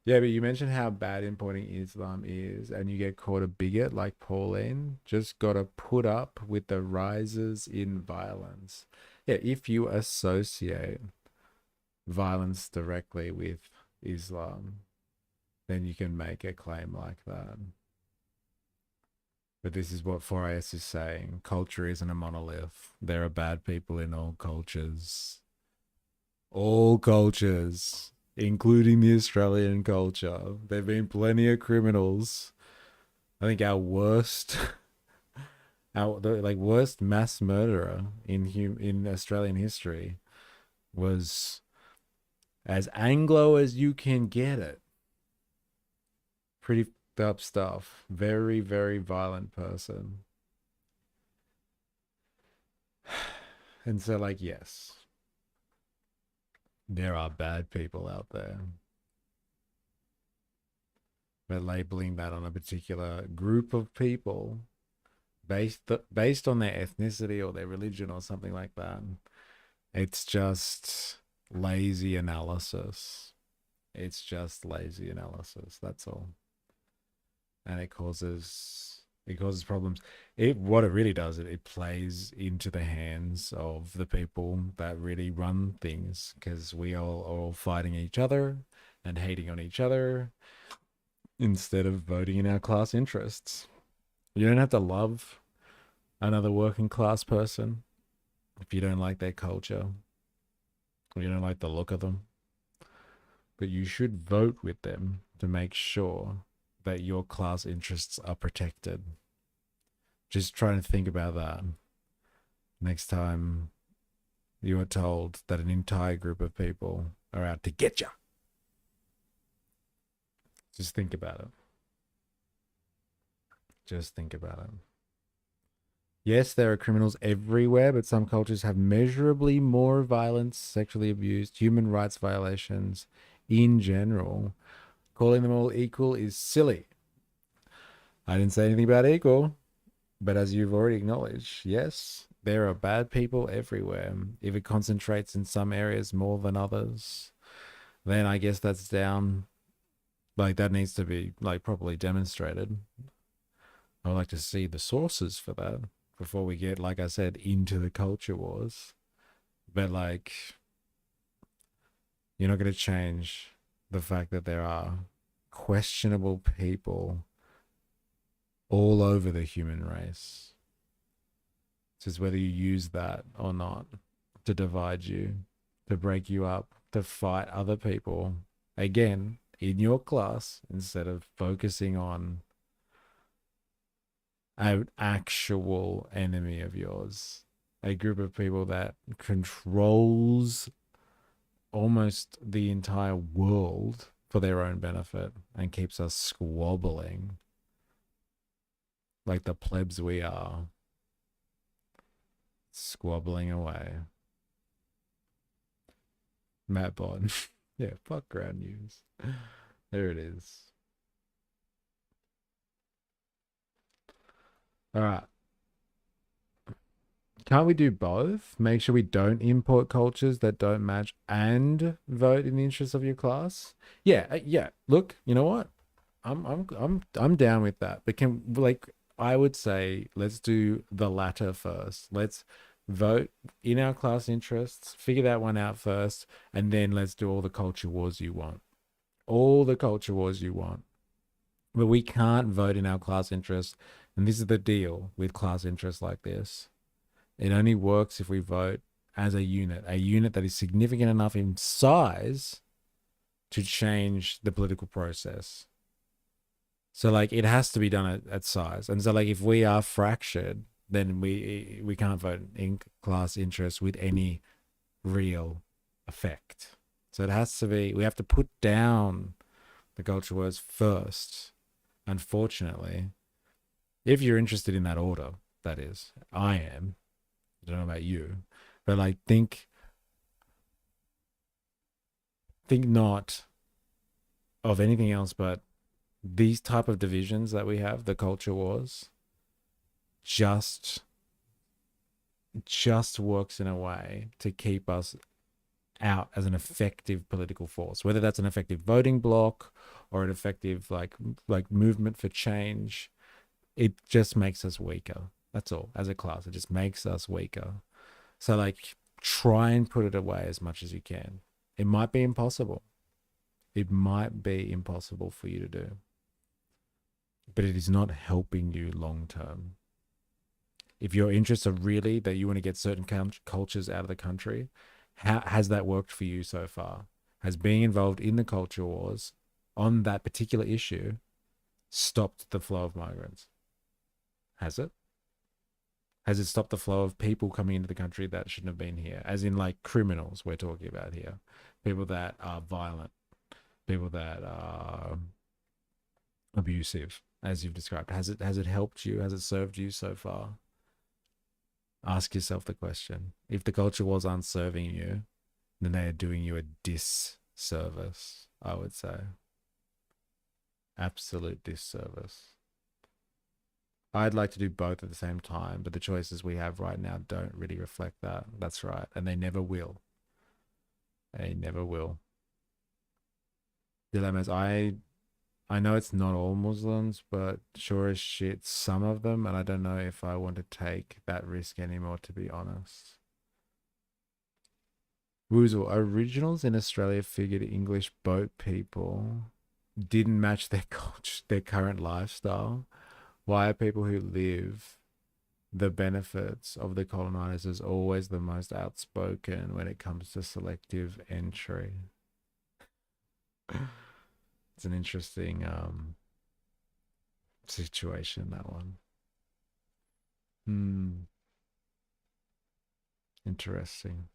Yeah, but you mentioned how bad importing Islam is, and you get caught a bigot like Pauline. Just gotta put up with the rises in violence. Yeah, if you associate violence directly with Islam, then you can make a claim like that. But this is what 4IS is saying. Culture isn't a monolith. There are bad people in all cultures. All cultures, including the Australian culture. There have been plenty of criminals. I think our worst, worst mass murderer in Australian history was as Anglo as you can get it. Pretty up stuff. Very, very violent person. And so, like, yes, there are bad people out there. But labeling that on a particular group of people based on their ethnicity or their religion or something like that It's just lazy analysis. It's just lazy analysis. That's all. And it causes problems. What it really does, it plays into the hands of the people that really run things, because we are all fighting each other and hating on each other instead of voting in our class interests. You don't have to love another working class person if you don't like their culture, or you don't like the look of them. But you should vote with them to make sure that your class interests are protected. Just try and think about that next time you are told that an entire group of people are out to get you. Just think about it. Just think about it. Yes, there are criminals everywhere, but some cultures have measurably more violence, sexually abused, human rights violations in general. Calling them all equal is silly. I didn't say anything about equal, but as you've already acknowledged, yes, there are bad people everywhere. If it concentrates in some areas more than others, then I guess that's down. Like, that needs to be properly demonstrated. I'd like to see the sources for that before we get, like I said, into the culture wars. But you're not going to change the fact that there are questionable people all over the human race. It's just whether you use that or not to divide you, to break you up, to fight other people, again, in your class, instead of focusing on an actual enemy of yours, a group of people that controls almost the entire world for their own benefit and keeps us squabbling like the plebs we are, squabbling away. Matt Bond. Yeah, fuck ground news. There it is. All right. Can't we do both? Make sure we don't import cultures that don't match and vote in the interest of your class? Yeah, yeah. Look, you know what? I'm down with that. But I would say let's do the latter first. Let's vote in our class interests, figure that one out first, and then let's do all the culture wars you want. All the culture wars you want. But we can't vote in our class interests. And this is the deal with class interests like this. It only works if we vote as a unit that is significant enough in size to change the political process. So it has to be done at size. And so if we are fractured, then we can't vote in class interests with any real effect. So it has to be, we have to put down the culture wars first. Unfortunately, if you're interested in that order, that is, I am. I don't know about you, but think not of anything else but these type of divisions that we have, the culture wars, just works in a way to keep us out as an effective political force, whether that's an effective voting bloc or an effective movement for change. It just makes us weaker. That's all. As a class, it just makes us weaker. So try and put it away as much as you can. It might be impossible. It might be impossible for you to do. But it is not helping you long term. If your interests are really that you want to get certain cultures out of the country, how has that worked for you so far? Has being involved in the culture wars on that particular issue stopped the flow of migrants? Has it? Has it stopped the flow of people coming into the country that shouldn't have been here? As in criminals we're talking about here. People that are violent. People that are abusive, as you've described. Has it helped you? Has it served you so far? Ask yourself the question. If the culture wars aren't serving you, then they are doing you a disservice, I would say. Absolute disservice. I'd like to do both at the same time, but the choices we have right now don't really reflect that. That's right. And they never will. They never will. Dilemmas. I know it's not all Muslims, but sure as shit, some of them, and I don't know if I want to take that risk anymore, to be honest. Woozle, originals in Australia figured English boat people didn't match their culture, their current lifestyle. Why are people who live the benefits of the colonizers always the most outspoken when it comes to selective entry? It's an interesting situation, that one. Interesting.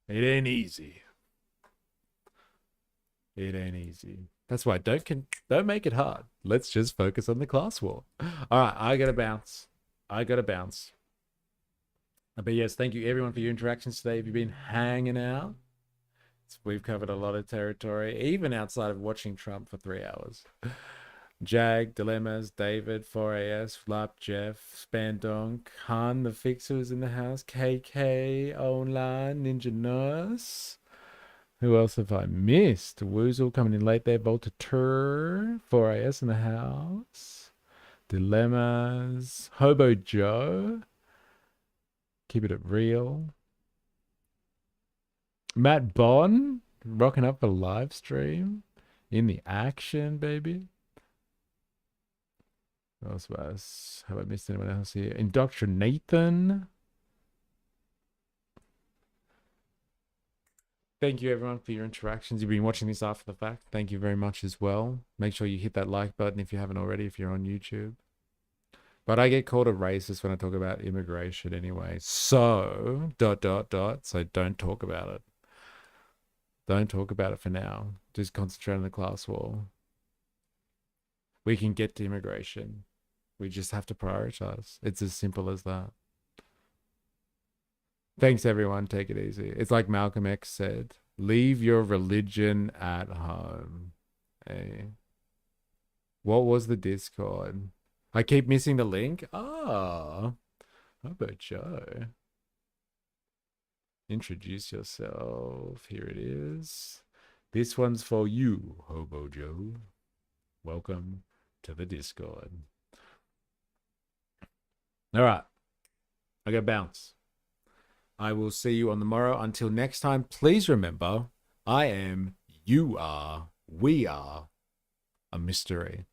It ain't easy. It ain't easy. That's why don't make it hard. Let's just focus on the class war. All right, I gotta bounce. But yes, thank you everyone for your interactions today. If you've been hanging out, we've covered a lot of territory, even outside of watching Trump for 3 hours. Jag, Dilemmas, David, 4AS, Flap, Jeff, Spandonk, Han, the Fixer was in the house, KK, Online, Ninja Nurse. Who else have I missed? Woozle coming in late there, Voltateur, 4AS in the house. Dilemmas, Hobo Joe, Keep It Real. Matt Bond, rocking up a live stream. In the action, baby. What else was? Have I missed anyone else here? Indoctrinathan. Thank you, everyone, for your interactions. You've been watching this after the fact. Thank you very much as well. Make sure you hit that like button if you haven't already, if you're on YouTube. But I get called a racist when I talk about immigration anyway. So, ... So don't talk about it. Don't talk about it for now. Just concentrate on the class war. We can get to immigration. We just have to prioritize. It's as simple as that. Thanks, everyone. Take it easy. It's like Malcolm X said, leave your religion at home. Hey. What was the Discord? I keep missing the link. How about Joe? Introduce yourself. Here it is. This one's for you, Hobo Joe. Welcome to the Discord. All right. I gotta bounce. I will see you on the morrow. Until next time, please remember, I am, you are, we are a mystery.